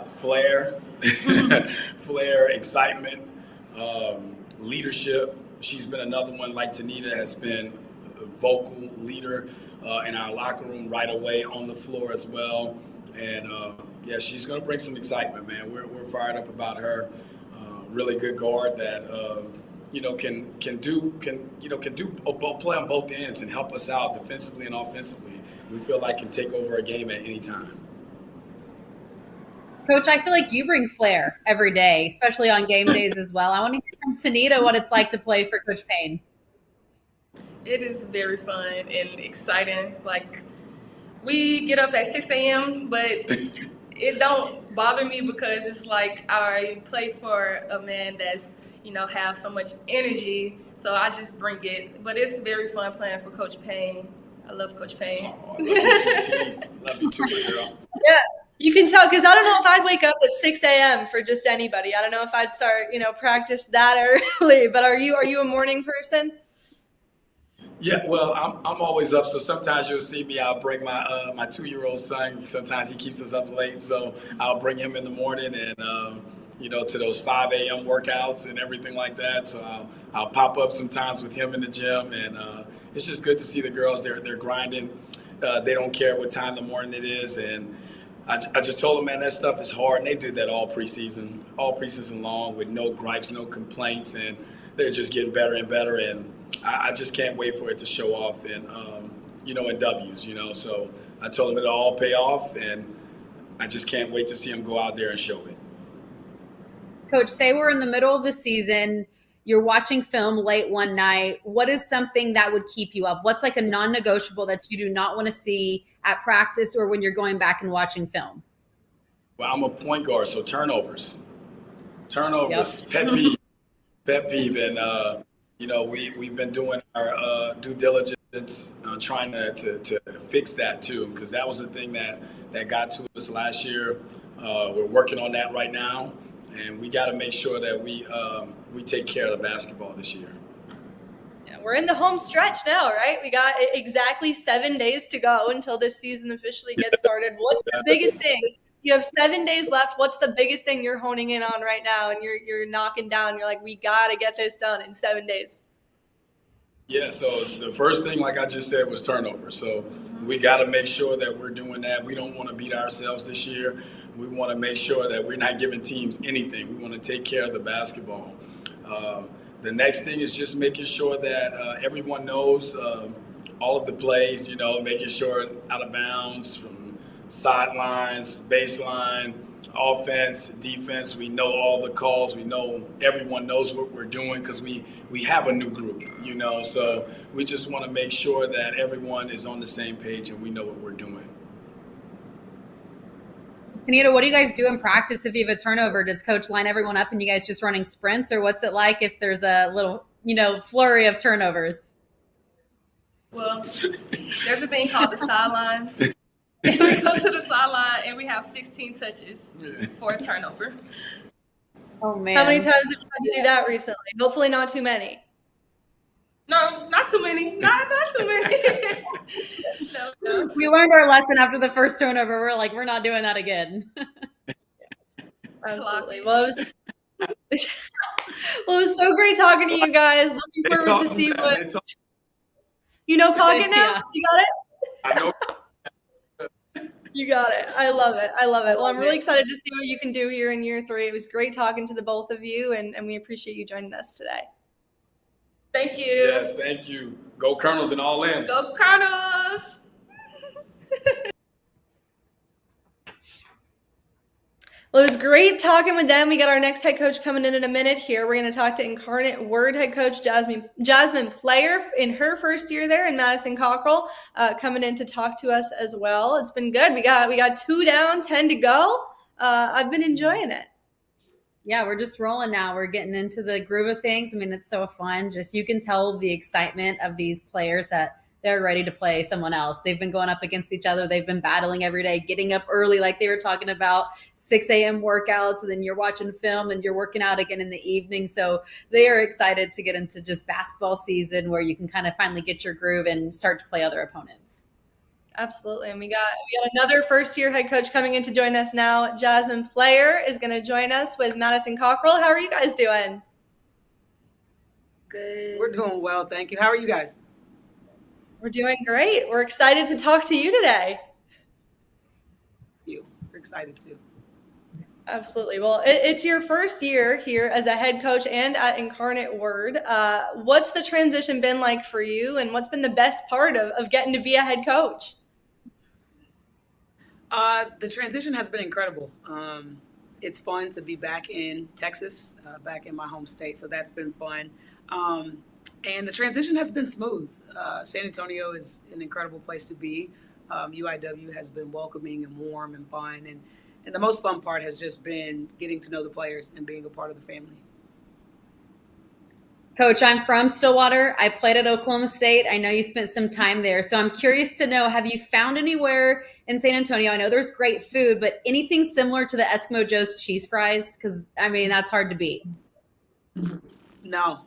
Flair, excitement, leadership. She's been another one, like Tanita, has been a vocal leader in our locker room right away on the floor as well. And she's going to bring some excitement, man. We're fired up about her. Really good guard that can play on both ends and help us out defensively and offensively. We feel like can take over a game at any time. Coach, I feel like you bring flair every day, especially on game days as well. I want to hear from Tanita what it's like to play for Coach Payne. It is very fun and exciting. Like, we get up at 6 a.m., but it don't bother me because it's like I play for a man that's, have so much energy, so I just bring it. But it's very fun playing for Coach Payne. I love Coach Payne. Oh, love you too, girl. Yeah, you can tell, because I don't know if I'd wake up at 6 a.m. for just anybody. I don't know if I'd start, practice that early. But are you a morning person? Yeah, well, I'm always up, so sometimes you'll see me. I'll bring my 2-year-old son. Sometimes he keeps us up late, so I'll bring him in the morning and to those 5 a.m. workouts and everything like that. So I'll pop up sometimes with him in the gym, and it's just good to see the girls. They're grinding. They don't care what time in the morning it is, and I just told them, man, that stuff is hard, and they did that all preseason long with no gripes, no complaints, and they're just getting better and better. And I just can't wait for it to show off in W's, So I told them it'll all pay off, and I just can't wait to see them go out there and show it. Coach, say we're in the middle of the season, you're watching film late one night. What is something that would keep you up? What's like a non-negotiable that you do not want to see at practice or when you're going back and watching film? Well, I'm a point guard, so turnovers, Yep. pet peeve. And, we've been doing our due diligence, trying to fix that too, because that was the thing that got to us last year. We're working on that right now, and we got to make sure that we take care of the basketball this year. Yeah, we're in the home stretch now, right? We got exactly 7 days to go until this season officially gets started. What's the biggest thing You have 7 days left. What's the biggest thing you're honing in on right now? And you're knocking down. You're like, we got to get this done in 7 days. Yeah, so the first thing, like I just said, was turnover. So we got to make sure that we're doing that. We don't want to beat ourselves this year. We want to make sure that we're not giving teams anything. We want to take care of the basketball. The next thing is just making sure that everyone knows all of the plays, making sure out of bounds, from sidelines, baseline, offense, defense. We know all the calls. We know everyone knows what we're doing because we have a new group, So we just want to make sure that everyone is on the same page and we know what we're doing. Tanita, what do you guys do in practice if you have a turnover? Does coach line everyone up and you guys just running sprints, or what's it like if there's a little, flurry of turnovers? Well, there's a thing called the sideline. We go to the sideline and we have 16 touches for a turnover. Oh, man. How many times have you had to do that recently? Hopefully not too many. No, not too many. Not too many. No. We learned our lesson after the first turnover. We're like, we're not doing that again. Absolutely. Well, it was so great talking to you guys. Looking forward to see what clock it now. Yeah. You got it? I know. You got it. I love it. Well, I'm really excited to see what you can do here in year 3. It was great talking to the both of you, and we appreciate you joining us today. Thank you. Yes, thank you. Go Colonels and all in. Go Colonels. Well, it was great talking with them. We got our next head coach coming in a minute here. We're going to talk to Incarnate Word head coach Jasmine Player in her first year there, and Madison Cockrell coming in to talk to us as well. It's been good. We got 2 down, 10 to go. I've been enjoying it. Yeah, we're just rolling now. We're getting into the groove of things. I mean, it's so fun. Just you can tell the excitement of these players that they're ready to play someone else. They've been going up against each other. They've been battling every day, getting up early like they were talking about, 6 a.m. workouts, and then you're watching film and you're working out again in the evening. So they are excited to get into just basketball season where you can kind of finally get your groove and start to play other opponents. Absolutely. And we got another first-year head coach coming in to join us now. Jasmine Player is going to join us with Madison Cockrell. How are you guys doing? Good. We're doing well, thank you. How are you guys? We're doing great. We're excited to talk to you today. We're excited too. Absolutely. Well, it's your first year here as a head coach and at Incarnate Word. What's the transition been like for you, and what's been the best part of getting to be a head coach? The transition has been incredible. It's fun to be back in Texas, back in my home state, so that's been fun. And the transition has been smooth. San Antonio is an incredible place to be. UIW has been welcoming and warm and fun. And the most fun part has just been getting to know the players and being a part of the family. Coach, I'm from Stillwater. I played at Oklahoma State. I know you spent some time there. So I'm curious to know, have you found anywhere in San Antonio? I know there's great food, but anything similar to the Eskimo Joe's cheese fries? Because, I mean, that's hard to beat. No,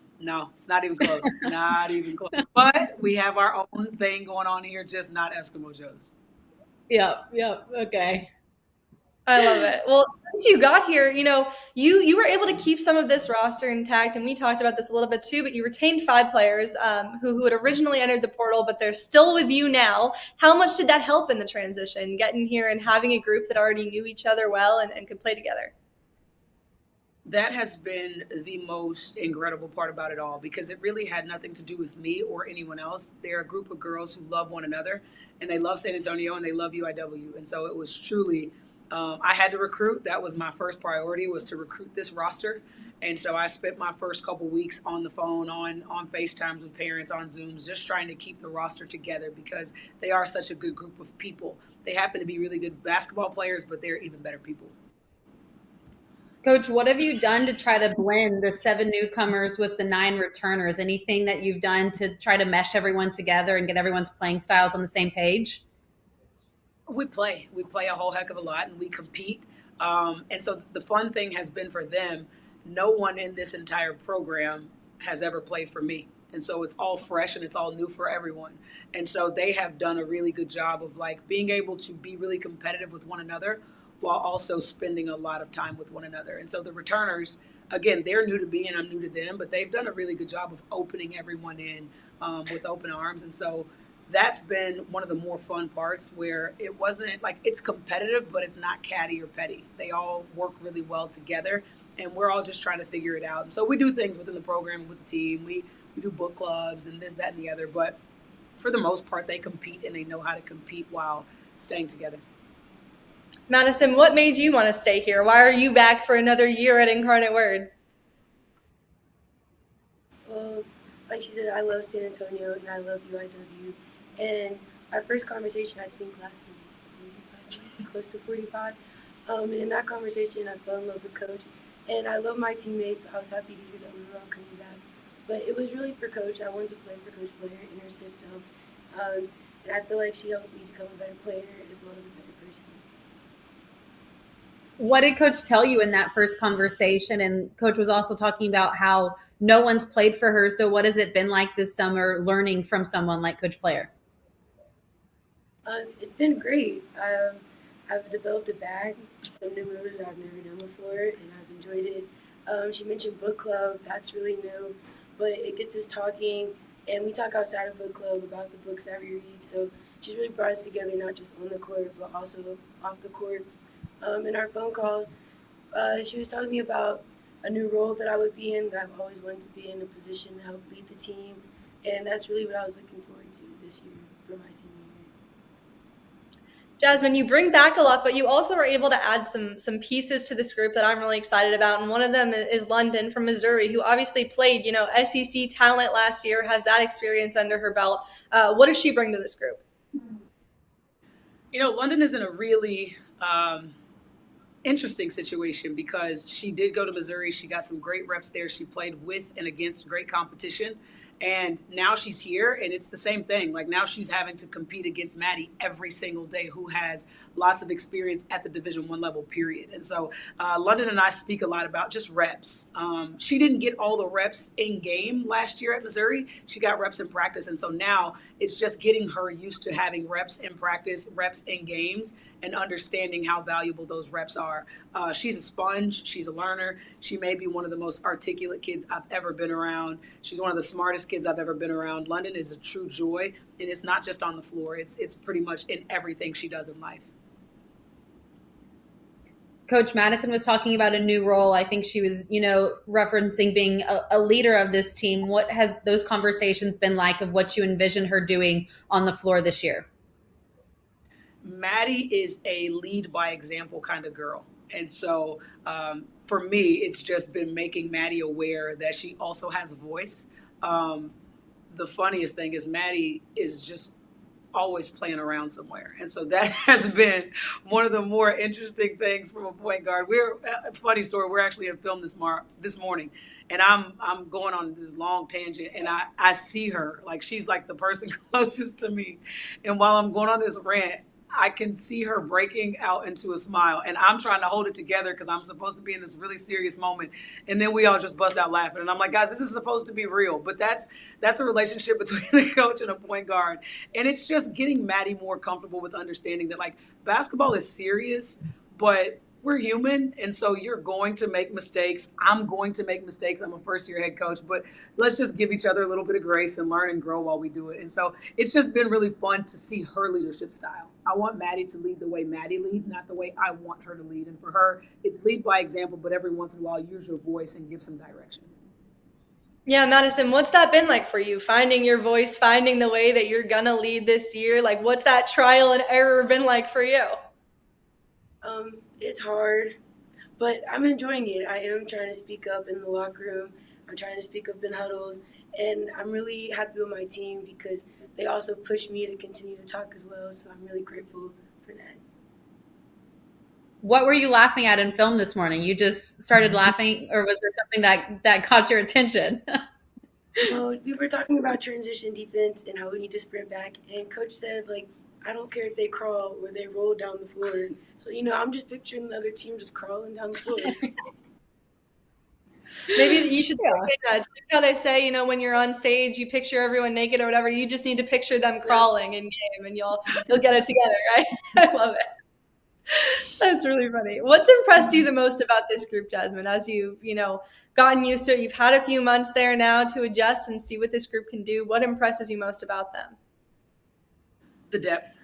it's not even close. Not even close. But we have our own thing going on here, just not Eskimo Joe's. Yeah, okay. I love it. Well, since you got here, you were able to keep some of this roster intact, and we talked about this a little bit too, but you retained 5 players who had originally entered the portal, but they're still with you now. How much did that help in the transition, getting here and having a group that already knew each other well and could play together? That has been the most incredible part about it all, because it really had nothing to do with me or anyone else. They're a group of girls who love one another, and they love San Antonio, and they love UIW. And so it was truly, I had to recruit. That was my first priority, was to recruit this roster. And so I spent my first couple weeks on the phone, on FaceTimes with parents, on Zooms, just trying to keep the roster together, because they are such a good group of people. They happen to be really good basketball players, but they're even better people. Coach, what have you done to try to blend the 7 newcomers with the 9 returners? Anything that you've done to try to mesh everyone together and get everyone's playing styles on the same page? We play a whole heck of a lot, and we compete. And so the fun thing has been for them, no one in this entire program has ever played for me. And so it's all fresh and it's all new for everyone. And so they have done a really good job of being able to be really competitive with one another, while also spending a lot of time with one another. And so the returners, again, they're new to me and I'm new to them, but they've done a really good job of opening everyone in with open arms. And so that's been one of the more fun parts, where it wasn't like, it's competitive, but it's not catty or petty. They all work really well together, and we're all just trying to figure it out. And so we do things within the program with the team. We do book clubs and this, that, and the other. But for the most part, they compete and they know how to compete while staying together. Madison, what made you want to stay here? Why are you back for another year at Incarnate Word? Well, like she said, I love San Antonio and I love UIW. And our first conversation, I think, lasted 45 minutes, close to 45. And in that conversation, I fell in love with Coach. And I love my teammates. I was happy to hear that we were all coming back. But it was really for Coach. I wanted to play for Coach Blair in her system. And I feel like she helps me become a better player as well as a better person. What did Coach tell you in that first conversation? And Coach was also talking about how no one's played for her. So what has it been like this summer learning from someone like Coach Blair? It's been great. I've developed a bag, some new moves that I've never done before, and I've enjoyed it. She mentioned book club. That's really new, but it gets us talking, and we talk outside of book club about the books that we read. So she's really brought us together, not just on the court, but also off the court. In our phone call, she was talking to me about a new role that I would be in, that I've always wanted to be in, a position to help lead the team, and that's really what I was looking forward to this year for my senior year. Jasmine, you bring back a lot, but you also are able to add some pieces to this group that I'm really excited about. And one of them is London from Missouri, who obviously played, SEC talent last year, has that experience under her belt. What does she bring to this group? London is in a really interesting situation because she did go to Missouri. She got some great reps there. She played with and against great competition. And now she's here, and it's the same thing. Like, now she's having to compete against Maddie every single day, who has lots of experience at the Division I level, period. And so London and I speak a lot about just reps. She didn't get all the reps in game last year at Missouri. She got reps in practice. And so now it's just getting her used to having reps in practice, reps in games, and understanding how valuable those reps are. She's a sponge. She's a learner. She may be one of the most articulate kids I've ever been around. She's one of the smartest kids I've ever been around. London is a true joy, and it's not just on the floor. It's pretty much in everything she does in life. Coach Madison was talking about a new role. I think she was, referencing being a leader of this team. What has those conversations been like of what you envision her doing on the floor this year? Maddie is a lead by example kind of girl. And so for me, it's just been making Maddie aware that she also has a voice. The funniest thing is Maddie is just always playing around somewhere. And so that has been one of the more interesting things from a point guard. Funny story, we're actually at film this morning. And I'm going on this long tangent, and I see her, like she's like the person closest to me. And while I'm going on this rant, I can see her breaking out into a smile, and I'm trying to hold it together because I'm supposed to be in this really serious moment. And then we all just bust out laughing. And I'm like, guys, this is supposed to be real. But that's a relationship between a coach and a point guard. And it's just getting Maddie more comfortable with understanding that, like, basketball is serious, but we're human, and so you're going to make mistakes. I'm going to make mistakes. I'm a first-year head coach, but let's just give each other a little bit of grace and learn and grow while we do it. And so it's just been really fun to see her leadership style. I want Maddie to lead the way Maddie leads, not the way I want her to lead. And for her, it's lead by example, but every once in a while, use your voice and give some direction. Yeah, Madison, what's that been like for you? Finding your voice, finding the way that you're going to lead this year? Like, what's that trial and error been like for you? It's hard, but I'm enjoying it. I am trying to speak up in the locker room. I'm trying to speak up in huddles, and I'm really happy with my team because they also push me to continue to talk as well, so I'm really grateful for that. What were you laughing at in film this morning? You just started laughing, or was there something that caught your attention? Well, we were talking about transition defense and how we need to sprint back, and Coach said, like, I don't care if they crawl or they roll down the floor. So, I'm just picturing the other team just crawling down the floor. Maybe you should say that. It's like how they say, when you're on stage, you picture everyone naked or whatever. You just need to picture them crawling in game, and you'll get it together, right? I love it. That's really funny. What's impressed you the most about this group, Jasmine, as you've, gotten used to it? You've had a few months there now to adjust and see what this group can do. What impresses you most about them? The depth.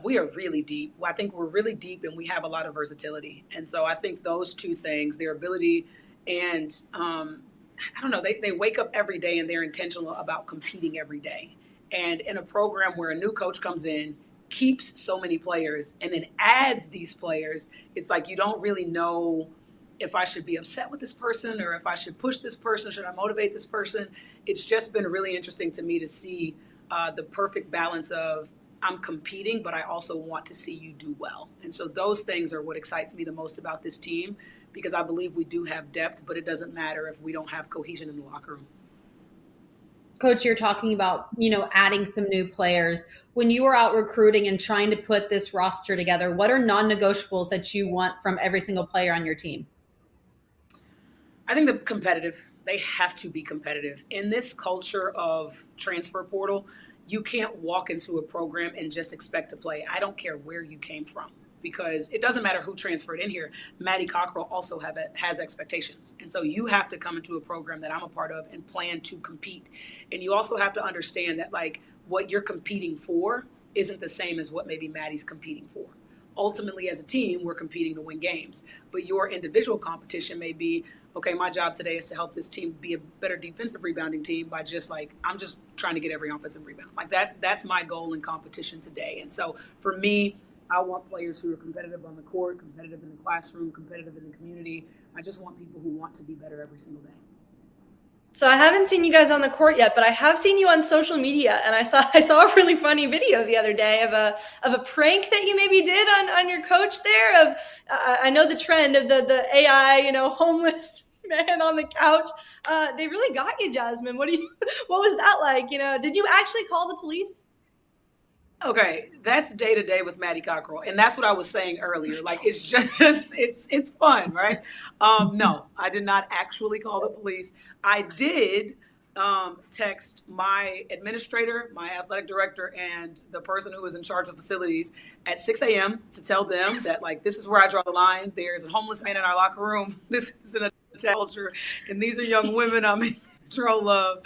We are really deep. I think we're really deep and we have a lot of versatility. And so I think those two things, their ability and I don't know, they wake up every day and they're intentional about competing every day. And in a program where a new coach comes in, keeps so many players and then adds these players, it's like you don't really know if I should be upset with this person or if I should push this person, should I motivate this person? It's just been really interesting to me to see the perfect balance of I'm competing, but I also want to see you do well. And so those things are what excites me the most about this team, because I believe we do have depth, but it doesn't matter if we don't have cohesion in the locker room. Coach, you're talking about, adding some new players. When you are out recruiting and trying to put this roster together, what are non-negotiables that you want from every single player on your team? I think they're competitive. They have to be competitive. In this culture of transfer portal, you can't walk into a program and just expect to play. I don't care where you came from, because it doesn't matter who transferred in here. Maddie Cockrell also has expectations. And so you have to come into a program that I'm a part of and plan to compete. And you also have to understand that what you're competing for isn't the same as what maybe Maddie's competing for. Ultimately, as a team, we're competing to win games. But your individual competition may be, okay, my job today is to help this team be a better defensive rebounding team by I'm just trying to get every offensive rebound. That's my goal in competition today. And so for me, I want players who are competitive on the court, competitive in the classroom, competitive in the community. I just want people who want to be better every single day. So I haven't seen you guys on the court yet, but I have seen you on social media, and I saw a really funny video the other day of a prank that you maybe did on your coach there. I know the trend of the AI, homeless man on the couch. They really got you, Jasmine. What was that like? Did you actually call the police? Okay, that's day to day with Maddie Cockrell, and that's what I was saying earlier. It's just it's fun, right? No, I did not actually call the police. I did text my administrator, my athletic director, and the person who was in charge of facilities at 6 a.m. to tell them that this is where I draw the line. There's a homeless man in our locker room. This isn't a culture, and these are young women I'm in control of.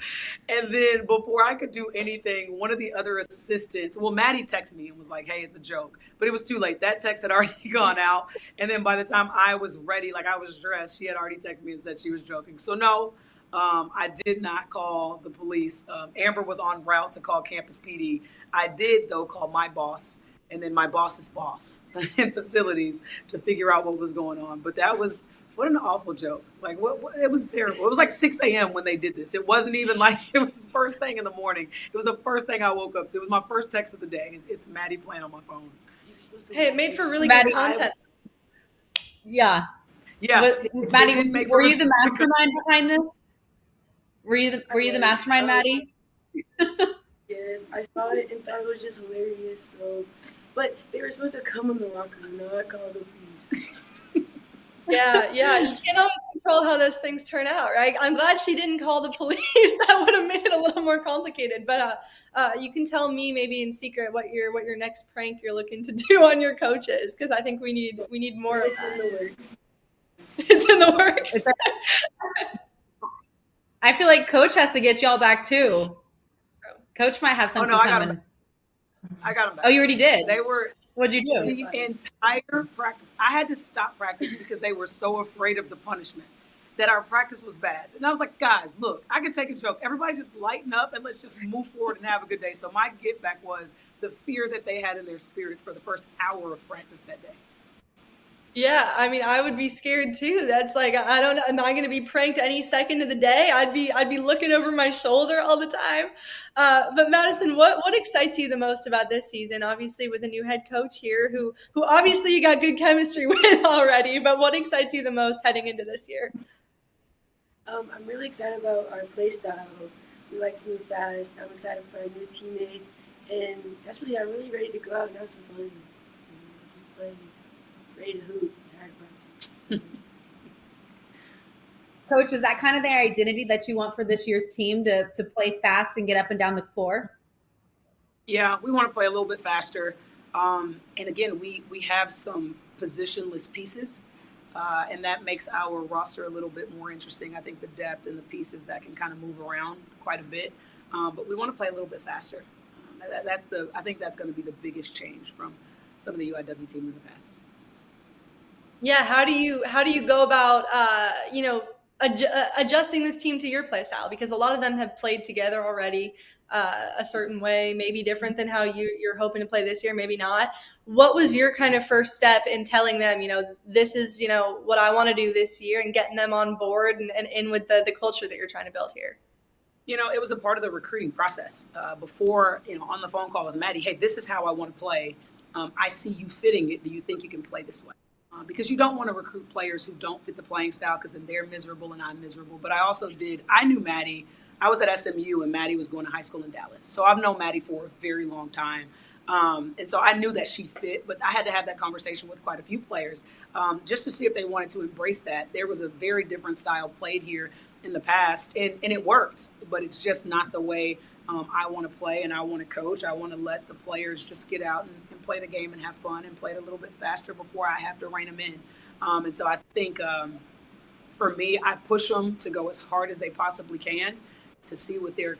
And then before I could do anything, one of the other assistants, Maddie texted me and was like, hey, it's a joke. But it was too late. That text had already gone out. And then by the time I was ready, I was dressed, she had already texted me and said she was joking. So no, I did not call the police. Amber was en route to call Campus PD. I did, though, call my boss and then my boss's boss in facilities to figure out what was going on. But that was... what an awful joke. It was terrible. It was 6 a.m. when they did this. It wasn't even it was first thing in the morning. It was the first thing I woke up to. It was my first text of the day. It's Maddie playing on my phone. Hey, it made for really good content. Yeah. Yeah. Maddie, were you the mastermind behind this? Were you the mastermind, Maddie? Yes, I saw it and thought it was just hilarious. But they were supposed to come in the locker room. No, I called the police. Yeah. You can't always control how those things turn out, right? I'm glad she didn't call the police. That would have made it a little more complicated. But you can tell me maybe in secret what your next prank you're looking to do on your coaches, because I think we need more of that. It's in the works. It's in the works. I feel like Coach has to get y'all back too. Coach might have something coming. I got them back. Oh, you already did? They were... What'd you do? The entire practice. I had to stop practice because they were so afraid of the punishment that our practice was bad. And I was like, guys, look, I can take a joke. Everybody just lighten up and let's just move forward and have a good day. So my get back was the fear that they had in their spirits for the first hour of practice that day. Yeah, I would be scared too. That's I don't know. Am I going to be pranked any second of the day? I'd be looking over my shoulder all the time. But Madison, what excites you the most about this season? Obviously, with a new head coach here, who obviously you got good chemistry with already. But what excites you the most heading into this year? I'm really excited about our play style. We like to move fast. I'm excited for our new teammates, and I'm really ready to go out and have some fun. Play. Ready to hoop, tired of practice. Coach, is that kind of the identity that you want for this year's team, to play fast and get up and down the floor? Yeah, we want to play a little bit faster. And again, we have some positionless pieces. And that makes our roster a little bit more interesting. I think the depth and the pieces that can kind of move around quite a bit. But we want to play a little bit faster. I think that's going to be the biggest change from some of the UIW teams in the past. Yeah, how do you go about adjusting this team to your play style? Because a lot of them have played together already a certain way, maybe different than how you're hoping to play this year, maybe not. What was your kind of first step in telling them, this is, what I want to do this year, and getting them on board and in with the culture that you're trying to build here? It was a part of the recruiting process. Before, on the phone call with Maddie, hey, this is how I want to play. I see you fitting it. Do you think you can play this way? Because you don't want to recruit players who don't fit the playing style, because then they're miserable and I'm miserable. But I knew Maddie. I was at SMU and Maddie was going to high school in Dallas. So I've known Maddie for a very long time. And so I knew that she fit, but I had to have that conversation with quite a few players just to see if they wanted to embrace that. There was a very different style played here in the past, and it worked, but it's just not the way I want to play and I want to coach. I want to let the players just get out and play the game and have fun and play it a little bit faster before I have to rein them in. And so I think for me, I push them to go as hard as they possibly can to see what to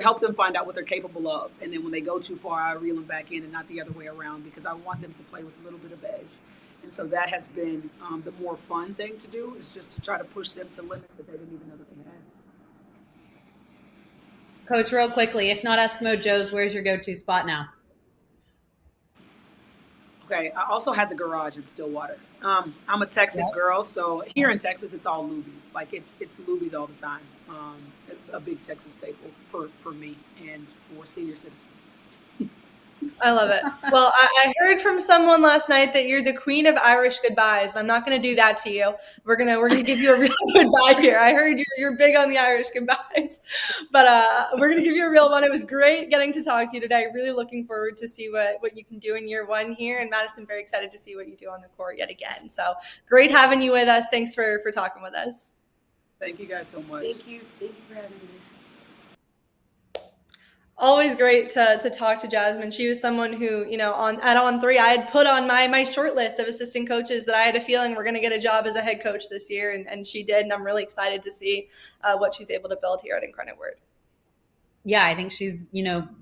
help them find out what they're capable of. And then when they go too far, I reel them back in and not the other way around, because I want them to play with a little bit of edge. And so that has been the more fun thing to do, is just to try to push them to limits that they didn't even know that they had. Coach, real quickly, if not Eskimo Joe's, where's your go-to spot now? Okay, I also had the garage in Stillwater. I'm a Texas girl, so here in Texas, it's all Luby's. Like it's Luby's all the time. A big Texas staple for me and for senior citizens. I love it. Well, I heard from someone last night that you're the queen of Irish goodbyes. I'm not going to do that to you. We're gonna give you a real goodbye here. I heard you're big on the Irish goodbyes, but we're gonna give you a real one. It was great getting to talk to you today. Really looking forward to see what you can do in year one here, and Madison, very excited to see what you do on the court yet again. So great having you with us. Thanks for talking with us. Thank you guys so much. Thank you for having me. Always great to talk to Jasmine. She was someone who, at On3, I had put on my short list of assistant coaches that I had a feeling were going to get a job as a head coach this year, and she did. And I'm really excited to see what she's able to build here at Incarnate Word. Yeah, I think she's,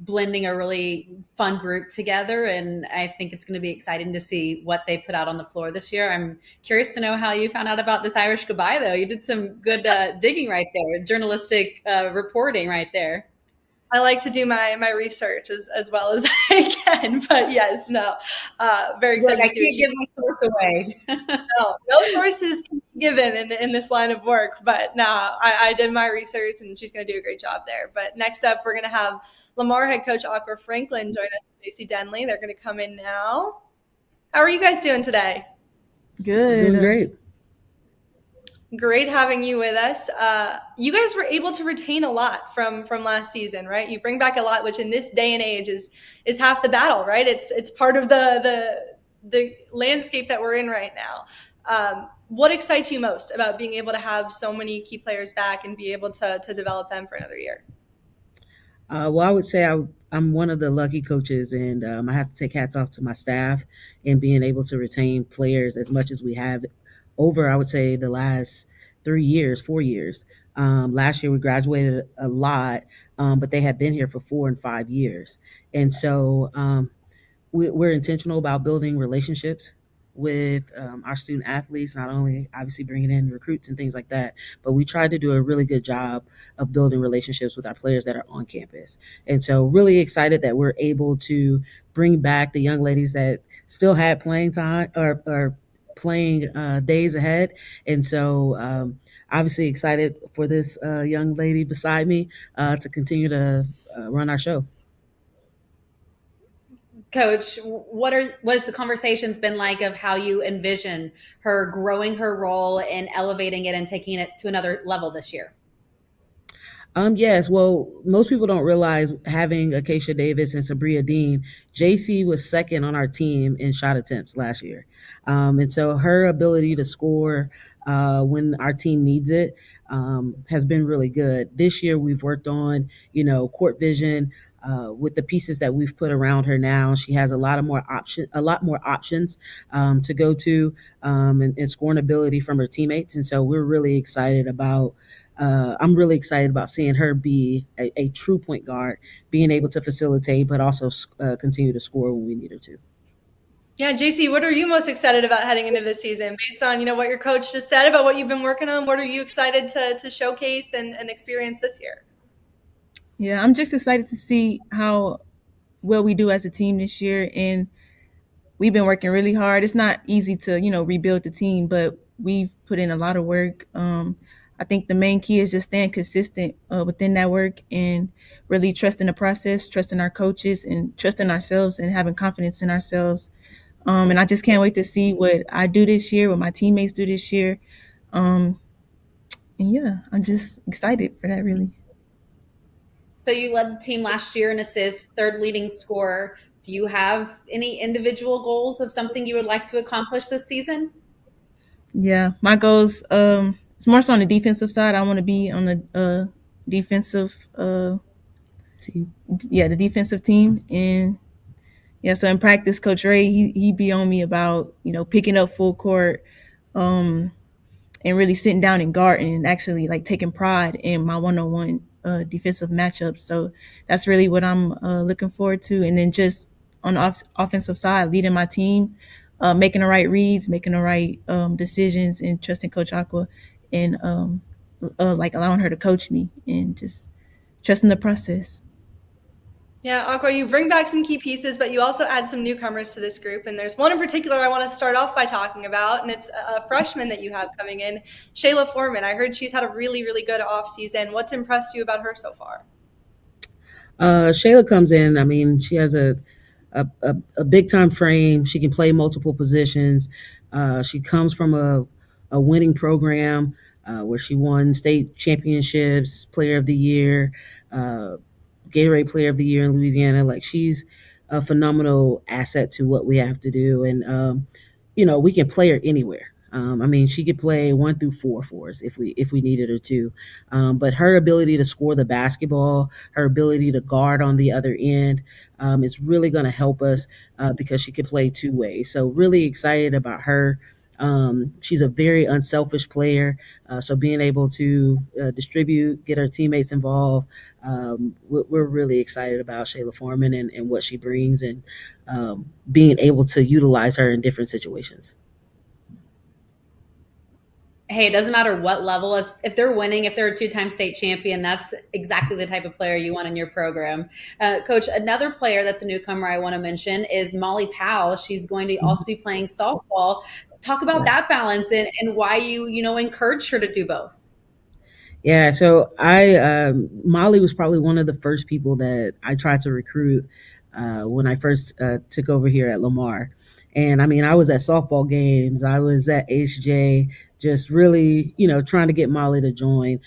blending a really fun group together, and I think it's going to be exciting to see what they put out on the floor this year. I'm curious to know how you found out about this Irish goodbye, though. You did some good digging right there, journalistic reporting right there. I like to do my research as well as I can, but yes, very excited. Look, I can't give my source away. No sources can be given in this line of work, but I did my research, and she's going to do a great job there. But next up, we're going to have Lamar head coach Aqua Franklin join us, JC Denley. They're going to come in now. How are you guys doing today? Good. Doing great. Great having you with us. You guys were able to retain a lot from last season, right? You bring back a lot, which in this day and age is half the battle, right? It's part of the landscape that we're in right now. What excites you most about being able to have so many key players back and be able to develop them for another year? Well, I would say I'm one of the lucky coaches, and I have to take hats off to my staff in being able to retain players as much as we have over, I would say, the last 4 years. Last year we graduated a lot, but they had been here for 4 and 5 years. And so we're intentional about building relationships with our student athletes, not only obviously bringing in recruits and things like that, but we try to do a really good job of building relationships with our players that are on campus. And so really excited that we're able to bring back the young ladies that still had playing time or playing days ahead. And so obviously excited for this young lady beside me to continue to run our show. Coach, what has the conversations been like of how you envision her growing her role and elevating it and taking it to another level this year? Yes. Well, most people don't realize, having Acacia Davis and Sabria Dean, JC was second on our team in shot attempts last year. And so her ability to score when our team needs it has been really good. This year we've worked on, court vision, with the pieces that we've put around her now, she has a lot more options to go to, and scoring ability from her teammates. And so we're really excited about. I'm really excited about seeing her be a true point guard, being able to facilitate, but also continue to score when we need her to. Yeah, JC, what are you most excited about heading into the season? Based on what your coach just said about what you've been working on, what are you excited to showcase and experience this year? Yeah, I'm just excited to see how well we do as a team this year, and we've been working really hard. It's not easy to rebuild the team, but we've put in a lot of work. I think the main key is just staying consistent within that work and really trusting the process, trusting our coaches, and trusting ourselves and having confidence in ourselves. And I just can't wait to see what I do this year, what my teammates do this year. And yeah, I'm just excited for that, really. So you led the team last year in assists, third leading scorer. Do you have any individual goals of something you would like to accomplish this season? Yeah, my goals, it's more so on the defensive side. I want to be on the defensive team. Yeah, the defensive team. And yeah, so in practice, Coach Ray, he be on me about, picking up full court, and really sitting down and guarding and actually taking pride in my one-on-one defensive matchups. So that's really what I'm looking forward to. And then just on the offensive side, leading my team, making the right reads, making the right decisions, and trusting Coach Aqua, and allowing her to coach me and just trusting the process. Yeah, Aqua, you bring back some key pieces, but you also add some newcomers to this group. And there's one in particular I want to start off by talking about, and it's a freshman that you have coming in, Shayla Foreman. I heard she's had a really, really good offseason. What's impressed you about her so far? Shayla comes in. I mean, she has a big time frame. She can play multiple positions. She comes from a winning program where she won state championships, player of the year, Gatorade Player of the Year in Louisiana. She's a phenomenal asset to what we have to do. And, we can play her anywhere. She could play 1 through 4 for us if we needed her to. But her ability to score the basketball, her ability to guard on the other end, is really going to help us because she could play 2 ways. So really excited about her. She's a very unselfish player. So being able to distribute, get her teammates involved, we're really excited about Shayla Foreman and what she brings, and being able to utilize her in different situations. Hey, it doesn't matter what level. If they're winning, if they're a 2-time state champion, that's exactly the type of player you want in your program. Coach, another player that's a newcomer I want to mention is Molly Powell. She's going to also be playing softball. Talk about that balance and why you encourage her to do both. Yeah, so Molly was probably one of the first people that I tried to recruit when I first took over here at Lamar. And I was at softball games, I was at HJ, just really, trying to get Molly to join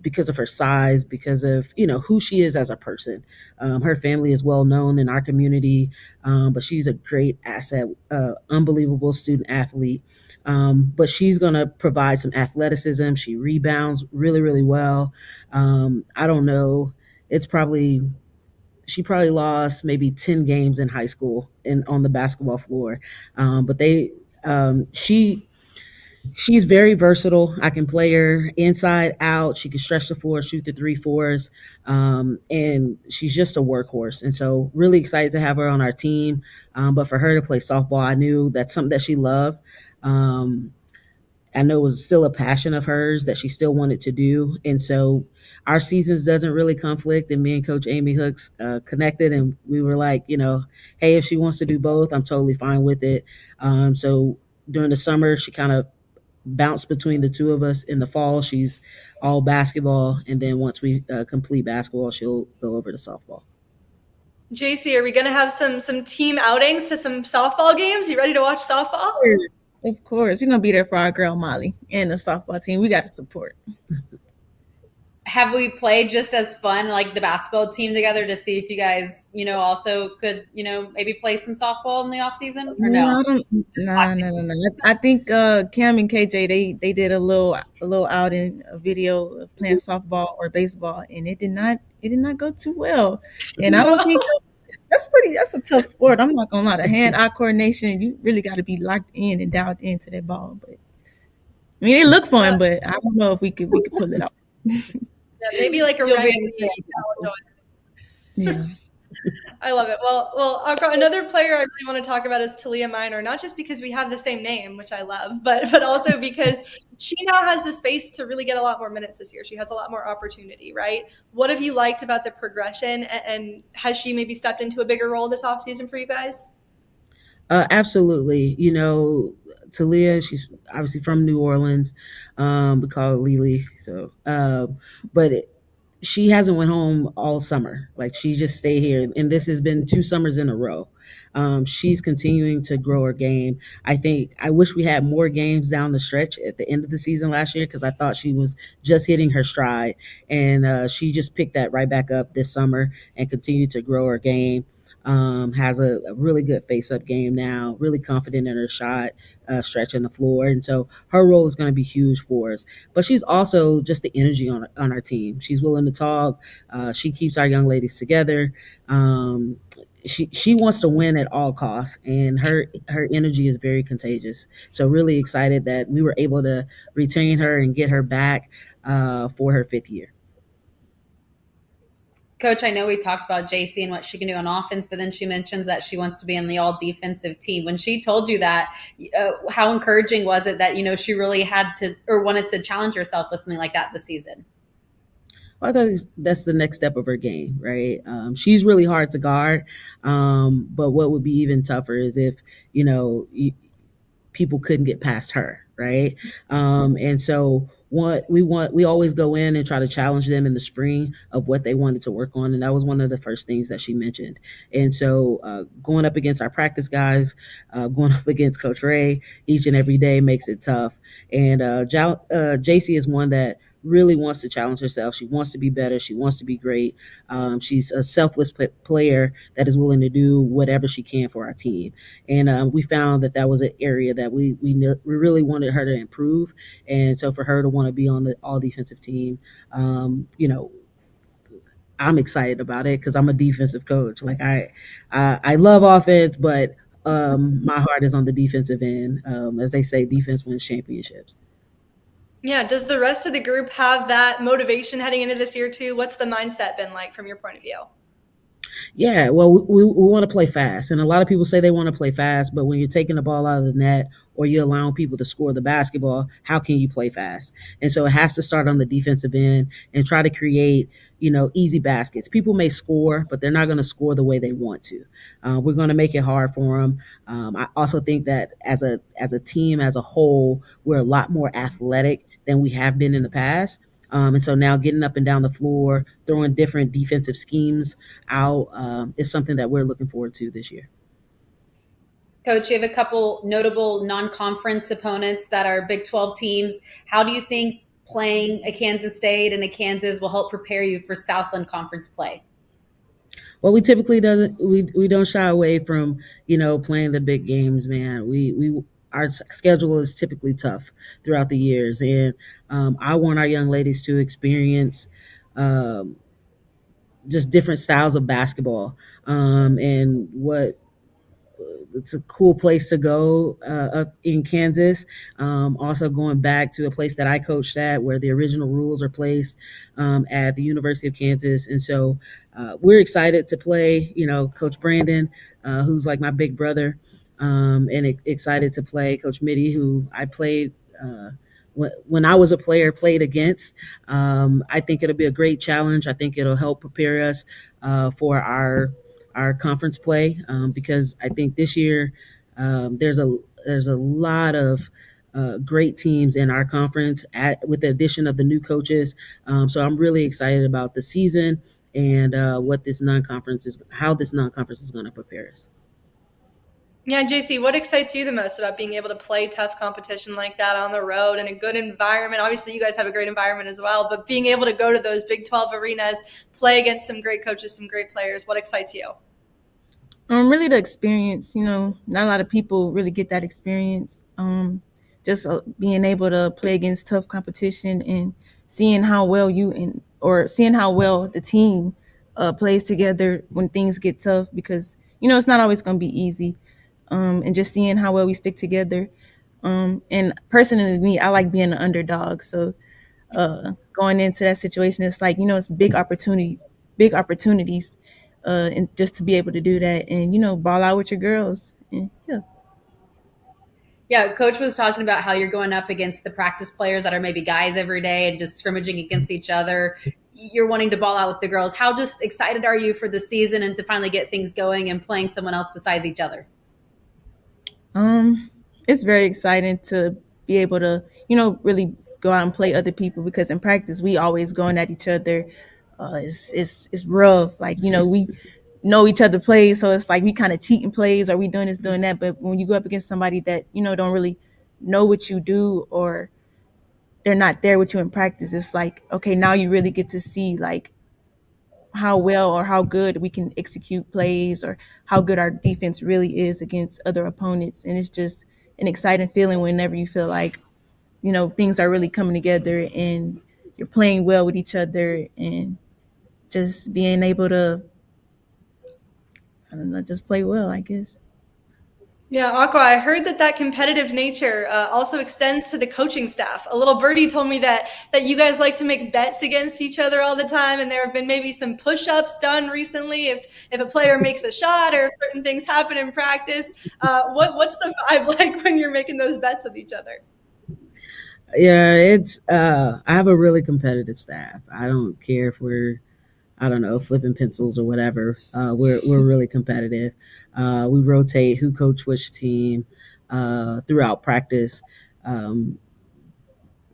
because of her size, because of, who she is as a person. Her family is well known in our community, but she's a great asset, unbelievable student athlete. But she's going to provide some athleticism. She rebounds really, really well. I don't know. She probably lost maybe 10 games in high school on the basketball floor. But she's very versatile. I can play her inside, out. She can stretch the floor, shoot the 3-4s. And she's just a workhorse. And so really excited to have her on our team. But for her to play softball, I knew that's something that she loved. I know it was still a passion of hers that she still wanted to do. And so our seasons doesn't really conflict. And me and Coach Amy Hooks connected, and we were like, hey, if she wants to do both, I'm totally fine with it. So during the summer, she kind of bounced between the two of us. In the fall, she's all basketball. And then once we complete basketball, she'll go over to softball. JC, are we going to have some team outings to some softball games? You ready to watch softball? Of course. We're going to be there for our girl Molly and the softball team. We got to support. Have we played just as fun, like the basketball team together, to see if you guys, also could, maybe play some softball in the off season, or no? No. I think Cam and KJ, they did a little outing, a video of playing softball or baseball, and it did not it did not go too well. And I don't think that's a tough sport. I'm not gonna lie. The hand-eye coordination, you really got to be locked in and dialed into that ball. But I mean, it looked fun, but I don't know if we could pull it off. Yeah, maybe like a Yeah. I love it. Well, I've got another player I really want to talk about is Talia Minor, not just because we have the same name, which I love, but also because she now has the space to really get a lot more minutes this year. She has a lot more opportunity, right? What have you liked about the progression, and has she maybe stepped into a bigger role this offseason for you guys? Absolutely. You know, Talia, she's obviously from New Orleans. We call her Lily. So, she hasn't went home all summer. Like, she just stayed here, and this has been 2 summers in a row. She's continuing to grow her game. I wish we had more games down the stretch at the end of the season last year, because I thought she was just hitting her stride, and she just picked that right back up this summer and continued to grow her game. Has a really good face-up game now, really confident in her shot, stretching the floor. And so her role is going to be huge for us. But she's also just the energy on our team. She's willing to talk. She keeps our young ladies together. She wants to win at all costs, and her energy is very contagious. So really excited that we were able to retain her and get her back for her 5th year. Coach, I know we talked about JC and what she can do on offense, but then she mentions that she wants to be on the all defensive team. When she told you that, how encouraging was it that, she really had to or wanted to challenge herself with something like that this season? Well, I thought that's the next step of her game, right? She's really hard to guard, but what would be even tougher is if, people couldn't get past her, right? And so we always go in and try to challenge them in the spring of what they wanted to work on, and that was one of the first things that she mentioned. And so going up against our practice guys, going up against Coach Ray each and every day makes it tough. And JC is one that really wants to challenge herself. She wants to be better. She wants to be great. She's a selfless player that is willing to do whatever she can for our team. And we found that was an area that we really wanted her to improve. And so for her to want to be on the all defensive team, I'm excited about it because I'm a defensive coach. Like I love offense, but my heart is on the defensive end. As they say, defense wins championships. Yeah. Does the rest of the group have that motivation heading into this year too? What's the mindset been like from your point of view? Yeah, well, we want to play fast. And a lot of people say they want to play fast, but when you're taking the ball out of the net or you're allowing people to score the basketball, how can you play fast? And so it has to start on the defensive end and try to create, easy baskets. People may score, but they're not going to score the way they want to. We're going to make it hard for them. I also think that as a team, as a whole, we're a lot more athletic than we have been in the past. And so now getting up and down the floor, throwing different defensive schemes out is something that we're looking forward to this year. Coach, you have a couple notable non-conference opponents that are Big 12 teams. How do you think playing a Kansas State and a Kansas will help prepare you for Southland Conference play? Well, we typically we don't shy away from, playing the big games, man. Our schedule is typically tough throughout the years, and I want our young ladies to experience just different styles of basketball, and it's a cool place to go up in Kansas. Also going back to a place that I coached at where the original rules are placed at the University of Kansas. And so we're excited to play, Coach Brandon, who's like my big brother, and excited to play Coach Mitty, who I played when I was a player, played against. I think it'll be a great challenge. I think it'll help prepare us for our conference play, because I think this year there's a lot of great teams in our conference with the addition of the new coaches. So I'm really excited about the season and how this non-conference is going to prepare us. Yeah, JC, what excites you the most about being able to play tough competition like that on the road in a good environment? Obviously, you guys have a great environment as well, but being able to go to those Big 12 arenas, play against some great coaches, some great players, what excites you? Really the experience. Not a lot of people really get that experience. Just being able to play against tough competition and seeing how well you and or seeing how well the team plays together when things get tough, because, it's not always going to be easy. And just seeing how well we stick together. And personally, me, I like being an underdog. So going into that situation, it's like, it's big opportunities, and just to be able to do that and, ball out with your girls. And, Yeah, Coach was talking about how you're going up against the practice players that are maybe guys every day and just scrimmaging against each other. You're wanting to ball out with the girls. How just excited are you for the season and to finally get things going and playing someone else besides each other? It's very exciting to be able to, really go out and play other people, because in practice we always going at each other. It's rough. Like, we know each other plays, so it's like we kind of cheating plays, or we doing this, doing that. But when you go up against somebody that, don't really know what you do, or they're not there with you in practice, it's like, okay, now you really get to see like how well or how good we can execute plays, or how good our defense really is against other opponents. And it's just an exciting feeling whenever you feel like, things are really coming together and you're playing well with each other, and just being able to, just play well, I guess. Yeah, Aqua, I heard that competitive nature also extends to the coaching staff. A little birdie told me that you guys like to make bets against each other all the time, and there have been maybe some push-ups done recently if a player makes a shot or if certain things happen in practice. What's the vibe like when you're making those bets with each other? Yeah, it's I have a really competitive staff. I don't care if we're, flipping pencils or whatever. We're really competitive. We rotate who coach which team throughout practice,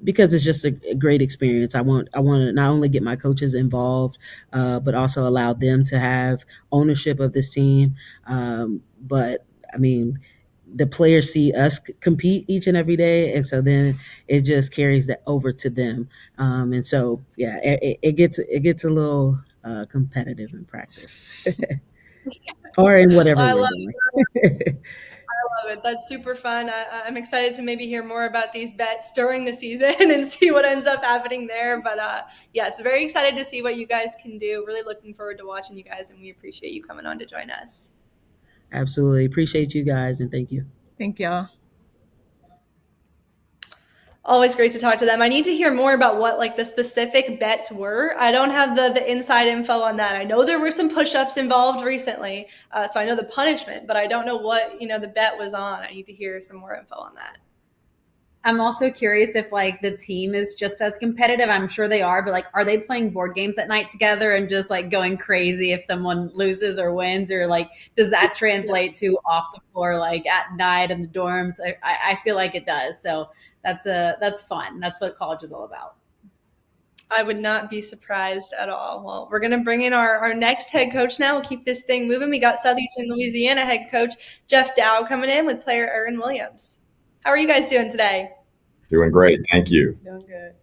because it's just a great experience. I want to not only get my coaches involved, but also allow them to have ownership of this team. But I mean, the players see us compete each and every day, and so then it just carries that over to them. And so, yeah, it gets a little competitive in practice or in whatever we're doing. I love it. That's super fun. I'm excited to maybe hear more about these bets during the season and see what ends up happening there. But yeah, it's very excited to see what you guys can do. Really looking forward to watching you guys, and we appreciate you coming on to join us. Absolutely. Appreciate you guys, and thank you. Thank y'all. Always great to talk to them. I need to hear more about what like the specific bets were. I don't have the inside info on that. I know there were some push-ups involved recently, so I know the punishment, but I don't know what the bet was on. I need to hear some more info on that. I'm also curious if like the team is just as competitive. I'm sure they are, but like, are they playing board games at night together and just like going crazy if someone loses or wins, or like, does that translate to off the floor, like at night in the dorms? I feel like it does. So that's fun. That's what college is all about. I would not be surprised at all. Well, we're going to bring in our next head coach now. We'll keep this thing moving. We got Southeastern Louisiana head coach Jeff Dow coming in with player Aaron Williams. How are you guys doing today? Doing great. Thank you. Doing good.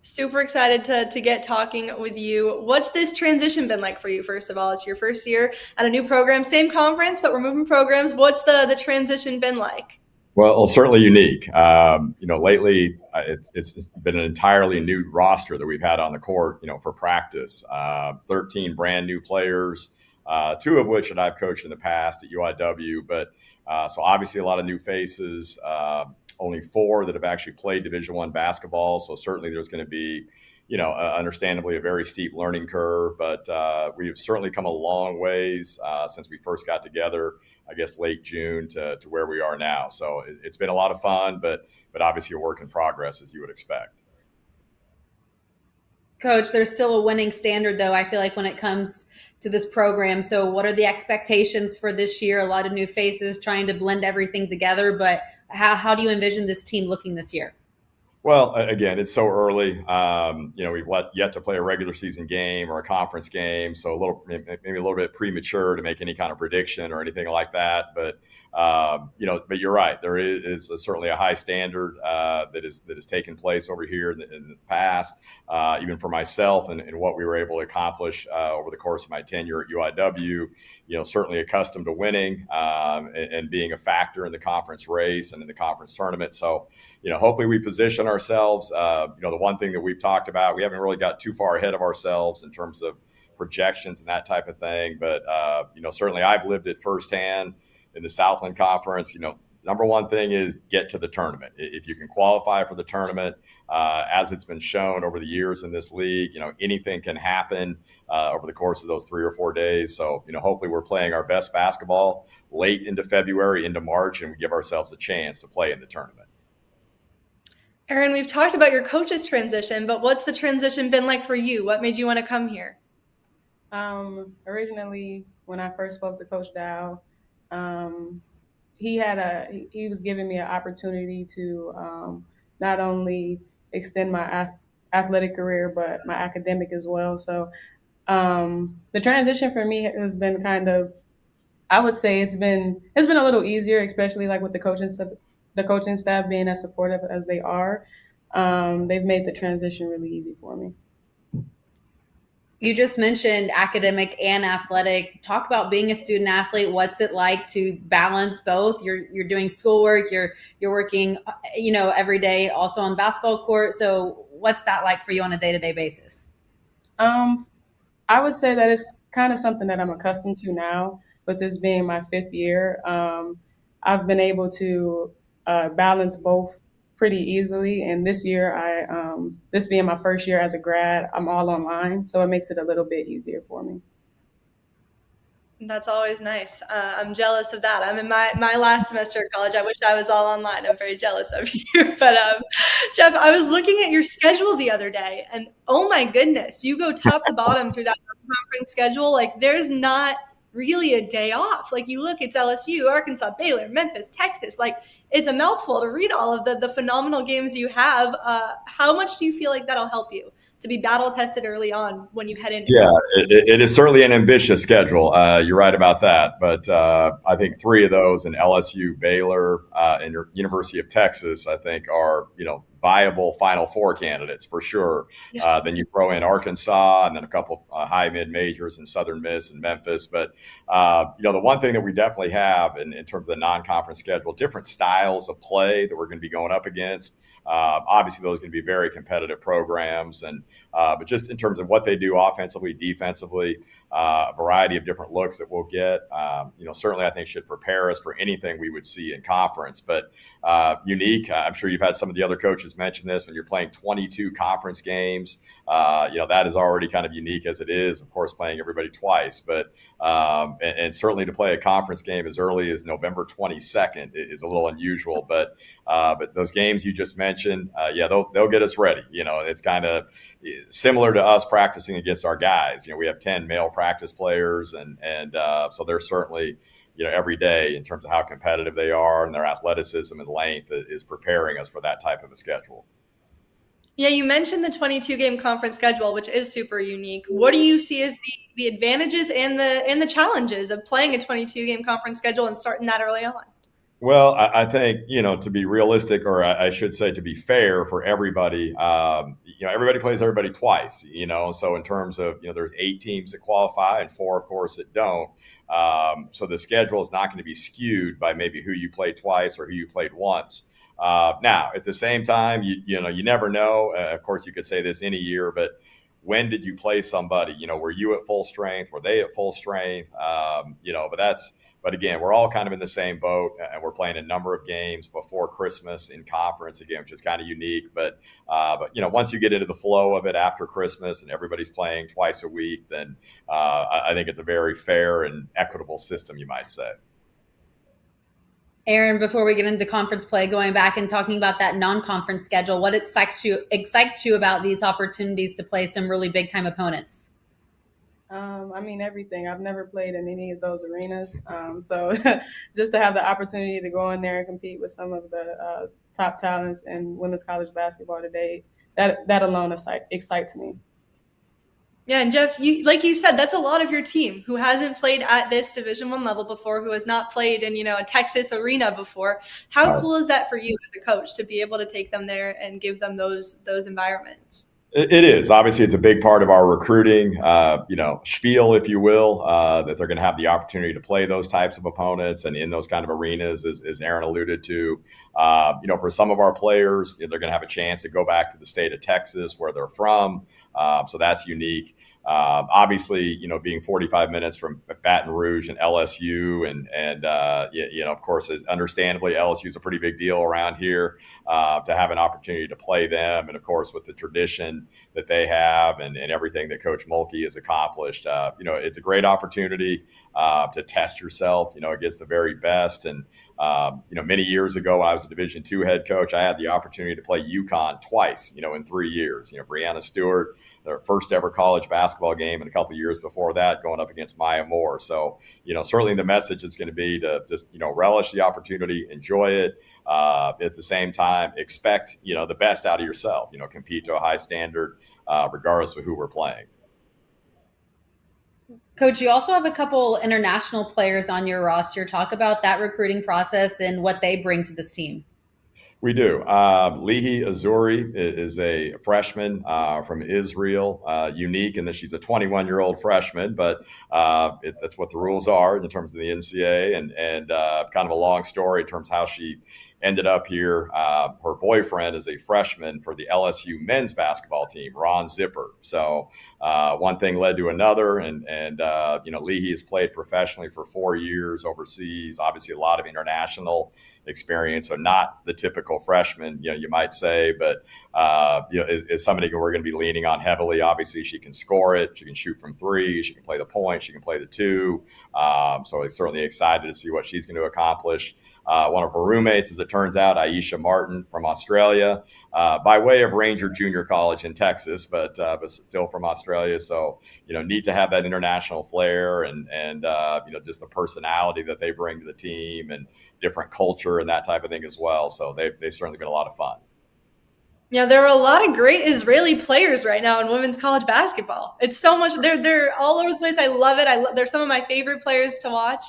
Super excited to get talking with you. What's this transition been like for you? First of all, it's your first year at a new program, same conference, but we're moving programs. What's the transition been like? Well, certainly unique. Lately it's been an entirely new roster that we've had on the court, for practice. 13 brand new players, 2 of which that I've coached in the past at UIW, but so obviously a lot of new faces. Only 4 that have actually played Division I basketball. So certainly there's going to be, understandably a very steep learning curve, but we have certainly come a long ways since we first got together, I guess late June to where we are now. So it's been a lot of fun, but obviously a work in progress, as you would expect. Coach, there's still a winning standard, though, I feel like, when it comes to this program. So what are the expectations for this year? A lot of new faces trying to blend everything together, but how do you envision this team looking this year? Well, again, it's so early. We've yet to play a regular season game or a conference game, so maybe a little bit premature to make any kind of prediction or anything like that. But but you're right. There is certainly a high standard that has taken place over here in the past, even for myself and what we were able to accomplish over the course of my tenure at UIW. Certainly accustomed to winning and being a factor in the conference race and in the conference tournament. So, hopefully we position ourselves. The one thing that we've talked about, we haven't really got too far ahead of ourselves in terms of projections and that type of thing. But, certainly I've lived it firsthand in the Southland Conference. Number one thing is get to the tournament. If you can qualify for the tournament, as it's been shown over the years in this league, anything can happen over the course of those 3 or 4 days. So, hopefully we're playing our best basketball late into February, into March, and we give ourselves a chance to play in the tournament. Aaron, we've talked about your coach's transition, but what's the transition been like for you? What made you want to come here? Originally, when I first spoke to Coach Dow, he was giving me an opportunity to not only extend my athletic career, but my academic as well. So the transition for me has been I would say it's been a little easier, especially like with the coaching staff being as supportive as they are. They've made the transition really easy for me. You just mentioned academic and athletic. Talk about being a student athlete. What's it like to balance both? You're doing schoolwork, you're working, every day also on the basketball court. So what's that like for you on a day-to-day basis? I would say that it's kind of something that I'm accustomed to now, with this being my 5th year. I've been able to balance both pretty easily. And this year, this being my first year as a grad, I'm all online. So it makes it a little bit easier for me. That's always nice. I'm jealous of that. I'm in my last semester of college. I wish I was all online. I'm very jealous of you. But Jeff, I was looking at your schedule the other day, and oh my goodness, you go top to bottom through that conference schedule. Like, there's not really a day off. Like, you look, it's LSU, Arkansas, Baylor, Memphis, Texas. Like, it's a mouthful to read all of the phenomenal games you have. How much do you feel like that'll help you to be battle tested early on when you head into? Yeah, it is certainly an ambitious schedule. You're right about that. But I think 3 of those in LSU, Baylor, and University of Texas, I think are, viable Final Four candidates for sure. Yeah. Then you throw in Arkansas and then a couple high mid majors in Southern Miss and Memphis. But, the one thing that we definitely have in terms of the non-conference schedule, different styles of play that we're going to be going up against. Obviously, those are going to be very competitive programs. But just in terms of what they do offensively, defensively, a variety of different looks that we'll get, certainly I think should prepare us for anything we would see in conference. But unique, I'm sure you've had some of the other coaches mention this, when you're playing 22 conference games, that is already kind of unique as it is, of course, playing everybody twice. But and certainly to play a conference game as early as November 22nd is a little unusual. But those games you just mentioned, they'll get us ready. It's kind of similar to us practicing against our guys. We have 10 male practice players, and so they're certainly, every day in terms of how competitive they are, and their athleticism and length is preparing us for that type of a schedule. Yeah, you mentioned the 22-game conference schedule, which is super unique. What do you see as the advantages and the challenges of playing a 22-game conference schedule and starting that early on? Well, I think, to be realistic, or I should say to be fair for everybody, everybody plays everybody twice, so in terms of, there's 8 teams that qualify and 4, of course, that don't. So the schedule is not going to be skewed by maybe who you played twice or who you played once. Now, at the same time, you never know. Of course, you could say this any year, but when did you play somebody? Were you at full strength? Were they at full strength? But again, we're all kind of in the same boat, and we're playing a number of games before Christmas in conference again, which is kind of unique. But once you get into the flow of it after Christmas and everybody's playing twice a week, then I think it's a very fair and equitable system, you might say. Aaron, before we get into conference play, going back and talking about that non-conference schedule, what excites you about these opportunities to play some really big time opponents? Everything. I've never played in any of those arenas. So just to have the opportunity to go in there and compete with some of the top talents in women's college basketball today, that alone excites me. Yeah, and Jeff, like you said, that's a lot of your team who hasn't played at this Division I level before, who has not played in, a Texas arena before. How cool is that for you as a coach to be able to take them there and give them those environments? It is. Obviously, it's a big part of our recruiting, spiel, if you will, that they're going to have the opportunity to play those types of opponents and in those kind of arenas, as Aaron alluded to. For some of our players, they're going to have a chance to go back to the state of Texas where they're from. So that's unique. Obviously, being 45 minutes from Baton Rouge and LSU and of course, understandably, LSU is a pretty big deal around here, to have an opportunity to play them. And of course, with the tradition that they have and everything that Coach Mulkey has accomplished, it's a great opportunity to test yourself, against the very best. And, many years ago, when I was a Division II head coach, I had the opportunity to play UConn twice, in 3 years. Brianna Stewart, their first ever college basketball game, and a couple of years before that going up against Maya Moore. So, certainly the message is going to be to just, relish the opportunity, enjoy it. At the same time, expect, the best out of yourself, compete to a high standard, regardless of who we're playing. Coach, you also have a couple international players on your roster. Talk about that recruiting process and what they bring to this team. We do. Lihi Azuri is a freshman from Israel, unique in that she's a 21-year-old freshman, but that's what the rules are in terms of the NCAA, and kind of a long story in terms of how she ended up here. Her boyfriend is a freshman for the LSU men's basketball team, Ron Zipper. So one thing led to another, and Lihi has played professionally for 4 years overseas. Obviously, a lot of international experience, so not the typical freshman, you might say, but is somebody we're going to be leaning on heavily. Obviously, she can score it, she can shoot from three, she can play the point, she can play the two. So I'm certainly excited to see what she's going to accomplish. One of her roommates, as it turns out, Aisha Martin from Australia, by way of Ranger Junior College in Texas, but still from Australia. So, neat to have that international flair and just the personality that they bring to the team and different culture and that type of thing as well. So they've certainly been a lot of fun. Yeah, there are a lot of great Israeli players right now in women's college basketball. It's so much. They're all over the place. I love it. They're some of my favorite players to watch.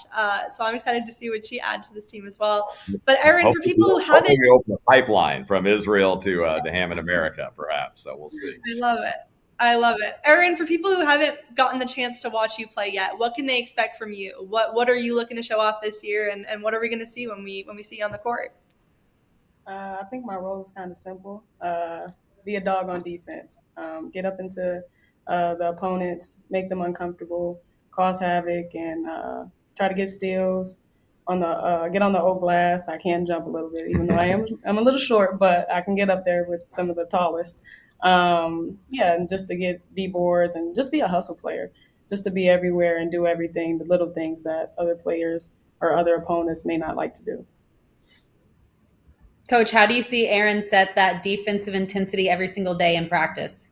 So I'm excited to see what she adds to this team as well. But Erin, for people who haven't, we open a pipeline from Israel to Hammond, America, perhaps. So we'll see. I love it. Erin, for people who haven't gotten the chance to watch you play yet, what can they expect from you? What are you looking to show off this year, and what are we going to see when we see you on the court? I think my role is kind of simple. Be a dog on defense. Get up into the opponents, make them uncomfortable, cause havoc, and try to get steals. Get on the old glass. I can jump a little bit, even though I'm a little short, but I can get up there with some of the tallest. And just to get D boards and just be a hustle player, just to be everywhere and do everything, the little things that other players or other opponents may not like to do. Coach, how do you see Erin set that defensive intensity every single day in practice?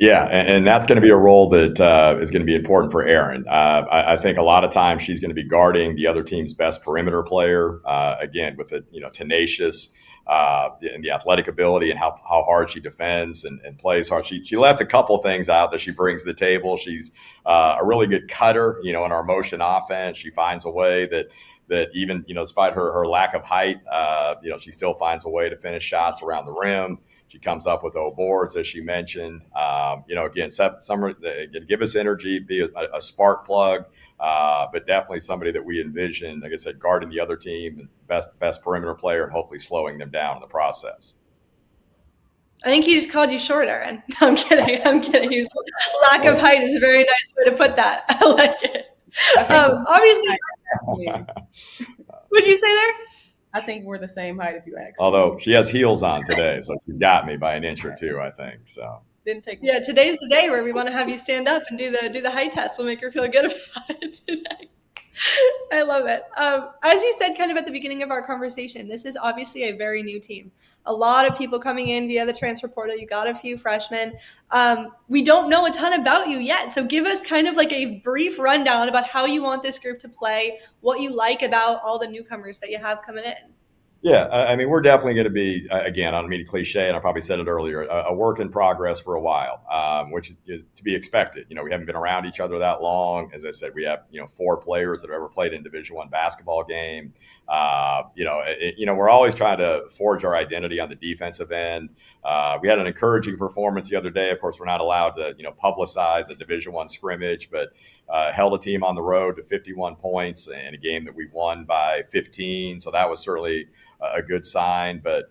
Yeah, and that's going to be a role that is going to be important for Erin. I think a lot of times she's going to be guarding the other team's best perimeter player, again, with the tenacious and the athletic ability and how hard she defends and plays hard. She left a couple things out that she brings to the table. She's a really good cutter, in our motion offense. She finds a way that even, despite her lack of height, she still finds a way to finish shots around the rim. She comes up with old boards, as she mentioned. Again, give us energy, be a spark plug, but definitely somebody that we envision, like I said, guarding the other team, and best perimeter player, and hopefully slowing them down in the process. I think he just called you short, Erin. I'm kidding. Lack of height is a very nice way to put that. I like it. Obviously, what'd you say there? I think we're the same height if you ask. Although she has heels on today, so she's got me by an inch or two, I think. So didn't take. Yeah, today's the day where we want to have you stand up and do the height test. We'll make her feel good about it today. I love it. As you said kind of at the beginning of our conversation, this is obviously a very new team. A lot of people coming in via the transfer portal. You got a few freshmen. We don't know a ton about you yet. So give us kind of like a brief rundown about how you want this group to play, what you like about all the newcomers that you have coming in. Yeah, I mean, we're definitely going to be, again, I don't mean to cliche, and I probably said it earlier, a work in progress for a while, which is to be expected. We haven't been around each other that long. As I said, we have, 4 players that have ever played in Division I basketball game. We're always trying to forge our identity on the defensive end. We had an encouraging performance the other day. Of course, we're not allowed to, publicize a Division I scrimmage, but held a team on the road to 51 points in a game that we won by 15. So that was certainly a good sign, but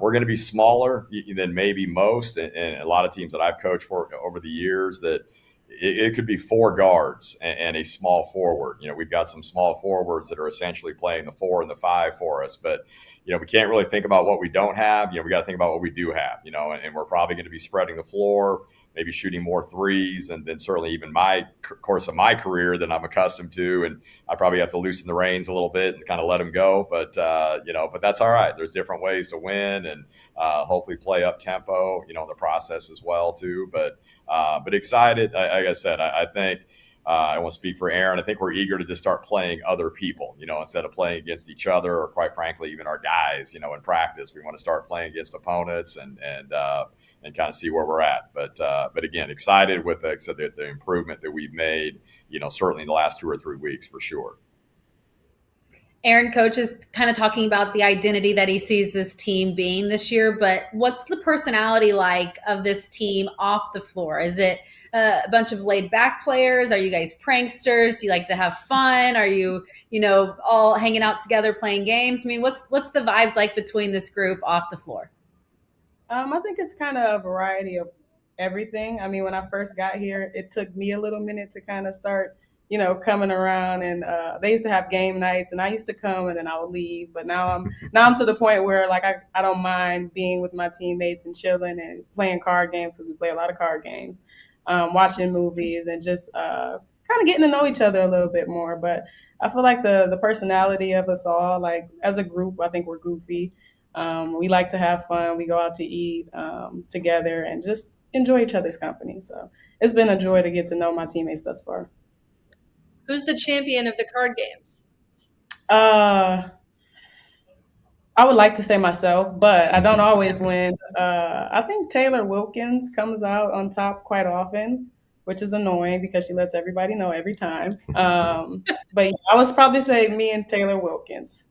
we're going to be smaller than maybe most, and a lot of teams that I've coached for over the years that it could be 4 guards and a small forward. We've got some small forwards that are essentially playing the 4 and the 5 for us, but we can't really think about what we don't have. We got to think about what we do have, and we're probably going to be spreading the floor, maybe shooting more threes, and then certainly even my course of my career than I'm accustomed to. And I probably have to loosen the reins a little bit and kind of let them go. But, but that's all right. There's different ways to win, and hopefully play up tempo, in the process as well too. But excited. Like I said, I think, I won't speak for Aaron. I think we're eager to just start playing other people, instead of playing against each other, or quite frankly, even our guys, in practice. We want to start playing against opponents and kind of see where we're at. But again, excited with the improvement that we've made, certainly in the last 2 or 3 weeks for sure. Aaron, coach is kind of talking about the identity that he sees this team being this year, but what's the personality like of this team off the floor? Is it a bunch of laid back players? Are you guys pranksters? Do you like to have fun? Are you, all hanging out together playing games? I mean, what's the vibes like between this group off the floor? I think it's kind of a variety of everything. I mean, when I first got here, it took me a little minute to kind of start, coming around, and they used to have game nights, and I used to come and then I would leave. But now I'm to the point where like I don't mind being with my teammates and chilling and playing card games, because we play a lot of card games, watching movies, and just kind of getting to know each other a little bit more. But I feel like the personality of us all, like as a group, I think we're goofy. We like to have fun. We go out to eat together and just enjoy each other's company. So it's been a joy to get to know my teammates thus far. Who's the champion of the card games? I would like to say myself, but I don't always win. I think Taylor Wilkins comes out on top quite often, which is annoying because she lets everybody know every time. But I would probably say me and Taylor Wilkins.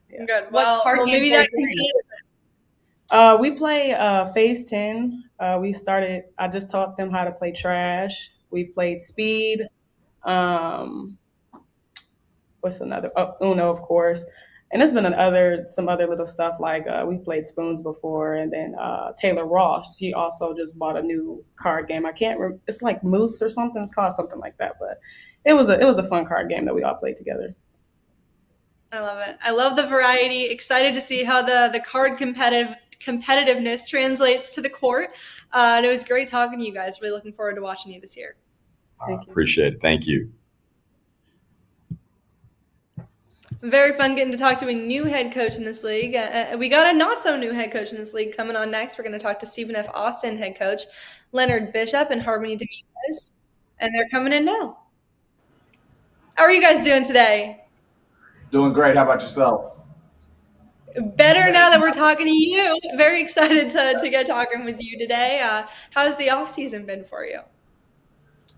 Yeah. Good. Well, maybe that we play Phase 10. I just taught them how to play Trash. We played Speed. What's another? Uno, of course. And there's been some other little stuff like we played Spoons before, and then Taylor Ross, she also just bought a new card game. I can't remember. It's like Moose or something. It's called something like that. But it was a fun card game that we all played together. I love it. I love the variety. Excited to see how the card competitiveness translates to the court. And it was great talking to you guys. Really looking forward to watching you this year. Appreciate it. Thank you. Very fun getting to talk to a new head coach in this league. We got a not so new head coach in this league coming on next. We're going to talk to Stephen F. Austyn head coach Leonard Bishop and Harmony Dominguez, and they're coming in now. How are you guys doing today? Doing great. How about yourself? Better now that we're talking to you. Very excited to get talking with you today. How's the off season been for you?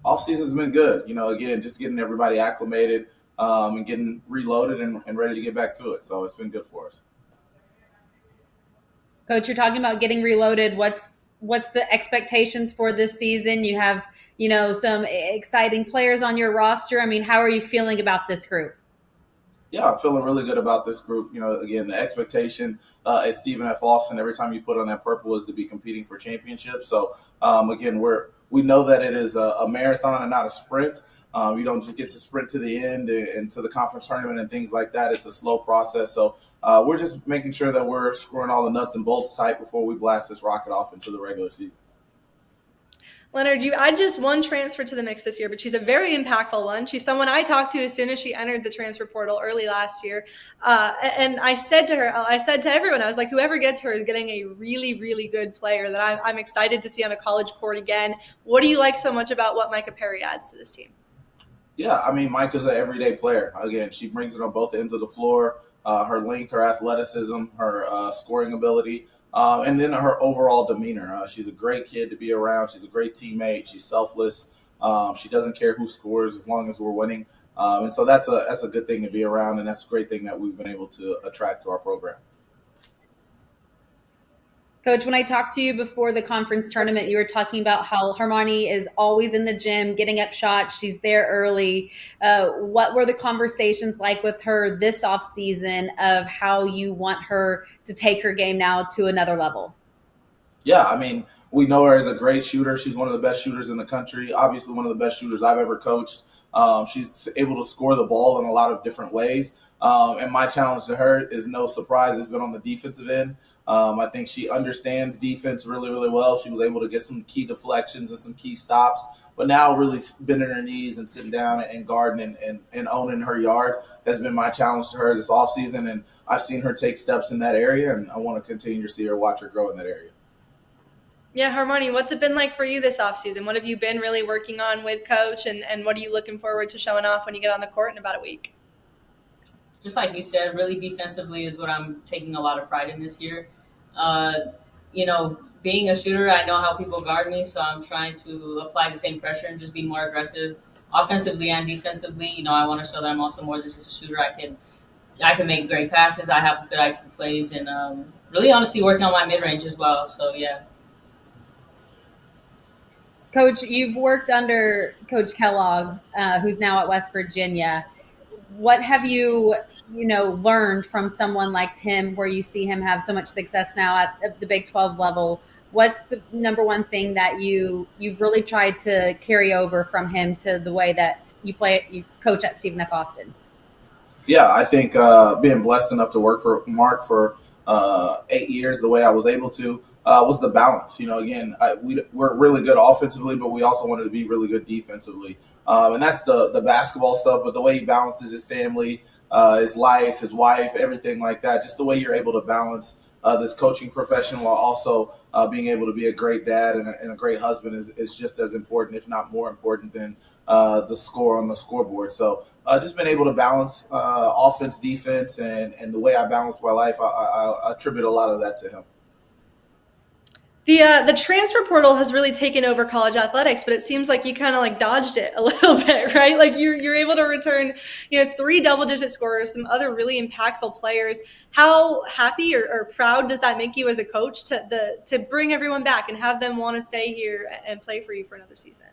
Off season's been good. Again, just getting everybody acclimated and getting reloaded and ready to get back to it. So it's been good for us. Coach, you're talking about getting reloaded. What's the expectations for this season? You have, some exciting players on your roster. I mean, how are you feeling about this group? Yeah, I'm feeling really good about this group. Again, the expectation at Stephen F. Austyn, every time you put on that purple, is to be competing for championships. So, again, we know that it is a marathon and not a sprint. You don't just get to sprint to the end and to the conference tournament and things like that. It's a slow process. So we're just making sure that we're screwing all the nuts and bolts tight before we blast this rocket off into the regular season. Leonard, you add just one transfer to the mix this year, but she's a very impactful one. She's someone I talked to as soon as she entered the transfer portal early last year. And I said to everyone, I was like, whoever gets her is getting a really, really good player that I'm excited to see on a college court again. What do you like so much about what Micah Perry adds to this team? Yeah, I mean, Micah's an everyday player. Again, she brings it on both ends of the floor. Her length, her athleticism, her scoring ability, and then her overall demeanor. She's a great kid to be around. She's a great teammate. She's selfless. She doesn't care who scores as long as we're winning. And so that's a good thing to be around, and that's a great thing that we've been able to attract to our program. Coach, when I talked to you before the conference tournament, you were talking about how Harmony is always in the gym, getting up shots. She's there early. What were the conversations like with her this offseason of how you want her to take her game now to another level? Yeah, I mean, we know her as a great shooter. She's one of the best shooters in the country, obviously one of the best shooters I've ever coached. She's able to score the ball in a lot of different ways. And my challenge to her is no surprise. It's been on the defensive end. I think she understands defense really, really well. She was able to get some key deflections and some key stops, but now really bending her knees and sitting down and guarding and owning her yard has been my challenge to her this offseason. And I've seen her take steps in that area, and I want to continue to see her, watch her grow in that area. Yeah, Harmony, what's it been like for you this offseason? What have you been really working on with Coach, and what are you looking forward to showing off when you get on the court in about a week? Just like you said, really defensively is what I'm taking a lot of pride in this year. Being a shooter, I know how people guard me, so I'm trying to apply the same pressure and just be more aggressive offensively and defensively. I want to show that I'm also more than just a shooter. I can make great passes. I have good IQ plays, and really honestly working on my mid-range as well. So, yeah. Coach, you've worked under Coach Kellogg, who's now at West Virginia. What have you learned from someone like him where you see him have so much success now at the Big 12 level? What's the number one thing that you've really tried to carry over from him to the way that you coach at Stephen F. Austyn? Yeah, I think being blessed enough to work for Mark for 8 years the way I was able to was the balance. We're really good offensively, but we also wanted to be really good defensively. And that's the basketball stuff, but the way he balances his family, his life, his wife, everything like that, just the way you're able to balance this coaching profession while also being able to be a great dad and a great husband is just as important, if not more important than the score on the scoreboard. So just been able to balance offense, defense, and the way I balance my life, I attribute a lot of that to him. The transfer portal has really taken over college athletics, but it seems like you kind of like dodged it a little bit, right? Like you're able to return, 3 double-digit scorers, some other really impactful players. How happy or proud does that make you as a coach to bring everyone back and have them want to stay here and play for you for another season?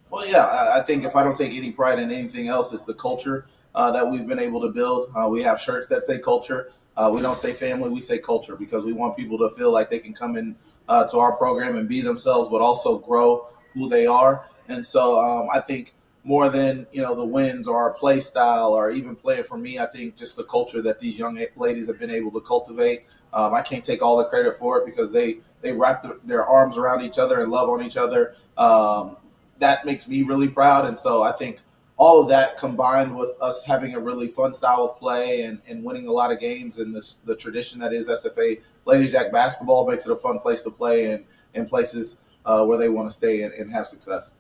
Well, yeah, I think if I don't take any pride in anything else, it's the culture that we've been able to build. We have shirts that say culture. We don't say family, we say culture, because we want people to feel like they can come in to our program and be themselves, but also grow who they are. And so I think more than, the wins or our play style or even playing for me, I think just the culture that these young ladies have been able to cultivate. I can't take all the credit for it because they wrap their arms around each other and love on each other. That makes me really proud. And so I think all of that combined with us having a really fun style of play and winning a lot of games and the tradition that is SFA Lady Jack basketball makes it a fun place to play and in places where they want to stay and have success.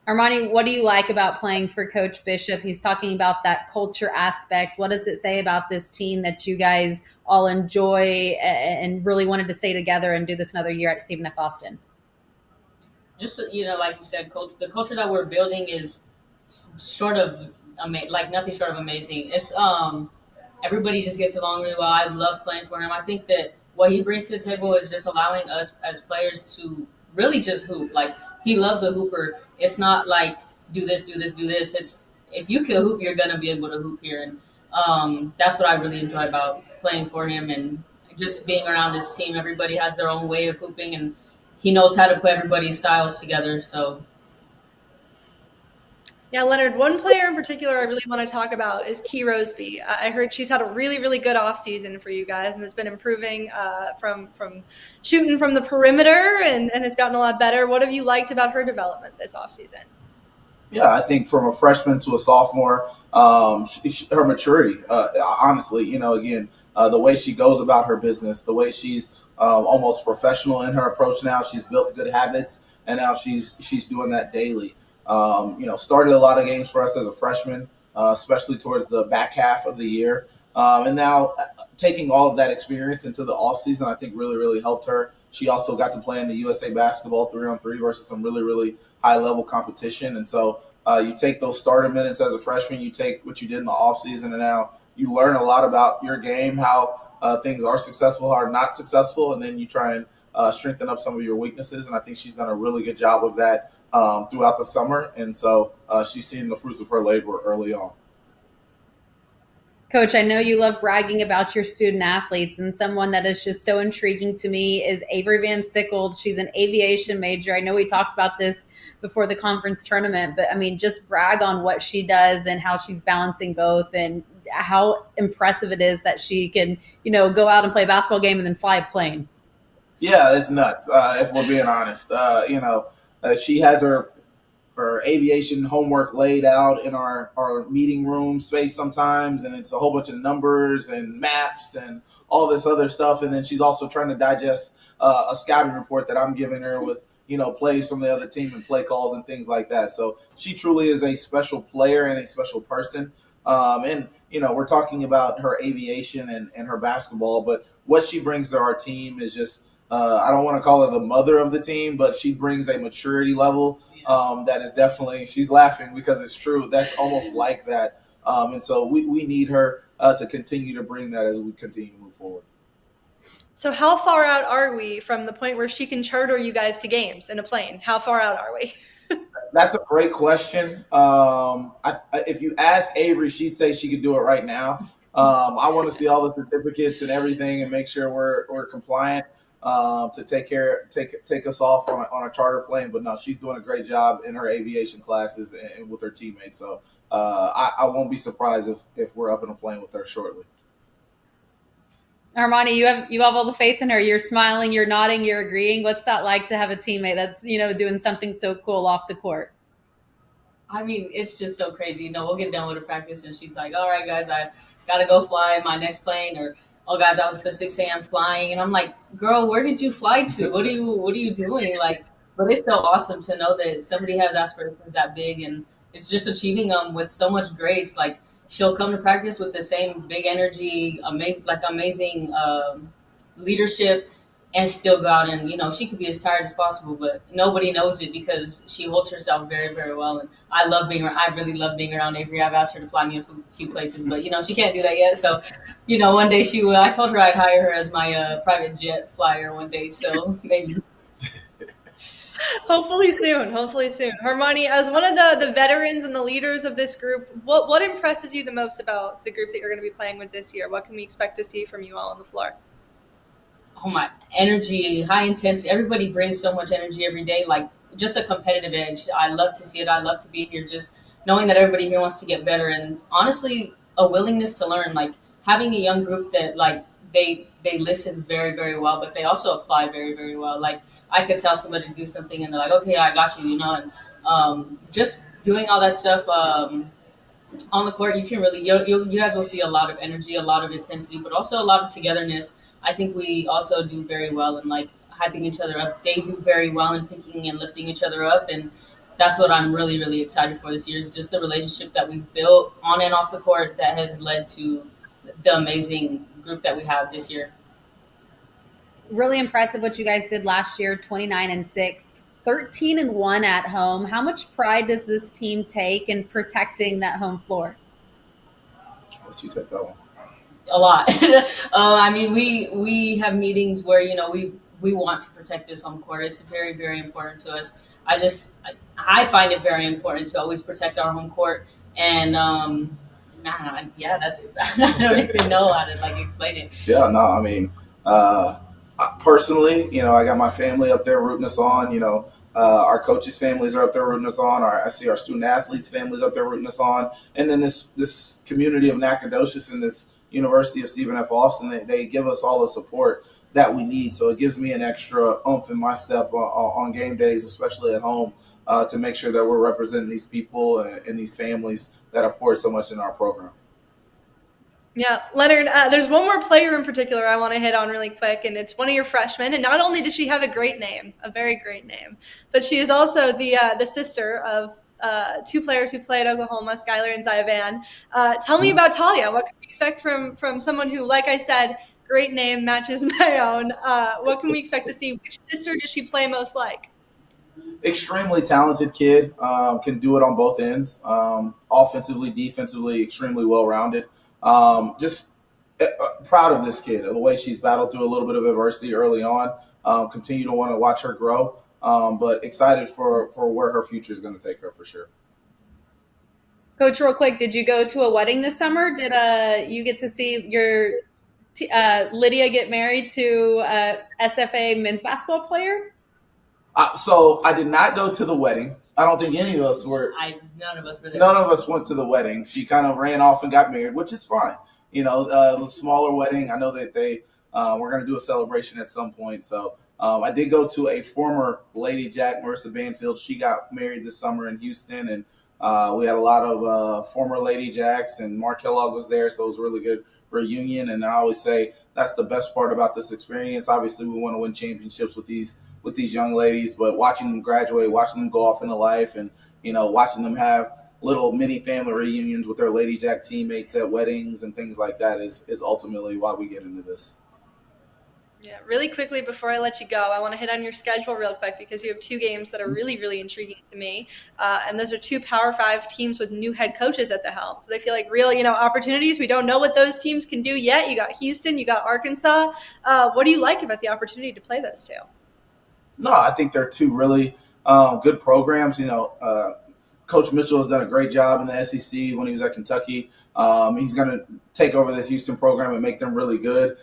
Armani, what do you like about playing for Coach Bishop? He's talking about that culture aspect. What does it say about this team that you guys all enjoy and really wanted to stay together and do this another year at Stephen F. Austyn? Just, like you said, Coach, the culture that we're building is short of nothing short of amazing. It's everybody just gets along really well. I love playing for him. I think that what he brings to the table is just allowing us as players to really just hoop. Like, he loves a hooper. It's not like do this, do this, do this. It's if you can hoop, you're gonna be able to hoop here, and that's what I really enjoy about playing for him and just being around this team. Everybody has their own way of hooping, and he knows how to put everybody's styles together. So, yeah, Leonard, one player in particular I really want to talk about is Key Roseby. I heard she's had a really, really good offseason for you guys and has been improving from shooting from the perimeter and has gotten a lot better. What have you liked about her development this offseason? Yeah, I think from a freshman to a sophomore, her maturity, honestly, again, the way she goes about her business, the way she's almost professional in her approach now. She's built good habits, and now she's doing that daily. Started a lot of games for us as a freshman, especially towards the back half of the year. And now taking all of that experience into the offseason, I think really, really helped her. She also got to play in the USA Basketball 3-on-3 versus some really, really high-level competition. And so you take those starter minutes as a freshman, you take what you did in the offseason, and now you learn a lot about your game, how things are successful, how are not successful, and then you try and strengthen up some of your weaknesses. And I think she's done a really good job of that throughout the summer. And so she's seen the fruits of her labor early on. Coach, I know you love bragging about your student athletes, and someone that is just so intriguing to me is Avery Van Sickle. She's an aviation major. I know we talked about this before the conference tournament, but I mean, just brag on what she does and how she's balancing both, and how impressive it is that she can, go out and play a basketball game and then fly a plane. Yeah, it's nuts. If we're being honest, she has her aviation homework laid out in our meeting room space sometimes, and it's a whole bunch of numbers and maps and all this other stuff. And then she's also trying to digest a scouting report that I'm giving her with plays from the other team and play calls and things like that. So she truly is a special player and a special person. We're talking about her aviation and her basketball, but what she brings to our team is just I don't want to call her the mother of the team, but she brings a maturity level that is definitely, she's laughing because it's true. That's almost like that. And so we need her to continue to bring that as we continue to move forward. So how far out are we from the point where she can charter you guys to games in a plane? How far out are we? That's a great question. If you ask Avery, she'd say she could do it right now. I want to see all the certificates and everything and make sure we're compliant. To take us off on a charter plane. But no, she's doing a great job in her aviation classes and with her teammates. So I won't be surprised if we're up in a plane with her shortly. Armani, you have all the faith in her. You're smiling, you're nodding, you're agreeing. What's that like to have a teammate that's, doing something so cool off the court? I mean, it's just so crazy. We'll get done with the practice and she's like, all right, guys, I got to go fly my next plane, or oh, guys, I was up at 6 a.m. flying. And I'm like, girl, where did you fly to? What are you doing? But it's still awesome to know that somebody has aspirations that big, and it's just achieving them with so much grace. Like, she'll come to practice with the same big energy, amazing leadership, and still go out and, she could be as tired as possible, but nobody knows it because she holds herself very, very well. And I really love being around Avery. I've asked her to fly me a few places, but, she can't do that yet. So, one day she will. I told her I'd hire her as my private jet flyer one day. So maybe. Hopefully soon. Hermione, as one of the veterans and the leaders of this group, what impresses you the most about the group that you're going to be playing with this year? What can we expect to see from you all on the floor? Oh, my energy, high intensity. Everybody brings so much energy every day, like just a competitive edge. I love to see it. I love to be here, just knowing that everybody here wants to get better. And honestly, a willingness to learn, like having a young group that they listen very, very well, but they also apply very, very well. Like I could tell somebody to do something and they're like, okay, I got you, and just doing all that stuff on the court, you can really, you guys will see a lot of energy, a lot of intensity, but also a lot of togetherness. I think we also do very well in hyping each other up. They do very well in picking and lifting each other up. And that's what I'm really, really excited for this year, is just the relationship that we've built on and off the court that has led to the amazing group that we have this year. Really impressive what you guys did last year, 29-6, 13-1 at home. How much pride does this team take in protecting that home floor? I'll let you take that one. A lot. I mean, we have meetings where, we want to protect this home court. It's very, very important to us. I find it very important to always protect our home court. And, that's, I don't even know how to explain it. Yeah, no, I mean, personally, I got my family up there rooting us on, our coaches' families are up there rooting us on. I see our student athletes' families up there rooting us on. And then this community of Nacogdoches and this University of Stephen F. Austyn, they give us all the support that we need. So it gives me an extra oomph in my step on game days, especially at home, to make sure that we're representing these people and these families that have poured so much in our program. Yeah, Leonard, there's one more player in particular I want to hit on really quick, and it's one of your freshmen. And not only does she have a great name, a very great name, but she is also the sister of two players who play at Oklahoma, Skylar and Iven. Tell me about Talia. What can we expect from someone who, like I said, great name, matches my own. What can we expect to see? Which sister does she play most like? Extremely talented kid, can do it on both ends. Offensively, defensively, extremely well-rounded. Just proud of this kid, the way she's battled through a little bit of adversity early on. Continue to want to watch her grow, but excited for where her future is going to take her for sure. Coach, real quick, did you go to a wedding this summer? Did you get to see your Lydia get married to a SFA men's basketball player? So I did not go to the wedding. I don't think any of us were. None of us were there. None of us went to the wedding. She kind of ran off and got married, which is fine. It was a smaller wedding. I know that they were going to do a celebration at some point. So I did go to a former Lady Jack, Marissa Banfield. She got married this summer in Houston, and we had a lot of former Lady Jacks, and Mark Kellogg was there, so it was a really good reunion. And I always say that's the best part about this experience. Obviously, we want to win championships with these young ladies, but watching them graduate, watching them go off into life, and watching them have little mini family reunions with their Lady Jack teammates at weddings and things like that is ultimately why we get into this. Yeah, really quickly before I let you go, I want to hit on your schedule real quick because you have two games that are really, really intriguing to me. And those are two Power 5 teams with new head coaches at the helm. So they feel like real, opportunities. We don't know what those teams can do yet. You got Houston, you got Arkansas. What do you like about the opportunity to play those two? No, I think they're two really good programs. Coach Mitchell has done a great job in the SEC when he was at Kentucky. He's going to take over this Houston program and make them really good.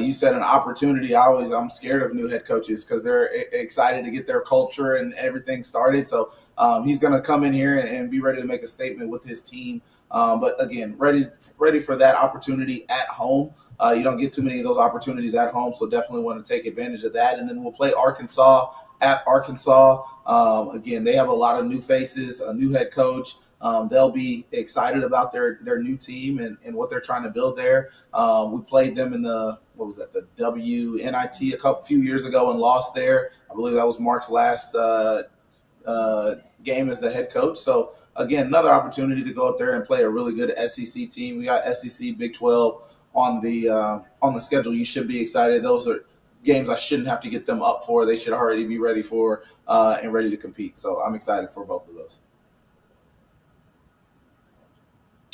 You said an opportunity. I'm scared of new head coaches because they're excited to get their culture and everything started. So he's going to come in here and be ready to make a statement with his team. But again, ready for that opportunity at home. You don't get too many of those opportunities at home, so definitely want to take advantage of that. And then we'll play Arkansas at Arkansas. Again, they have a lot of new faces, a new head coach. They'll be excited about their new team and what they're trying to build there. We played them in the WNIT a few years ago and lost there. I believe that was Mark's last game as the head coach. So again, another opportunity to go up there and play a really good SEC team. We got SEC, Big 12 on the schedule. You should be excited. Those are games I shouldn't have to get them up for. They should already be ready for and ready to compete. So I'm excited for both of those.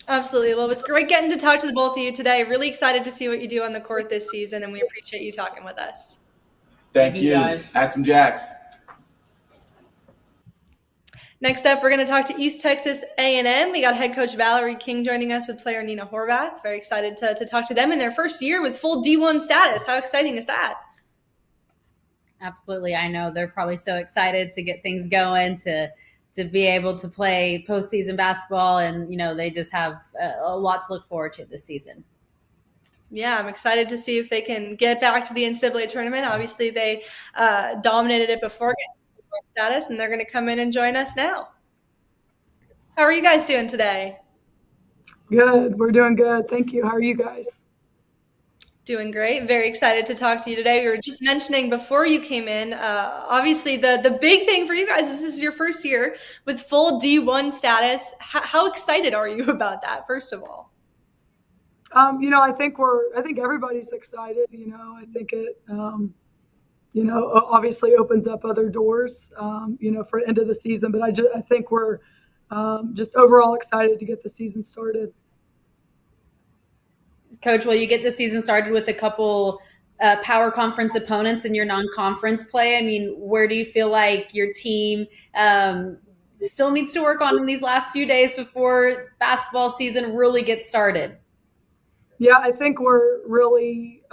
Absolutely. Well, it was great getting to talk to the both of you today. Really excited to see what you do on the court this season, and we appreciate you talking with us. Thank you. Guys. Add some Jacks. Next up, we're going to talk to East Texas A&M. We got head coach Valerie King joining us with player Nina Horvath. Very excited to talk to them in their first year with full D1 status. How exciting is that? Absolutely. I know they're probably so excited to get things going, to be able to play postseason basketball. And, they just have a lot to look forward to this season. Yeah, I'm excited to see if they can get back to the NCAA tournament. Obviously, they dominated it before getting status, and they're going to come in and join us now. How are you guys doing today? Good. We're doing good. Thank you. How are you guys? Doing great. Very excited to talk to you today. We were just mentioning before you came in, obviously the big thing for you guys is this is your first year with full D1 status. How excited are you about that, first of all? I think everybody's excited. I think it, obviously opens up other doors, for end of the season. But I think we're just overall excited to get the season started. Coach, will you get the season started with a couple power conference opponents in your non-conference play? I mean, where do you feel like your team still needs to work on in these last few days before basketball season really gets started? Yeah, I think we're really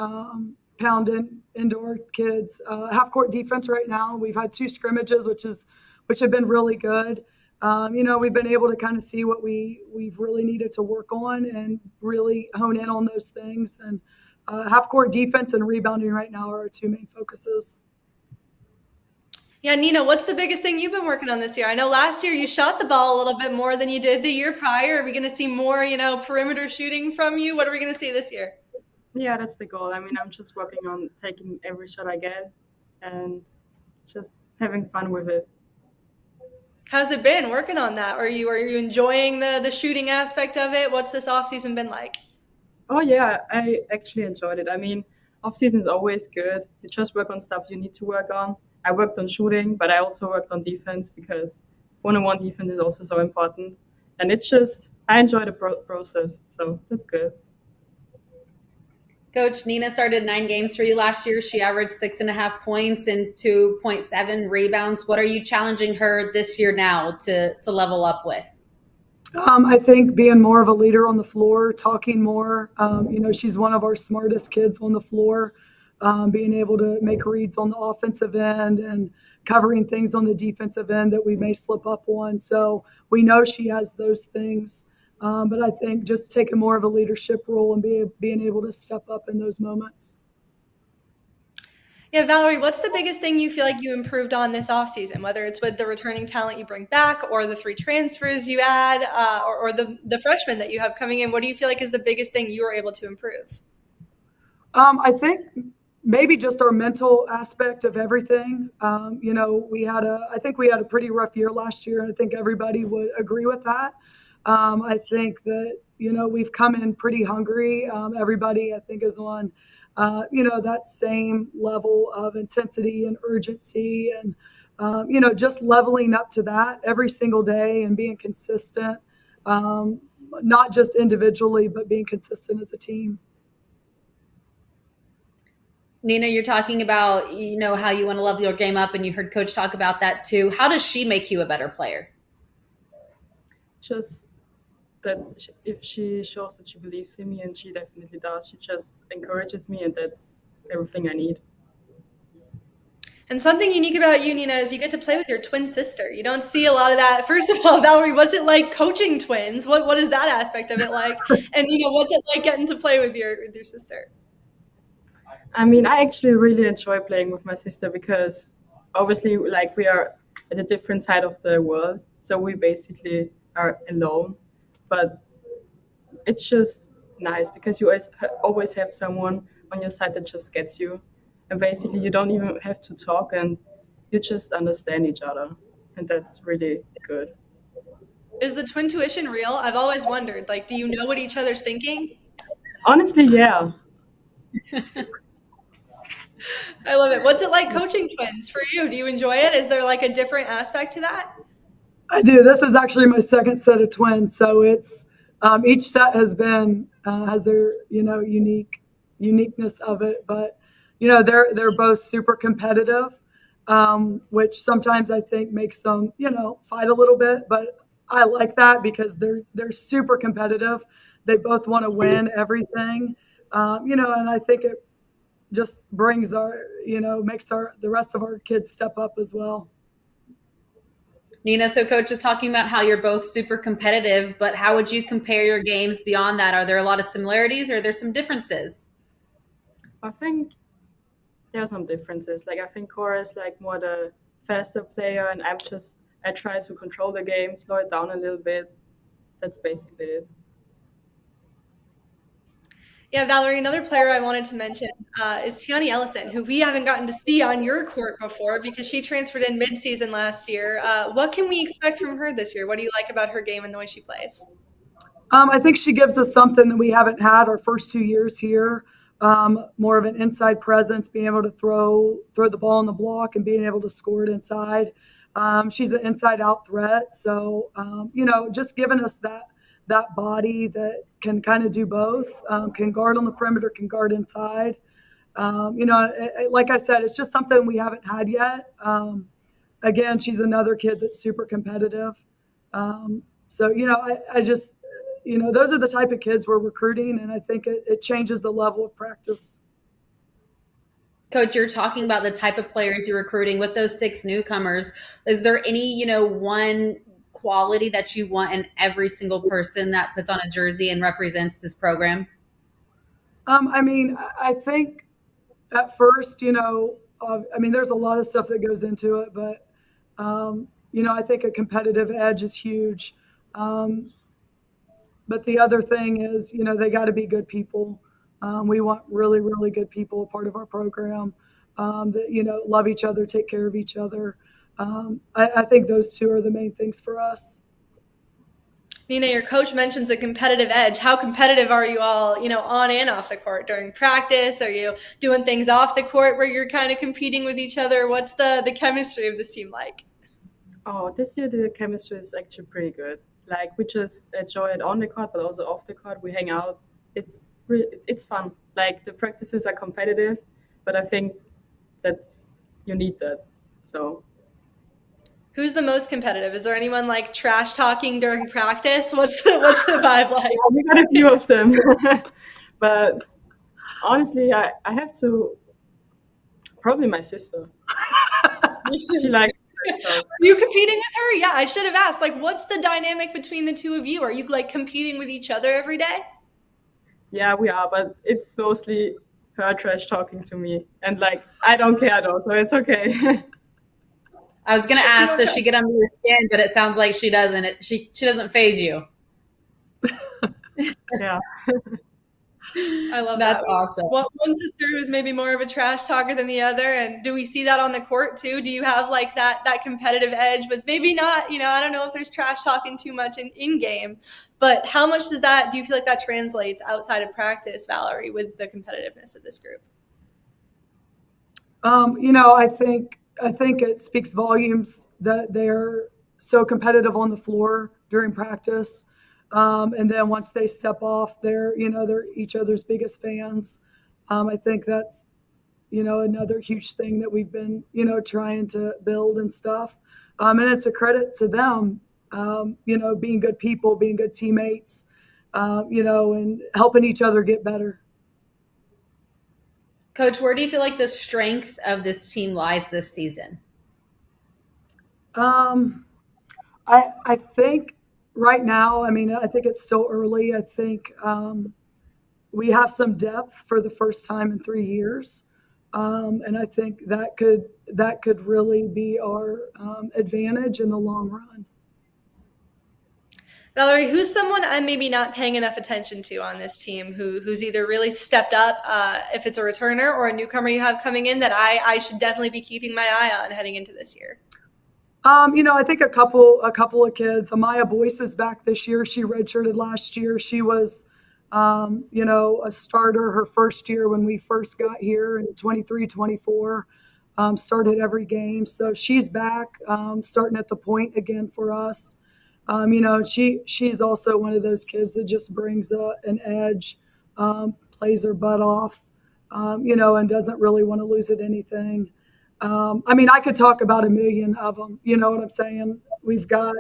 pounding into our kids. Half-court defense right now. We've had 2 scrimmages, which have been really good. We've been able to kind of see what we've really needed to work on and really hone in on those things. And half-court defense and rebounding right now are our 2 main focuses. Yeah, Nina, what's the biggest thing you've been working on this year? I know last year you shot the ball a little bit more than you did the year prior. Are we going to see more, perimeter shooting from you? What are we going to see this year? Yeah, that's the goal. I mean, I'm just working on taking every shot I get and just having fun with it. How's it been working on that? Are you enjoying the shooting aspect of it? What's this off season been like? Oh yeah, I actually enjoyed it. I mean, off season is always good. You just work on stuff you need to work on. I worked on shooting, but I also worked on defense because one-on-one defense is also so important. And it's just, I enjoy the process, so that's good. Coach, Nina started 9 games for you last year. She averaged 6.5 points and 2.7 rebounds. What are you challenging her this year now to level up with? I think being more of a leader on the floor, talking more. She's one of our smartest kids on the floor, being able to make reads on the offensive end and covering things on the defensive end that we may slip up on. So we know she has those things. But I think just taking more of a leadership role and being able to step up in those moments. Yeah, Valerie, what's the biggest thing you feel like you improved on this offseason, whether it's with the returning talent you bring back or the 3 transfers you add or the freshmen that you have coming in? What do you feel like is the biggest thing you were able to improve? I think maybe just our mental aspect of everything. I think we had a pretty rough year last year, and I think everybody would agree with that. I think that, we've come in pretty hungry. Everybody, I think, is on, that same level of intensity and urgency and, just leveling up to that every single day and being consistent, not just individually, but being consistent as a team. Nina, you're talking about, how you want to level your game up, and you heard Coach talk about that too. How does she make you a better player? Just that if she shows that she believes in me, and she definitely does, she just encourages me, and that's everything I need. And something unique about you, Nina, is you get to play with your twin sister. You don't see a lot of that. First of all, Valerie, what's it like coaching twins? What is that aspect of it like? And what's it like getting to play with your sister? I mean, I actually really enjoy playing with my sister because obviously, we are at a different side of the world, so we basically are alone. But it's just nice because you always have someone on your side that just gets you. And basically you don't even have to talk, and you just understand each other. And that's really good. Is the twin tuition real? I've always wondered, do you know what each other's thinking? Honestly, yeah. I love it. What's it like coaching twins for you? Do you enjoy it? Is there a different aspect to that? I do. This is actually my second set of twins, so it's each set has their uniqueness of it. But they're both super competitive, which sometimes I think makes them fight a little bit. But I like that because they're super competitive. They both want to win everything, and I think it just brings makes the rest of our kids step up as well. Nina, so Coach is talking about how you're both super competitive, but how would you compare your games beyond that? Are there a lot of similarities or are there some differences? I think there are some differences. I think Cora is more the faster player, and I try to control the game, slow it down a little bit. That's basically it. Yeah, Valerie, another player I wanted to mention is Tiani Ellison, who we haven't gotten to see on your court before because she transferred in mid-season last year. What can we expect from her this year? What do you like about her game and the way she plays? I think she gives us something that we haven't had our first 2 years here, more of an inside presence, being able to throw the ball on the block and being able to score it inside. She's an inside-out threat. So, just giving us that body that can kind of do both, can guard on the perimeter, can guard inside. Like I said, it's just something we haven't had yet. Again, she's another kid that's super competitive. So, I just, those are the type of kids we're recruiting, and I think it changes the level of practice. Coach, you're talking about the type of players you're recruiting with those 6 newcomers. Is there any, one quality that you want in every single person that puts on a jersey and represents this program? I think at first, there's a lot of stuff that goes into it, but, I think a competitive edge is huge. But the other thing is, they got to be good people. We want really, really good people, a part of our program, that, love each other, take care of each other. I think those two are the main things for us. Nina, your coach mentions a competitive edge. How competitive are you all, on and off the court during practice? Are you doing things off the court where you're kind of competing with each other? What's the chemistry of this team like? Oh, this year the chemistry is actually pretty good. Like, we just enjoy it on the court, but also off the court. We hang out. It's fun. Like, the practices are competitive, but I think that you need that. So. Who's the most competitive? Is there anyone like trash talking during practice? What's the vibe like? Yeah, we got a few of them, but honestly, I have to. Probably my sister. She likes. Are you competing with her? Yeah, I should have asked. Like, what's the dynamic between the two of you? Are you like competing with each other every day? Yeah, we are, but it's mostly her trash talking to me, and like I don't care though, so it's okay. I was gonna ask, does she get under your skin? But it sounds like she doesn't. She doesn't faze you. Yeah. I love That's that. awesome. One sister who's maybe more of a trash talker than the other, and do we see that on the court too? Do you have like that competitive edge with maybe not? I don't know if there's trash talking too much in game, but how much do you feel like that translates outside of practice, Valerie, with the competitiveness of this group? I think it speaks volumes that they're so competitive on the floor during practice. And then once they step off, they're each other's biggest fans. I think that's, another huge thing that we've been, trying to build and stuff. And it's a credit to them, being good people, being good teammates, and helping each other get better. Coach, where do you feel like the strength of this team lies this season? I think right now, I think it's still early. I think we have some depth for the first time in 3 years. And I think that could really be our advantage in the long run. Valerie, who's someone I'm maybe not paying enough attention to on this team who's either really stepped up, if it's a returner or a newcomer you have coming in, that I should definitely be keeping my eye on heading into this year? I think a couple of kids. Amaya Boyce is back this year. She redshirted last year. She was, a starter her first year when we first got here in 23-24. Started every game. So she's back, starting at the point again for us. She's also one of those kids that just brings an edge, plays her butt off, and doesn't really want to lose at anything. I could talk about a million of them. You know what I'm saying? We've got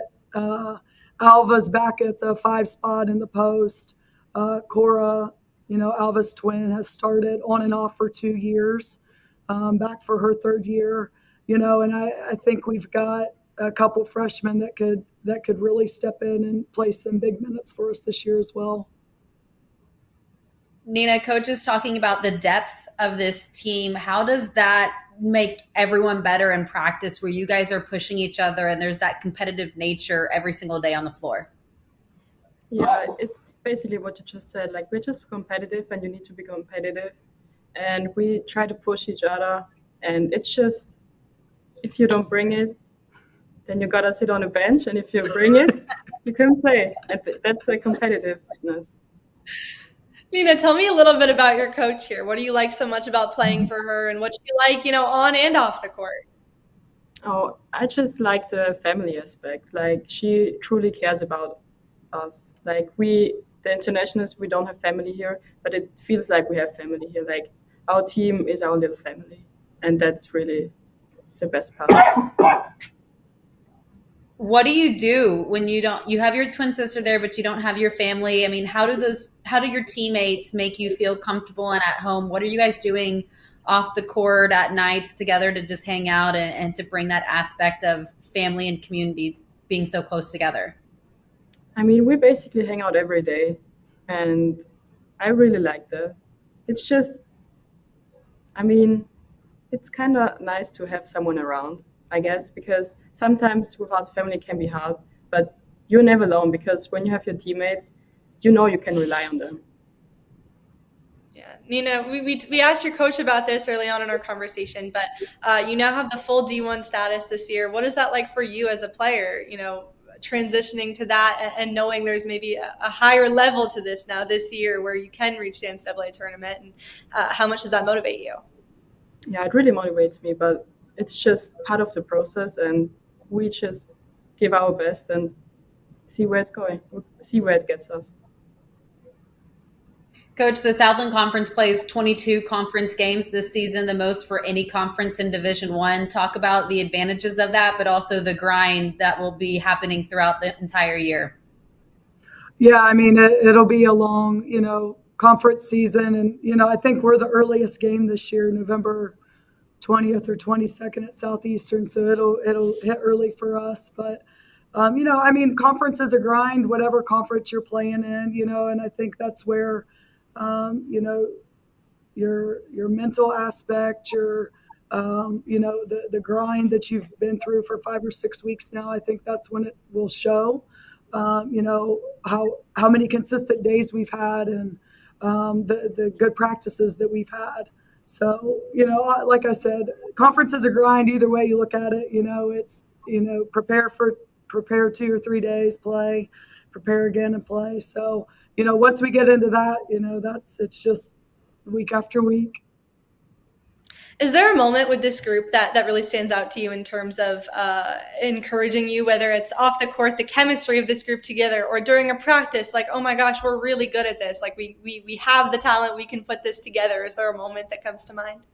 Alva's back at the 5 spot in the post. Cora, Alva's twin, has started on and off for 2 years, back for her 3rd year. And I think we've got a couple freshmen that could really step in and play some big minutes for us this year as well. Nina, Coach is talking about the depth of this team. How does that make everyone better in practice where you guys are pushing each other and there's that competitive nature every single day on the floor? Yeah, it's basically what you just said. Like, we're just competitive and you need to be competitive. And we try to push each other. And it's just, if you don't bring it, then you gotta sit on a bench, and if you bring it, you can play. That's the competitiveness. Nina, tell me a little bit about your coach here. What do you like so much about playing for her, and what do you like, on and off the court? Oh, I just like the family aspect. Like, she truly cares about us. Like, the internationals, we don't have family here, but it feels like we have family here. Like, our team is our little family, and that's really the best part. What do you do when you have your twin sister there, but you don't have your family? How do your teammates make you feel comfortable and at home? What are you guys doing off the court at nights together to just hang out and to bring that aspect of family and community being so close together? We basically hang out every day, and I really like that. It's just, it's kind of nice to have someone around, I guess, because sometimes without family can be hard, but you're never alone because when you have your teammates, you can rely on them. Yeah. We asked your coach about this early on in our conversation, but you now have the full D1 status this year. What is that like for you as a player, transitioning to that and knowing there's maybe a higher level to this now this year where you can reach the NCAA tournament, and how much does that motivate you? Yeah, it really motivates me, but it's just part of the process, and we just give our best and see where it's going, see where it gets us. Coach, the Southland Conference plays 22 conference games this season, the most for any conference in Division I. Talk about the advantages of that, but also the grind that will be happening throughout the entire year. Yeah, I mean, it'll be a long, conference season. And, I think we're the earliest game this year, November 20th or 22nd at Southeastern. So it'll hit early for us. But, conference is a grind, whatever conference you're playing in, and I think that's where, your mental aspect, your, the grind that you've been through for 5 or 6 weeks now, I think that's when it will show, how many consistent days we've had and the good practices that we've had. So, like I said, conference is a grind either way you look at it. It's, prepare 2 or 3 days, play, prepare again and play. So, once we get into that, it's just week after week. Is there a moment with this group that really stands out to you in terms of encouraging you, whether it's off the court, the chemistry of this group together, or during a practice, like, oh my gosh, we're really good at this. Like we have the talent, we can put this together. Is there a moment that comes to mind?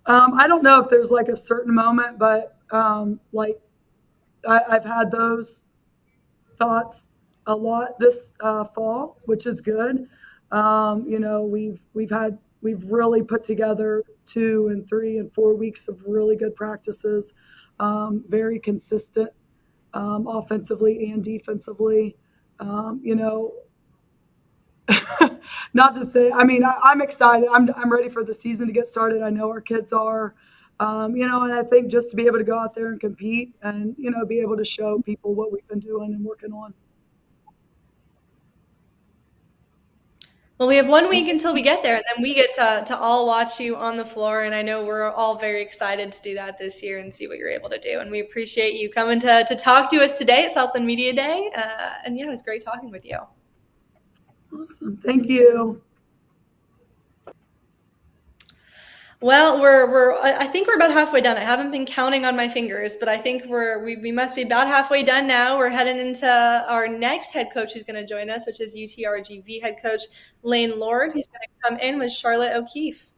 I don't know if there's like a certain moment, but I've had those thoughts a lot this fall, which is good. We've really put together 2 and 3 and 4 weeks of really good practices, very consistent offensively and defensively. Not to say, I'm excited. I'm ready for the season to get started. I know our kids are, and I think just to be able to go out there and compete and, be able to show people what we've been doing and working on. Well, we have 1 week until we get there, and then we get to all watch you on the floor, and I know we're all very excited to do that this year and see what you're able to do. And we appreciate you coming to talk to us today at Southland Media Day. And yeah, it was great talking with you. Awesome. Thank you. Well, I think we're about halfway done. I haven't been counting on my fingers, but I think we must be about halfway done now. We're heading into our next head coach who's going to join us, which is UTRGV head coach Lane Lord, who's going to come in with Charlotte O'Keefe.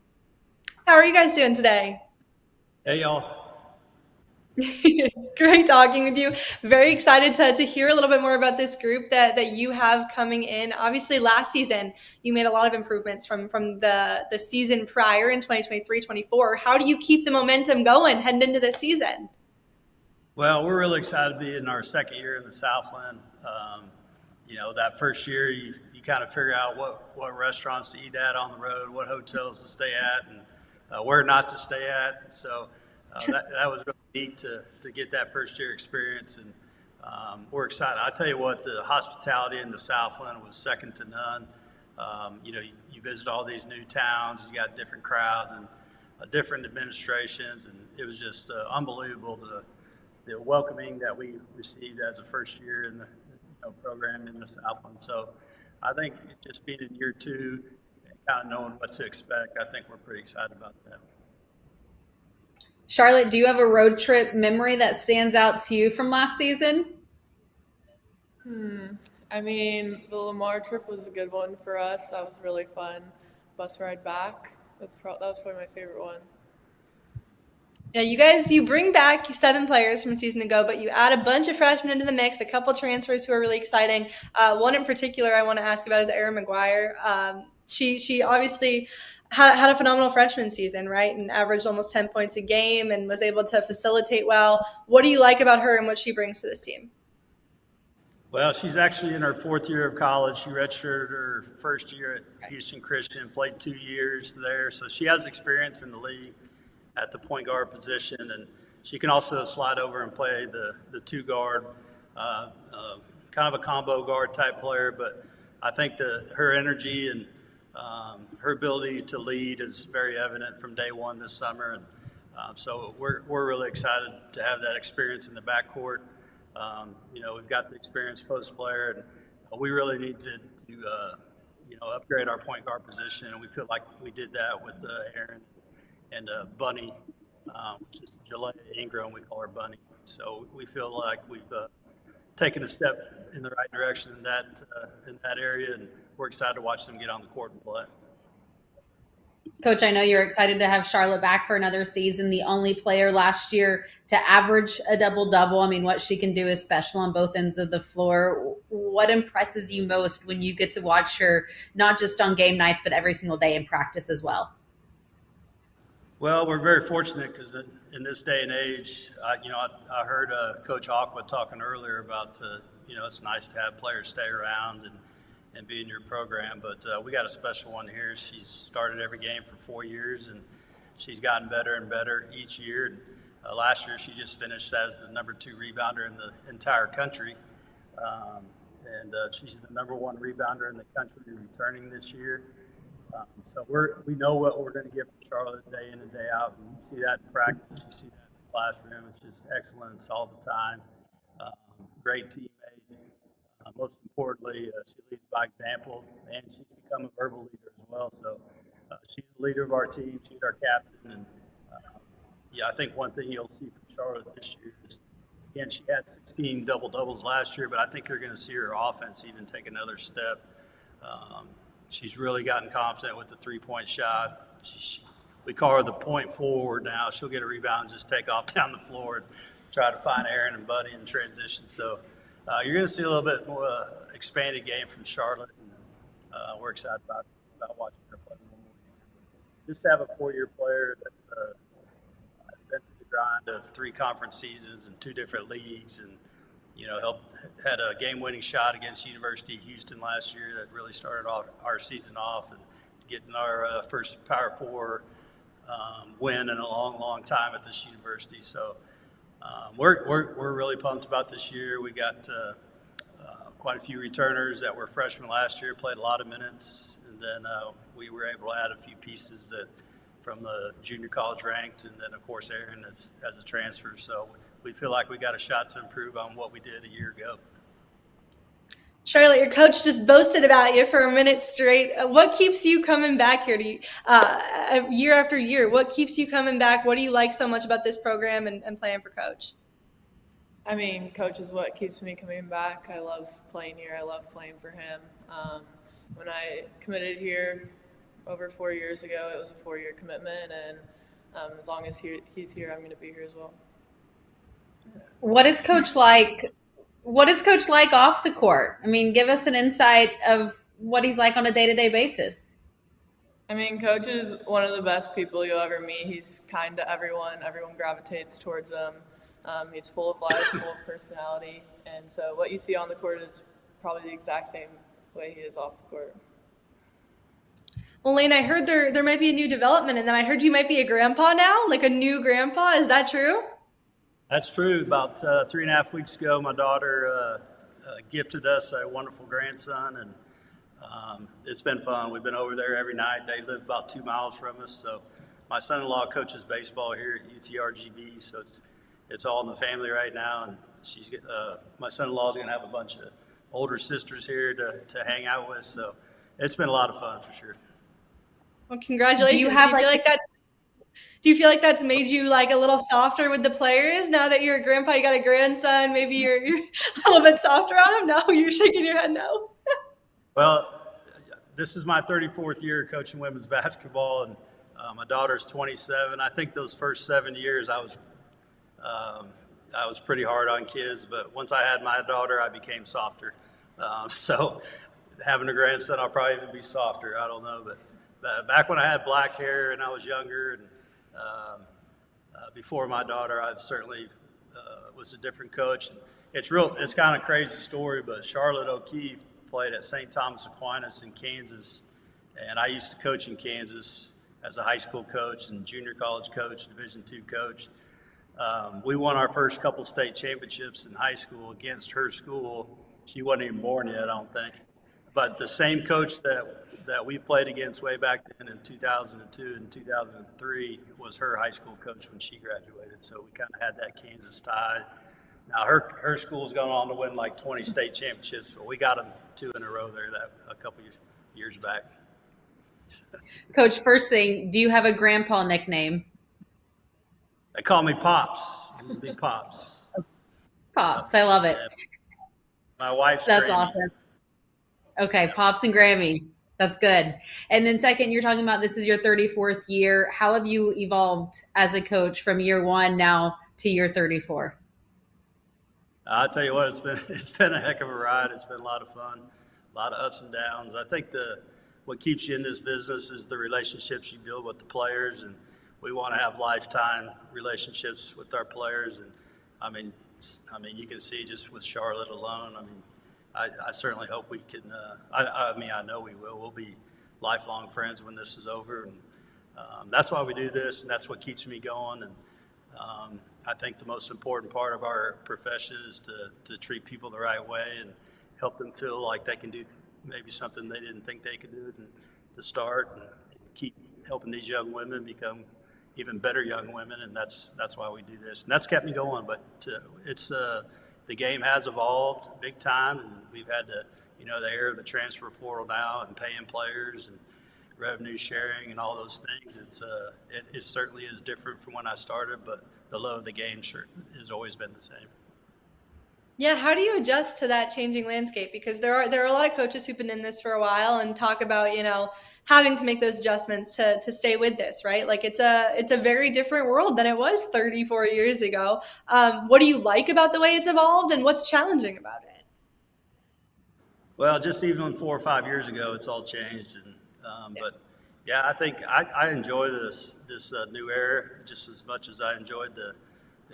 How are you guys doing today? Hey, y'all. Great talking with you. Very excited to hear a little bit more about this group that you have coming in. Obviously, last season, you made a lot of improvements from the season prior in 2023-24. How do you keep the momentum going heading into the season? Well, we're really excited to be in our second year in the Southland. That first year, you kind of figure out what restaurants to eat at on the road, what hotels to stay at, and where not to stay at. And so that was really neat to get that first year experience, and we're excited. I tell you what, the hospitality in the Southland was second to none. You visit all these new towns, you got different crowds and different administrations, and it was just unbelievable the welcoming that we received as a first year in the program in the Southland. So I think just being in year 2 and kind of knowing what to expect, I think we're pretty excited about that. Charlotte, do you have a road trip memory that stands out to you from last season? The Lamar trip was a good one for us. That was really fun. Bus ride back. That was probably my favorite one. Yeah, you bring back 7 players from a season ago, but you add a bunch of freshmen into the mix, a couple transfers who are really exciting. One in particular I want to ask about is Erin McGuire. She obviously had a phenomenal freshman season, right? And averaged almost 10 points a game and was able to facilitate well. What do you like about her and what she brings to this team? Well, she's actually in her 4th year of college. She redshirted her first year at Houston Christian, played 2 years there. So she has experience in the league at the point guard position, and she can also slide over and play the 2 guard, kind of a combo guard type player. But I think her energy and Her ability to lead is very evident from day one this summer, and so we're really excited to have that experience in the backcourt. We've got the experience post player, and we really need to upgrade our point guard position, and we feel like we did that with Aaron and Bunny, which is Jalea Ingram. We call her Bunny. So we feel like we've taken a step in the right direction in that area, and we're excited to watch them get on the court and play. Coach, I know you're excited to have Charlotte back for another season, the only player last year to average a double-double. I mean, what she can do is special on both ends of the floor. What impresses you most when you get to watch her, not just on game nights, but every single day in practice as well? Well, we're very fortunate because in this day and age, I heard Coach Aqua talking earlier about, it's nice to have players stay around and be in your program, but we got a special one here. She's started every game for 4 years, and she's gotten better and better each year. Last year, she just finished as the number 2 rebounder in the entire country, and she's the number 1 rebounder in the country returning this year. So we know what we're going to get from Charlotte day in and day out. And you see that in practice, you see that in the classroom. It's just excellence all the time. Great teammate. Most importantly, she leads by example, and she's become a verbal leader as well. So she's the leader of our team. She's our captain. And I think one thing you'll see from Charlotte this year is, again, she had 16 double-doubles last year, but I think you're going to see her offense even take another step. She's really gotten confident with the three-point shot. We call her the point forward now. She'll get a rebound and just take off down the floor and try to find Aaron and Buddy in transition. So you're going to see a little bit more expanded game from Charlotte, and we're excited about watching her play one more year. Just to have a 4-year player that's been through the grind of 3 conference seasons and 2 different leagues, and had a game-winning shot against University of Houston last year that really started off our season off, and getting our first Power 4 win in a long, long time at this university. So we're really pumped about this year. We got quite a few returners that were freshmen last year, played a lot of minutes, and then we were able to add a few pieces that from the junior college ranked, and then of course Aaron as a transfer. So we feel like we got a shot to improve on what we did a year ago. Charlotte, your coach just boasted about you for a minute straight. What keeps you coming back here year after year? What keeps you coming back? What do you like so much about this program and playing for Coach? I mean, Coach is what keeps me coming back. I love playing here. I love playing for him. When I committed here over 4 years ago, it was a 4-year commitment, and as long as he's here, I'm going to be here as well. What is Coach like? What is Coach like off the court? I mean, give us an insight of what he's like on a day-to-day basis. I mean, Coach is one of the best people you'll ever meet. He's kind to everyone. Everyone gravitates towards him. He's full of life, full of personality. And so what you see on the court is probably the exact same way he is off the court. Well, Lane, I heard there might be a new development, and then I heard you might be a grandpa now, like a new grandpa. Is that true? That's true. About 3.5 weeks ago, my daughter gifted us a wonderful grandson, and it's been fun. We've been over there every night. They live about 2 miles from us. So my son-in-law coaches baseball here at UTRGV, so it's all in the family right now. And my son-in-law is going to have a bunch of older sisters here to hang out with. So it's been a lot of fun for sure. Well, congratulations. Do you feel like that's made you like a little softer with the players now that you're a grandpa? You got a grandson. Maybe you're a little bit softer on him. No, you're shaking your head no. Well, this is my 34th year coaching women's basketball, and my daughter's 27. I think those first 7 years I was pretty hard on kids, but once I had my daughter, I became softer. So having a grandson, I'll probably even be softer. I don't know, but back when I had black hair and I was younger, and before my daughter, I certainly was a different coach. And it's kind of a crazy story, but Charlotte O'Keefe played at St. Thomas Aquinas in Kansas, and I used to coach in Kansas as a high school coach and junior college coach, Division II coach. We won our first couple state championships in high school against her school. She wasn't even born yet, I don't think. but the same coach that we played against way back then in 2002 and 2003 was her high school coach when she graduated. So we kind of had that Kansas tie. Now her school's gone on to win like 20 state championships, but we got them 2 in a row there a couple years back. Coach, first thing, do you have a grandpa nickname? They call me Pops. It'll be Pops. Pops, I love it. My wife's That's Grammy. awesome. Okay, Pops and Grammy. That's good. And then second, you're talking about this is your 34th year. How have you evolved as a coach from year 1 now to year 34? I'll tell you what, it's been a heck of a ride. It's been a lot of fun, a lot of ups and downs. I think what keeps you in this business is the relationships you build with the players, and we want to have lifetime relationships with our players. And I mean, you can see just with Charlotte alone. I mean, I certainly hope we can. I know we will. We'll be lifelong friends when this is over, and that's why we do this, and that's what keeps me going. And I think the most important part of our profession is to treat people the right way and help them feel like they can do maybe something they didn't think they could do to start, and keep helping these young women become even better young women. And that's why we do this, and that's kept me going. But it's the game has evolved big time, and we've had to, the era of the transfer portal now and paying players and revenue sharing and all those things. It certainly is different from when I started, but the love of the game sure has always been the same. Yeah, how do you adjust to that changing landscape? Because there are a lot of coaches who've been in this for a while and talk about, having to make those adjustments to stay with this, right? Like it's a very different world than it was 34 years ago. What do you like about the way it's evolved, and what's challenging about it? Well, just even 4 or 5 years ago, it's all changed. And but yeah, I think I enjoy this new era just as much as I enjoyed the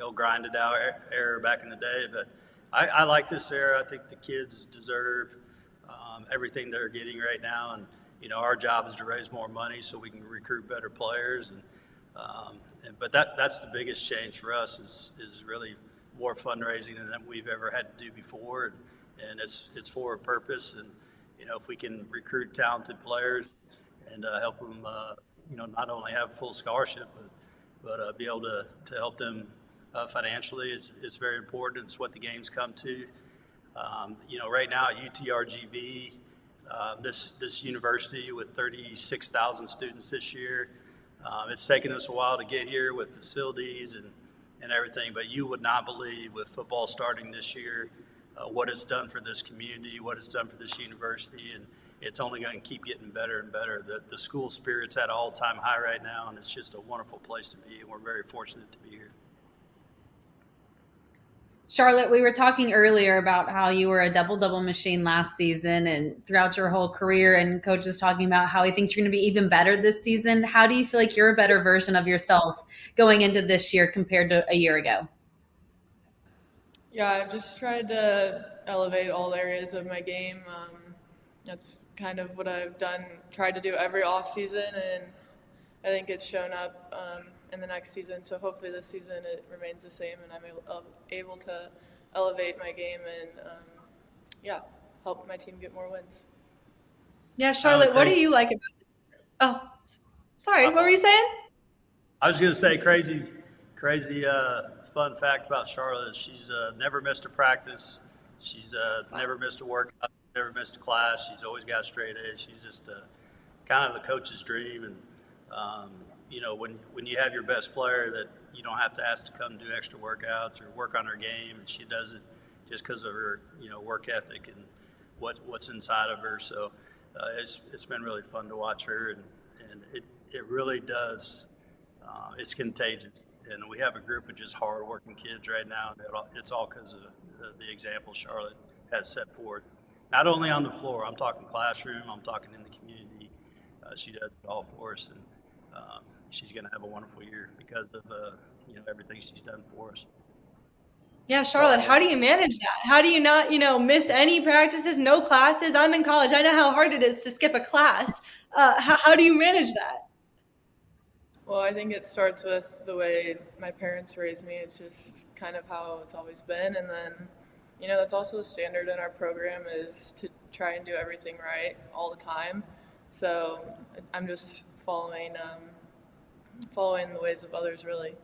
old grinded out era back in the day. But I like this era. I think the kids deserve everything they're getting right now, and our job is to raise more money so we can recruit better players. But that's the biggest change for us is really more fundraising than we've ever had to do before, and it's for a purpose. And if we can recruit talented players and help them, not only have full scholarship, but be able to help them financially, it's very important. It's what the game's come to. Right now at UTRGV, this university with 36,000 students this year, it's taken us a while to get here with facilities and everything, but you would not believe with football starting this year what it's done for this community, what it's done for this university, and it's only going to keep getting better and better. The school spirit's at an all-time high right now, and it's just a wonderful place to be, and we're very fortunate to be here. Charlotte, we were talking earlier about how you were a double-double machine last season and throughout your whole career, and Coach is talking about how he thinks you're going to be even better this season. How do you feel like you're a better version of yourself going into this year compared to a year ago? Yeah, I've just tried to elevate all areas of my game. That's kind of what I've tried to do every offseason, and I think it's shown up in the next season. So hopefully this season it remains the same, and I'm able to elevate my game and help my team get more wins. Yeah, Charlotte, what do you like about it? Oh, sorry, what were you saying? I was going to say crazy fun fact about Charlotte is she's never missed a practice. She's never missed a workout, never missed a class. She's always got straight A's. She's just kind of the coach's dream. And when you have your best player that you don't have to ask to come do extra workouts or work on her game, and she does it just because of her work ethic and what's inside of her. So it's been really fun to watch her, and it really does. It's contagious, and we have a group of just hard-working kids right now. It's all because of the example Charlotte has set forth, not only on the floor. I'm talking classroom. I'm talking in the community. She does it all for us, and she's going to have a wonderful year because of everything she's done for us. Yeah, Charlotte, how do you manage that? How do you not, miss any practices, no classes? I'm in college. I know how hard it is to skip a class. How do you manage that? Well, I think it starts with the way my parents raised me. It's just kind of how it's always been. And then, that's also the standard in our program is to try and do everything right all the time. So I'm just following the ways of others, really.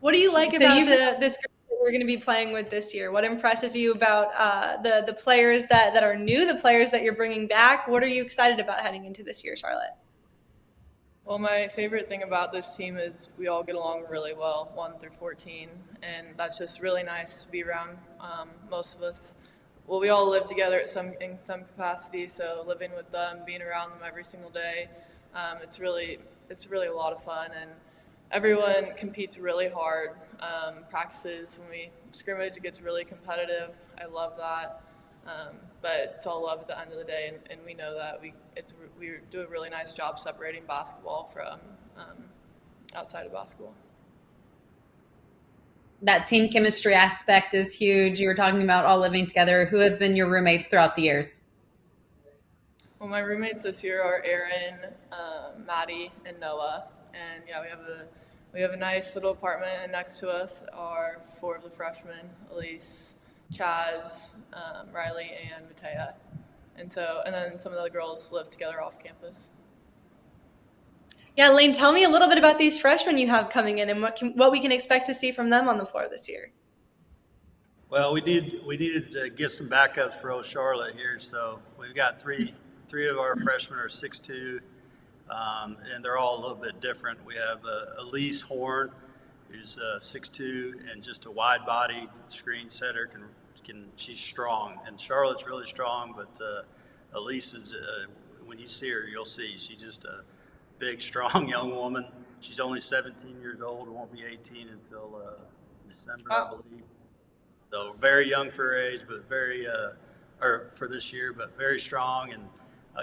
What do you like So about you- this group that we're going to be playing with this year? What impresses you about the players that are new, the players that you're bringing back? What are you excited about heading into this year, Charlotte? Well, my favorite thing about this team is we all get along really well, 1 through 14, and that's just really nice to be around. Most of us, well, we all live together in some capacity, so living with them, being around them every single day, it's really a lot of fun, and everyone competes really hard. Practices, when we scrimmage, it gets really competitive. I love that. But it's all love at the end of the day, and we know that we do a really nice job separating basketball from outside of basketball. That team chemistry aspect is huge. You were talking about all living together. Who have been your roommates throughout the years? Well, my roommates this year are Aaron, Maddie, and Noah. And yeah, we have a nice little apartment, and next to us are 4 of the freshmen: Elise, Chaz, Riley, and Matea. And then some of the other girls live together off campus. Yeah, Lane, tell me a little bit about these freshmen you have coming in and what we can expect to see from them on the floor this year. Well, we needed to get some backups for old Charlotte here, so we've got three of our freshmen are 6'2", and they're all a little bit different. We have Elise Horn, who's 6'2", and just a wide body screen setter. She's strong, and Charlotte's really strong, but Elise is when you see her, you'll see she's just a big, strong young woman. She's only 17 years old, won't be 18 until December, I believe. So very young for her age, but or for this year, but very strong and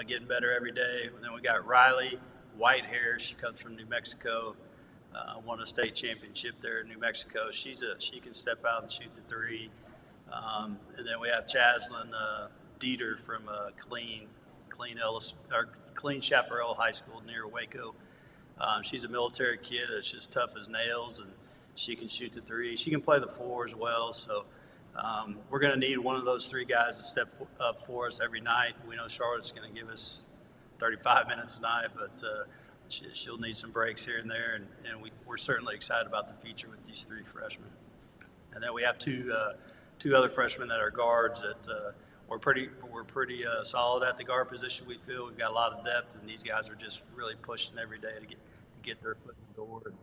getting better every day. And then we got Riley, white hair. She comes from New Mexico, won a state championship there in New Mexico. She can step out and shoot the three. And then we have Chaslyn Dieter from Clean Chaparral High School near Waco. She's a military kid that's just tough as nails, and she can shoot the three. She can play the four as well. So we're going to need one of those three guys to step up for us every night. We know Charlotte's going to give us 35 minutes tonight, but she'll need some breaks here and there, and we're certainly excited about the future with these three freshmen. And then we have two other freshmen that are guards that we're pretty solid at the guard position. We feel we've got a lot of depth, and these guys are just really pushing every day to get their foot in the door. And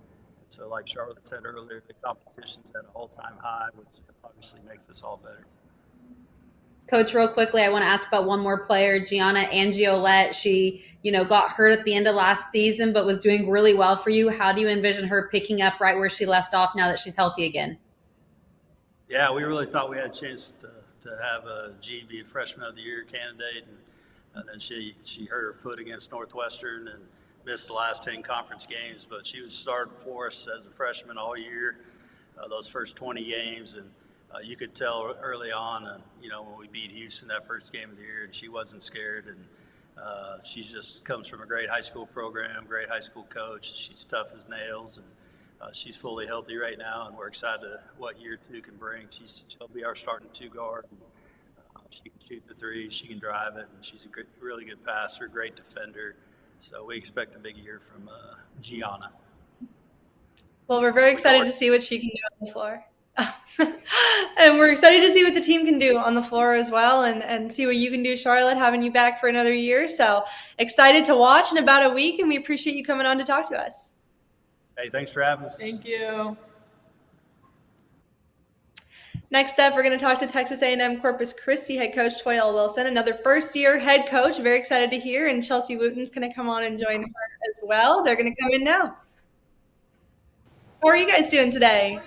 so, like Charlotte said earlier, the competition's at an all-time high, which obviously makes us all better. Coach, real quickly, I want to ask about one more player, Gianna Angiolette. She, got hurt at the end of last season, but was doing really well for you. How do you envision her picking up right where she left off now that she's healthy again? Yeah, we really thought we had a chance to have a GV Freshman of the Year candidate, and then she hurt her foot against Northwestern and missed the last 10 conference games, but she was started for us as a freshman all year, those first 20 games, and you could tell early on, when we beat Houston that first game of the year, and she wasn't scared, and she just comes from a great high school program, great high school coach. She's tough as nails, and she's fully healthy right now, and we're excited what year two can bring. She'll be our starting two guard. She can shoot the three, she can drive it, and she's a really good passer, great defender. So we expect a big year from Gianna. Well, we're very excited to see what she can do on the floor. And we're excited to see what the team can do on the floor as well, and see what you can do, Charlotte, having you back for another year. So excited to watch in about a week, and we appreciate you coming on to talk to us. Hey, thanks for having us. Thank you. Next up, we're going to talk to Texas A&M-Corpus Christi head coach Toyelle Wilson, another first-year head coach. Very excited to hear, and Chelsea Wooten's going to come on and join her as well. They're going to come in now. How are you guys doing today?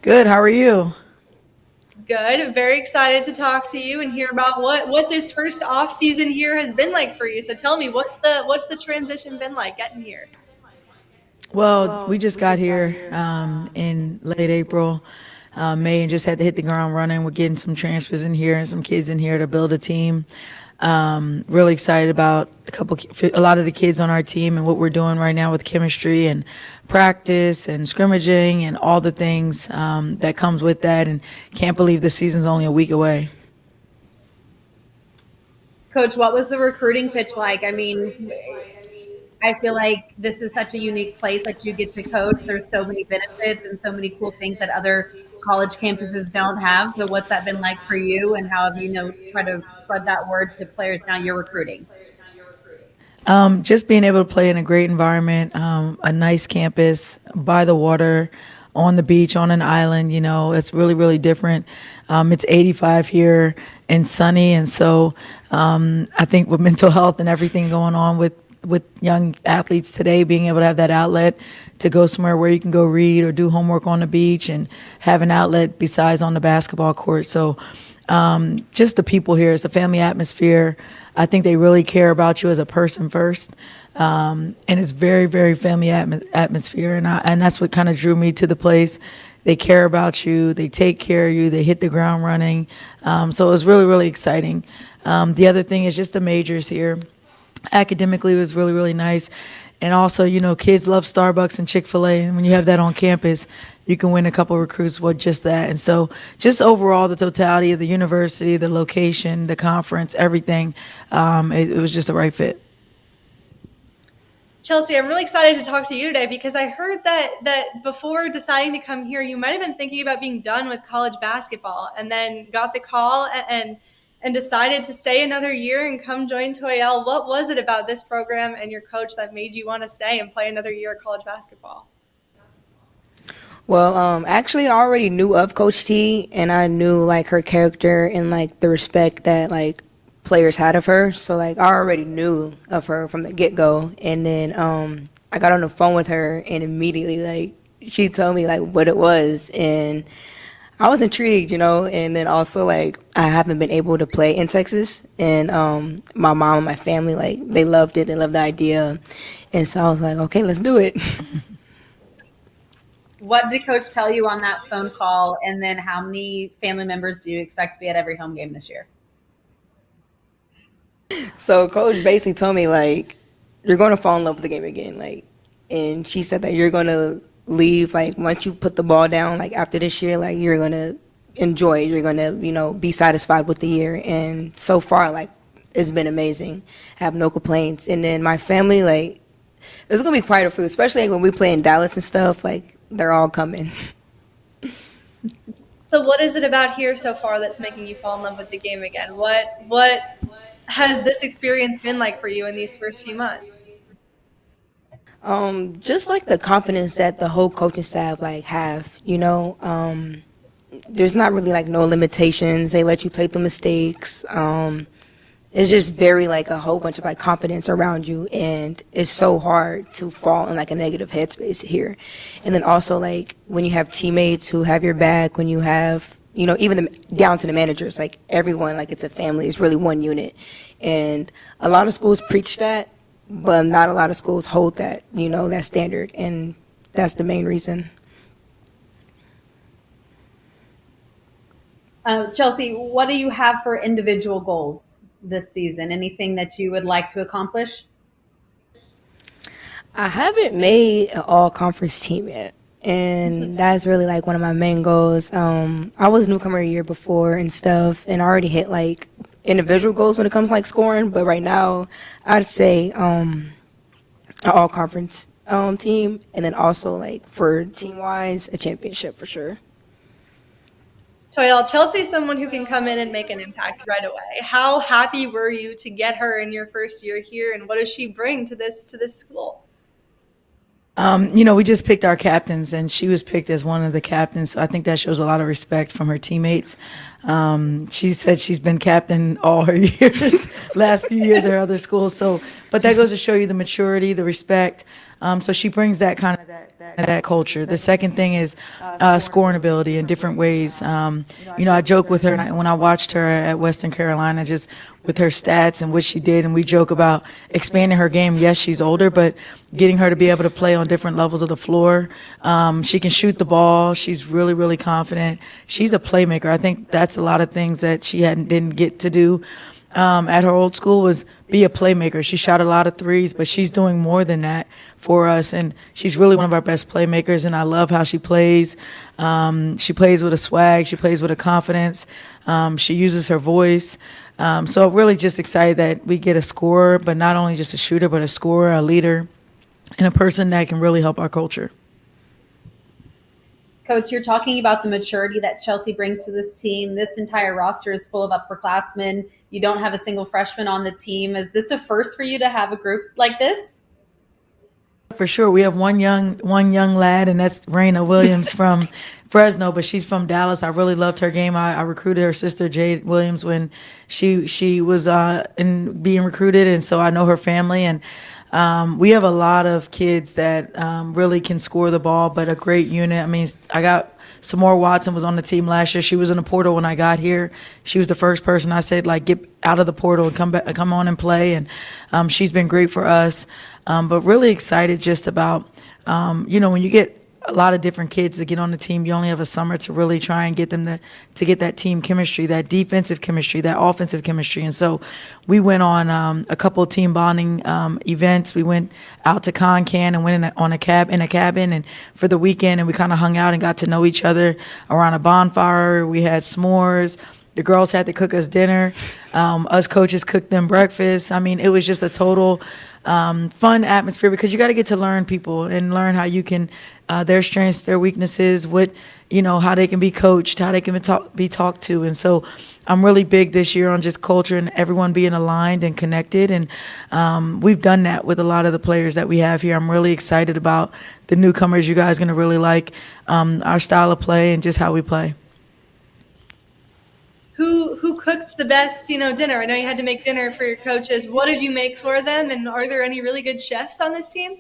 Good. How are you? Good. Very excited to talk to you and hear about what this first off season here has been like for you. So tell me, what's the transition been like getting here? Well, we just got here in late April, May, and just had to hit the ground running. We're getting some transfers in here and some kids in here to build a team. Really excited about a lot of the kids on our team and what we're doing right now with chemistry and practice and scrimmaging and all the things that comes with that, and can't believe the season's only a week away. Coach, what was the recruiting pitch like? I mean, I feel like this is such a unique place that you get to coach. There's so many benefits and so many cool things that other college campuses don't have. So what's that been like for you, and how have you tried to spread that word to players now you're recruiting? Just being able to play in a great environment, a nice campus, by the water, on the beach, on an island, it's really, really different. It's 85 here and sunny. And so I think with mental health and everything going on with young athletes today, being able to have that outlet to go somewhere where you can go read or do homework on the beach and have an outlet besides on the basketball court. So just the people here, it's a family atmosphere. I think they really care about you as a person first. And it's very, very family atmosphere. And that's what kind of drew me to the place. They care about you. They take care of you. They hit the ground running. So it was really, really exciting. The other thing is just the majors here. Academically, it was really, really nice. And also, kids love Starbucks and Chick-fil-A. And when you have that on campus, you can win a couple recruits with just that. And so just overall, the totality of the university, the location, the conference, everything, it was just the right fit. Chelsea, I'm really excited to talk to you today because I heard that before deciding to come here, you might have been thinking about being done with college basketball and then got the call and decided to stay another year and come join Toyel. What was it about this program and your coach that made you want to stay and play another year of college basketball? Well, actually, I already knew of Coach T, and I knew her character and the respect that players had of her. So I already knew of her from the get-go. And then I got on the phone with her, and immediately she told me what it was, and I was intrigued, And then also I haven't been able to play in Texas, and my mom and my family they loved it. They loved the idea, and so I was like, okay, let's do it. What did Coach tell you on that phone call? And then how many family members do you expect to be at every home game this year? So Coach basically told me, you're going to fall in love with the game again. And she said that you're going to leave, once you put the ball down, after this year, you're going to enjoy it. You're going to, be satisfied with the year. And so far, it's been amazing. I have no complaints. And then my family, it's going to be quite a few, especially when we play in Dallas and stuff, they're all coming. So what is it about here so far that's making you fall in love with the game again? What has this experience been like for you in these first few months? Just the confidence that the whole coaching staff have, there's not really no limitations. They let you play through mistakes. It's just very a whole bunch of confidence around you, and it's so hard to fall in a negative headspace here. And then also when you have teammates who have your back, when you have even down to the managers, everyone, it's a family. It's really one unit. And a lot of schools preach that, but not a lot of schools hold that, that standard. And that's the main reason. Chelsea, what do you have for individual goals this season? Anything that you would like to accomplish? I haven't made an all-conference team yet. And that's really one of my main goals. I was newcomer a year before and stuff, and I already hit individual goals when it comes scoring. But right now, I'd say an all-conference team, and then also for team-wise, a championship for sure. Toyel, Chelsea's someone who can come in and make an impact right away. How happy were you to get her in your first year here, and what does she bring to this school? We just picked our captains, and she was picked as one of the captains. So I think that shows a lot of respect from her teammates. She said she's been captain all her years, last few years at her other schools. But that goes to show you the maturity, the respect. So she brings that kind of that culture. The second thing is scoring ability in different ways. I joke with her when I watched her at Western Carolina, just with her stats and what she did, and we joke about expanding her game. Yes, she's older, but getting her to be able to play on different levels of the floor. She can shoot the ball. She's really, really confident. She's a playmaker. I think that's a lot of things that she didn't get to do at her old school was be a playmaker. She shot a lot of threes, but she's doing more than that for us, and she's really one of our best playmakers, and I love how she plays. She plays with a swag. She plays with a confidence. She uses her voice. So really just excited that we get a scorer, but not only just a shooter, but a scorer, a leader, and a person that can really help our culture. Coach, you're talking about the maturity that Chelsea brings to this team. This entire roster is full of upperclassmen. You don't have a single freshman on the team. Is this a first for you to have a group like this? For sure. We have one young lad, and that's Raina Williams from Fresno, but she's from Dallas. I really loved her game. I recruited her sister, Jade Williams, when she was being recruited, and so I know her family. And we have a lot of kids that really can score the ball, but a great unit. I mean, I got Samora Watson was on the team last year. She was in the portal when I got here. She was the first person I said, like, get out of the portal and come on and play. And she's been great for us. But really excited just about, when you get a lot of different kids that get on the team, you only have a summer to really try and get them to get that team chemistry, that defensive chemistry, that offensive chemistry. And so we went on a couple of team bonding events. We went out to Concan and went in a cabin and for the weekend, and we kind of hung out and got to know each other around a bonfire. We had s'mores. The girls had to cook us dinner. Us coaches cooked them breakfast. I mean, it was just a total fun atmosphere because you got to get to learn people and learn how you can, their strengths, their weaknesses, how they can be coached, how they can be talked to. And so I'm really big this year on just culture and everyone being aligned and connected. And we've done that with a lot of the players that we have here. I'm really excited about the newcomers. You guys are going to really like our style of play and just how we play. Who cooked the best, dinner? I know you had to make dinner for your coaches. What did you make for them? And are there any really good chefs on this team?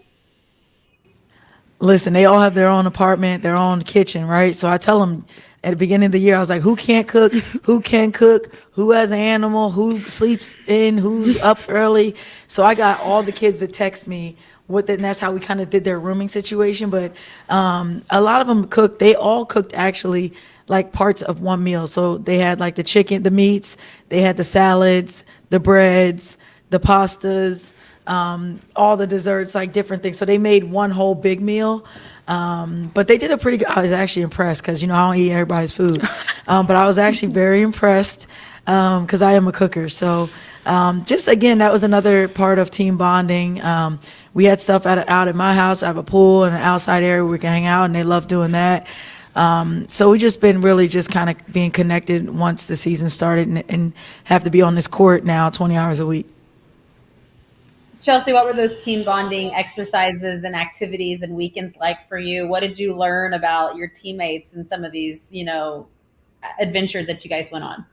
Listen, they all have their own apartment, their own kitchen, right? So I tell them at the beginning of the year, I was like, who can't cook? Who can cook? Who has an animal? Who sleeps in? Who's up early? So I got all the kids to text me and that's how we kind of did their rooming situation. But a lot of them cooked. They all cooked actually like parts of one meal. So they had like the chicken, the meats, they had the salads, the breads, the pastas, all the desserts, like different things. So they made one whole big meal. But they did a pretty good, I was actually impressed because, I don't eat everybody's food. But I was actually very impressed because I am a cooker. So just again, that was another part of team bonding. We had stuff out at my house. I have a pool and an outside area where we can hang out, and they love doing that. So we just been really just kind of being connected once the season started and have to be on this court now 20 hours a week. Chelsea, what were those team bonding exercises and activities and weekends like for you? What did you learn about your teammates and some of these, adventures that you guys went on?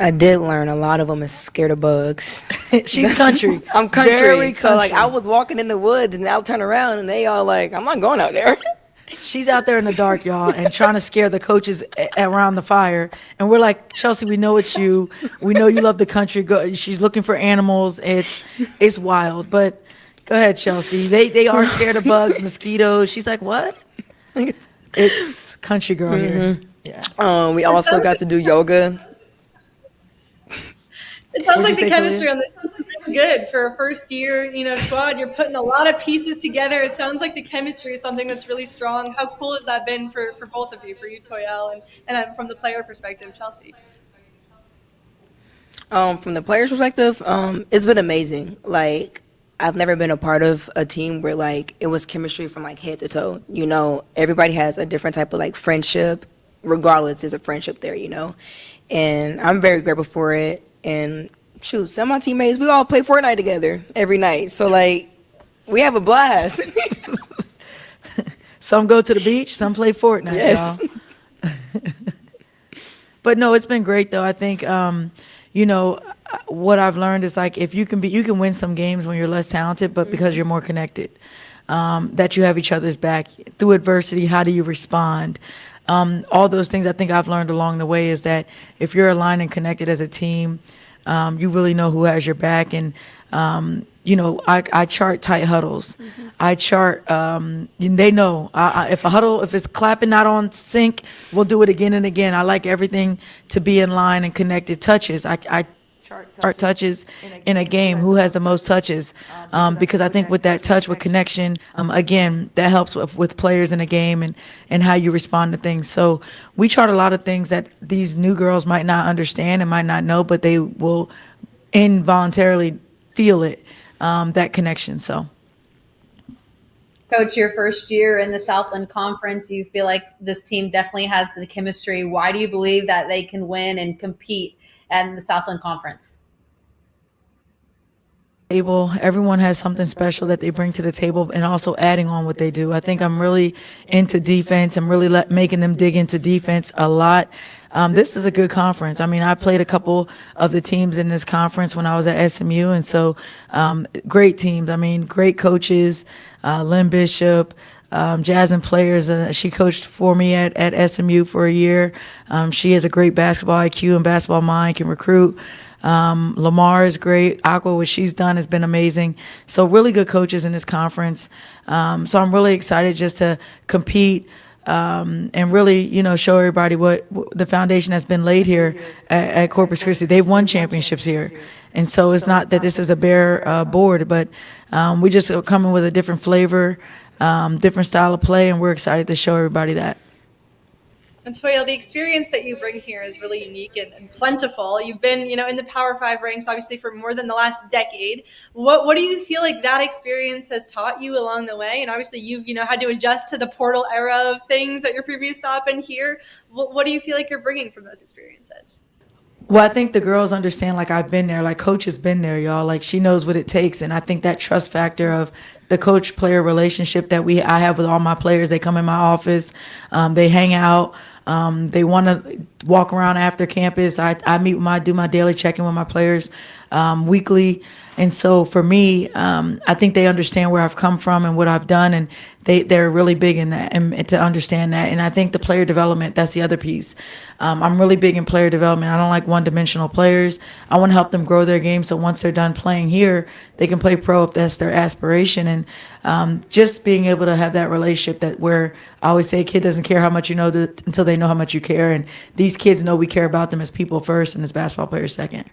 I did learn a lot of them is scared of bugs. She's country. I'm country. Very so like country. I was walking in the woods and I'll turn around and they all like, I'm not going out there. She's out there in the dark, y'all, and trying to scare the coaches around the fire. And we're like, Chelsea, we know it's you. We know you love the country. She's looking for animals. It's wild. But go ahead, Chelsea. They are scared of bugs, mosquitoes. She's like, what? It's country girl here. Yeah. We also got to do yoga. It sounds What'd like you the say, chemistry Talia? on this sounds really good for a first year, squad. You're putting a lot of pieces together. It sounds like the chemistry is something that's really strong. How cool has that been for both of you, for you, Toyel, and from the player perspective, Chelsea? From the players' perspective, it's been amazing. Like, I've never been a part of a team where, like, it was chemistry from, like, head to toe. Everybody has a different type of, like, friendship. Regardless, there's a friendship there, And I'm very grateful for it. And, shoot, some of my teammates, we all play Fortnite together every night. So, like, we have a blast. Some go to the beach, some play Fortnite, Yes. y'all. But, no, it's been great, though. I think, what I've learned is, like, if you can win some games when you're less talented, but because you're more connected, that you have each other's back. Through adversity, how do you respond? All those things I think I've learned along the way is that if you're aligned and connected as a team, you really know who has your back. And, I chart tight huddles. I chart, they know if it's clapping not on sync, we'll do it again and again. I like everything to be in line and connected. Touches. I chart touches in a game. Who has the most touches? Because I think with that touch, with connection, again, that helps with players in a game and how you respond to things. So we chart a lot of things that these new girls might not understand and might not know, but they will involuntarily feel it, that connection. So. Coach, your first year in the Southland Conference, you feel like this team definitely has the chemistry. Why do you believe that they can win and compete in the Southland Conference? Everyone has something special that they bring to the table, and also adding on what they do. I think I'm really into defense. I'm really making them dig into defense a lot. This is a good conference. I mean, I played a couple of the teams in this conference when I was at SMU, and so great teams. I mean, great coaches. Lynn Bishop, Jasmine Players. She coached for me at SMU for a year. She has a great basketball IQ and basketball mind, can recruit. Lamar is great. Aqua, what she's done has been amazing. So really good coaches in this conference. So I'm really excited just to compete and really, show everybody what the foundation has been laid here at Corpus Christi. They've won championships here. And so it's not that this is a bare board, but we just are coming with a different flavor, different style of play, and we're excited to show everybody that. And Toya, the experience that you bring here is really unique and plentiful. You've been, in the Power 5 ranks, obviously, for more than the last decade. What do you feel like that experience has taught you along the way? And obviously, you've, had to adjust to the portal era of things at your previous stop and here. What do you feel like you're bringing from those experiences? Well, I think the girls understand, like, I've been there, like Coach has been there, y'all. Like, she knows what it takes. And I think that trust factor of the coach-player relationship that I have with all my players, they come in my office, they hang out, they want to walk around after campus. I do my daily check-in with my players weekly. And so for me, I think they understand where I've come from and what I've done, and they're really big in that and to understand that. And I think the player development, that's the other piece. I'm really big in player development. I don't like one-dimensional players. I want to help them grow their game so once they're done playing here, they can play pro if that's their aspiration. And just being able to have that relationship that where I always say a kid doesn't care how much you know until they know how much you care. And these kids know we care about them as people first and as basketball players second.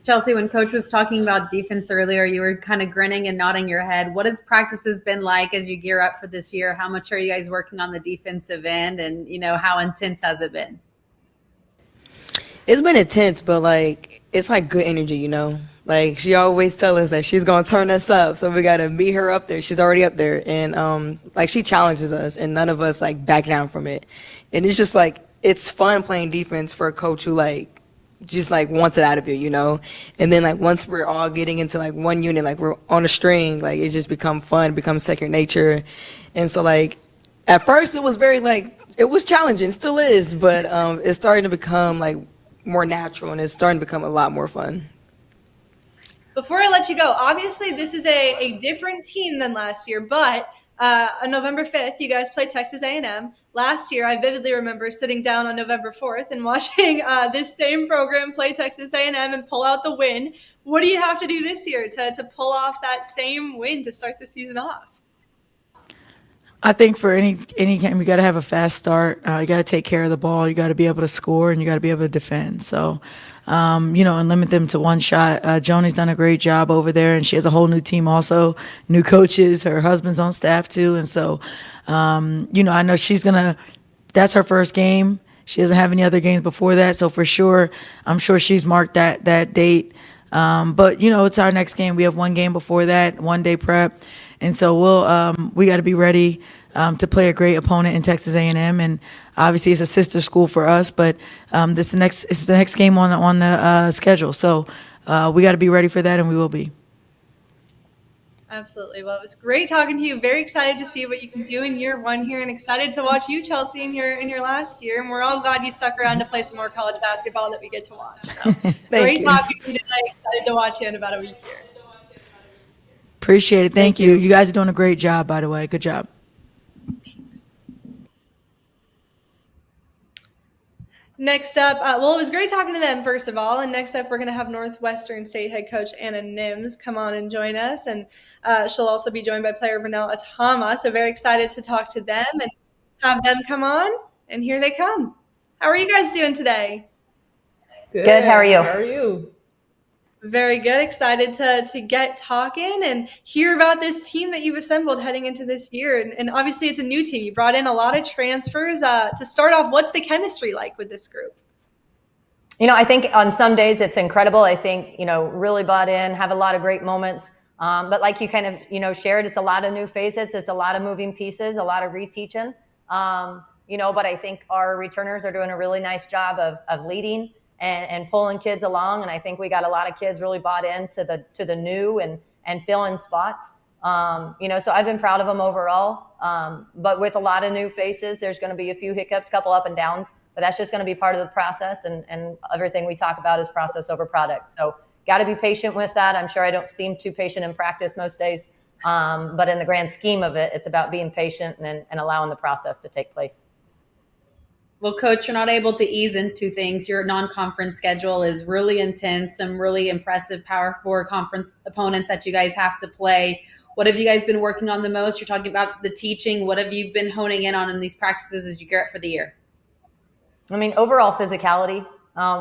Chelsea, when Coach was talking about defense earlier, you were kind of grinning and nodding your head. What has practices been like as you gear up for this year? How much are you guys working on the defensive end, and how intense has it been? It's been intense, but it's good energy, Like, she always tells us that she's gonna turn us up, so we gotta meet her up there. She's already up there, and she challenges us, and none of us back down from it. And it's just it's fun playing defense for a coach who just wants it out of you, And then once we're all getting into one unit, we're on a string, it just becomes fun, becomes second nature. And so at first it was very it was challenging, still is, but it's starting to become more natural, and it's starting to become a lot more fun. Before I let you go, obviously this is a different team than last year, but on November 5th, you guys played Texas A&M. Last year, I vividly remember sitting down on November 4th and watching this same program play Texas A&M and pull out the win. What do you have to do this year to pull off that same win to start the season off? I think for any game, you got to have a fast start. You got to take care of the ball. You got to be able to score, and you got to be able to defend. So, and limit them to one shot. Joni's done a great job over there, and she has a whole new team also, new coaches. Her husband's on staff too, and so, I know that's her first game. She doesn't have any other games before that, so for sure, I'm sure she's marked that date. But it's our next game. We have one game before that, 1 day prep. And so we got to be ready to play a great opponent in Texas A&M, and obviously it's a sister school for us. But it's the next game on the schedule, so we got to be ready for that, and we will be. Absolutely. Well, it was great talking to you. Very excited to see what you can do in year one here, and excited to watch you, Chelsea, in your last year. And we're all glad you stuck around to play some more college basketball that we get to watch. So great talking to you tonight. Excited to watch you in about a week here. Appreciate it. Thank you. You guys are doing a great job, by the way. Good job. Next up, well, it was great talking to them, first of all. And next up, we're going to have Northwestern State head coach Anna Nims come on and join us. And she'll also be joined by player Vanell Atama. So very excited to talk to them and have them come on. And here they come. How are you guys doing today? Good. How are you? How are you? Very good. Excited to get talking and hear about this team that you've assembled heading into this year. And obviously it's a new team. You brought in a lot of transfers. To start off, what's the chemistry like with this group? I think on some days it's incredible. I think, really bought in, have a lot of great moments. But like you kind of, shared, it's a lot of new faces. It's a lot of moving pieces, a lot of reteaching. But I think our returners are doing a really nice job of leading and pulling kids along. And I think we got a lot of kids really bought into the new and filling spots. So I've been proud of them overall. But with a lot of new faces, there's going to be a few hiccups, couple up and downs, but that's just going to be part of the process. And everything we talk about is process over product. So got to be patient with that. I'm sure I don't seem too patient in practice most days. But in the grand scheme of it, it's about being patient and allowing the process to take place. Well, Coach, you're not able to ease into things. Your non-conference schedule is really intense. Some really impressive Power 4 conference opponents that you guys have to play. What have you guys been working on the most? You're talking about the teaching. What have you been honing in on in these practices as you gear up for the year? Overall physicality.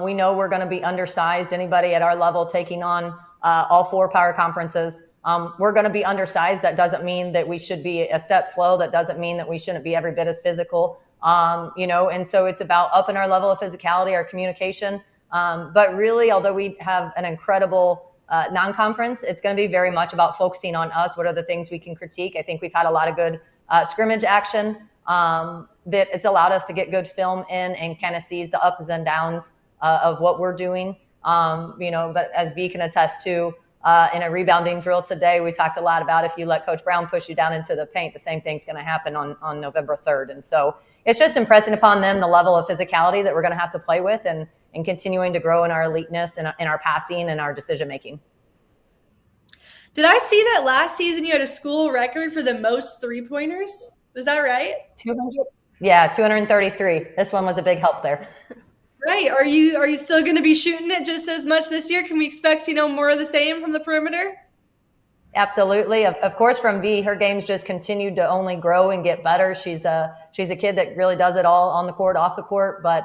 We know we're going to be undersized. Anybody at our level taking on all 4 power conferences, we're going to be undersized. That doesn't mean that we should be a step slow. That doesn't mean that we shouldn't be every bit as physical. And so it's about upping our level of physicality, our communication. But really, although we have an incredible non-conference, it's going to be very much about focusing on us. What are the things we can critique? I think we've had a lot of good scrimmage action that it's allowed us to get good film in and kind of sees the ups and downs of what we're doing. But as V can attest to, in a rebounding drill today, we talked a lot about if you let Coach Brown push you down into the paint, the same thing's going to happen on November 3rd. And so it's just impressing upon them the level of physicality that we're going to have to play with and continuing to grow in our eliteness and in our passing and our decision-making. Did I see that last season you had a school record for the most three-pointers? Was that right? 200? Yeah, 233. This one was a big help there. Right. Are you still going to be shooting it just as much this year? Can we expect, more of the same from the perimeter? Absolutely. Of course, from V, her game's just continued to only grow and get better. She's a kid that really does it all on the court, off the court. But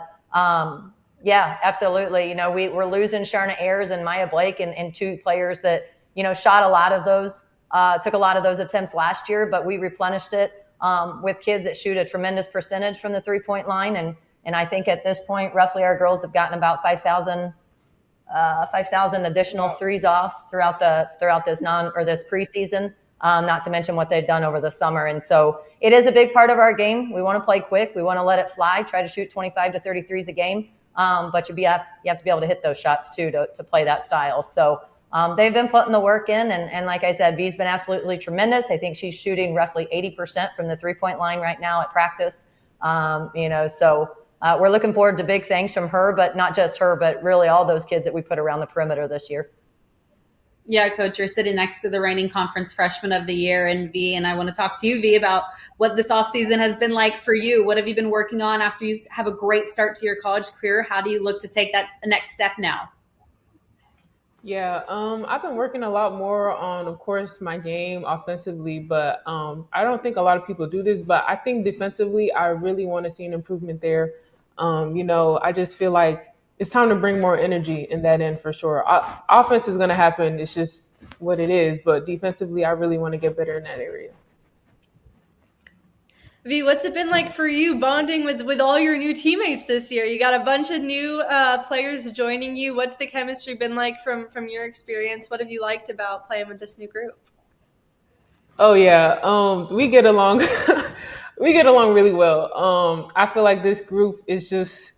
yeah, absolutely. We're losing Sharna Ayers and Maya Blake and 2 players that, shot a lot of those, took a lot of those attempts last year, but we replenished it with kids that shoot a tremendous percentage from the 3-point line. And I think at this point, roughly our girls have gotten about 5,000 additional threes off throughout this preseason, not to mention what they've done over the summer. And so it is a big part of our game. We want to play quick. We want to let it fly, try to shoot 25 to 30 threes a game. But you have to be able to hit those shots too to play that style. So they've been putting the work in. And like I said, V's been absolutely tremendous. I think she's shooting roughly 80% from the 3-point line right now at practice. So we're looking forward to big things from her, but not just her, but really all those kids that we put around the perimeter this year. Yeah, Coach, you're sitting next to the reigning conference freshman of the year in V, and I want to talk to you, V, about what this offseason has been like for you. What have you been working on after you have a great start to your college career? How do you look to take that next step now? Yeah, I've been working a lot more on, of course, my game offensively, but I don't think a lot of people do this, but I think defensively, I really want to see an improvement there. I just feel like it's time to bring more energy in that end for sure. Offense is going to happen. It's just what it is. But defensively, I really want to get better in that area. V, what's it been like for you bonding with all your new teammates this year? You got a bunch of new players joining you. What's the chemistry been like from your experience? What have you liked about playing with this new group? Oh, yeah. We get along. We get along really well. I feel like this group is just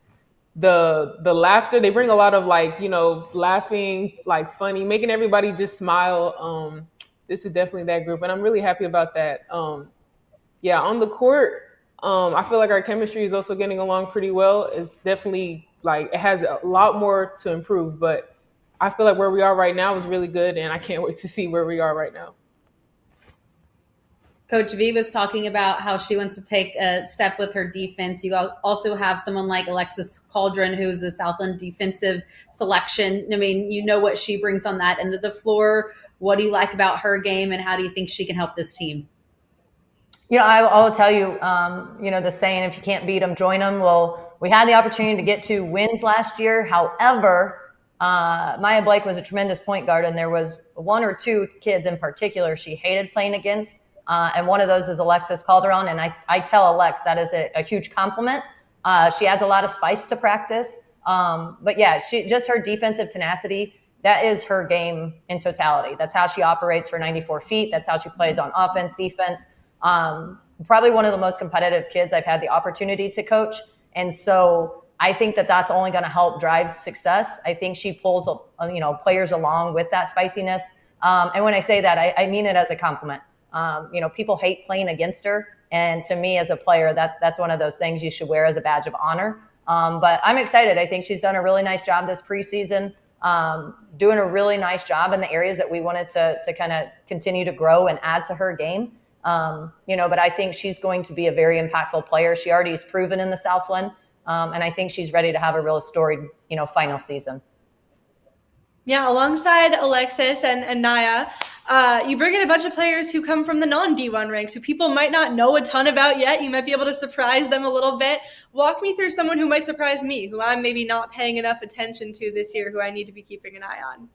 the laughter. They bring a lot of laughing, funny, making everybody just smile. This is definitely that group, and I'm really happy about that. Yeah, on the court, I feel like our chemistry is also getting along pretty well. It's definitely it has a lot more to improve, but I feel like where we are right now is really good, and I can't wait to see where we are right now. Coach V was talking about how she wants to take a step with her defense. You also have someone like Alexis Cauldron, who's the Southland defensive selection. I mean, you know what she brings on that end of the floor. What do you like about her game, and how do you think she can help this team? Yeah, I will tell you, the saying, if you can't beat them, join them. Well, we had the opportunity to get 2 wins last year. However, Maya Blake was a tremendous point guard, and there was 1 or 2 kids in particular she hated playing against. And one of those is Alexis Calderon. And I tell Alex that is a huge compliment. She adds a lot of spice to practice. But yeah, just her defensive tenacity, that is her game in totality. That's how she operates for 94 feet. That's how she plays on offense, defense. Probably one of the most competitive kids I've had the opportunity to coach. And so I think that that's only going to help drive success. I think she pulls, players along with that spiciness. And when I say that, I mean it as a compliment. People hate playing against her. And to me as a player, that's one of those things you should wear as a badge of honor. But I'm excited. I think she's done a really nice job this preseason, doing a really nice job in the areas that we wanted to kind of continue to grow and add to her game. But I think she's going to be a very impactful player. She already is proven in the Southland. And I think she's ready to have a real storied, final season. Yeah, alongside Alexis and Naya, you bring in a bunch of players who come from the non-D1 ranks, who people might not know a ton about yet. You might be able to surprise them a little bit. Walk me through someone who might surprise me, who I'm maybe not paying enough attention to this year, who I need to be keeping an eye on.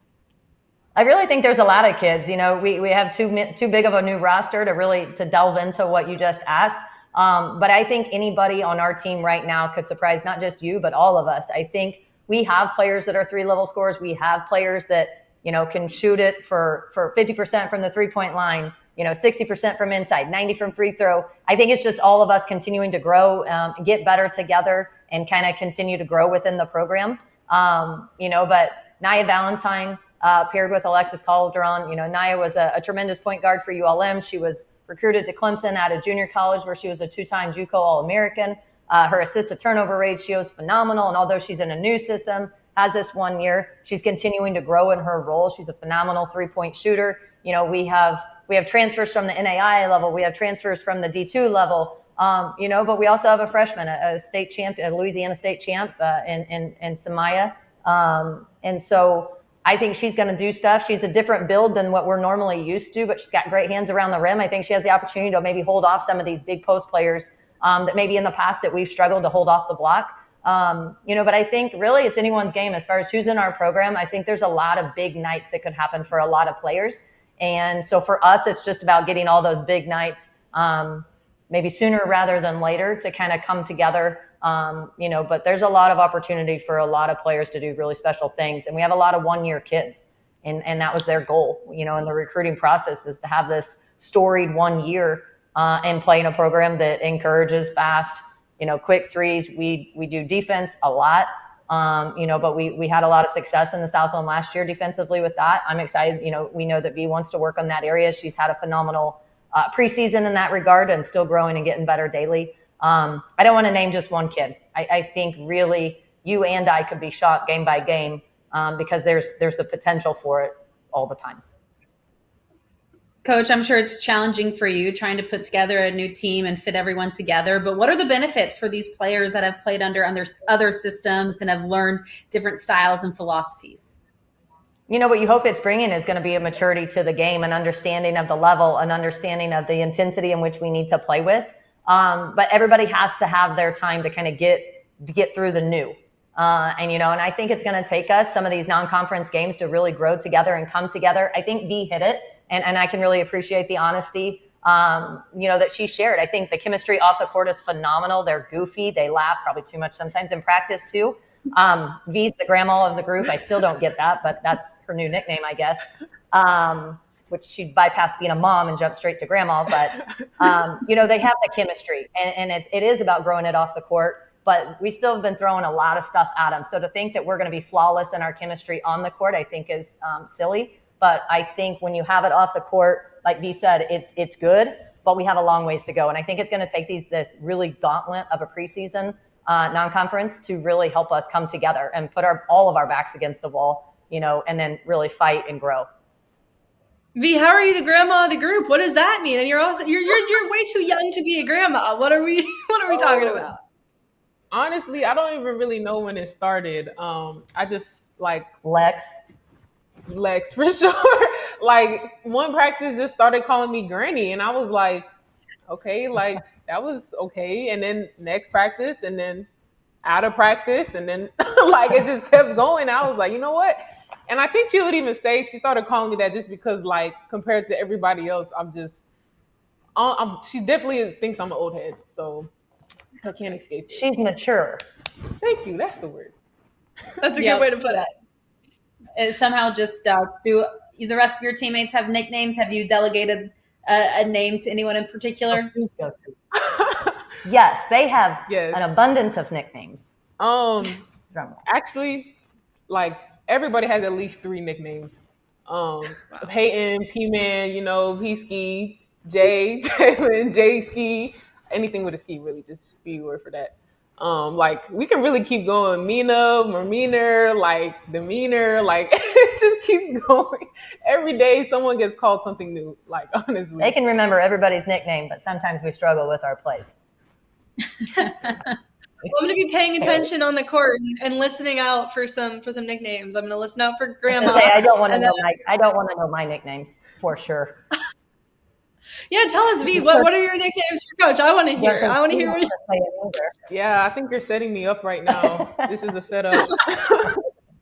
I really think there's a lot of kids. We have too big of a new roster to delve into what you just asked. But I think anybody on our team right now could surprise not just you, but all of us. I think we have players that are 3-level scorers. We have players that, can shoot it for 50% from the 3-point line, 60% from inside, 90 from free throw. I think it's just all of us continuing to grow, get better together, and kind of continue to grow within the program. But Naya Valentine, paired with Alexis Calderon, Naya was a tremendous point guard for ULM. She was recruited to Clemson out of junior college, where she was a 2-time JUCO All-American. Her assist to turnover rate, she was phenomenal. And although she's in a new system, has this 1 year, she's continuing to grow in her role. She's a phenomenal 3-point shooter. We have transfers from the NAIA level. We have transfers from the D2 level. But we also have a freshman, a state champ, a Louisiana state champ in Samaya. And so I think she's going to do stuff. She's a different build than what we're normally used to, but she's got great hands around the rim. I think she has the opportunity to maybe hold off some of these big post players that maybe in the past that we've struggled to hold off the block. But I think really it's anyone's game as far as who's in our program. I think there's a lot of big nights that could happen for a lot of players. And so for us, it's just about getting all those big nights, maybe sooner rather than later, to kind of come together. But there's a lot of opportunity for a lot of players to do really special things. And we have a lot of 1-year kids, and that was their goal, in the recruiting process, is to have this storied 1 year and play in a program that encourages fast, quick threes. We do defense a lot, but we had a lot of success in the Southland last year defensively with that. I'm excited. We know that V wants to work on that area. She's had a phenomenal preseason in that regard and still growing and getting better daily. I don't want to name just one kid. I think really you and I could be shocked game by game because there's the potential for it all the time. Coach, I'm sure it's challenging for you trying to put together a new team and fit everyone together, but what are the benefits for these players that have played under other systems and have learned different styles and philosophies? What you hope it's bringing is going to be a maturity to the game, an understanding of the level, an understanding of the intensity in which we need to play with. But everybody has to have their time to kind of get through the new. And I think it's going to take us some of these non-conference games to really grow together and come together. I think V hit it. And I can really appreciate the honesty, that she shared. I think the chemistry off the court is phenomenal. They're goofy. They laugh probably too much sometimes in practice too. V's the grandma of the group. I still don't get that, but that's her new nickname, I guess, which she bypassed being a mom and jumped straight to grandma. But, they have the chemistry and it is about growing it off the court. But we still have been throwing a lot of stuff at them. So to think that we're going to be flawless in our chemistry on the court, I think is silly. But I think when you have it off the court, like V said, it's good, but we have a long ways to go. And I think it's going to take this really gauntlet of a preseason non-conference to really help us come together and put all of our backs against the wall, and then really fight and grow. V, how are you the grandma of the group? What does that mean? And you're way too young to be a grandma. What are we talking about? Honestly, I don't even really know when it started. I just like Lex for sure. Like one practice just started calling me granny, and I was like, okay, like that was okay. And then next practice, and then out of practice, and then like it just kept going. I was like, you know what? And I think she would even say she started calling me that just because, like, compared to everybody else, she definitely thinks I'm an old head, so I can't escape it. She's mature. Thank you. That's the word. That's a good way to put it. And somehow just do the rest of your teammates have nicknames? Have you delegated a name to anyone in particular? Yes, they have an abundance of nicknames. Actually, like everybody has at least 3 nicknames. Peyton, P-Man, P-Ski, Jay, Jalen, J-Ski, anything with a ski, really, just ski word for that. Like we can really keep going. Mina, Merminer, like demeanor, like it just keeps going. Every day someone gets called something new, like honestly. They can remember everybody's nickname, but sometimes we struggle with our plays. I'm going to be paying attention on the court and listening out for some nicknames. I'm going to listen out for grandma. I don't want to know my nicknames for sure. Yeah, tell us, V. What are your nicknames for Coach? I want to hear. I want to hear what you. Yeah, I think you're setting me up right now. This is a setup. What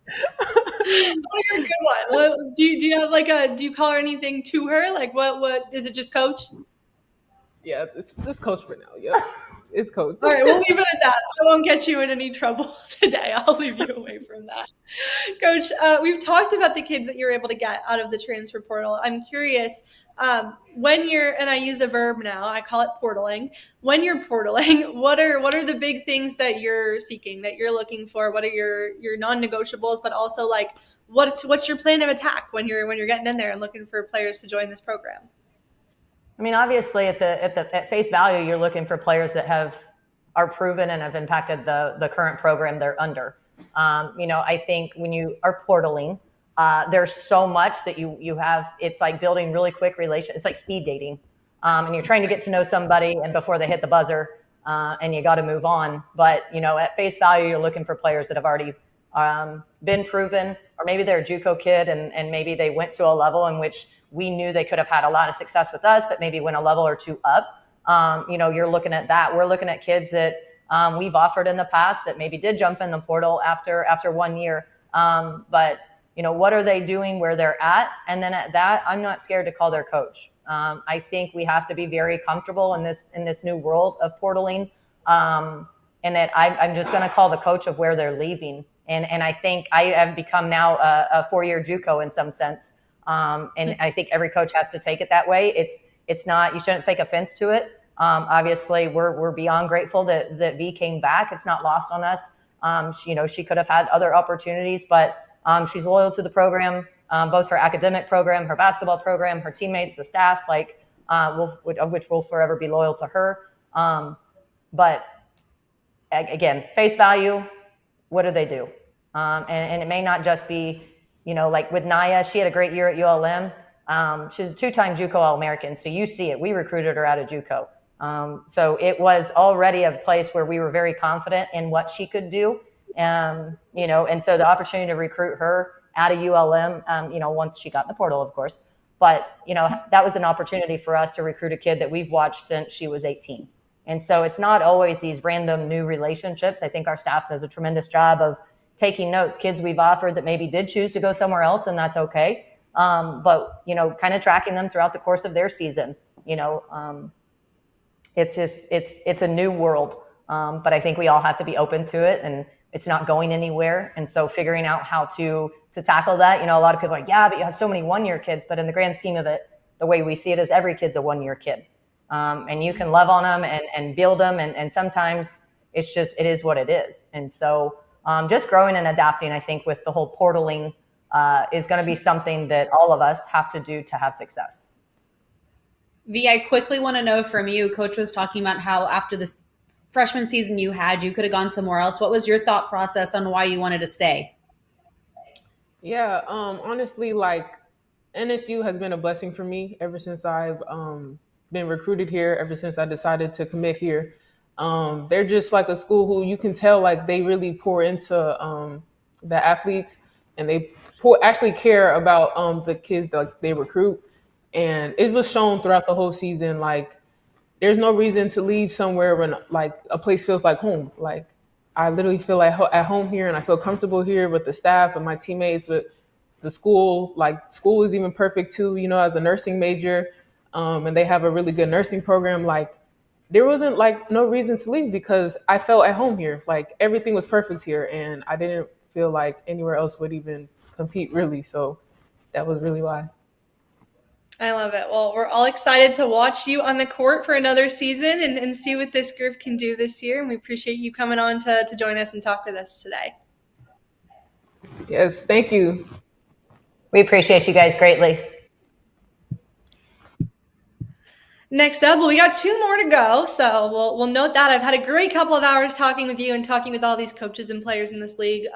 are your good one? What, do you have do you call her anything to her? Like what is it? Just Coach? Yeah, it's Coach for now. Yeah, it's Coach. All right, we'll leave it at that. I won't get you in any trouble today. I'll leave you away from that. Coach, we've talked about the kids that you're able to get out of the transfer portal. I'm curious, when you're, and I use a verb now, I call it portaling. When you're portaling, what are the big things that you're seeking, that you're looking for? What are your non-negotiables, but also like what's your plan of attack when you're getting in there and looking for players to join this program? I mean, obviously, at face value, you're looking for players that are proven and have impacted the current program they're under. I think when you are portaling, there's so much that you have. It's like building really quick relations. It's like speed dating, and you're trying to get to know somebody, and before they hit the buzzer, and you got to move on. But at face value, you're looking for players that have already been proven, or maybe they're a JUCO kid, and maybe they went to a level in which we knew they could have had a lot of success with us, but maybe went a level or two up. You're looking at that. We're looking at kids that we've offered in the past that maybe did jump in the portal after 1 year. But what are they doing where they're at? And then at that, I'm not scared to call their coach. I think we have to be very comfortable in this new world of portaling. And that I'm just going to call the coach of where they're leaving. And I think I have become now a 4-year JUCO in some sense. And I think every coach has to take it that way. It's not, you shouldn't take offense to it. Obviously we're beyond grateful that V came back. It's not lost on us. She could have had other opportunities, but she's loyal to the program, both her academic program, her basketball program, her teammates, the staff, of which we'll forever be loyal to her. But again, face value, what do they do? And it may not just be, like with Naya, she had a great year at ULM. She's a 2-time JUCO All-American, so you see it. We recruited her out of JUCO. So it was already a place where we were very confident in what she could do. And so the opportunity to recruit her out of ULM, once she got in the portal, of course, but, that was an opportunity for us to recruit a kid that we've watched since she was 18. And so it's not always these random new relationships. I think our staff does a tremendous job of taking notes, kids we've offered that maybe did choose to go somewhere else, and that's okay. But, kind of tracking them throughout the course of their season, it's a new world. But I think we all have to be open to it, and it's not going anywhere. And so figuring out how to tackle that, a lot of people are like, yeah, but you have so many 1-year kids. But in the grand scheme of it, the way we see it is every kid's a 1-year kid. And you can love on them and build them. And sometimes it is what it is. And so just growing and adapting, I think, with the whole portaling is going to be something that all of us have to do to have success. V, I quickly want to know from you, Coach was talking about how after this freshman season you could have gone somewhere else. What was your thought process on why you wanted to stay? Yeah, honestly, NSU has been a blessing for me ever since I've been recruited here, ever since I decided to commit here. They're just like a school who you can tell like they really pour into the athletes, and they actually care about the kids that they recruit. And it was shown throughout the whole season, like there's no reason to leave somewhere when like a place feels like home. Like I literally feel like at home here, and I feel comfortable here with the staff and my teammates, with the school. Like school is even perfect too, you know, as a nursing major, and they have a really good nursing program. Like there wasn't like no reason to leave because I felt at home here. Like everything was perfect here, and I didn't feel like anywhere else would even compete really. So that was really why. I love it. Well, we're all excited to watch you on the court for another season and see what this group can do this year. And we appreciate you coming on to join us and talk with us today. Yes, thank you. We appreciate you guys greatly. Next up, well, we got 2 more to go, so we'll note that. I've had a great couple of hours talking with you and talking with all these coaches and players in this league.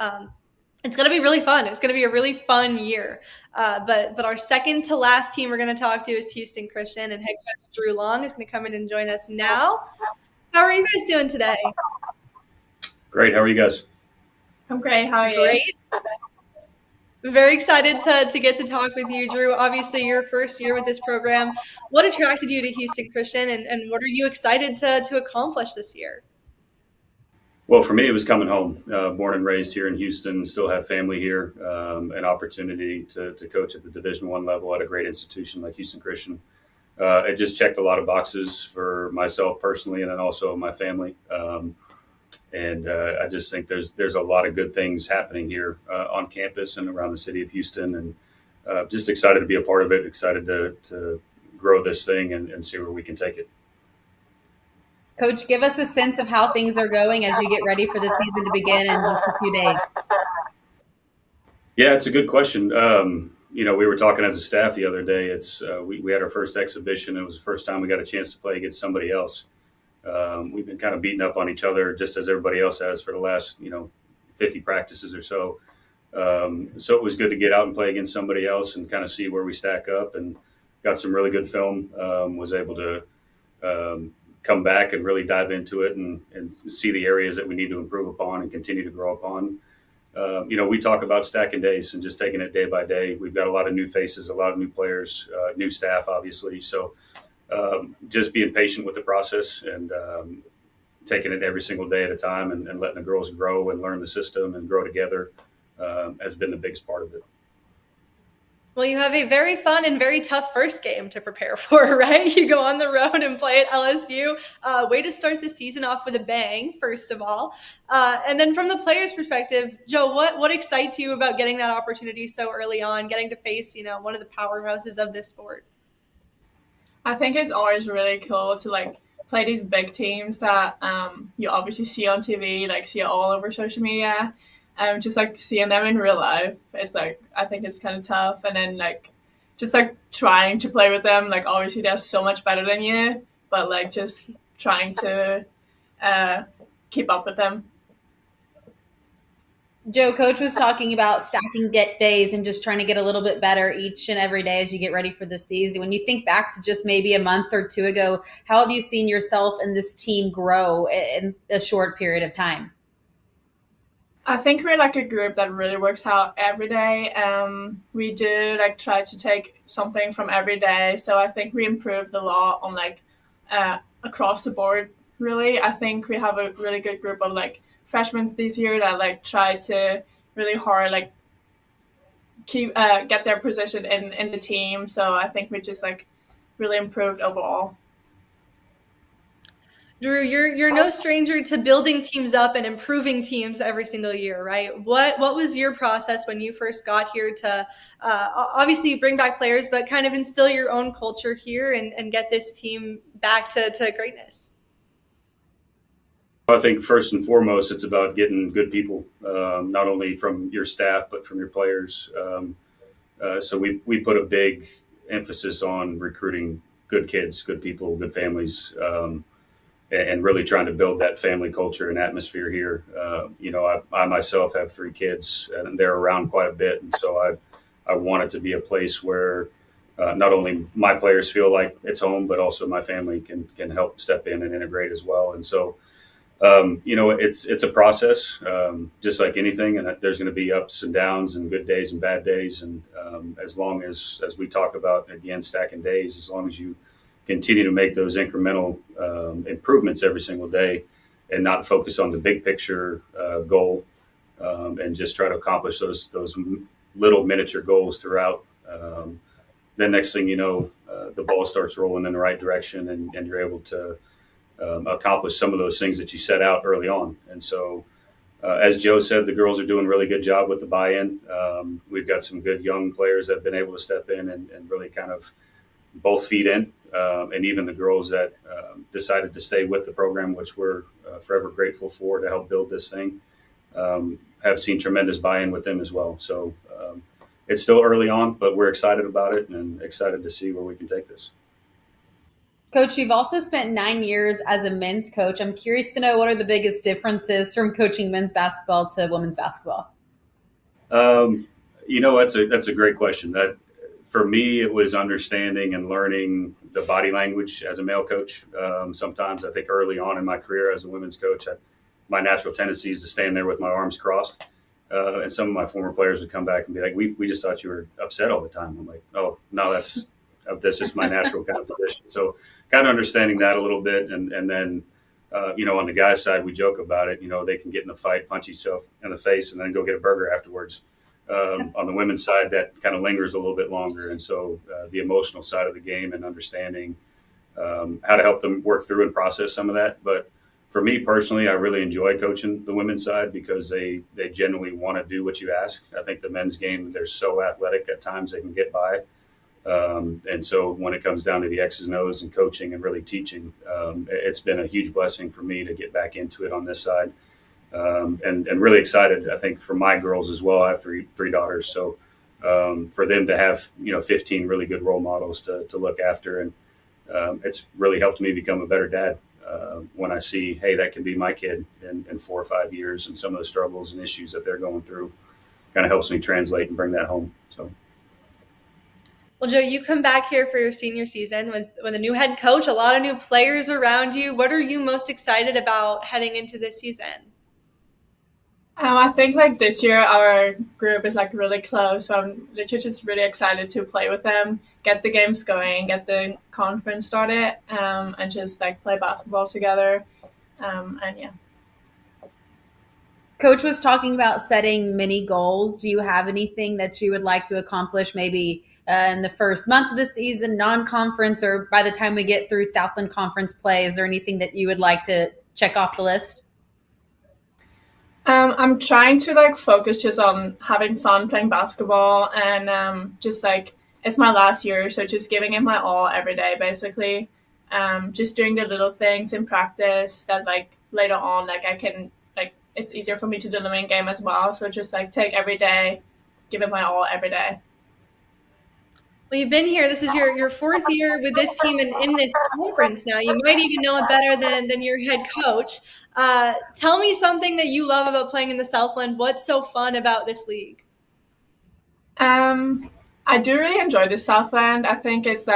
It's going to be really fun. It's going to be a really fun year. But our second to last team we're going to talk to is Houston Christian, and head coach Drew Long is going to come in and join us now. How are you guys doing today? Great. How are you guys? I'm great. How are you? Great. Very excited to get to talk with you, Drew. Obviously, your first year with this program. What attracted you to Houston Christian, and what are you excited to accomplish this year? Well, for me, it was coming home. Born and raised here in Houston, still have family here, an opportunity to coach at the Division I level at a great institution like Houston Christian. It just checked a lot of boxes for myself personally, and then also my family. I just think there's a lot of good things happening here on campus and around the city of Houston, and just excited to be a part of it, excited to grow this thing and see where we can take it. Coach, give us a sense of how things are going as you get ready for the season to begin in just a few days. Yeah, it's a good question. We were talking as a staff the other day. We had our first exhibition. It was the first time we got a chance to play against somebody else. We've been kind of beating up on each other just as everybody else has for the last, 50 practices or so. So it was good to get out and play against somebody else and kind of see where we stack up, and got some really good film, was able to come back and really dive into it and see the areas that we need to improve upon and continue to grow upon. We talk about stacking days and just taking it day by day. We've got a lot of new faces, a lot of new players, new staff, obviously. So just being patient with the process and taking it every single day at a time and letting the girls grow and learn the system and grow together has been the biggest part of it. Well, you have a very fun and very tough first game to prepare for, right? You go on the road and play at LSU. Way to start the season off with a bang, first of all. And then from the players' perspective, Joe, what excites you about getting that opportunity so early on, getting to face, one of the powerhouses of this sport? I think it's always really cool to play these big teams that you obviously see on TV, see it all over social media. Just seeing them in real life, it's I think it's kind of tough. And then just trying to play with them, obviously they're so much better than you, but just trying to keep up with them. Joe, Coach was talking about stacking days and just trying to get a little bit better each and every day as you get ready for the season. When you think back to just maybe a month or two ago, how have you seen yourself and this team grow in a short period of time? I think we're a group that really works out every day. We do try to take something from every day. So I think we improved a lot on across the board, really. I think we have a really good group of freshmen this year that try to really hard keep get their position in the team. So I think we just really improved overall. Drew, you're no stranger to building teams up and improving teams every single year, right? What was your process when you first got here to obviously bring back players, but kind of instill your own culture here and get this team back to greatness? I think first and foremost, it's about getting good people, not only from your staff, but from your players. So we put a big emphasis on recruiting good kids, good people, good families, and really trying to build that family culture and atmosphere here. I myself have 3 kids, and they're around quite a bit. And so I want it to be a place where not only my players feel like it's home, but also my family can help step in and integrate as well. And so, it's a process, just like anything, and there's going to be ups and downs and good days and bad days. And as long as we talk about, again, stacking days, as long as you continue to make those incremental improvements every single day and not focus on the big picture goal, and just try to accomplish those little miniature goals throughout, then next thing you know, the ball starts rolling in the right direction, and you're able to accomplish some of those things that you set out early on. And so, as Joe said, the girls are doing a really good job with the buy-in. We've got some good young players that have been able to step in and really kind of both feed in, and even the girls that decided to stay with the program, which we're forever grateful for to help build this thing, have seen tremendous buy-in with them as well. So it's still early on, but we're excited about it and excited to see where we can take this. Coach, you've also spent 9 years as a men's coach. I'm curious to know, what are the biggest differences from coaching men's basketball to women's basketball? That's a great question. That, for me, it was understanding and learning the body language as a male coach. Sometimes I think early on in my career as a women's coach, my natural tendency is to stand there with my arms crossed. And some of my former players would come back and be like, we just thought you were upset all the time. I'm like, oh, no, that's just my natural kind of position. So kind of understanding that a little bit. And then, on the guys' side, we joke about it. They can get in a fight, punch each other in the face, and then go get a burger afterwards. On the women's side, that kind of lingers a little bit longer. And so the emotional side of the game and understanding how to help them work through and process some of that. But for me personally, I really enjoy coaching the women's side because they genuinely want to do what you ask. I think the men's game, they're so athletic at times they can get by. And so when it comes down to the X's and O's and coaching and really teaching, it's been a huge blessing for me to get back into it on this side. And really excited, I think, for my girls as well. I have three daughters. So for them to have, 15 really good role models to look after. And it's really helped me become a better dad. When I see, hey, that can be my kid in 4 or 5 years, and some of the struggles and issues that they're going through kind of helps me translate and bring that home. So. Well, Joe, you come back here for your senior season with a new head coach, a lot of new players around you. What are you most excited about heading into this season? I think this year our group is really close. So I'm literally just really excited to play with them, get the games going, get the conference started, and just play basketball together. And yeah. Coach was talking about setting mini goals. Do you have anything that you would like to accomplish maybe in the first month of the season, non-conference, or by the time we get through Southland Conference play? Is there anything that you would like to check off the list? I'm trying to focus just on having fun playing basketball, and just it's my last year, so just giving it my all every day, basically. Just doing the little things in practice that later on I can it's easier for me to do in the main game as well. So just take every day, give it my all every day. Well, you've been here. This is your fourth year with this team in this conference now. You might even know it better than your head coach. Tell me something that you love about playing in the Southland. What's so fun about this league? I do really enjoy the Southland. I think it's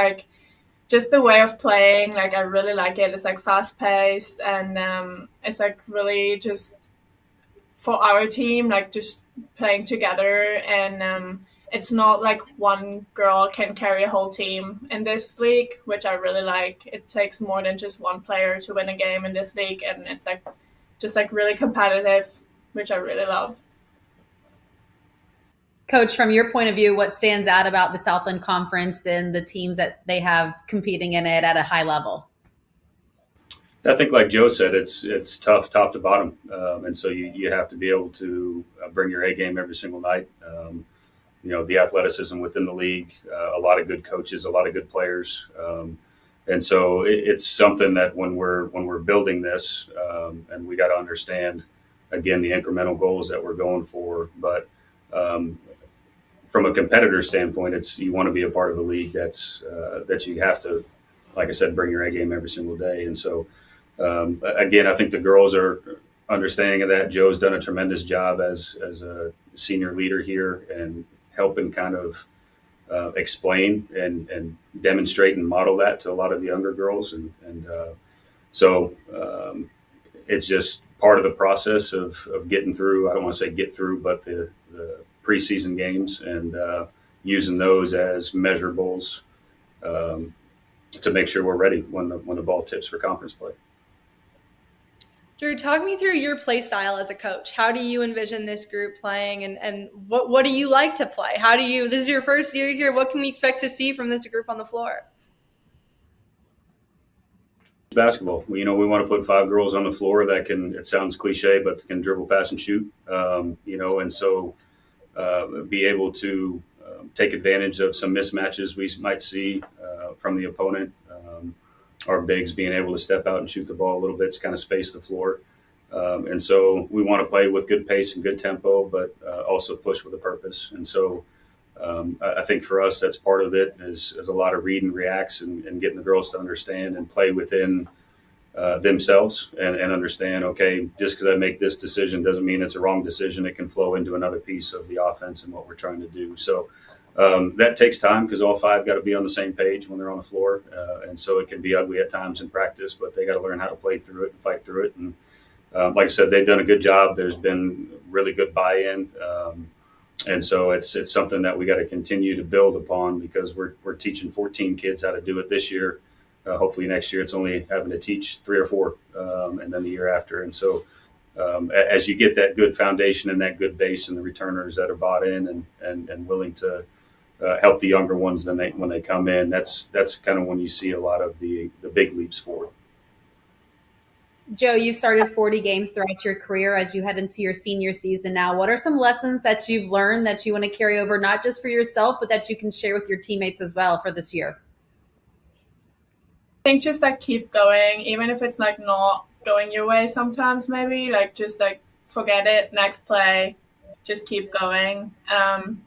just the way of playing. I really like it. It's fast paced, and it's really just for our team, just playing together, and it's not one girl can carry a whole team in this league, which I really like. It takes more than just one player to win a game in this league, and it's just really competitive, which I really love. Coach, from your point of view, what stands out about the Southland Conference and the teams that they have competing in it at a high level? I think, like Joe said, it's tough top to bottom, and so you have to be able to bring your A game every single night. The athleticism within the league, a lot of good coaches, a lot of good players, and so it's something that when we're building this, and we got to understand again the incremental goals that we're going for, but from a competitor standpoint, you want to be a part of a league that you have to, like I said, bring your A game every single day, and so. Again, I think the girls are understanding of that. Joe's done a tremendous job as a senior leader here and helping kind of explain and demonstrate and model that to a lot of the younger girls. So it's just part of the process of getting through. I don't want to say get through, but the preseason games and using those as measurables to make sure we're ready when the ball tips for conference play. Drew, talk me through your play style as a coach. How do you envision this group playing, and what do you like to play? This is your first year here. What can we expect to see from this group on the floor? Basketball. We want to put 5 girls on the floor that can, it sounds cliche, but can dribble, pass, and shoot. And so be able to take advantage of some mismatches we might see from the opponent. Our bigs being able to step out and shoot the ball a little bit to kind of space the floor. And so we want to play with good pace and good tempo, but also push with a purpose. And so I think for us, that's part of it is a lot of read and reacts and getting the girls to understand and play within themselves and understand, okay, just because I make this decision doesn't mean it's a wrong decision. It can flow into another piece of the offense and what we're trying to do. So that takes time because all 5 got to be on the same page when they're on the floor. And so it can be ugly at times in practice, but they got to learn how to play through it and fight through it. And like I said, they've done a good job. There's been really good buy-in. And so it's something that we got to continue to build upon because we're teaching 14 kids how to do it this year. Hopefully next year it's only having to teach 3 or 4 and then the year after. And so as you get that good foundation and that good base and the returners that are bought in and willing to help the younger ones when they come in, that's kind of when you see a lot of the big leaps forward. Joe, you've started 40 games throughout your career as you head into your senior season now. What are some lessons that you've learned that you want to carry over, not just for yourself, but that you can share with your teammates as well for this year? I think just keep going, even if it's not going your way sometimes, maybe just forget it, next play, just keep going.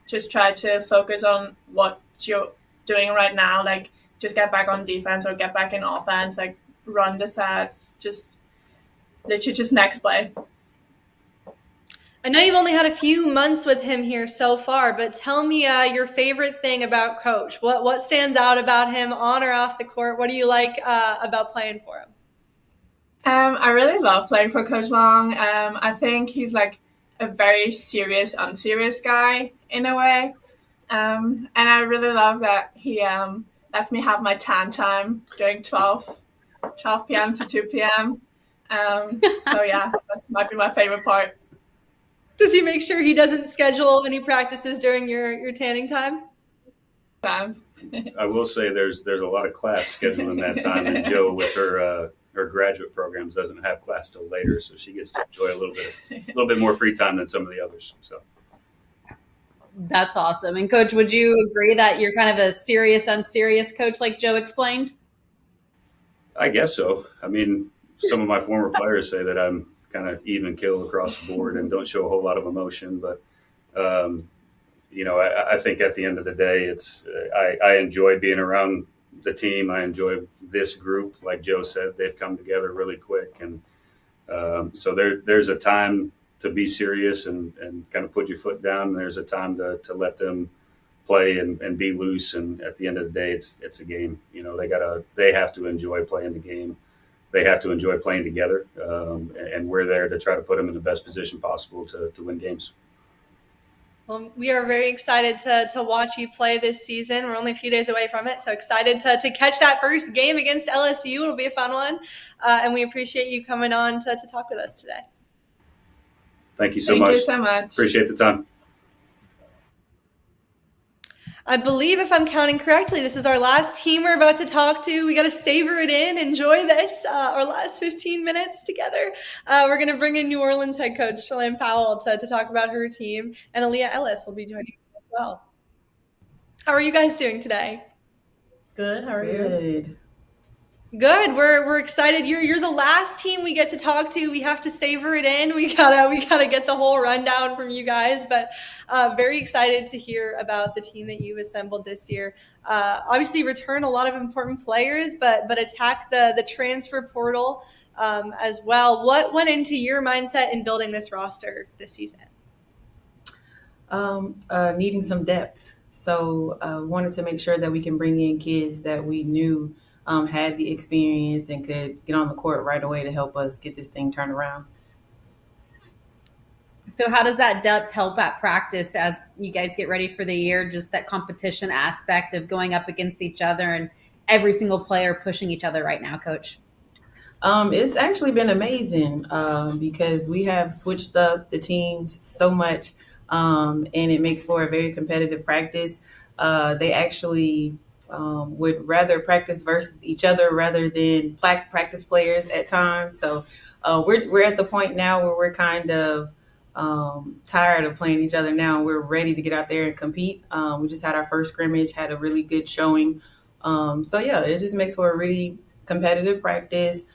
Just try to focus on what you're doing right now, just get back on defense or get back in offense, run the sets, just literally just next play. I know you've only had a few months with him here so far, but tell me your favorite thing about Coach. What stands out about him on or off the court? What do you like about playing for him? I really love playing for Coach Long. I think he's a very serious, unserious guy in a way. And I really love that he lets me have my tan time during 12 p.m. to 2 p.m. So yeah, that might be my favorite part. Does he make sure he doesn't schedule any practices during your tanning time? I will say there's a lot of class scheduled in that time, and Joe with her graduate programs doesn't have class till later, so she gets to enjoy a little bit more free time than some of the others. So that's awesome. And Coach, would you agree that you're kind of a serious, unserious coach like Joe explained? I guess so. I mean, some of my former players say that I'm kind of even keel across the board and don't show a whole lot of emotion. But, I think at the end of the day, I enjoy being around the team. I enjoy this group. Like Joe said, they've come together really quick. And so there's a time to be serious and kind of put your foot down. And there's a time to let them play and be loose. And at the end of the day, it's a game. They have to enjoy playing the game. They have to enjoy playing together, and we're there to try to put them in the best position possible to win games. Well, we are very excited to watch you play this season. We're only a few days away from it, so excited to catch that first game against LSU. It'll be a fun one, and we appreciate you coming on to talk with us today. Thank you so much. Thank you so much. Appreciate the time. I believe, if I'm counting correctly, this is our last team we're about to talk to. We got to savor it in, enjoy this, our last 15 minutes together. We're going to bring in New Orleans head coach Trelane Powell to talk about her team, and Aaliyah Ellis will be joining us as well. How are you guys doing today? Good. How are you? Good. We're excited. You're the last team we get to talk to. We have to savor it in. We gotta get the whole rundown from you guys. But very excited to hear about the team that you assembled this year. Obviously, return a lot of important players, but attack the transfer portal as well. What went into your mindset in building this roster this season? Needing some depth. So wanted to make sure that we can bring in kids that we knew had the experience and could get on the court right away to help us get this thing turned around. So how does that depth help at practice as you guys get ready for the year? Just that competition aspect of going up against each other and every single player pushing each other right now, Coach? It's actually been amazing because we have switched up the teams so much, and it makes for a very competitive practice. They actually would rather practice versus each other rather than practice players at times. So we're at the point now where we're kind of tired of playing each other now. We're ready to get out there and compete. We just had our first scrimmage, had a really good showing. So yeah, it just makes for a really competitive practice.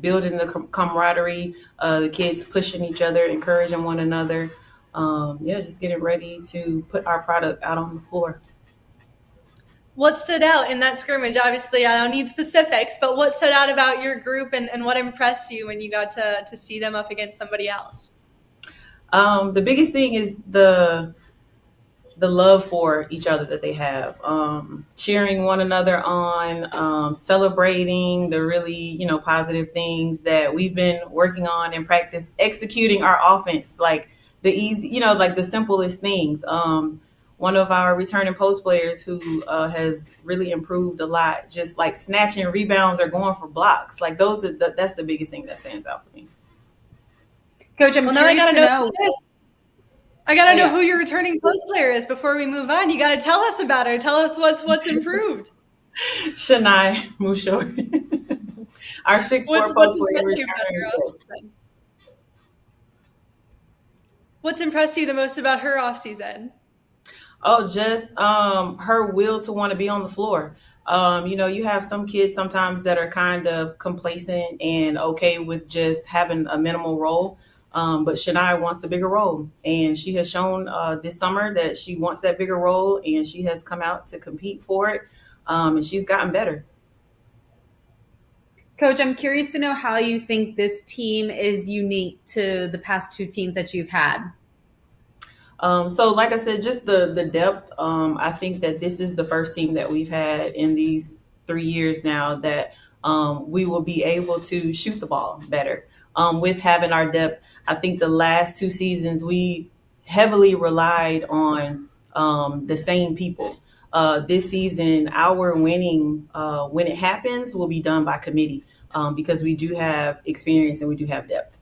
Building the camaraderie, the kids pushing each other, encouraging one another. Just getting ready to put our product out on the floor. What stood out in that scrimmage? Obviously, I don't need specifics, but what stood out about your group and what impressed you when you got to see them up against somebody else? The biggest thing is the love for each other that they have, cheering one another on, celebrating the really, positive things that we've been working on in practice, executing our offense, like the easy, like the simplest things. One of our returning post players who has really improved a lot, just like snatching rebounds or going for blocks. Like that's the biggest thing that stands out for me. Coach, I'm curious to know. I got to know who your returning post player is before we move on. You got to tell us about her. Tell us what's improved. Shania Musho, our 6'4" post player. What's impressed you the most about her offseason? Oh, just her will to want to be on the floor. You have some kids sometimes that are kind of complacent and okay with just having a minimal role. But Shania wants a bigger role, and she has shown this summer that she wants that bigger role, and she has come out to compete for it, and she's gotten better. Coach, I'm curious to know how you think this team is unique to the past two teams that you've had. So like I said, just the depth, I think that this is the first team that we've had in these 3 years now that we will be able to shoot the ball better. With having our depth, I think the last 2 seasons, we heavily relied on the same people. This season, our winning, when it happens, will be done by committee because we do have experience and we do have depth.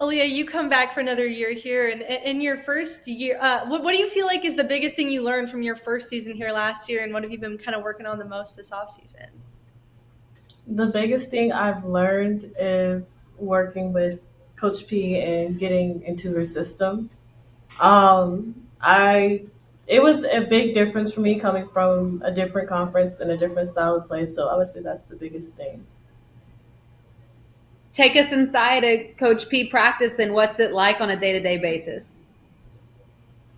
Aaliyah, you come back for another year here, and in your first year, what do you feel like is the biggest thing you learned from your first season here last year, and what have you been kind of working on the most this offseason? The biggest thing I've learned is working with Coach P and getting into her system. It was a big difference for me coming from a different conference and a different style of play, so I would say that's the biggest thing. Take us inside a Coach P practice, and what's it like on a day-to-day basis?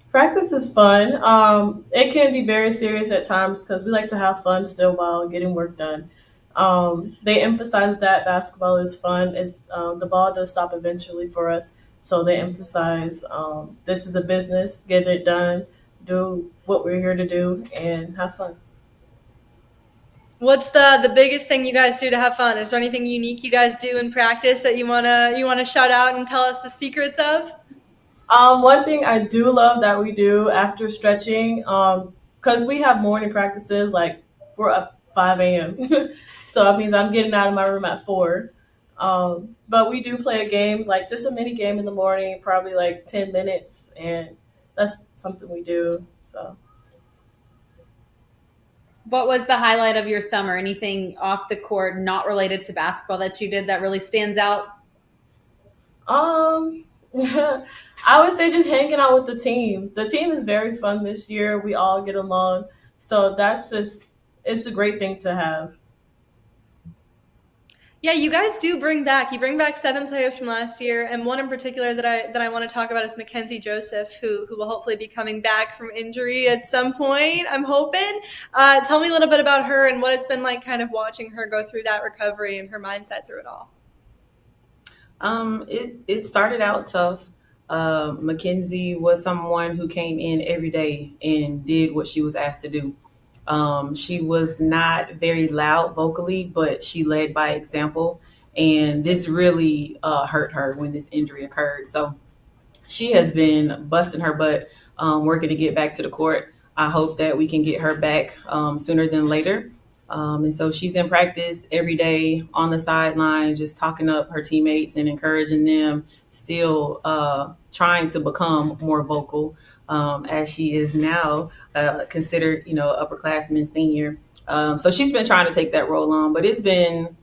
Practice is fun. It can be very serious at times because we like to have fun still while getting work done. They emphasize that basketball is fun. The ball does stop eventually for us, so they emphasize this is a business, get it done, do what we're here to do, and have fun. What's the biggest thing you guys do to have fun? Is there anything unique you guys do in practice that you wanna shout out and tell us the secrets of? One thing I do love that we do after stretching, because we have morning practices, like we're up 5 a.m. So that means I'm getting out of my room at 4. But we do play a game, like just a mini game in the morning, probably like 10 minutes, and that's something we do. So. What was the highlight of your summer? Anything off the court not related to basketball that you did that really stands out? I would say just hanging out with the team. The team is very fun this year. We all get along. So it's a great thing to have. Yeah, you guys do bring back. You bring back 7 players from last year, and one in particular that I want to talk about is Mackenzie Joseph, who will hopefully be coming back from injury at some point, I'm hoping. Tell me a little bit about her and what it's been like kind of watching her go through that recovery and her mindset through it all. It started out tough. Mackenzie was someone who came in every day and did what she was asked to do. She was not very loud vocally, but she led by example. And this really hurt her when this injury occurred. So she has been busting her butt, working to get back to the court. I hope that we can get her back sooner than later. And so she's in practice every day on the sideline, just talking up her teammates and encouraging them, still trying to become more vocal as she is now considered, upperclassman senior. So she's been trying to take that role on, but it's been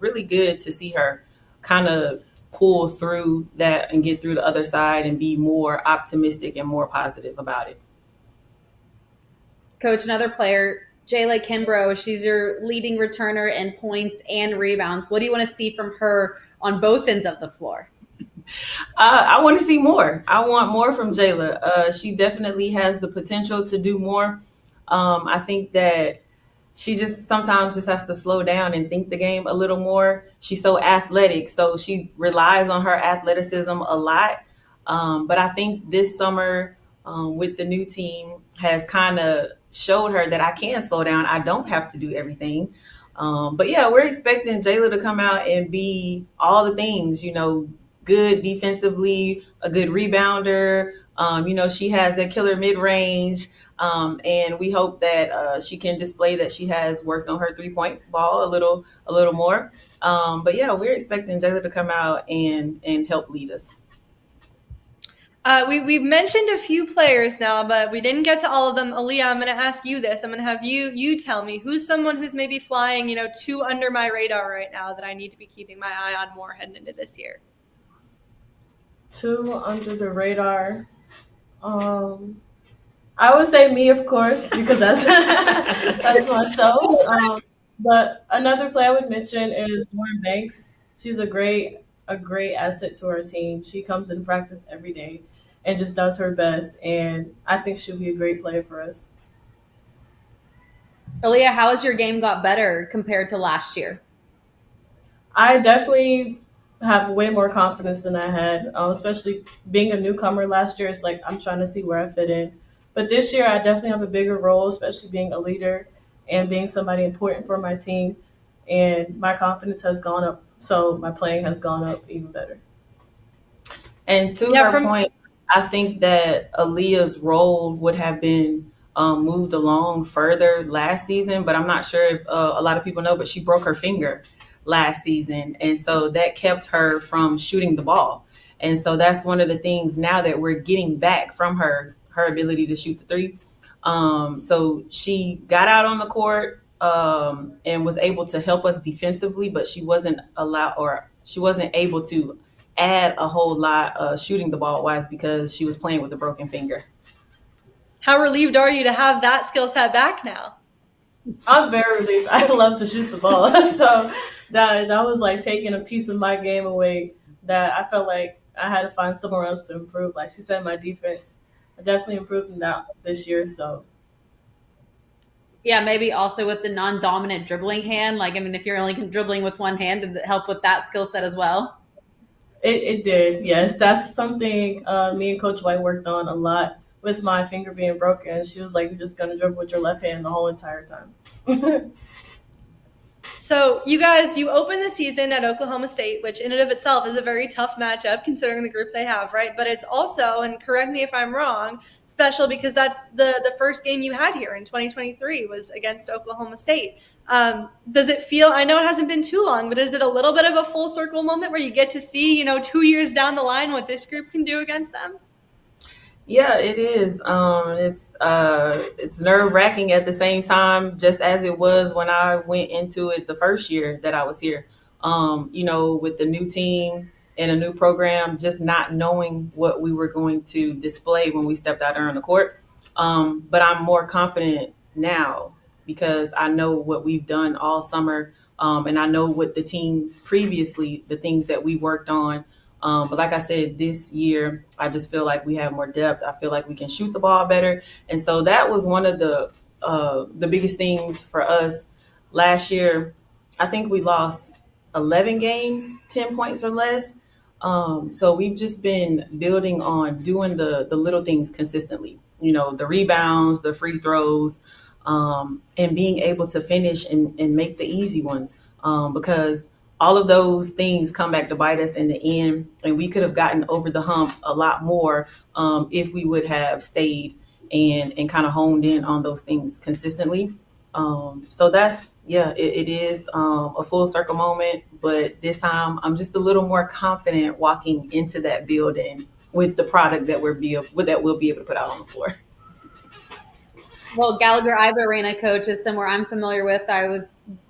really good to see her kind of pull through that and get through the other side and be more optimistic and more positive about it. Coach, another player, Jayla Kimbrough, she's your leading returner in points and rebounds. What do you want to see from her on both ends of the floor? I want to see more. I want more from Jayla. She definitely has the potential to do more. I think that she just sometimes just has to slow down and think the game a little more. She's so athletic, so she relies on her athleticism a lot. But I think this summer with the new team has kind of showed her that I can slow down. I don't have to do everything. But yeah, we're expecting Jayla to come out and be all the things, good defensively, a good rebounder. She has that killer mid-range. And we hope that she can display that she has worked on her 3-point ball a little more. But yeah, we're expecting Jayla to come out and help lead us. We've mentioned a few players now, but we didn't get to all of them. Aaliyah, I'm going to ask you this. I'm going to have you tell me who's someone who's maybe flying, too under my radar right now that I need to be keeping my eye on more heading into this year. Too under the radar. I would say me, of course, because that's myself. But another player I would mention is Lauren Banks. She's a great asset to our team. She comes in practice every day and just does her best. And I think she'll be a great player for us. Aaliyah, how has your game got better compared to last year? I definitely have way more confidence than I had, especially being a newcomer last year. It's like I'm trying to see where I fit in. But this year, I definitely have a bigger role, especially being a leader and being somebody important for my team. And my confidence has gone up. So my playing has gone up even better. And to her point, I think that Aaliyah's role would have been moved along further last season, but I'm not sure if a lot of people know, but she broke her finger last season. And so that kept her from shooting the ball. And so that's one of the things now that we're getting back from her ability to shoot the three. So she got out on the court and was able to help us defensively, but she wasn't able to add a whole lot shooting the ball wise because she was playing with a broken finger. How relieved are you to have that skill set back now? I'm very relieved. I love to shoot the ball. So that was like taking a piece of my game away that I felt like I had to find somewhere else to improve. Like she said, my defense, I definitely improved in that this year. So yeah, maybe also with the non-dominant dribbling hand. If you're only dribbling with one hand, did it help with that skill set as well? It did, yes. That's something me and Coach White worked on a lot with my finger being broken. She was like, you're just going to dribble with your left hand the whole entire time. So you guys, you open the season at Oklahoma State, which in and of itself is a very tough matchup considering the group they have, right? But it's also, and correct me if I'm wrong, special because that's the first game you had here in 2023 was against Oklahoma State. Does it feel, I know it hasn't been too long, but is it a little bit of a full circle moment where you get to see, 2 years down the line what this group can do against them? Yeah, it is. It's nerve-wracking at the same time, just as it was when I went into it the first year that I was here. With the new team and a new program, just not knowing what we were going to display when we stepped out there on the court. But I'm more confident now because I know what we've done all summer, and I know what the team previously, the things that we worked on. But like I said, this year, I just feel like we have more depth. I feel like we can shoot the ball better. And so that was one of the biggest things for us last year. I think we lost 11 games, 10 points or less. So we've just been building on doing the little things consistently, the rebounds, the free throws, and being able to finish and make the easy ones, because all of those things come back to bite us in the end, and we could have gotten over the hump a lot more if we would have stayed and kind of honed in on those things consistently. So that's, it is a full circle moment, but this time I'm just a little more confident walking into that building with the product that we'll be able to put out on the floor. Well, Gallagher Iva Arena, coach, is somewhere I'm familiar with.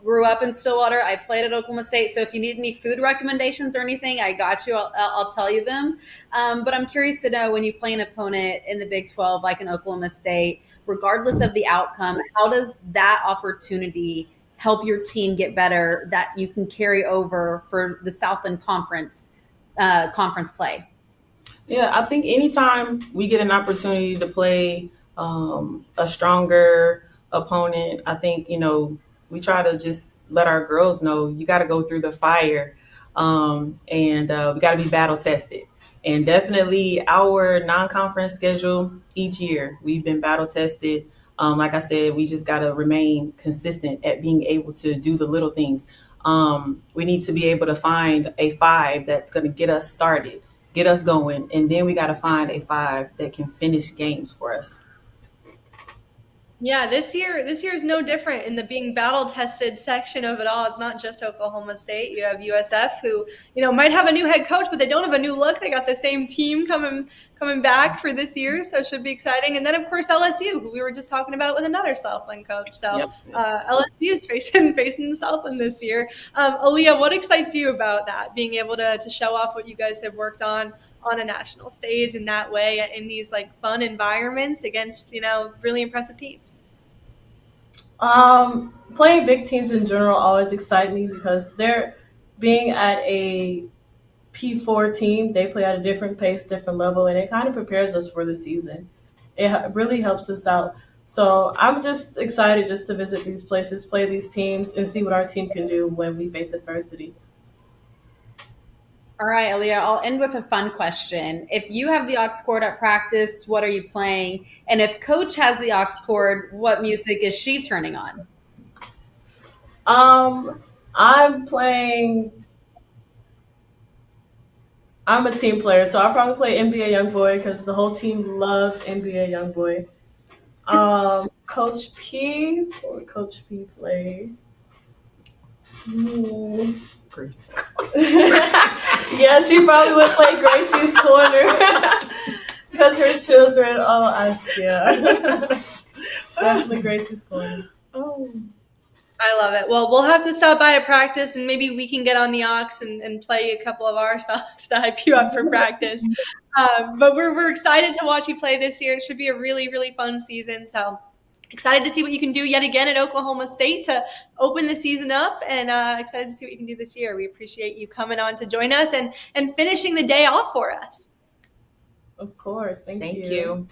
Grew up in Stillwater. I played at Oklahoma State. So if you need any food recommendations or anything, I got you. I'll tell you them. But I'm curious to know, when you play an opponent in the Big 12, like in Oklahoma State, regardless of the outcome, how does that opportunity help your team get better that you can carry over for the Southland conference play? Yeah, I think anytime we get an opportunity to play a stronger opponent, I think, we try to just let our girls know you got to go through the fire, and we got to be battle tested. And definitely our non-conference schedule each year, we've been battle tested. Like I said, we just got to remain consistent at being able to do the little things. We need to be able to find a 5 that's going to get us started, get us going, and then we got to find a 5 that can finish games for us. Yeah, this year is no different in the being battle tested section of it all. It's not just Oklahoma State. You have USF, who might have a new head coach, but they don't have a new look. They got the same team coming back for this year, so it should be exciting. And then of course LSU, who we were just talking about with another Southland coach. So LSU is facing the Southland this year. Aaliyah, what excites you about that? Being able to show off what you guys have worked on a national stage in that way, in these fun environments against really impressive teams. Playing big teams in general always excite me, because they're being at a P4 team. They play at a different pace, different level, and it kind of prepares us for the season. It really helps us out. So I'm just excited just to visit these places, play these teams, and see what our team can do when we face adversity. All right, Aaliyah, I'll end with a fun question. If you have the aux cord at practice, what are you playing? And if coach has the aux cord, what music is she turning on? I'm a team player, so I'll probably play NBA Youngboy, because the whole team loves NBA Youngboy. Coach P, what would Coach P play? Yeah, she probably would play Gracie's Corner, because her children. Definitely Gracie's Corner. I love it. Well, we'll have to stop by at practice, and maybe we can get on the aux and play a couple of our songs to hype you up for practice. But we're excited to watch you play this year. It should be a really, really fun season. So excited to see what you can do yet again at Oklahoma State to open the season up, and excited to see what you can do this year. We appreciate you coming on to join us and finishing the day off for us. Of course. Thank you.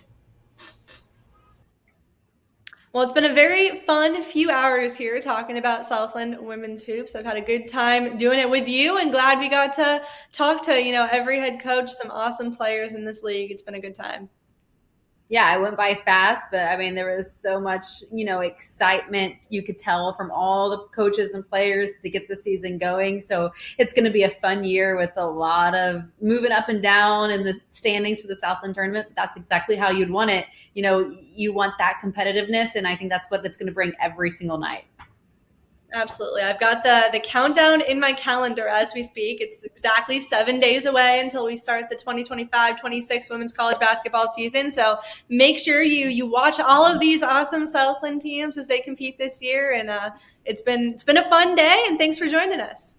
Well, it's been a very fun few hours here talking about Southland women's hoops. I've had a good time doing it with you, and glad we got to talk to, every head coach, some awesome players in this league. It's been a good time. Yeah, it went by fast, but there was so much, excitement you could tell from all the coaches and players to get the season going. So it's going to be a fun year with a lot of moving up and down in the standings for the Southland tournament. That's exactly how you'd want it. You want that competitiveness, and I think that's what it's going to bring every single night. Absolutely. I've got the countdown in my calendar as we speak. It's exactly 7 days away until we start the 2025-26 women's college basketball season. So make sure you watch all of these awesome Southland teams as they compete this year. And it's been a fun day, and thanks for joining us.